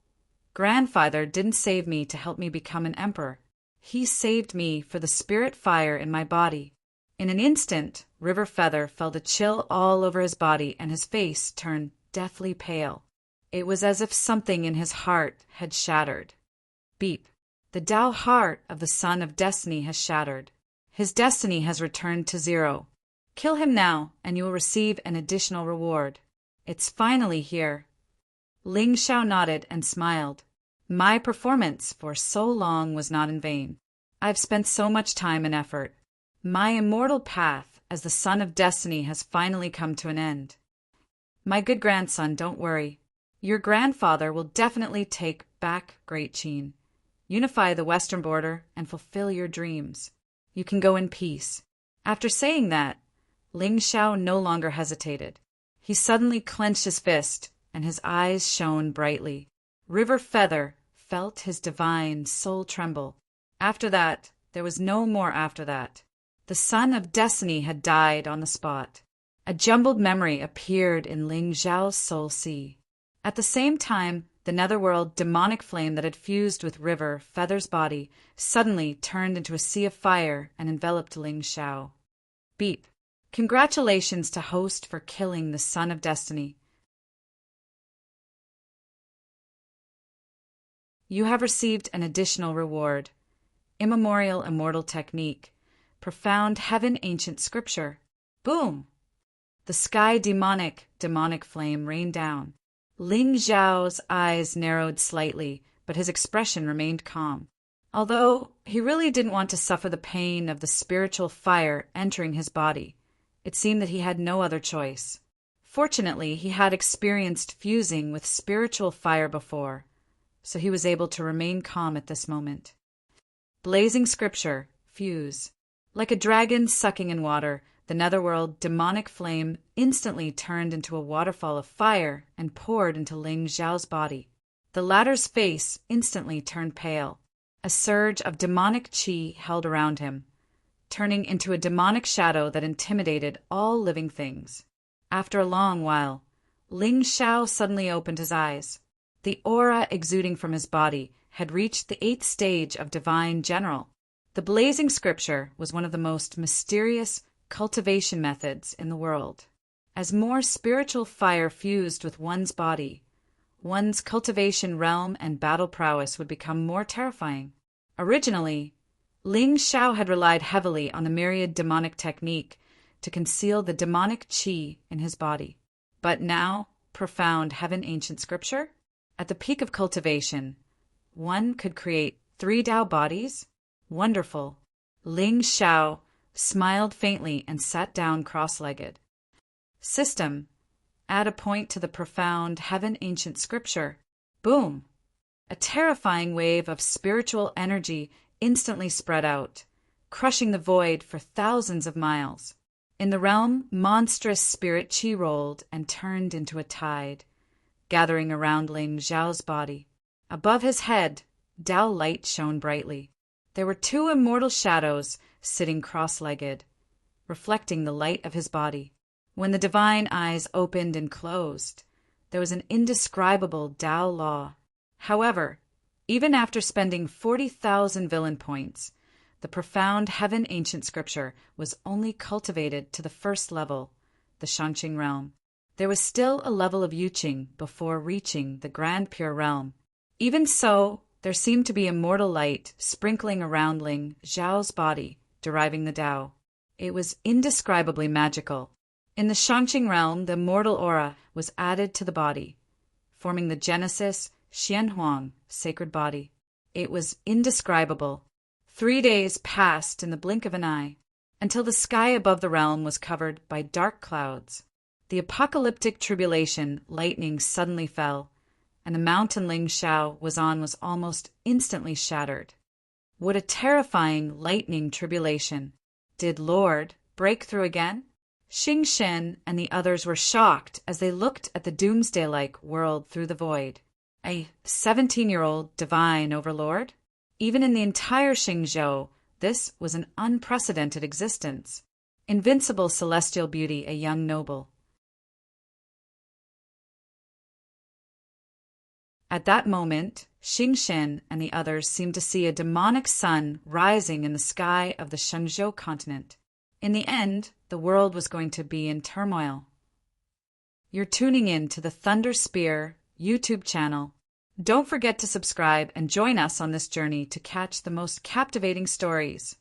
grandfather didn't save me to help me become an emperor. He saved me for the spirit fire in my body. In an instant, River Feather felt a chill all over his body and his face turned deathly pale. It was as if something in his heart had shattered. Beep. The Tao heart of the Son of Destiny has shattered. His destiny has returned to 0. Kill him now, and you will receive an additional reward. It's finally here. Ling Xiao nodded and smiled. My performance for so long was not in vain. I've spent so much time and effort. My immortal path as the Son of Destiny has finally come to an end. My good grandson, don't worry. Your grandfather will definitely take back Great Qin, unify the western border, and fulfill your dreams. You can go in peace. After saying that, Ling Xiao no longer hesitated. He suddenly clenched his fist, and his eyes shone brightly. River Feather felt his divine soul tremble. After that, there was no more after that. The Son of Destiny had died on the spot. A jumbled memory appeared in Ling Xiao's soul sea. At the same time, the netherworld demonic flame that had fused with River Feather's body suddenly turned into a sea of fire and enveloped Ling Xiao. Beep. Congratulations to host for killing the Son of Destiny. You have received an additional reward. Immemorial immortal technique. Profound heaven ancient scripture. Boom! The sky demonic flame rained down. Ling Xiao's eyes narrowed slightly, but his expression remained calm. Although he really didn't want to suffer the pain of the spiritual fire entering his body, it seemed that he had no other choice. Fortunately, he had experienced fusing with spiritual fire before, so he was able to remain calm at this moment. Blazing scripture, fuse. Like a dragon sucking in water, the netherworld demonic flame instantly turned into a waterfall of fire and poured into Ling Xiao's body. The latter's face instantly turned pale. A surge of demonic qi held around him, turning into a demonic shadow that intimidated all living things. After a long while, Ling Xiao suddenly opened his eyes. The aura exuding from his body had reached the 8th stage of Divine General. The blazing scripture was one of the most mysterious cultivation methods in the world. As more spiritual fire fused with one's body, one's cultivation realm and battle prowess would become more terrifying. Originally, Ling Xiao had relied heavily on the myriad demonic technique to conceal the demonic qi in his body. But now, profound heaven ancient scripture? At the peak of cultivation, one could create 3 Tao bodies? Wonderful. Ling Xiao smiled faintly and sat down cross-legged. System. Add a point to the profound heaven ancient scripture. Boom! A terrifying wave of spiritual energy instantly spread out, crushing the void for thousands of miles. In the realm, monstrous spirit qi rolled and turned into a tide, gathering around Ling Xiao's body. Above his head, Tao light shone brightly. There were 2 immortal shadows sitting cross-legged, reflecting the light of his body. When the divine eyes opened and closed, there was an indescribable Tao law. However, even after spending 40,000 villain points, the profound heaven ancient scripture was only cultivated to the first level, the Shangqing realm. There was still a level of Yuqing before reaching the grand pure realm. Even so, there seemed to be immortal light sprinkling around Ling Xiao's body, deriving the Tao. It was indescribably magical. In the Shangqing realm, the immortal aura was added to the body, forming the Genesis Xianhuang sacred body. It was indescribable. 3 days passed in the blink of an eye, until the sky above the realm was covered by dark clouds. The apocalyptic tribulation lightning suddenly fell, and the mountain Ling Xiao was on was almost instantly shattered. What a terrifying lightning tribulation! Did Lord break through again? Xing Shen and the others were shocked as they looked at the doomsday-like world through the void. A 17-year-old divine overlord? Even in the entire Xingzhou, this was an unprecedented existence. Invincible celestial beauty, a young noble. At that moment, Xing Shen and the others seemed to see a demonic sun rising in the sky of the Shenzhou continent. In the end, the world was going to be in turmoil. You're tuning in to the Thunder Spear YouTube channel. Don't forget to subscribe and join us on this journey to catch the most captivating stories.